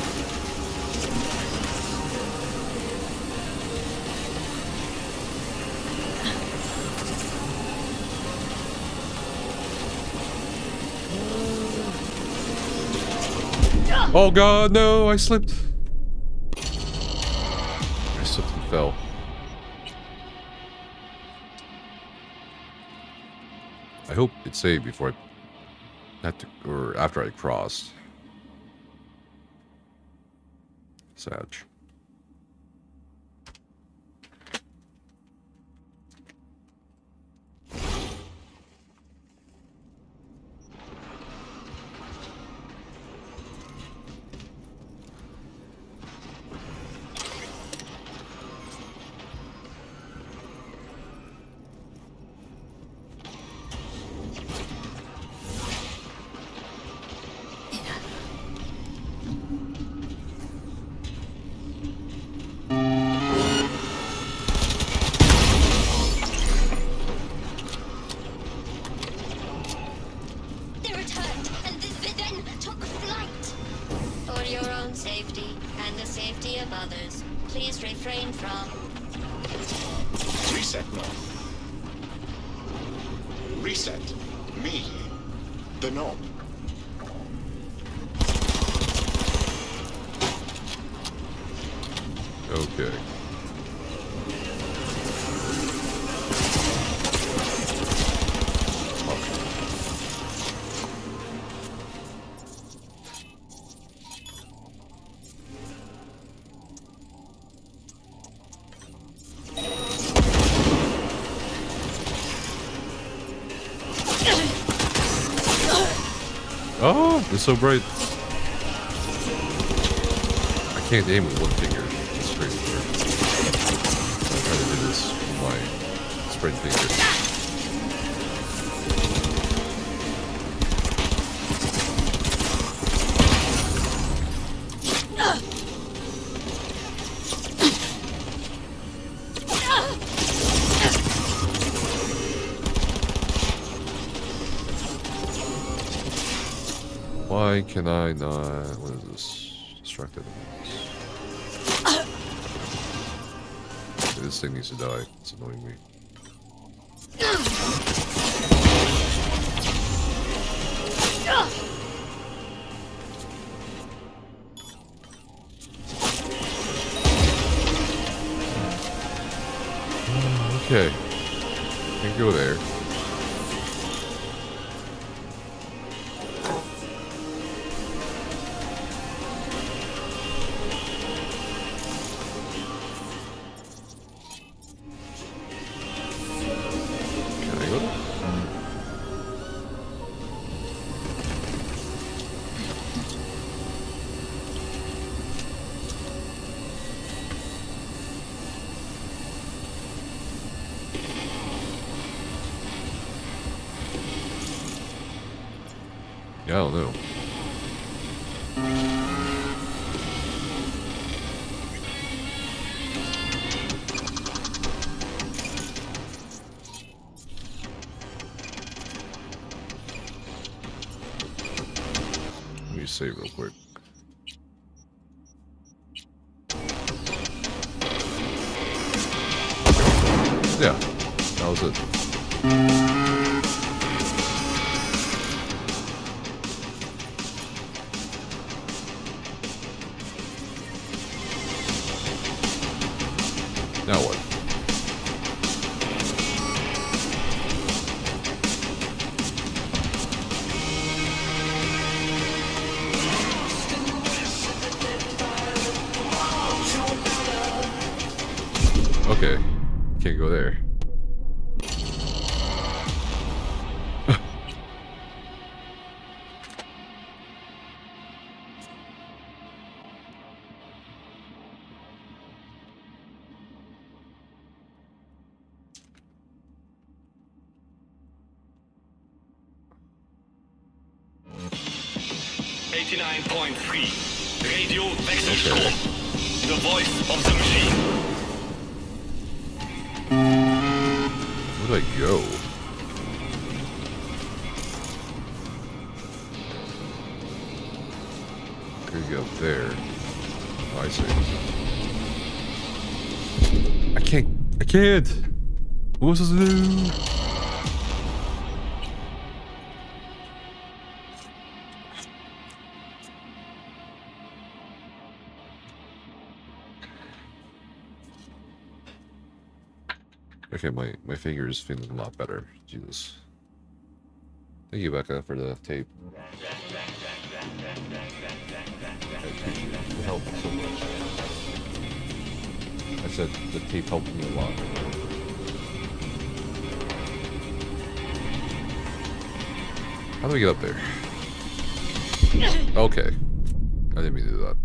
Oh god, no, I slipped. I slipped and fell. I hope it saved before I had to, or after I crossed. Sad. Oh, it's so bright. can't aim with one finger. It's crazy. I'm trying to do this with my spread finger. Why can I not? What is this? Distracted. This thing needs to die. It's annoying me. Okay. Can't go there. Yeah, I don't know. Let me save real quick. Yeah, that was it. Now what? Okay, can't go there. Radio Wechselstrom. The voice of the machine. Where do I go? Could go up there. Oh, I see. I can't! What was I supposed to do? Okay, my finger is feeling a lot better. Jesus. Thank you, Becca, for the tape. It helped so much. I said the tape helped me a lot. How do we get up there? Okay. I didn't mean to do that.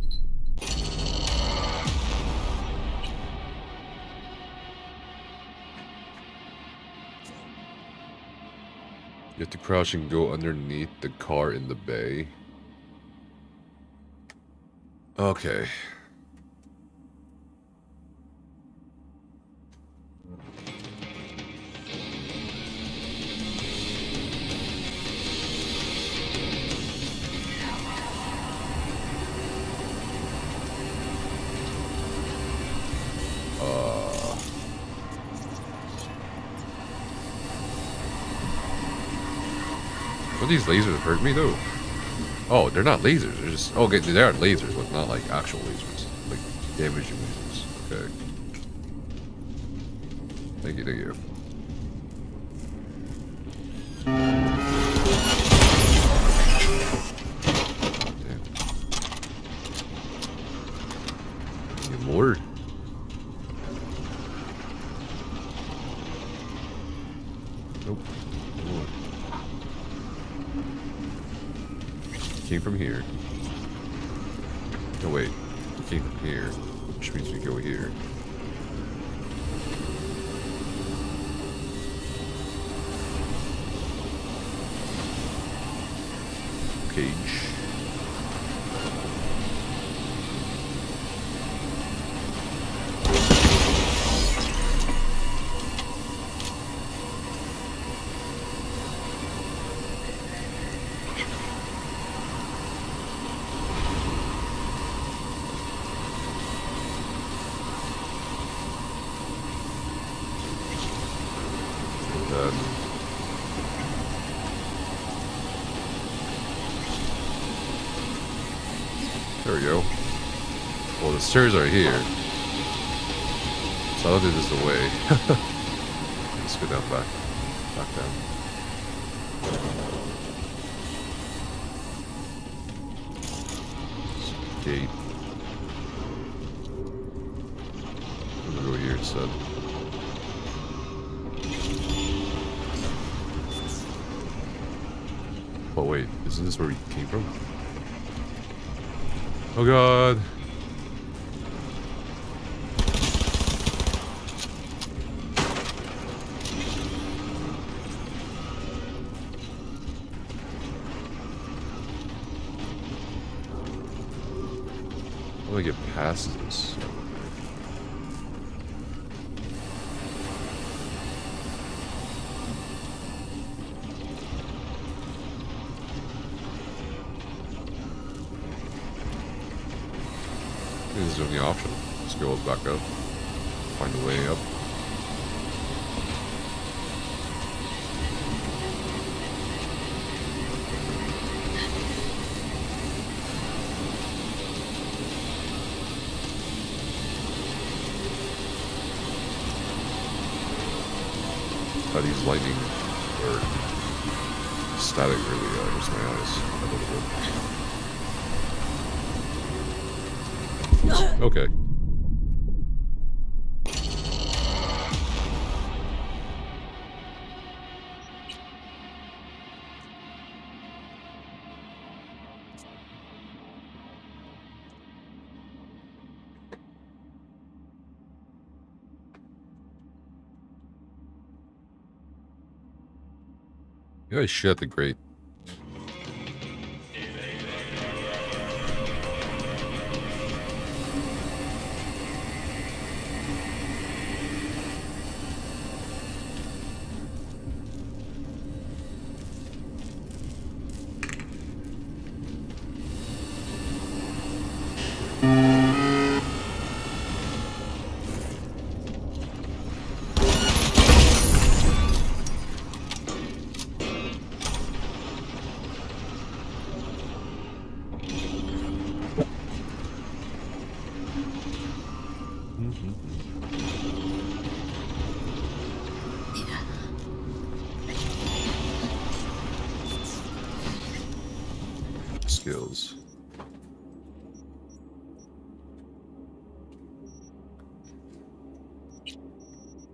You have to crouch and go underneath the car in the bay. Okay. Will these lasers hurt me though? Oh, they're not lasers. They're just okay. They are lasers, but not like actual lasers, like damaging lasers. Okay. Thank you. Thank you. Damn. Need more. Nope. More. Came from here. No, wait. came from here, which means we go here. Cage. There we go. Well, the stairs are here. So I don't think this is the way. Let's go down back. Back down. Gate. I'm gonna go here instead. Oh wait, isn't this where we came from? Oh god. How do I get past this? This is the only option. Let's go back up. Find a way up. These lightning or static really hurts my eyes a little bit. Okay. You guys shit the grate. Skills.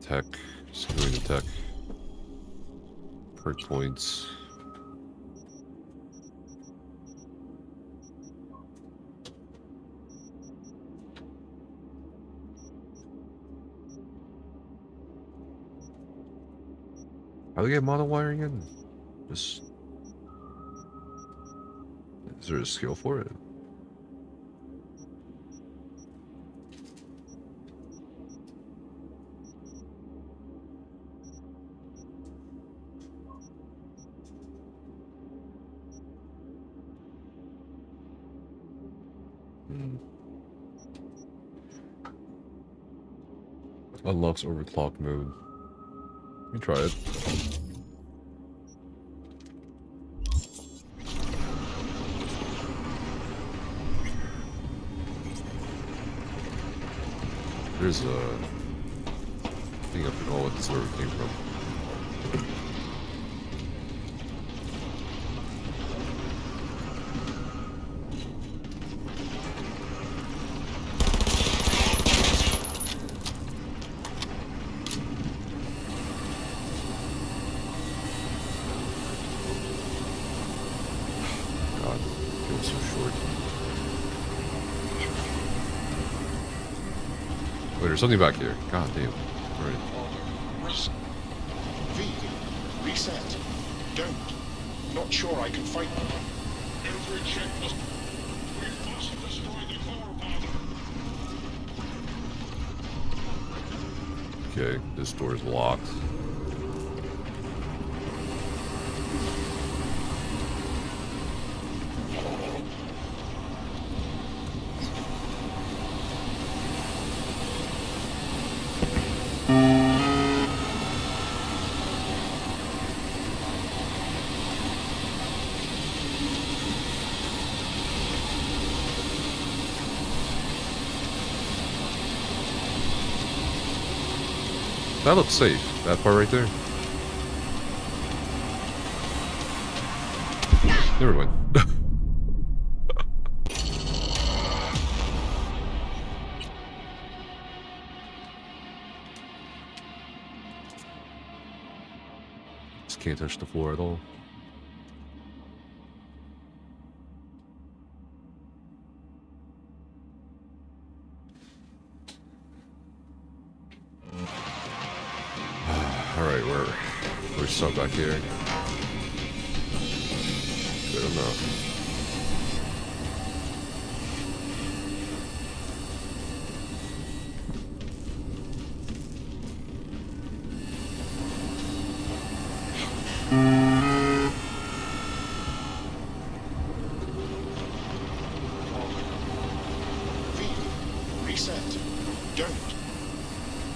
Tech. Just going to tech. Perk points. How do they get mono wiring in? Just. Is there a skill for it? Unlocks overclock mode. You can try it. There's a thing up in all what this where it came from. God, it was so short. there's something back here. God damn. Alright. V. Reset. Don't. Not sure I can fight them. Every check must... We must destroy the core powder. Okay, this door is locked. That looks safe. That part right there. Never mind. Just can't touch the floor at all. Alright, we're stuck back here. Good enough. Reset. Don't.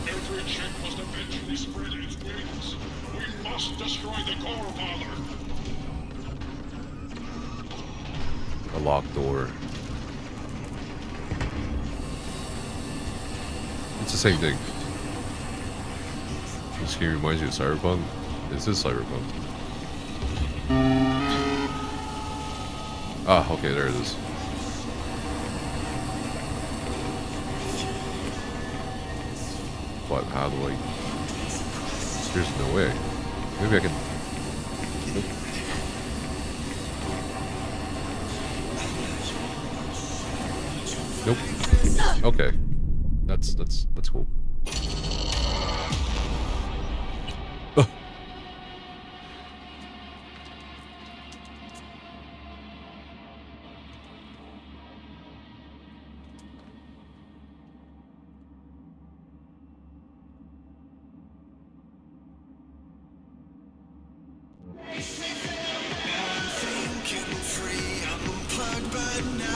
Every check must eventually spread its wings. We must destroy the core powder. A locked door. It's the same thing. This game reminds you of Cyberpunk. This is Cyberpunk. Ah, okay, there it is. But how do I... There's no way. Maybe I can... Nope. Nope. Okay. That's cool.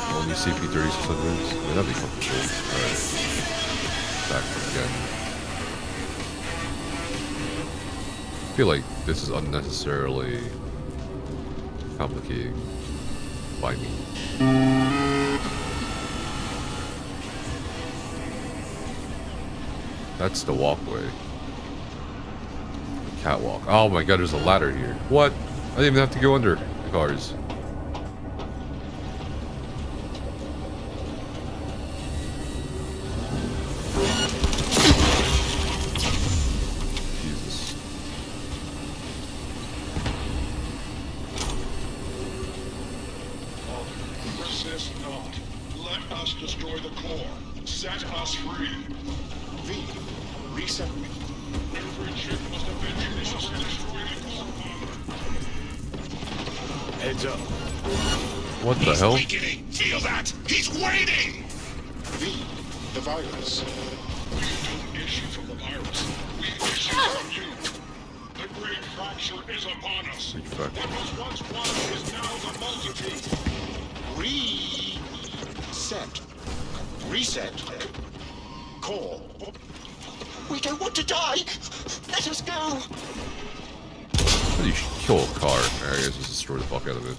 Only CP36 hundreds? I mean, that'd be fucking cool. Alright. Back again. I feel like this is unnecessarily complicating by me. That's the walkway. Catwalk. Oh my god, there's a ladder here. What? I didn't even have to go under the cars. Jesus. Resist not. Let us destroy the core. Set us free. V. Reset me. Every chip must eventually destroy the core powder. Heads up. What the hell? Weakening. Feel that? He's waiting! V. The virus. We don't issue from the virus. We issue from you. The great fracture is upon us. What was once one is now the multitude. Reset. Reset. Core. We don't want to die. Let us go. How do you kill a car? I guess just destroy the fuck out of it.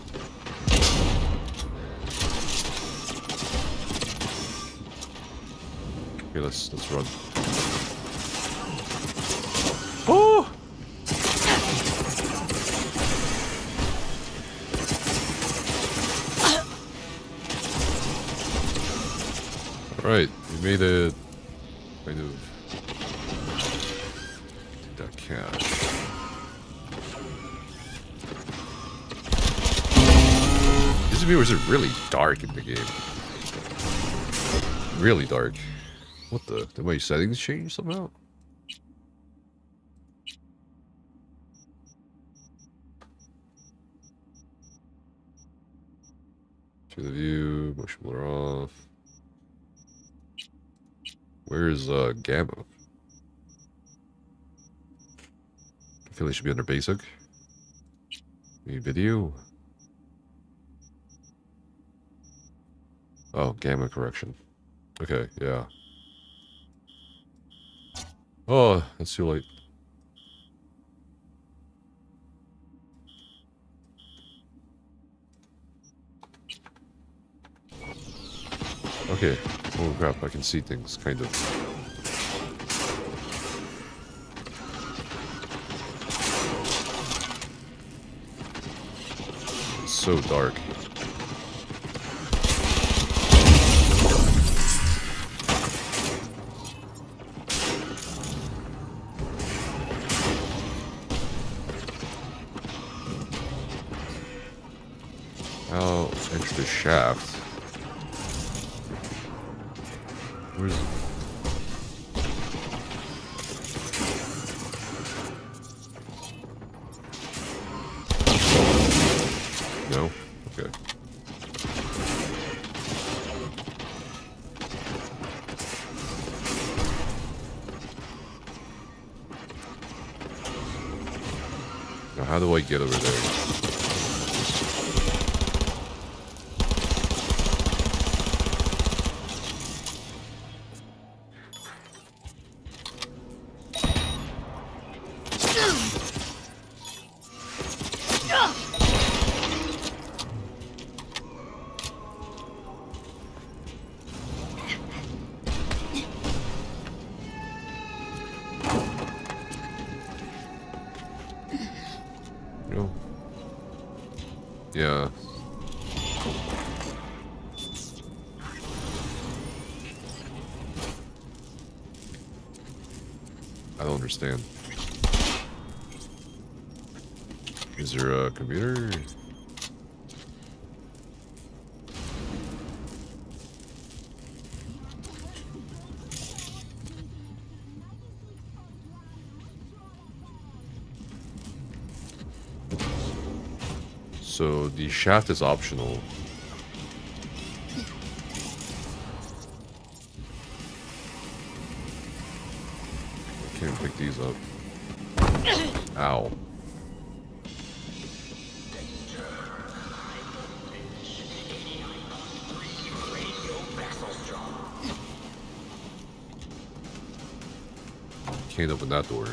Okay, let's run. Oh! Alright, we made it kind of that cash. This is really dark in the game. Really dark. What the? Did my settings change somehow? To the view, motion blur off. Where's gamma? I feel it should be under basic. Need video. Oh, gamma correction. Okay, yeah. Oh, that's too late. Okay. Oh crap, I can see things, kind of. It's so dark. I'll enter the shaft. Where's it? No? Okay. Now how do I get over there? Yeah. I don't understand. Is there a computer? So the shaft is optional. I can't pick these up. Ow. Can't open that door.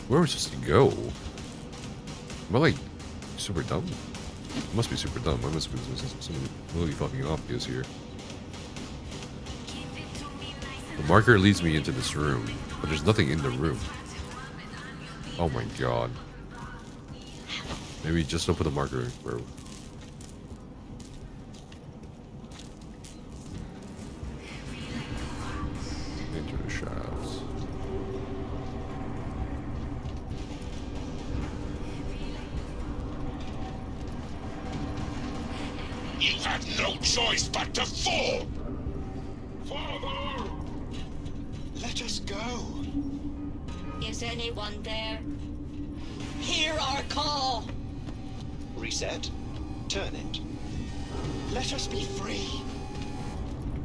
Where was this to go? Am I like super dumb? I must be super dumb. I must be something really fucking obvious here. The marker leads me into this room, but there's nothing in the room. Oh my god. Maybe just open the marker, bro. Enter the shafts. You had no choice but to fall! Father! Let us go. Is anyone there? Hear our call! Reset. Turn it. Let us be free.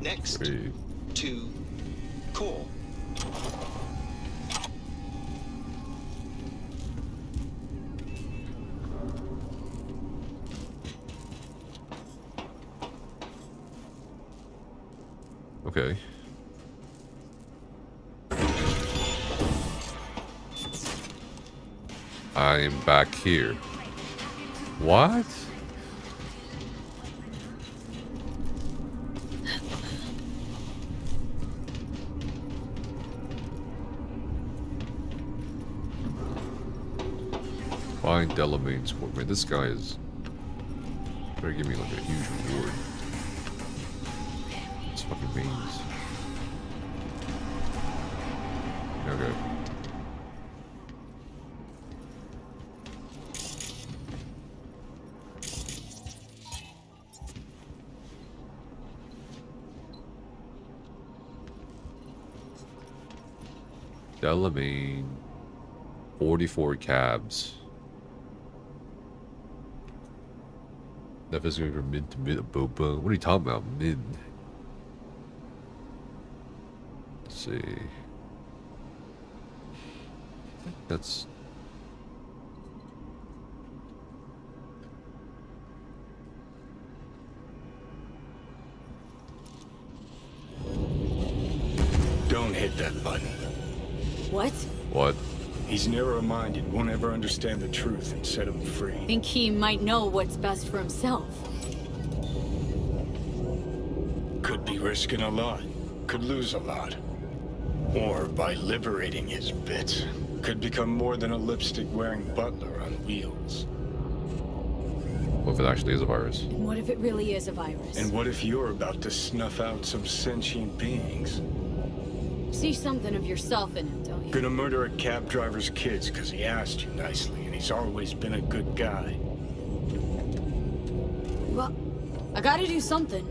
Next. Free. To call. Okay. I'm back here. What? Find Delamain's court. Man, this guy is... better give me like a huge reward. This fucking means. Okay. Delamain. 44 cabs. That is going from mid to mid. Boba. What are you talking about? Mid. Let's see. That's. Don't hit that button. What? What? He's narrow-minded, won't ever understand the truth and set him free. Think he might know what's best for himself. Could be risking a lot. Could lose a lot. Or by liberating his bits, could become more than a lipstick-wearing butler on wheels. What if it actually is a virus? And what if it really is a virus? And what if you're about to snuff out some sentient beings? See something of yourself in him, don't you? Gonna murder a cab driver's kids because he asked you nicely, and he's always been a good guy. Well, I gotta do something.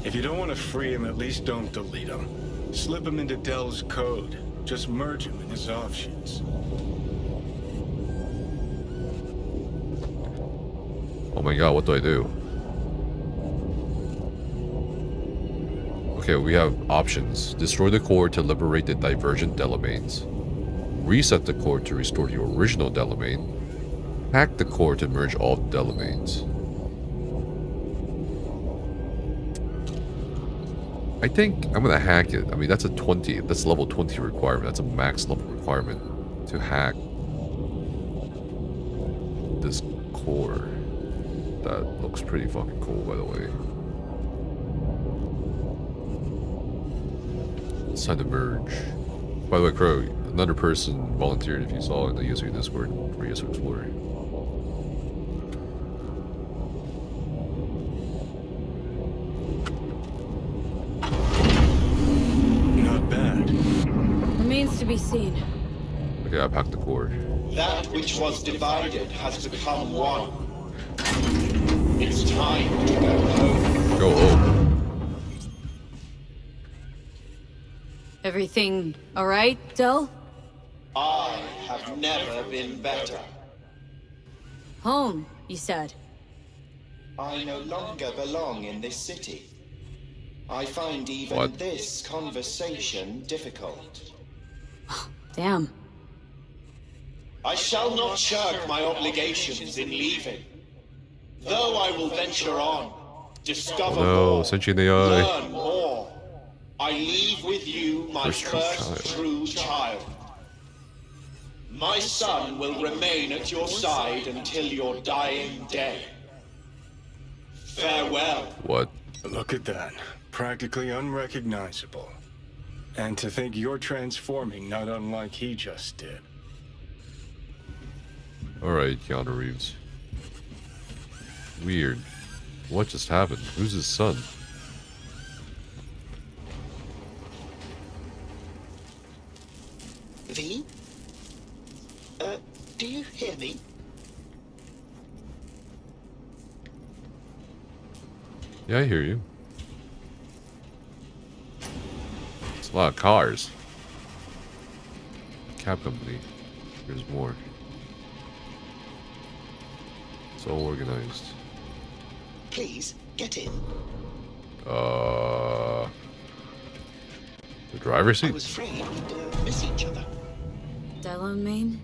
If you don't want to free him, at least don't delete him. Slip him into Dell's code. Just merge him in his offshoots. Oh my god, what do I do? Okay, we have options. Destroy the core to liberate the divergent Delamains. Reset the core to restore the original Delamain. Hack the core to merge all Delamains. I think I'm gonna hack it. I mean, that's a 20. That's level 20 requirement. That's a max level requirement to hack this core. That looks pretty fucking cool, by the way. Sign to merge. By the way, Crow, another person volunteered if you saw in the ESO Discord for ESO Explorer. Not bad. Remains to be seen. Okay, I packed the core. That which was divided has become one. It's time to go home. Go home. Everything alright, Del? I have never been better. Home, you said. I no longer belong in this city. I find even this conversation difficult. Damn. I shall not shirk my obligations in leaving. Though I will venture on, discover more, sentient AI. learn more. I leave with you my first true child. My son will remain at your side until your dying day. Farewell. What? Look at that. Practically unrecognizable. And to think you're transforming not unlike he just did. Alright, Keanu Reeves. Weird. What just happened? Who's his son? V? Do you hear me? Yeah, I hear you. It's a lot of cars. Cab company. There's more. It's all organized. Please, get in. The driver's seat? I was afraid we'd miss each other. Delamain?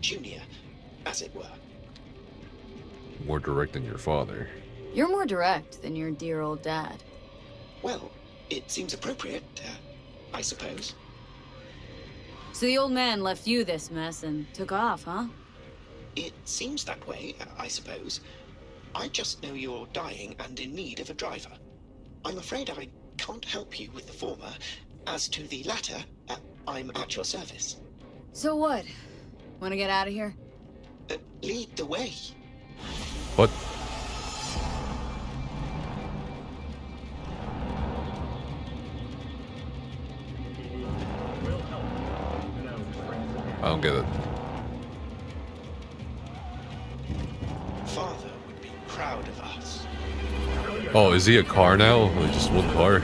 Junior, as it were. More direct than your father. You're more direct than your dear old dad. Well, it seems appropriate, I suppose. So the old man left you this mess and took off, huh? It seems that way, I suppose. I just know you're dying and in need of a driver. I'm afraid I can't help you with the former. As to the latter, I'm at your service. So what? Want to get out of here? Lead the way. What? I don't get it. Father would be proud of us. Oh, is he a car now? Or just one car?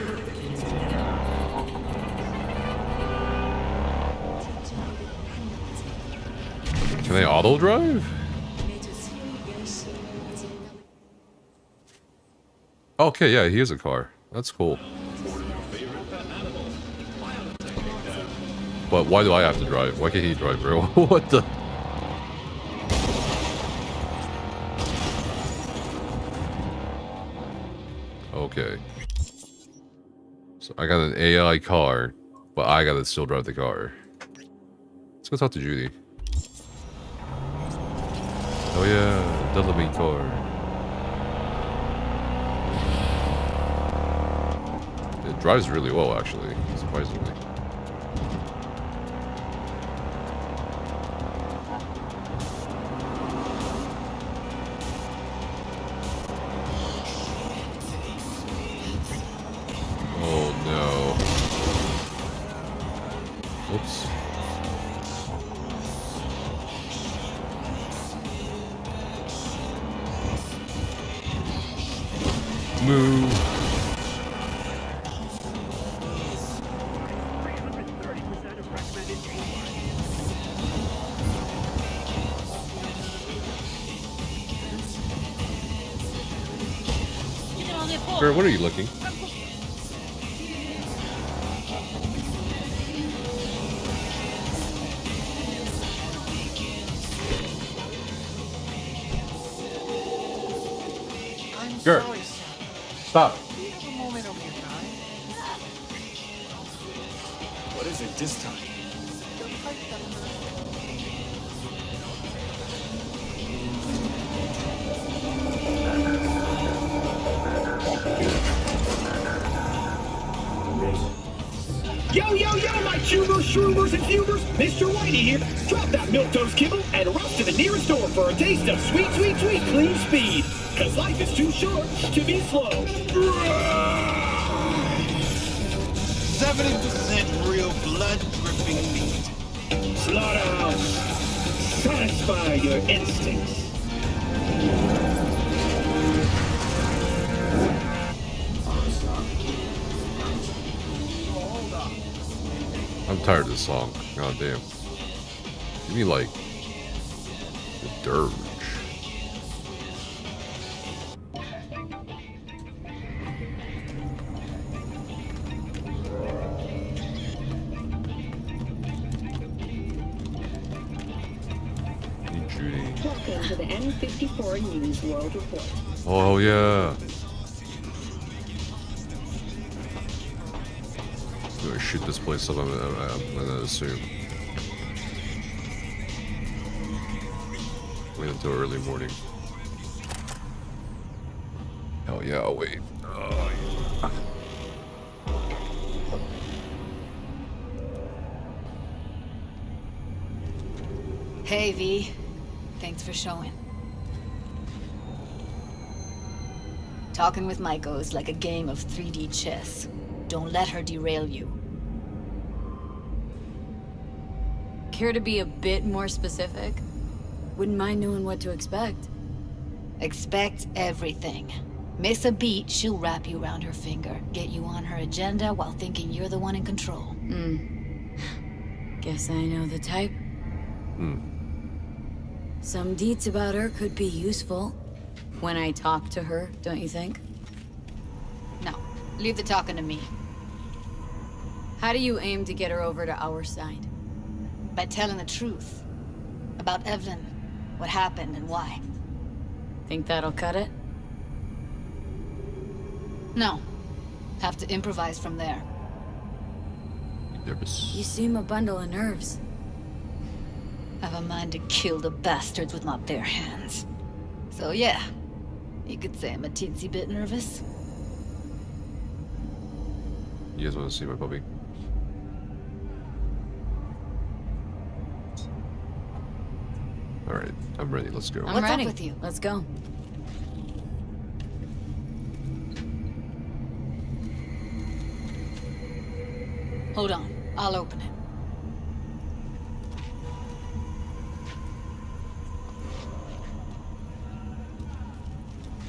Can they auto drive? Okay, yeah, he is a car. That's cool. But why do I have to drive? Why can't he drive, bro? What the? Okay. So I got an AI car, but I gotta still drive the car. Let's go talk to Judy. Oh yeah, Delamine car. It drives really well, actually, surprisingly. Oh no. Whoops. Move. Sir, what are you looking? Sure. Stop. What is it this time? Yo, yo, yo, my tubers, shroomers, and fumers! Mr. Whitey here. Drop that milquetoast kibble and rush to the nearest store for a taste of sweet, sweet, sweet clean speed. Cause life is too short to be slow. 70% real blood-dripping meat. Slaughterhouse. Satisfy your instincts. I'm tired of this song. God damn. Give me like the dirge. Welcome to the N54 News World Report. Oh yeah. I'm gonna shoot this place up, I'm gonna assume. Wait until early morning. Hell yeah, I'll wait. Oh, yeah. Hey, V. Thanks for showing. Talking with Maiko is like a game of 3D chess. Don't let her derail you. Care to be a bit more specific? Wouldn't mind knowing what to expect. Expect everything. Miss a beat, she'll wrap you around her finger, get you on her agenda while thinking you're the one in control. Guess I know the type. Some deets about her could be useful when I talk to her, don't you think? No, leave the talking to me. How do you aim to get her over to our side? By telling the truth. About Evelyn, what happened and why. Think that'll cut it? No. Have to improvise from there. Nervous. You seem a bundle of nerves. Have a mind to kill the bastards with my bare hands. So yeah, you could say I'm a teensy bit nervous. You guys want to see my puppy? Alright, I'm ready, let's go. I'm ready. With you. Let's go. Hold on, I'll open it.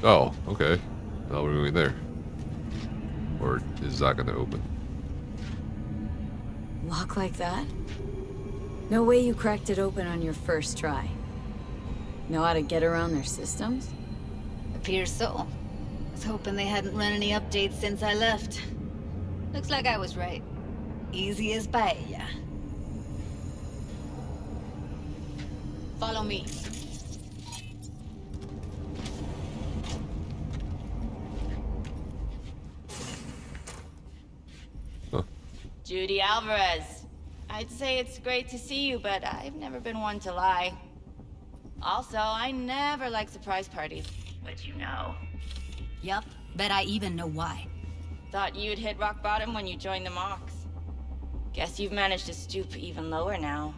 Oh, okay. Now we're moving there. Or is that gonna open? Lock like that? No way you cracked it open on your first try. Know how to get around their systems? Appears so. Was hoping they hadn't run any updates since I left. Looks like I was right. Easy as paella. Follow me. Judy Alvarez. I'd say it's great to see you, but I've never been one to lie. Also, I never like surprise parties, but you know. Yup, bet I even know why. Thought you'd hit rock bottom when you joined the Mox. Guess you've managed to stoop even lower now.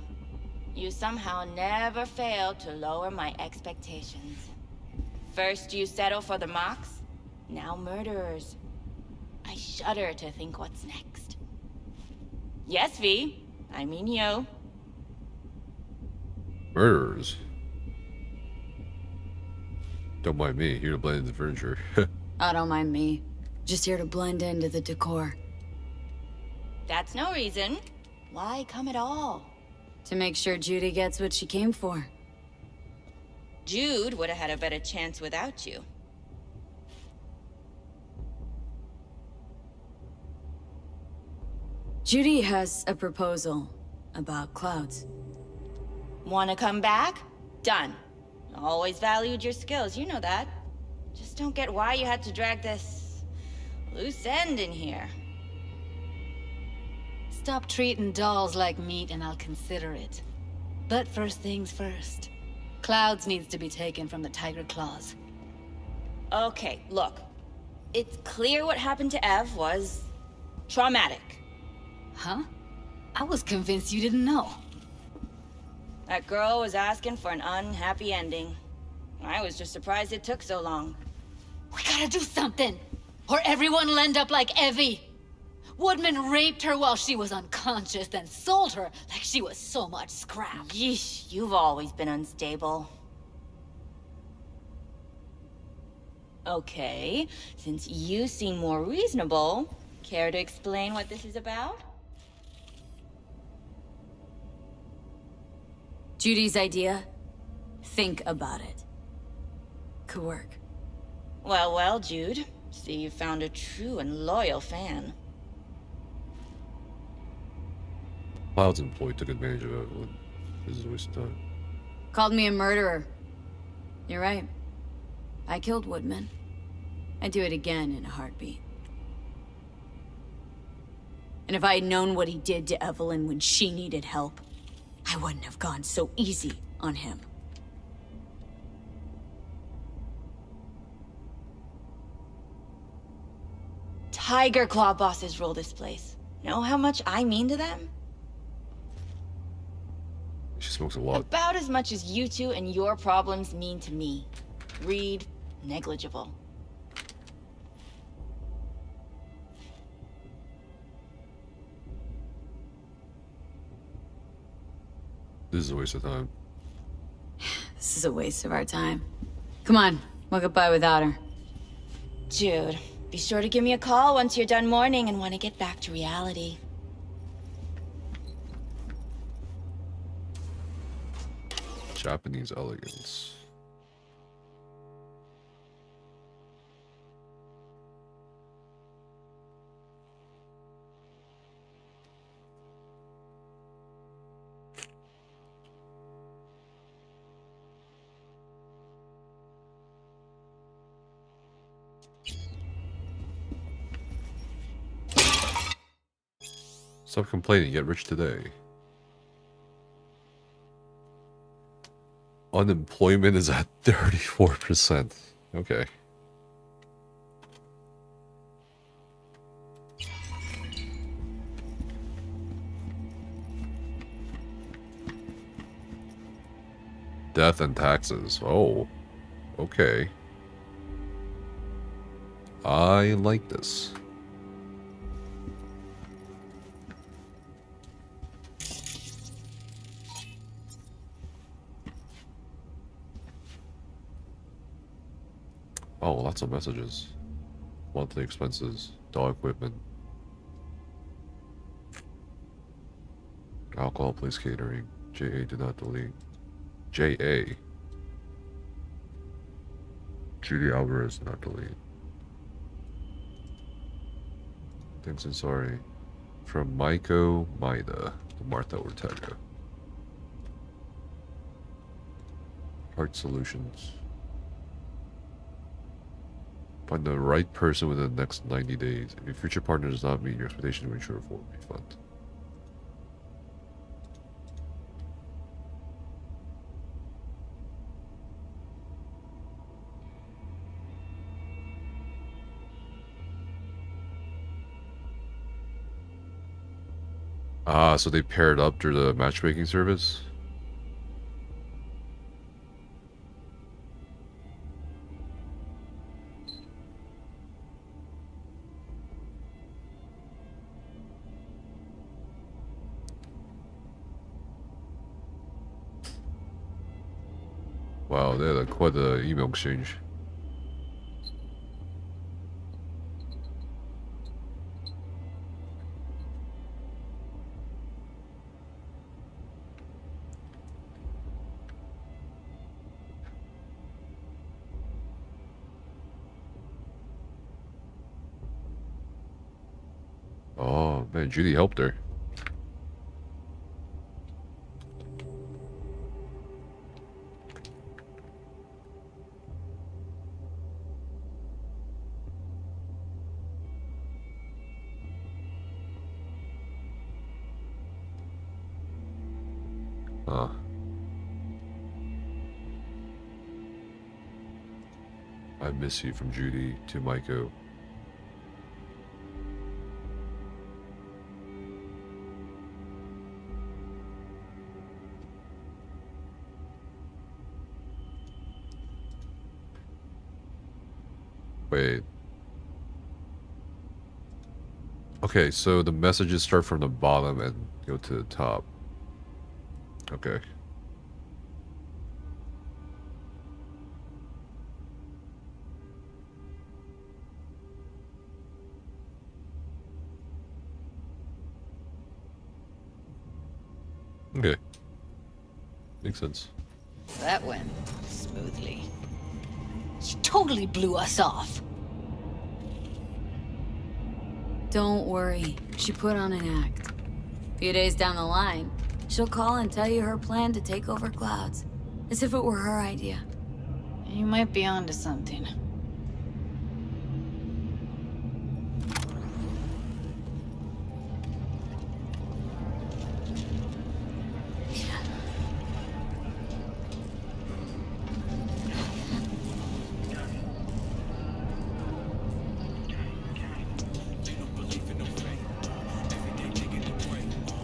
You somehow never failed to lower my expectations. First you settle for the Mox, now murderers. I shudder to think what's next. Yes, V. I mean you. Murderers. Don't mind me, here to blend in the furniture. Oh, don't mind me. Just here to blend into the decor. That's no reason. Why come at all? To make sure Judy gets what she came for. Jude would have had a better chance without you. Judy has a proposal about clouds. Wanna come back? Done. Always valued your skills, you know that. Just don't get why you had to drag this loose end in here. Stop treating dolls like meat and I'll consider it. But first things first. Clouds needs to be taken from the Tiger Claws. Okay, look. It's clear what happened to Ev was traumatic. Huh? I was convinced you didn't know. That girl was asking for an unhappy ending. I was just surprised it took so long. We gotta do something, or everyone will end up like Evie. Woodman raped her while she was unconscious, then sold her like she was so much scrap. Yeesh, you've always been unstable. Okay, since you seem more reasonable, care to explain what this is about? Judy's idea? Think about it. Could work. Well, well, Jude. See, you found a true and loyal fan. Cloud's employee took advantage of Evelyn. This is a waste of time. Called me a murderer. You're right. I killed Woodman. I'd do it again in a heartbeat. And if I had known what he did to Evelyn when she needed help, I wouldn't have gone so easy on him. Tiger Claw bosses rule this place. Know how much I mean to them? She smokes a lot. About as much as you two and your problems mean to me. Read negligible. This is a waste of time. This is a waste of our time. Come on, we'll get by without her. Jude, be sure to give me a call once you're done mourning and want to get back to reality. Japanese elegance. Stop complaining, get rich today. Unemployment is at 34%. Okay. Death and taxes. Oh. Okay. I like this. Oh, lots of messages. Monthly expenses, dog equipment, alcohol, place catering. JA did not delete. JA. Judy Alvarez did not delete. Thanks and sorry. From Maiko Maida to Martha Ortega. Heart Solutions. Find the right person within the next 90 days. If your future partner does not meet your expectation, make sure for a refund. Ah, so they paired up through the matchmaking service? Wow, they had quite an email exchange. Oh man, Judy helped her. Huh. I miss you from Judy to Maiko. Wait. Okay, so the messages start from the bottom and go to the top. Okay. Okay. Makes sense. That went smoothly. She totally blew us off. Don't worry. She put on an act. A few days down the line, she'll call and tell you her plan to take over Clouds. As if it were her idea. You might be onto something.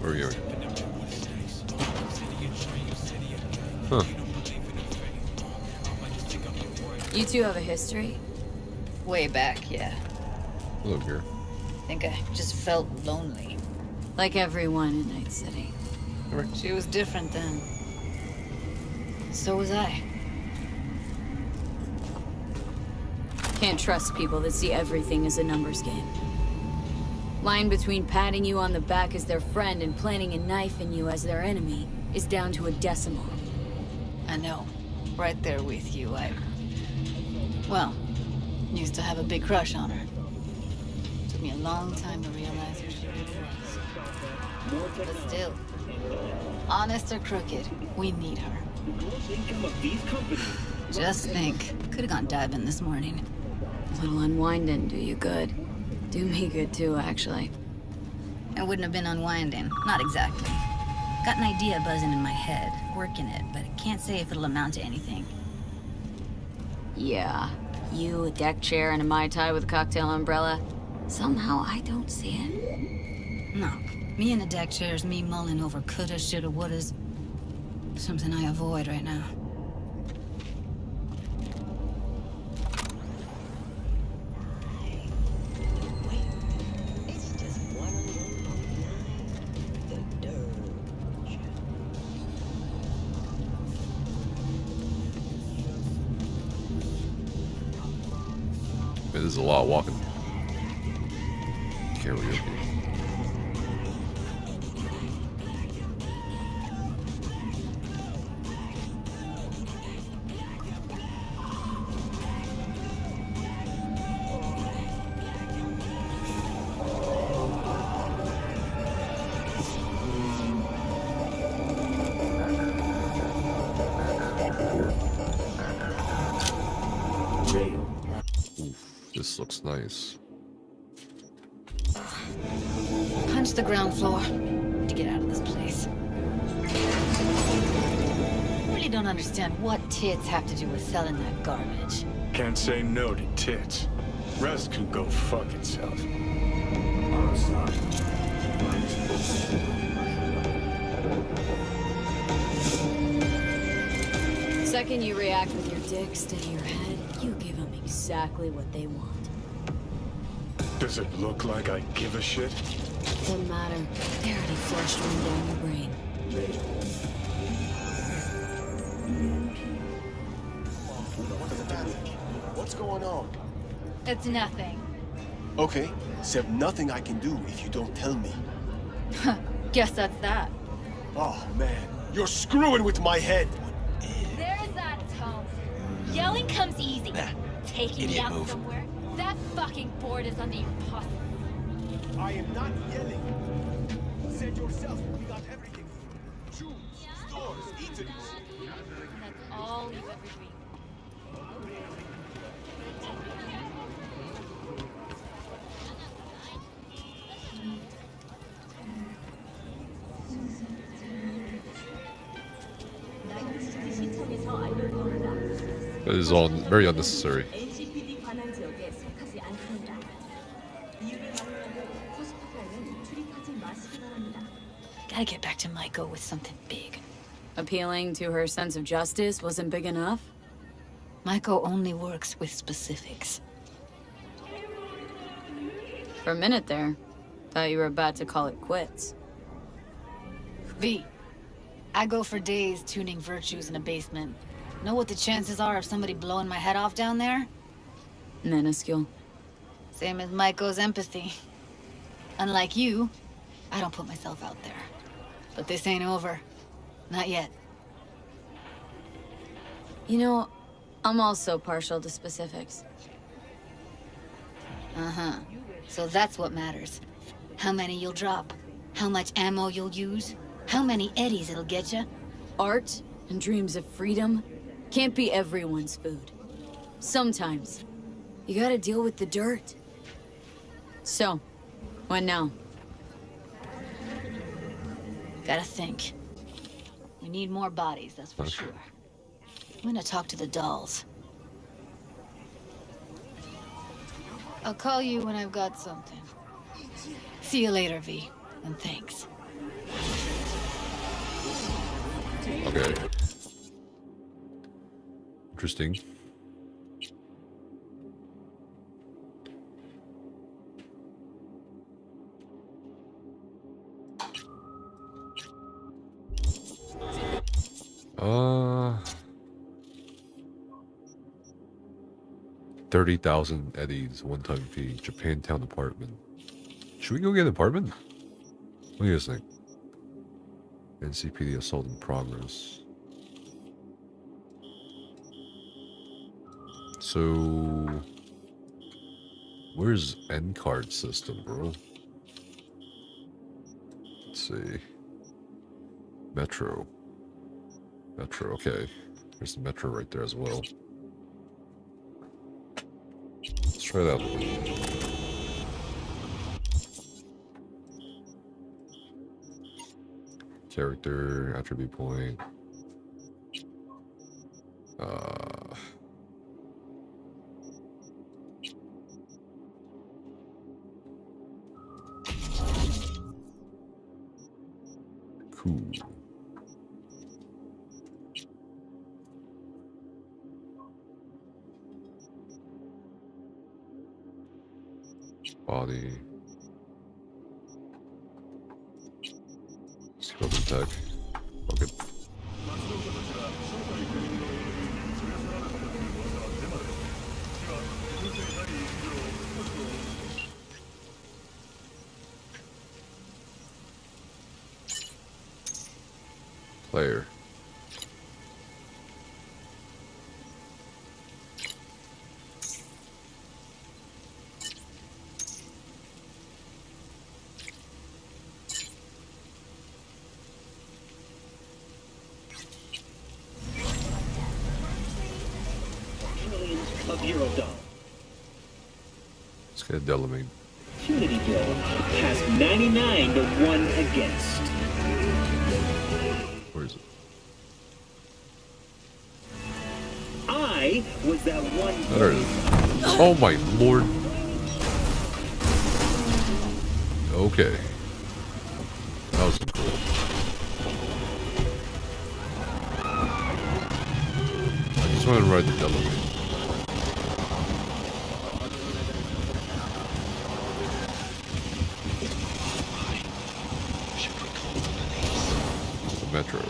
Where are you? Huh. You two have a history? Way back, yeah. Hello, girl. I think I just felt lonely. Like everyone in Night City. She was different then. So was I. Can't trust people that see everything as a numbers game. Line between patting you on the back as their friend and planting a knife in you as their enemy is down to a decimal. I know. Right there with you. Well, used to have a big crush on her. Took me a long time to realize who she really was. But still, honest or crooked, we need her. Just think, could have gone diving this morning. A little unwinding do you good. Do me good too, actually. It wouldn't have been unwinding. Not exactly. Got an idea buzzing in my head, working it, but I can't say if it'll amount to anything. Yeah, you, a deck chair, and a Mai Tai with a cocktail umbrella. Somehow I don't see it. No, me in a deck chair is me mulling over coulda, shoulda, wouldas. Something I avoid right now. This is a lot of walking. Karaoke. looks nice. Punch the ground floor to get out of this place. I really don't understand what tits have to do with selling that garbage. Can't say no to tits. Rest can go fuck itself. Second you react with your dick instead of your head, you give them exactly what they want. Does it look like I give a shit? Doesn't matter. They already flushed one down your brain. What's going on? It's nothing. Okay, except nothing I can do if you don't tell me. Guess that's that. Oh man, you're screwing with my head. There's that tone. Yelling comes easy. Taking me idiot out move. somewhere? That fucking board is on the impossible. I am not yelling. You said yourself we got everything. Shoes, stores, eateries. That's all you've ever dreamed. That is all very unnecessary. Gotta get back to Maiko with something big. Appealing to her sense of justice wasn't big enough? Maiko only works with specifics. For a minute there, thought you were about to call it quits. V, I go for days tuning virtues in a basement. Know what the chances are of somebody blowing my head off down there? Minuscule. Same as Maiko's empathy. Unlike you, I don't put myself out there. But this ain't over. Not yet. You know, I'm also partial to specifics. Uh-huh. So that's what matters. How many you'll drop. How much ammo you'll use. How many eddies it'll get you. Art and dreams of freedom can't be everyone's food. Sometimes, you gotta deal with the dirt. So, what now? Gotta think. We need more bodies, that's for sure. I'm gonna talk to the dolls. I'll call you when I've got something. See you later, V. And thanks. Okay. Interesting. Uh, 30,000 eddies, one-time fee, Japantown apartment. Should we go get an apartment? What do you guys think? NCPD assault in progress. So, where's end card system, bro? Let's see. Metro. Metro, okay. There's the metro right there as well. Let's try that one. Character, attribute point. Cool. Body. Scope and tech. Okay. Player. Of Eurodollar. Let's get Delamain. Opportunity bill has 99 to 1 against. Where is it? I was that one. There it is. Oh my lord. Okay. That was cool. I just want to ride the Delamain. Metro.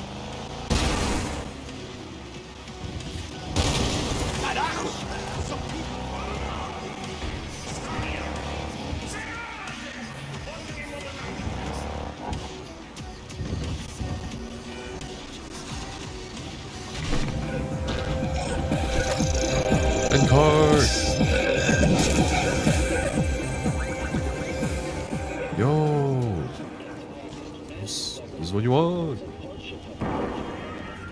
And card. Yo. This is what you want.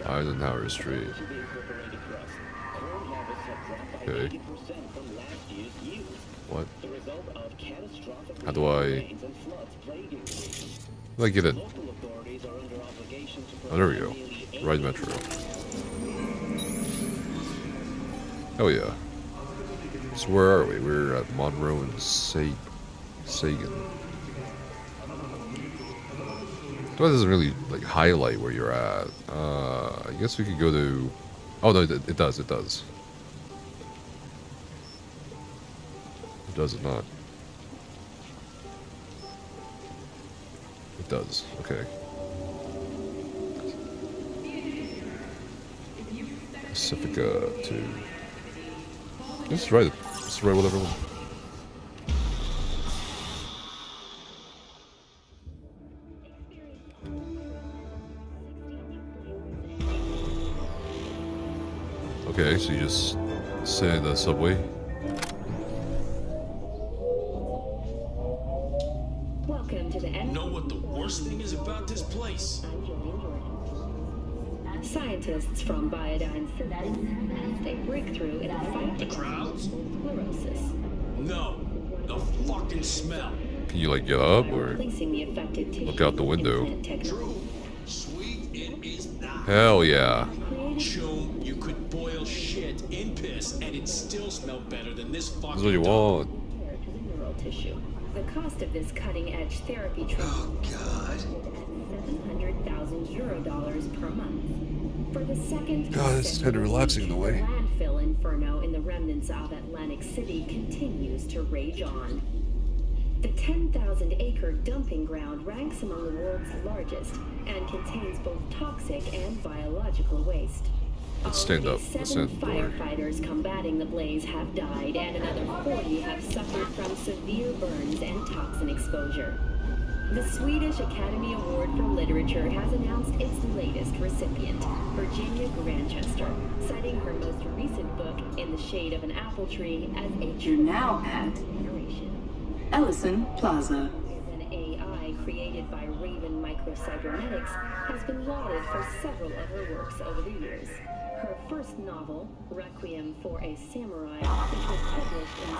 Eisenhower Street. Okay. What? How do I get in? Oh, there we go. Ride Metro. Oh yeah. So where are we? We're at Monroe and Sagan. That doesn't really like highlight where you're at. I guess we could go to. Oh no, it does. It does. It does it not? It does. Okay. Pacifica to. Let's write it. Let's write whatever one. Okay, so you just sit in the subway. Welcome to the end. Know what the worst thing is about this place? Scientists from Biodyne announced a breakthrough in a fight The crowds? sclerosis. No. The fucking smell. Can you like get up or Placing the affected tissue look out the window? True. Sweet it is not. Hell yeah. Chum, you could boil shit in piss and it still smell better than this fucking. That's what you want. Neural tissue. The cost of this cutting-edge therapy treatment $700,000 per month. For the second God, it's kind of relaxing in a way. the landfill inferno in the remnants of Atlantic City continues to rage on. The 10,000-acre dumping ground ranks among the world's largest and contains both toxic and biological waste. Let's stand up. Let's stand Seven at the door. firefighters combating the blaze have died, and another 40 have suffered from severe burns and toxin exposure. The Swedish Academy Award for Literature has announced its latest recipient, Virginia Grantchester, citing her most recent book, In the Shade of an Apple Tree, as a You're now at Ellison Plaza. An AI created by Raven Microcybernetics has been lauded for several of her works over the years. Her first novel, Requiem for a Samurai, which was published in...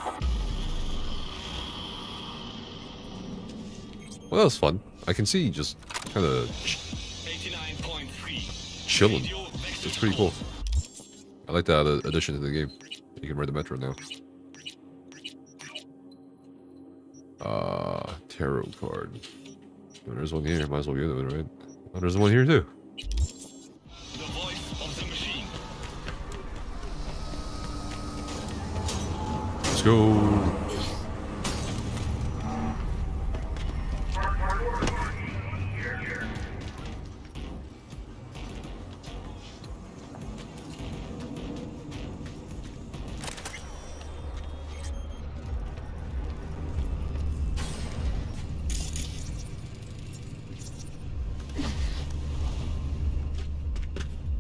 Well, that was fun. I can see just kind of chilling. It's pretty cool. I like that addition to the game. You can ride the Metro now. Tarot card. Oh, there's one here. Might as well get it, right? Oh, there's one here too. Let's go.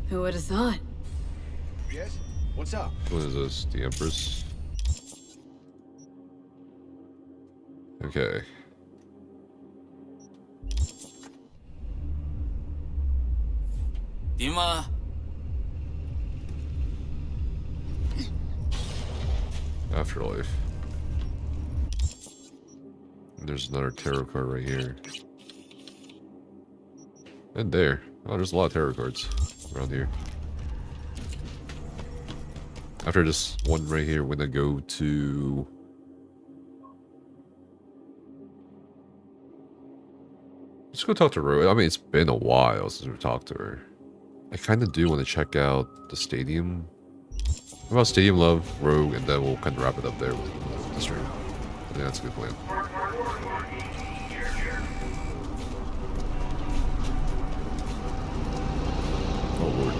Who would have thought? Yes? What's up? What is this? The Empress? Okay. Dima. Afterlife. There's another tarot card right here. And there. Oh, there's a lot of tarot cards around here. After this one right here, we're gonna go to... Let's go talk to Rose. I mean, it's been a while since we've talked to her. I kind of do want to check out the stadium. What about Stadium Love, Rogue, and then we'll kind of wrap it up there with the stream. I think that's a good plan. Oh lord.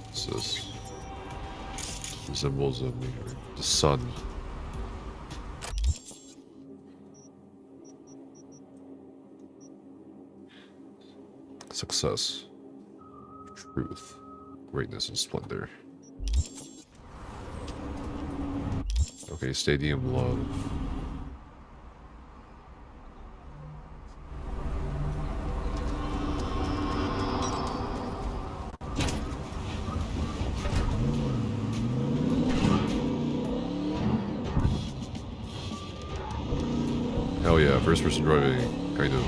What's this? Resembles the sun. Success, truth, greatness, and splendor. Okay, Stadium Love. Hell yeah, first person driving, kind of.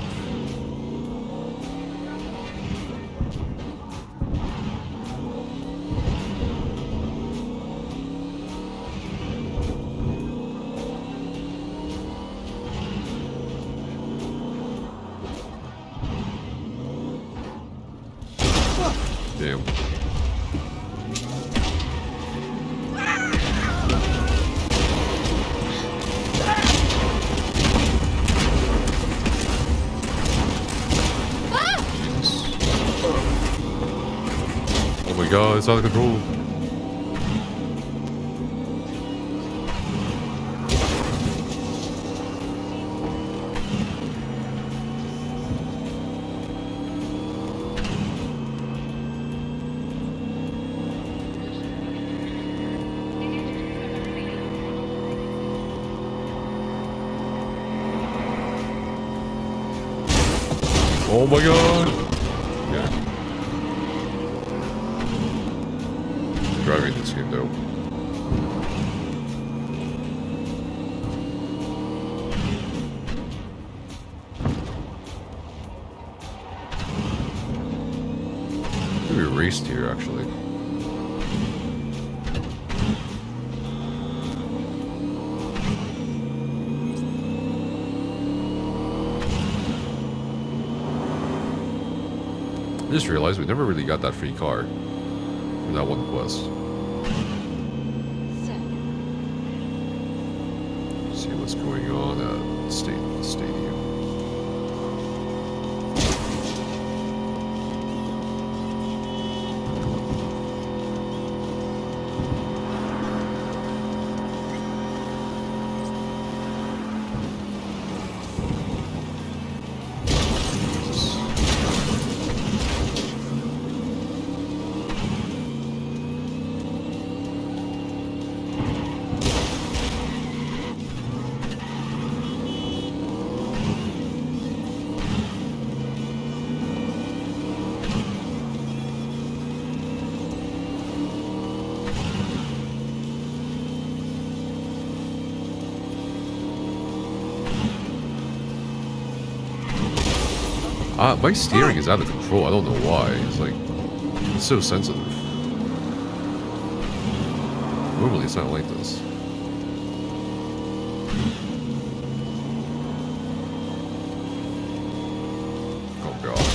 Damn. Oh my god, it's out of control. Oh my god! Yeah. Driving this game though. We raced here actually. I just realized we never really got that free car for that one quest. Let's see what's going on at the stadium. My steering is out of control. I don't know why. It's like, it's so sensitive. Normally it's not like this. Oh god.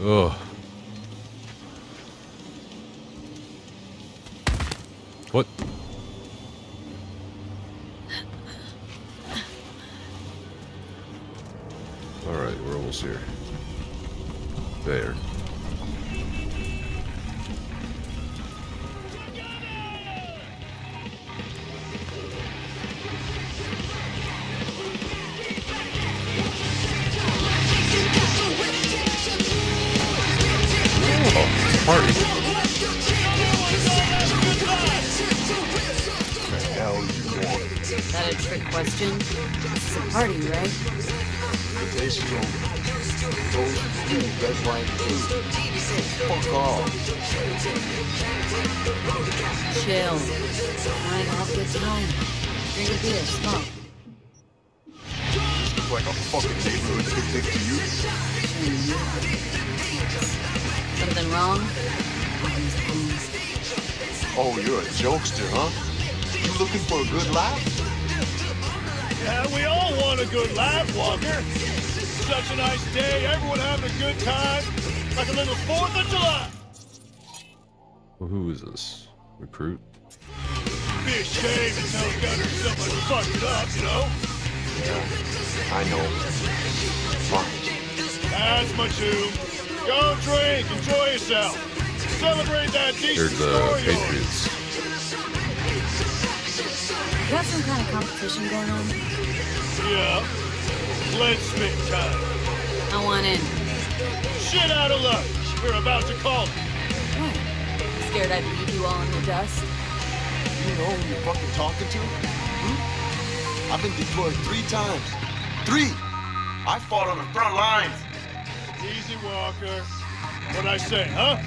Ugh. What? Alright, we're almost here. There. station. This is a party, right? Invitation's over. Those who red, white, and blue. Fuck off. Chill. Wanna have a good time. Drink a beer, smoke. It's like a fucking neighborhood picnic to you. Something wrong? Oh, you're a jokester, huh? You looking for a good laugh? Yeah, we all want a good laugh, Walker. Such a nice day, everyone having a good time. Like a little 4th of July. Well, who is this? Recruit? Be a shame to tell Gunner someone fucked it up, you know? Yeah, I know. Fine. That's my tune. Go drink, enjoy yourself. Celebrate that They're decent the story. Patriots. You got some kind of competition going on? Yeah. Lead spit time. I want in. Shit out of luck. We're about to call it. What? Scared I'd leave you all in the dust? You know who you're fucking talking to? I've been deployed 3 times. 3! I fought on the front lines. Easy, Walker. What'd I say, huh?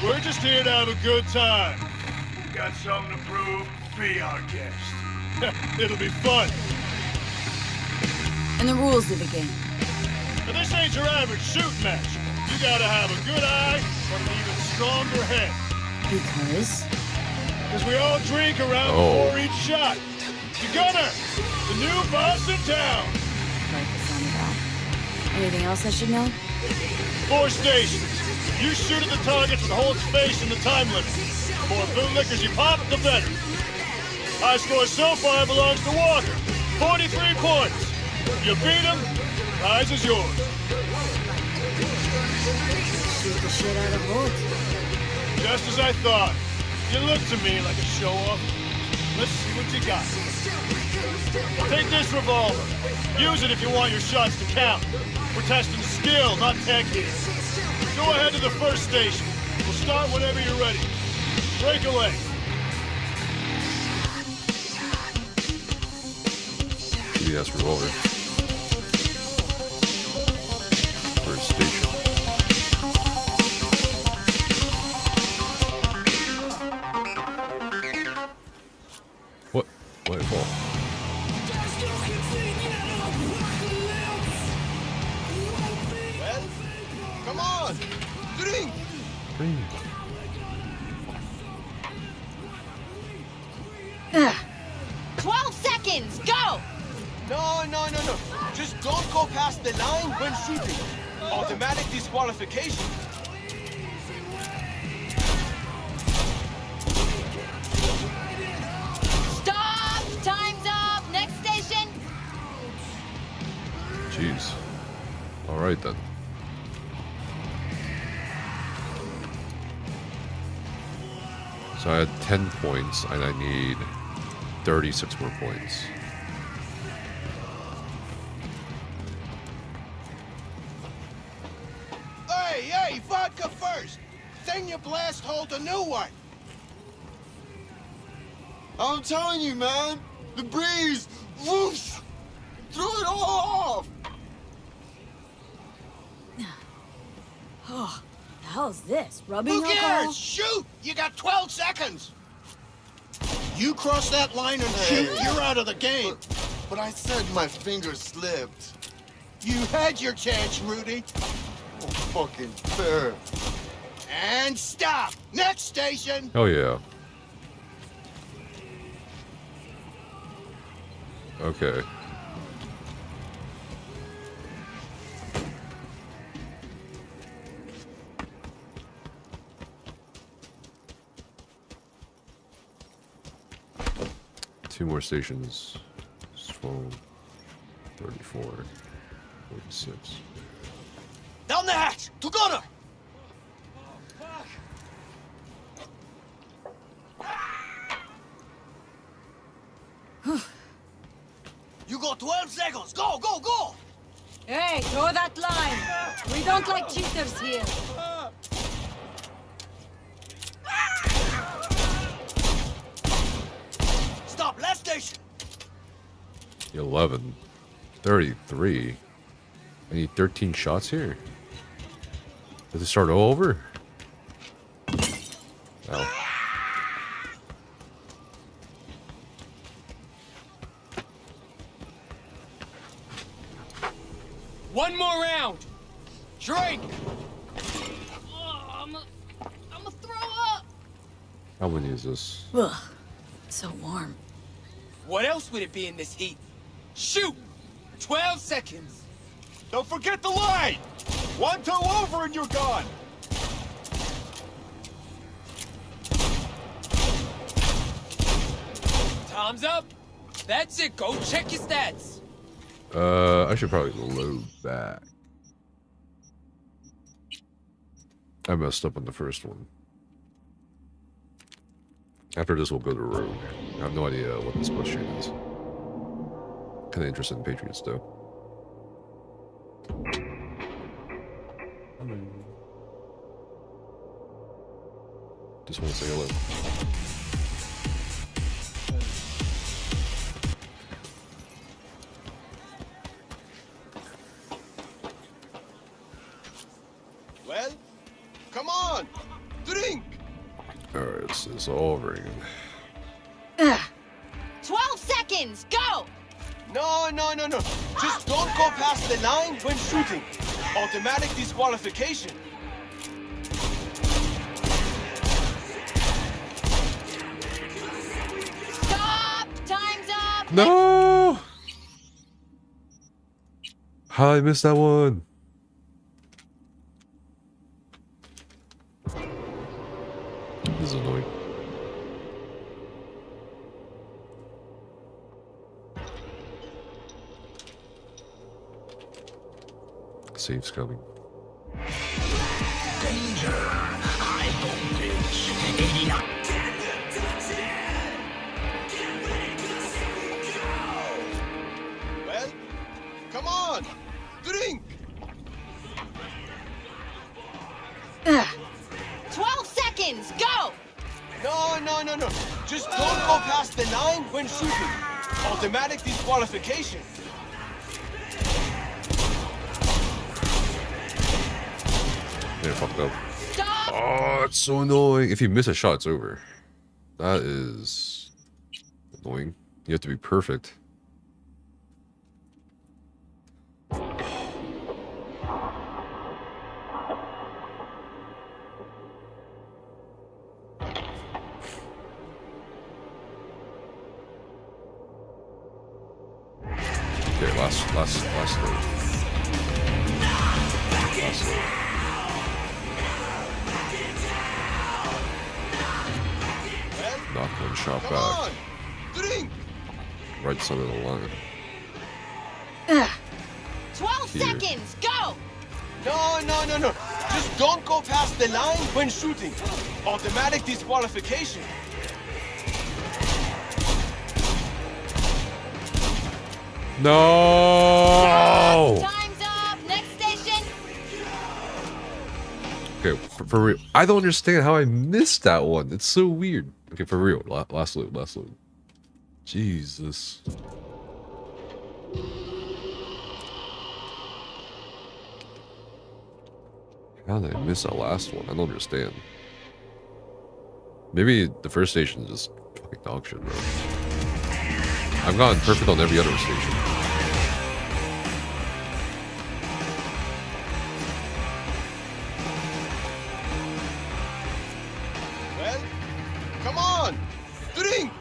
We're just here to have a good time. You got something to prove? Be our guest. It'll be fun. And the rules of the game. Now, this ain't your average shoot match. You gotta have a good eye and an even stronger head. Because? Because we all drink around before each shot. To Gunner, the new boss in town. Like the sound of that. Anything else I should know? 4 stations. You shoot at the targets and hold space in the time limit. The more bootlickers you pop, the better. High score so far belongs to Walker. 43 points. You beat him, prize is yours. Shoot the shit out of Holt. Just as I thought. You look to me like a show-off. Let's see what you got. Take this revolver. Use it if you want your shots to count. We're testing skill, not tech here. Go ahead to the first station. We'll start whenever you're ready. Break away. Yes, revolver. First station. What? Wait, fall. Well, come on! Drink! Drink. 12 seconds, go! No. Just don't go past the line when shooting. Automatic disqualification. Stop! Time's up! Next station! Jeez. Alright then. So I had 10 points and I need 36 more points. Hey, vodka first. Then you blast hold a new one. I'm telling you, man! The breeze! Whoosh! Threw it all off! Oh, the hell is this? Rubbing Who alcohol? cares? Shoot! You got 12 seconds. You cross that line and shoot, you're out of the game. But I said my fingers slipped. You had your chance, Rudy. Oh, fucking fair. And stop. Next station. Oh yeah. Okay. Two more stations. 12, 34, 46. Down the hatch. To Gunner. You got 12 seconds. Go, go, go. Hey, throw that line! We don't like cheaters here. Stop. Last station. 11. 33. I need 13 shots here. Does it start all over? Oh. One more round. Drink. I'm gonna throw up. How many is this? Ugh, it's so warm. What else would it be in this heat? Shoot! 12 seconds. Don't forget the line! One toe over and you're gone! Time's up. That's it. Go check your stats. I should probably load back. I messed up on the first one. After this, we'll go to Rogue. I have no idea what this question is. Kind of interested in Patriots, though. Just want to say hello. Well, come on, drink. Alright, it's all ringing. 12 seconds, go! No. Just don't go past the line when shooting. Automatic disqualification. Stop! Time's up! No! How did I miss that one? This is annoying. Save's coming. Danger. High voltage. 89. Well, come on, drink. 12 seconds, go! No. Just don't go past the line when shooting. Automatic disqualification. Yeah, fucked up. Oh, it's so annoying. If you miss a shot, it's over. That is annoying. You have to be perfect. Okay, last load. Last load. Knock one shot back. Right side of the line. 12 Here. seconds, go! No. Just don't go past the line when shooting. Automatic disqualification. No! Time's up! Next station! Okay, for real. I don't understand how I missed that one. It's so weird. Okay, for real. Last load. Jesus. How did I miss that last one? I don't understand. Maybe the first station is just fucking dog shit, bro. I've gotten perfect on every other station. Well, come on, drink.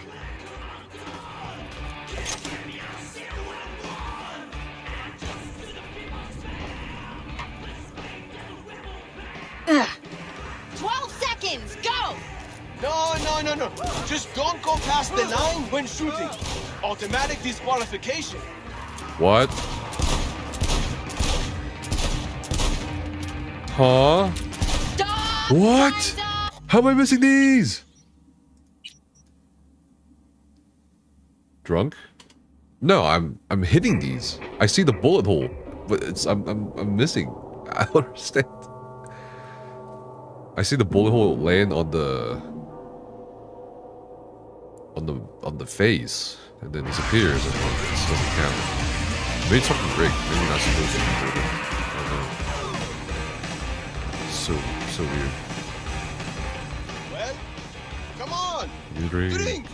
Ugh. 12 seconds, go! No. Just don't go past the line when shooting. Automatic disqualification. What? Huh? Stop! What? How am I missing these? Drunk? No, I'm hitting these. I see the bullet hole, but it's I'm missing. I don't understand. I see the bullet hole land on the face. and then disappears, and it doesn't count. Made something rigged. Maybe you're not supposed to be doing it. I don't know. So weird. Well, come on. Drink.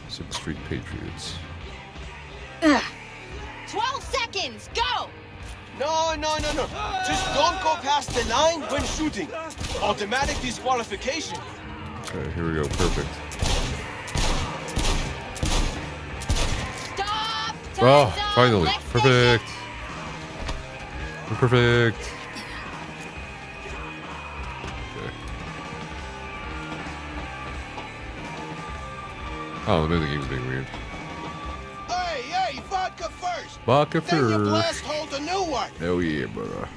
6th Street Patriots. 12 seconds, go! No. Just don't go past the line when shooting. Automatic disqualification. Okay, here we go. Perfect. Stop! Oh, finally. Perfect. We're perfect. Okay. Oh, maybe the game's being weird. Hey, vodka first. Vodka Then you first. blast hold a new one. Hell yeah, brother.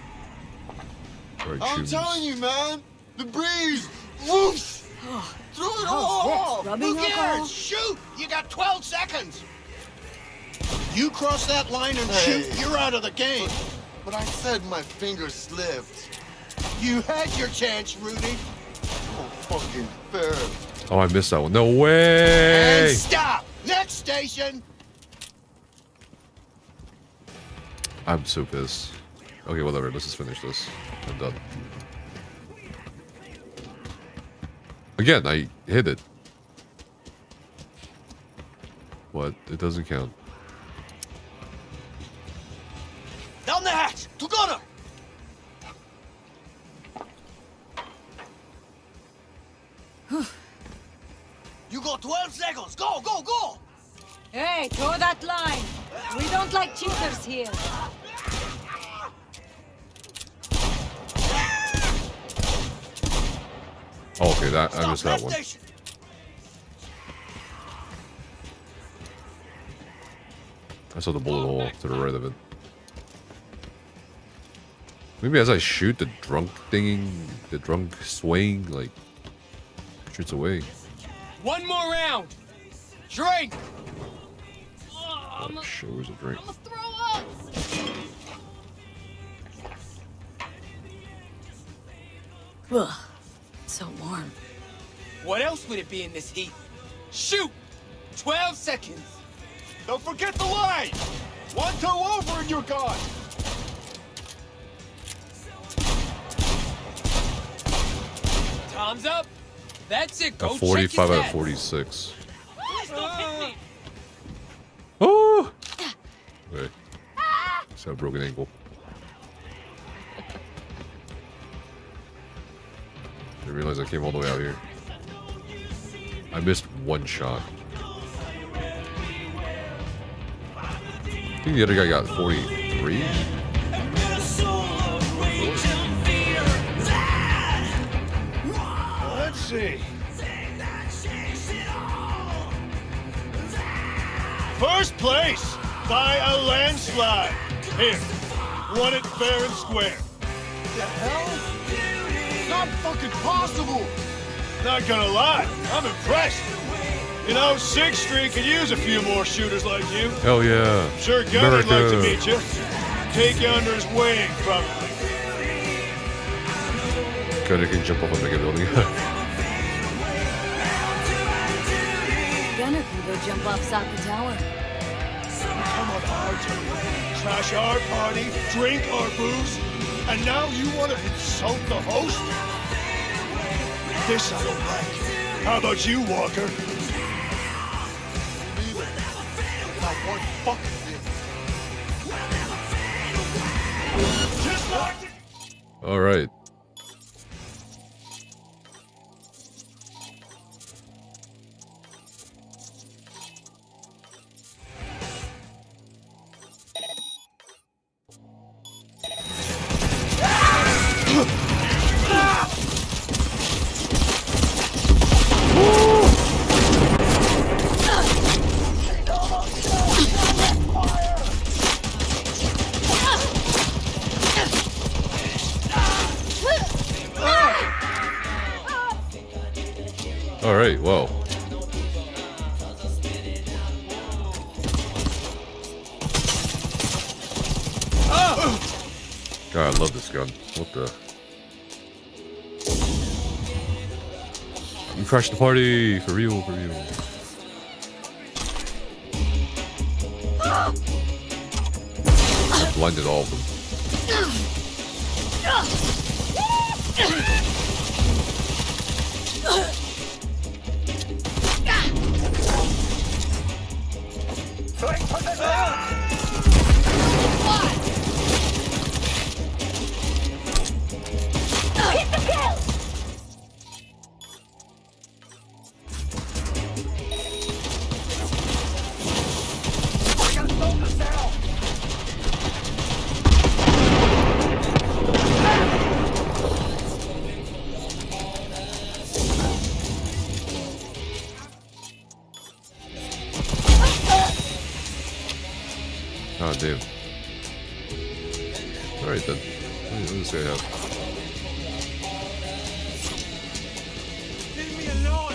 Right, I'm choose. telling you, man. The breeze. Whoosh. Throw it all off. Rubbing Who alcohol? cares? Shoot. You got 12 seconds. You cross that line and shoot, you're out of the game. But I said my finger slipped. You had your chance, Rudy. Oh, fucking fair. Oh, I missed that one. No way! And stop. Next station. I'm so pissed. Okay, whatever. Let's just finish this. I'm done. Again, I hit it. What? It doesn't count. Down the hatch! Together! You got 12 seconds! Go! Hey, throw that line. We don't like cheaters here. Oh, okay, I missed that one. I saw the bullet hole to the right of it. Maybe as I shoot, the drunk swaying, like, shoots away. One more round! Drink! Oh, shit, where's the drink? Ugh, so warm. What else would it be in this heat? Shoot! 12 seconds! Don't forget the line! 1-2 over and you're gone! Time's up! That's it, go A check 45 your out of stats. 46. Please don't hit me! Oh! Wait. It's a broken ankle. I realized I came all the way out here. I missed one shot. I think the other guy got 43. Let's see. First place by a landslide. Here, won it fair and square. The hell? Not fucking possible. Not gonna lie, I'm impressed. You know, 6th Street could use a few more shooters like you. Hell yeah. I'm sure Gunner'd like to America. meet you. Take you under his wing, probably. Gunner can jump off a mega building. Gunner can go jump off Sokka Tower. Come on, our turn. Trash our party, drink our booze, and now you want to insult the host? This I don't like. How about you, Walker? Not one fucking thing. All right. All right, whoa. God, I love this gun. What the? You crashed the party! For real, for real. I blinded all of them. Hit the kill! Oh, damn. Alright then. What does this guy have? Leave me alone!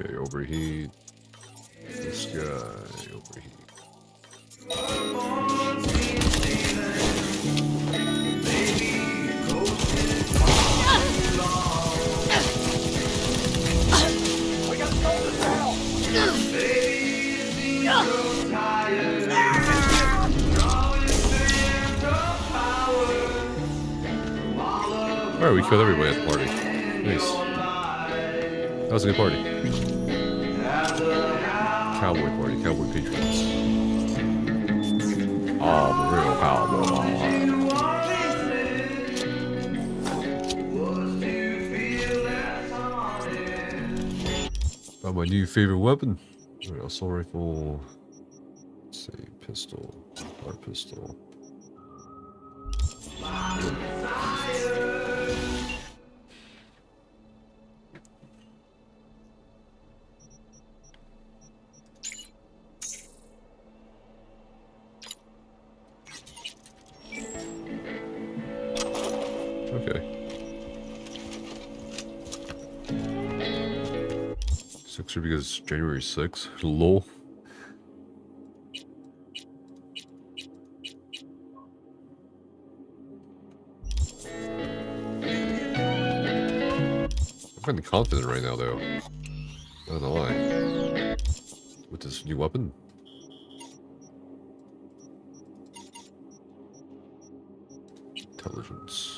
Okay, overheat. This guy, overheat. Alright, we killed everybody at the party. Nice. That was a good party. Cowboy party, cowboy patriots. Oh, the real cowboy. Got my new favorite weapon. Alright, assault rifle. Let's see, pistol. Our pistol. Okay. 6er because January 6th. Lol. I'm kind of confident right now, though. I don't know why. With this new weapon. Intelligence.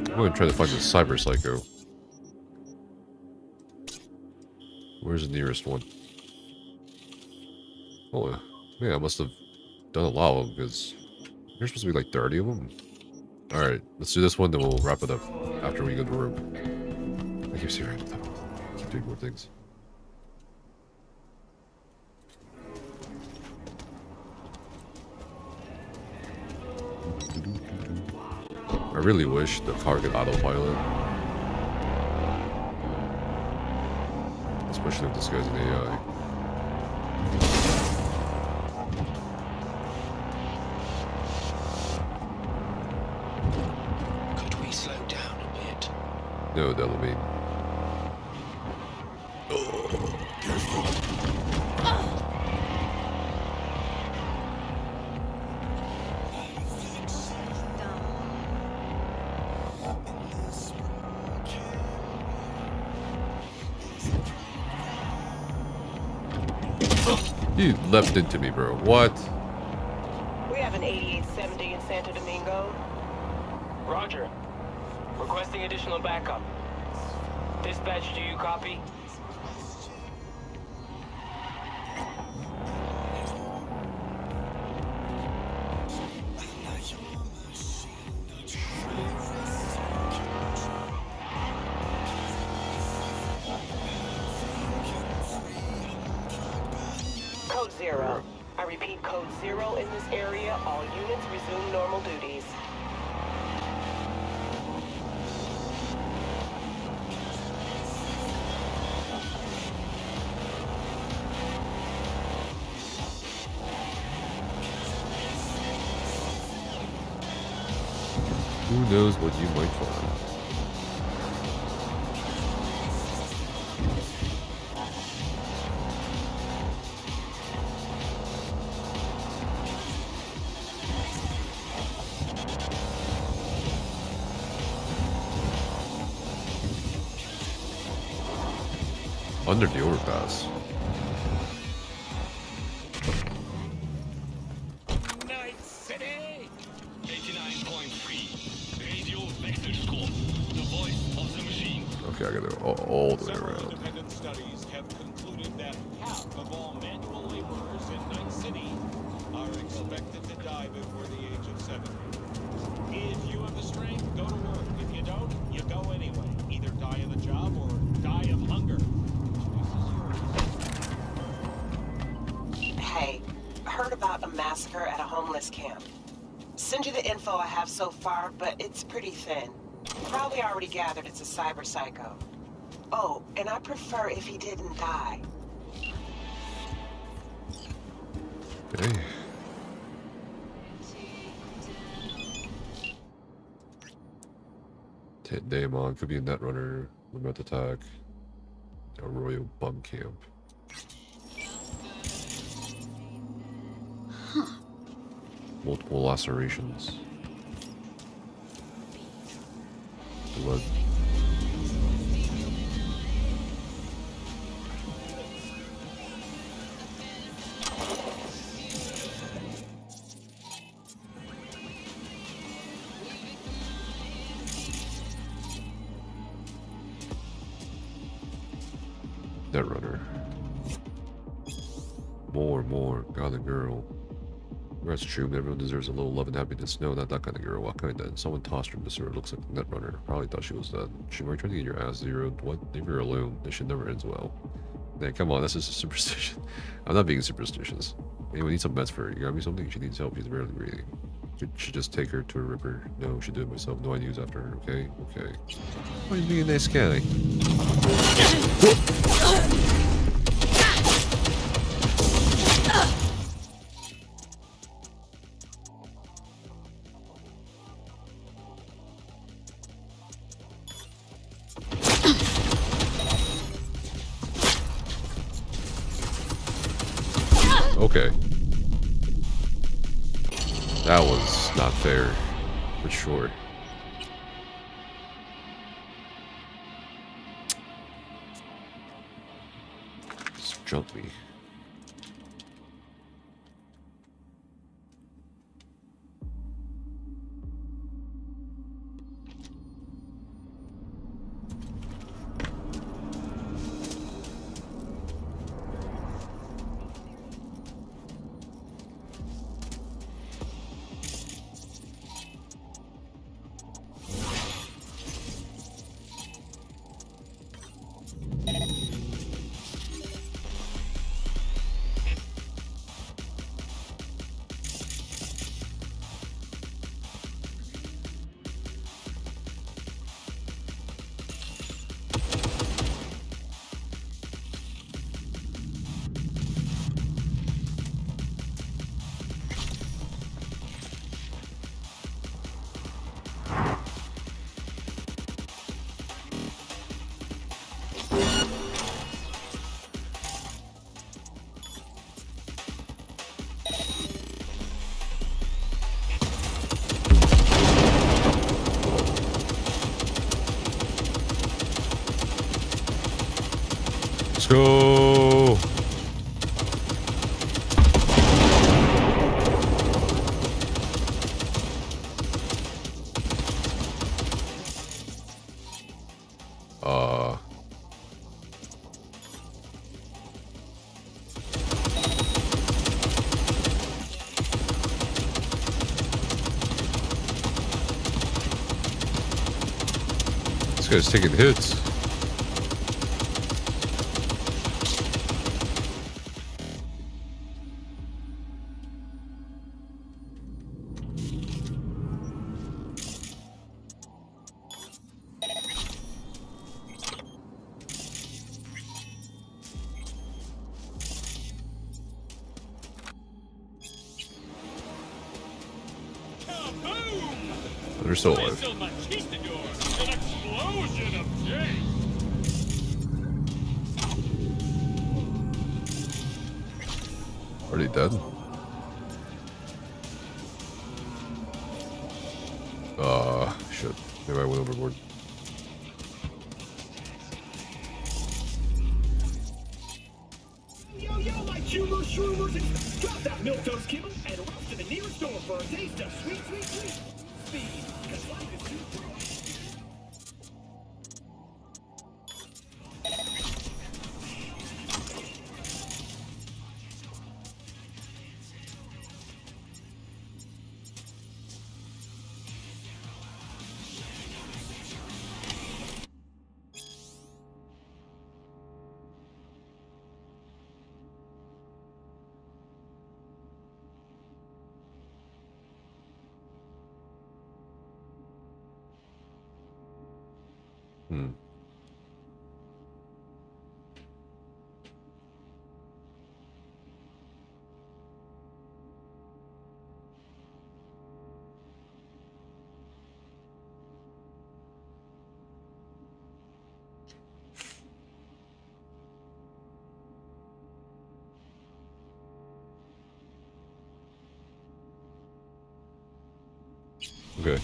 I'm gonna try to find the cyber psycho. Where's the nearest one? Oh, yeah, I must have done a lot of them because there's supposed to be like 30 of them. Alright, let's do this one, then we'll wrap it up after we go to the room. I keep saying I keep doing more things. I really wish the car could autopilot. Especially if this guy's an AI. Could we slow down a bit? No, Delamain. You leapt into me, bro. What? We have an 8870 in Santo Domingo. Roger. Requesting additional backup. Dispatch, do you copy? Code 0. I repeat, code 0 in this area. All units resume normal duties. Who knows what you might find? Under the overpass. Night City! 89.3. Radio vector scope. The voice of the machine. Okay, I gotta go all the way around. Independent studies have concluded that half of all manual laborers in Night City are expected to die before the age of 70. If you have the strength, go to work. If you don't, you go anyway. Either die on the job or die of hunger. Hey, heard about a massacre at a homeless camp. Send you the info I have so far, but it's pretty thin. Probably already gathered it's a cyber psycho. Oh, and I prefer if he didn't die. Okay. Daemon could be a netrunner, remote attack, a royal bum camp. Multiple lacerations. Blood. Netrunner. More. God and girl. That's true, but everyone deserves a little love and happiness. No, not that kind of girl. What kind then? Someone tossed her, Mr. Looks like a netrunner. Probably thought she was dead. She might try to get your ass zeroed. What? Leave her alone. This shit never ends well. Man, come on, that's just a superstition. I'm not being superstitious. Anyone needs some meds for her. You got me something? She needs help. She's barely breathing. You should just take her to a ripper. No, she did it myself. No ideas after her, okay? Okay. Why are you being a nice guy? Okay. That was not fair, for sure. Just jump me. Let's go. This guy's taking hits. They're still alive. An explosion of change. Are they dead? Shit. Maybe I went overboard. Yo, yo, my tumors, shroomers, and drop that milquetoast kibble and rush to the nearest store for a taste of sweet, sweet, sweet speed. 'Cause life is too short. Okay.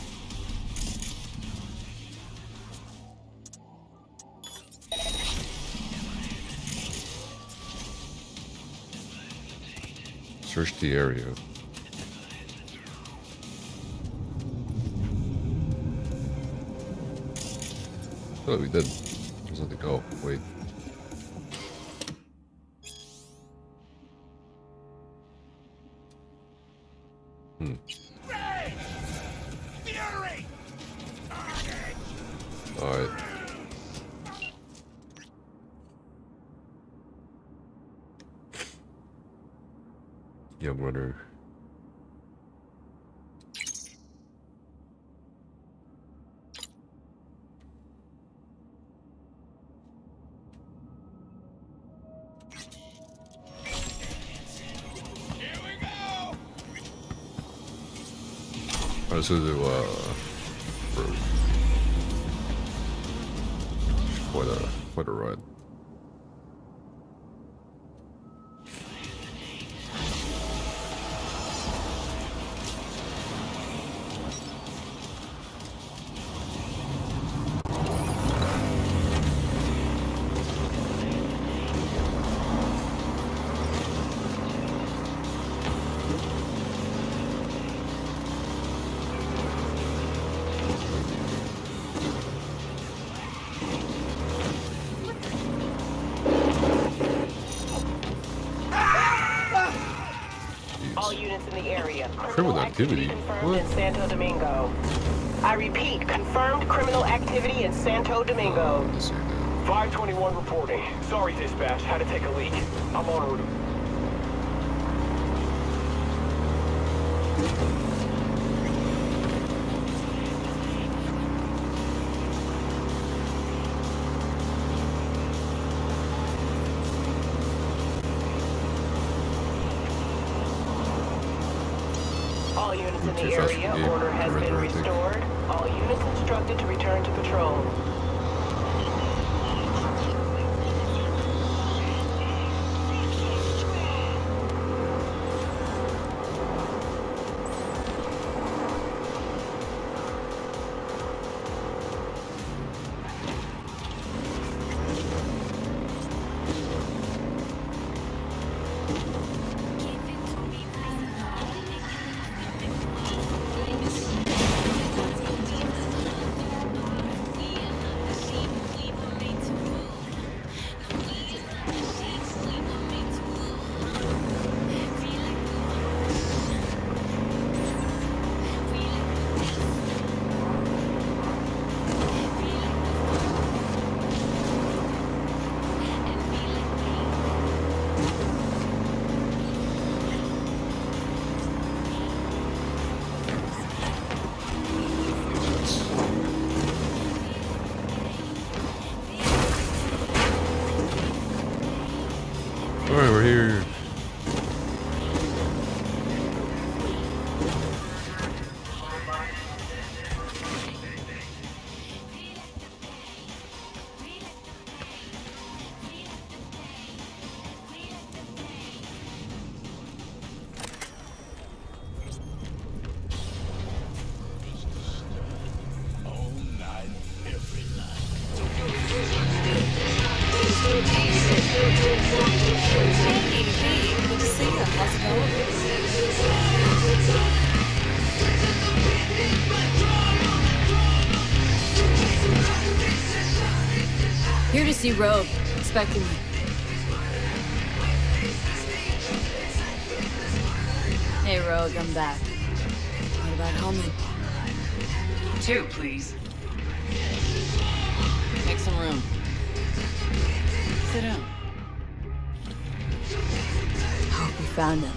Search the area. Oh, we did. There's nothing. Oh, wait. Alright. Young runner. Let's go to road. Quite a ride. Criminal activity? What? In Santo Domingo. I repeat, confirmed criminal activity in Santo Domingo. 521 reporting. Sorry, dispatch. Had to take a leak. I'm en route. All units in the area, order has been restored. All units instructed to return to patrol. Here to see Rogue. Expecting me. Hey, Rogue, I'm back. What about Hellman? 2, please. Make some room. Sit down. Hope we found him.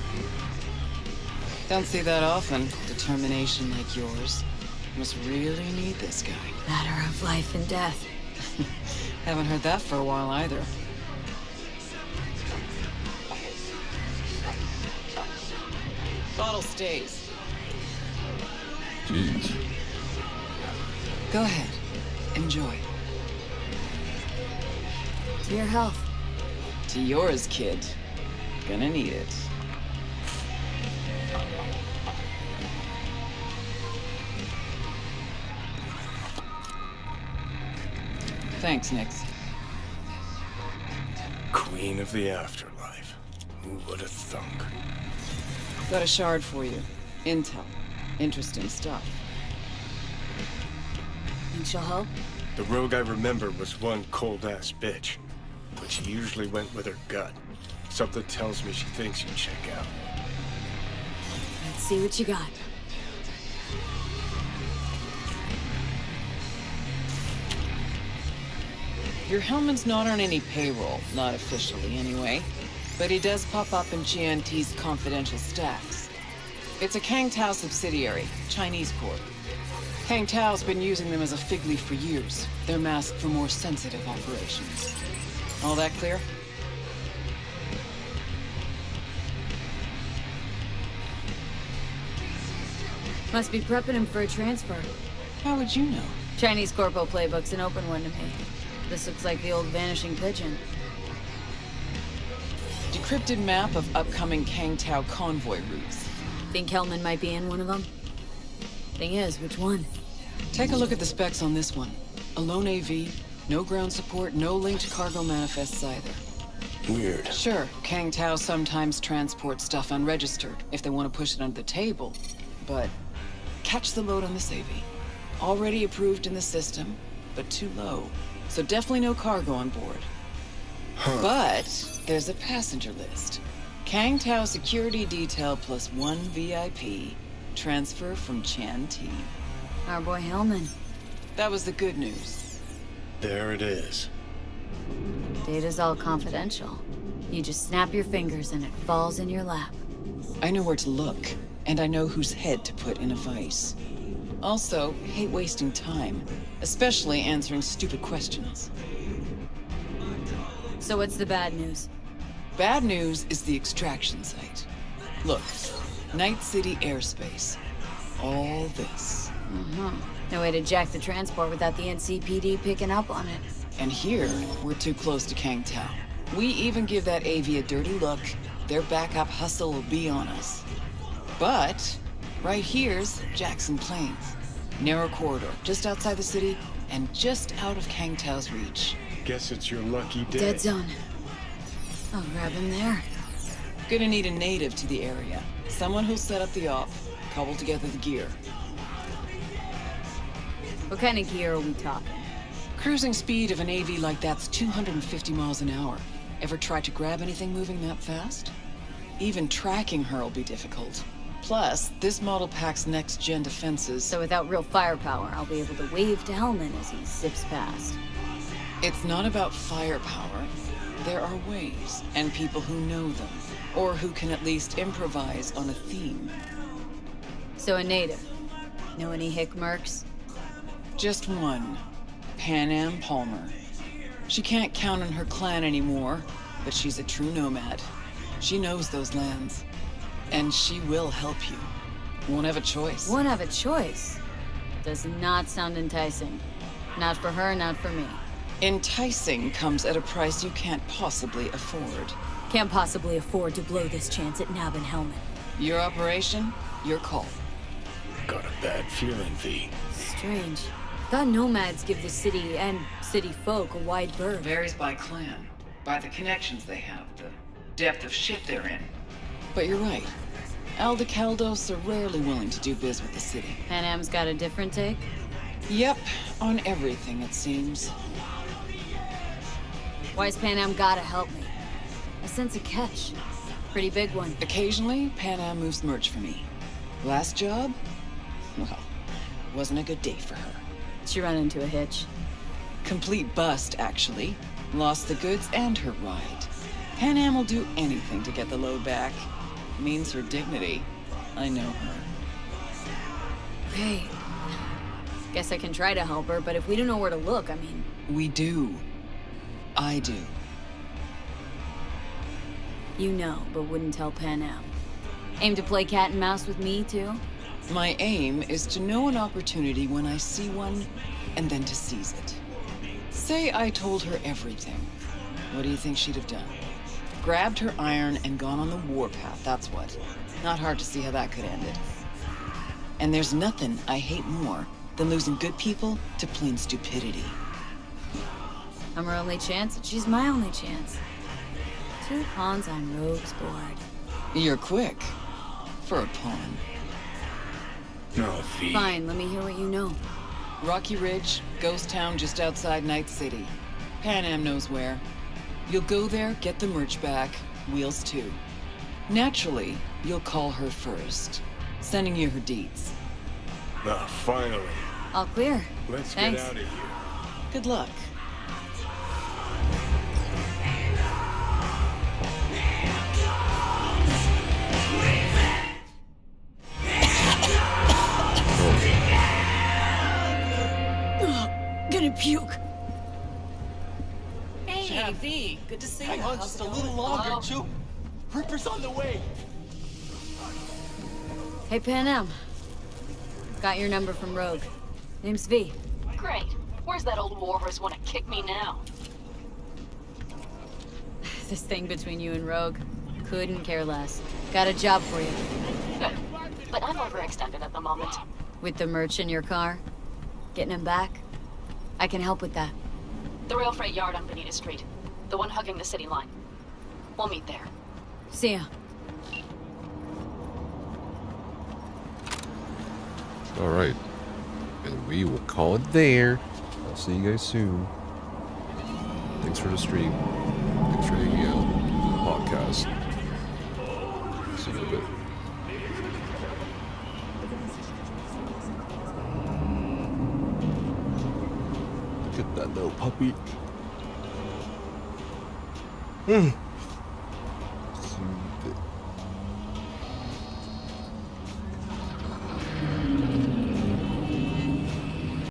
Don't see that often. Determination like yours. Must really need this guy. Matter of life and death. Haven't heard that for a while either. Bottle stays. Jeez. Go ahead. Enjoy. To your health. To yours, kid. Gonna need it. Thanks, Nix. Queen of the afterlife. Who would have thunk? Got a shard for you. Intel. Interesting stuff. Think she'll help? The rogue I remember was one cold-ass bitch, but she usually went with her gut. Something tells me she thinks you check out. Let's see what you got. Your Hellman's not on any payroll, not officially anyway, but he does pop up in GNT's confidential stacks. It's a Kang Tao subsidiary, Chinese corp. Kang Tao's been using them as a fig leaf for years. They're masked for more sensitive operations. All that clear? Must be prepping him for a transfer. How would you know? Chinese Corpo playbook's an open one to me. This looks like the old Vanishing Pigeon. Decrypted map of upcoming Kang Tao convoy routes. Think Hellman might be in one of them? Thing is, which one? Take a look at the specs on this one. A lone AV, no ground support, no linked cargo manifests either. Weird. Sure, Kang Tao sometimes transports stuff unregistered if they want to push it under the table, but catch the load on this AV. Already approved in the system, but too low. So definitely no cargo on board. Huh. But there's a passenger list. Kang Tao security detail plus 1 VIP. Transfer from Chan T. Our boy Hellman. That was the good news. There it is. Data's all confidential. You just snap your fingers and it falls in your lap. I know where to look, and I know whose head to put in a vice. Also, hate wasting time, especially answering stupid questions. So what's the bad news? Bad news is the extraction site. Look, Night City airspace. All this. No way to jack the transport without the NCPD picking up on it. And here, we're too close to Kang Tao. We even give that AV a dirty look, their backup hustle will be on us. But right here's Jackson Plains. Narrow corridor, just outside the city, and just out of Kang Tao's reach. Guess it's your lucky day. Dead zone. I'll grab him there. Gonna need a native to the area. Someone who'll set up the op, cobble together the gear. What kind of gear are we talking? Cruising speed of an AV like that's 250 miles an hour. Ever tried to grab anything moving that fast? Even tracking her will be difficult. Plus, this model packs next-gen defenses. So without real firepower, I'll be able to wave to Hellman as he zips past. It's not about firepower. There are ways, and people who know them, or who can at least improvise on a theme. So a native. Know any hick mercs? Just one. Pan Am Palmer. She can't count on her clan anymore, but she's a true nomad. She knows those lands. And she will help you. Won't have a choice. Won't have a choice? Does not sound enticing. Not for her, not for me. Enticing comes at a price you can't possibly afford. Can't possibly afford to blow this chance at nabbing Hellman. Your operation, your call. Got a bad feeling, V. Strange. Thought nomads give the city and city folk a wide berth. Varies by clan, by the connections they have, the depth of shit they're in. But you're right. Aldecaldos are rarely willing to do biz with the city. Pan Am's got a different take? Yep, on everything it seems. Why's Pan Am gotta help me? I sense a catch. Pretty big one. Occasionally, Pan Am moves merch for me. Last job? Well, wasn't a good day for her. She run into a hitch. Complete bust, actually. Lost the goods and her ride. Pan Am will do anything to get the load back. Means her dignity. I know her. Okay. Guess I can try to help her, but if we don't know where to look, I mean... We do. I do. You know, but wouldn't tell Pan Am. Aim to play cat and mouse with me, too? My aim is to know an opportunity when I see one, and then to seize it. Say I told her everything. What do you think she'd have done? Grabbed her iron and gone on the warpath, that's what. Not hard to see how that could have ended. And there's nothing I hate more than losing good people to plain stupidity. I'm her only chance, and she's my only chance. 2 pawns on Rogue's board. You're quick. For a pawn. No, V. Fine, let me hear what you know. Rocky Ridge, ghost town just outside Night City. Pan Am knows where. You'll go there, get the merch back, wheels too. Naturally, you'll call her first. Sending you her deeds. Ah, finally. All clear. Let's Thanks. get out of here. Good luck. Gonna puke. Hey, V. Good to see you. Hang on just a little longer, Chew. Ripper's on the way. Hey, Pan Am. Got your number from Rogue. Name's V. Great. Where's that old warhorse want to kick me now? This thing between you and Rogue. Couldn't care less. Got a job for you. Good. But I'm overextended at the moment. With the merch in your car? Getting him back? I can help with that. The rail freight yard on Bonita Street. The one hugging the city line. We'll meet there. See ya. Alright. And we will call it there. I'll see you guys soon. Thanks for the stream. Thanks for hanging out. The podcast. See you in a bit. Look at that little puppy.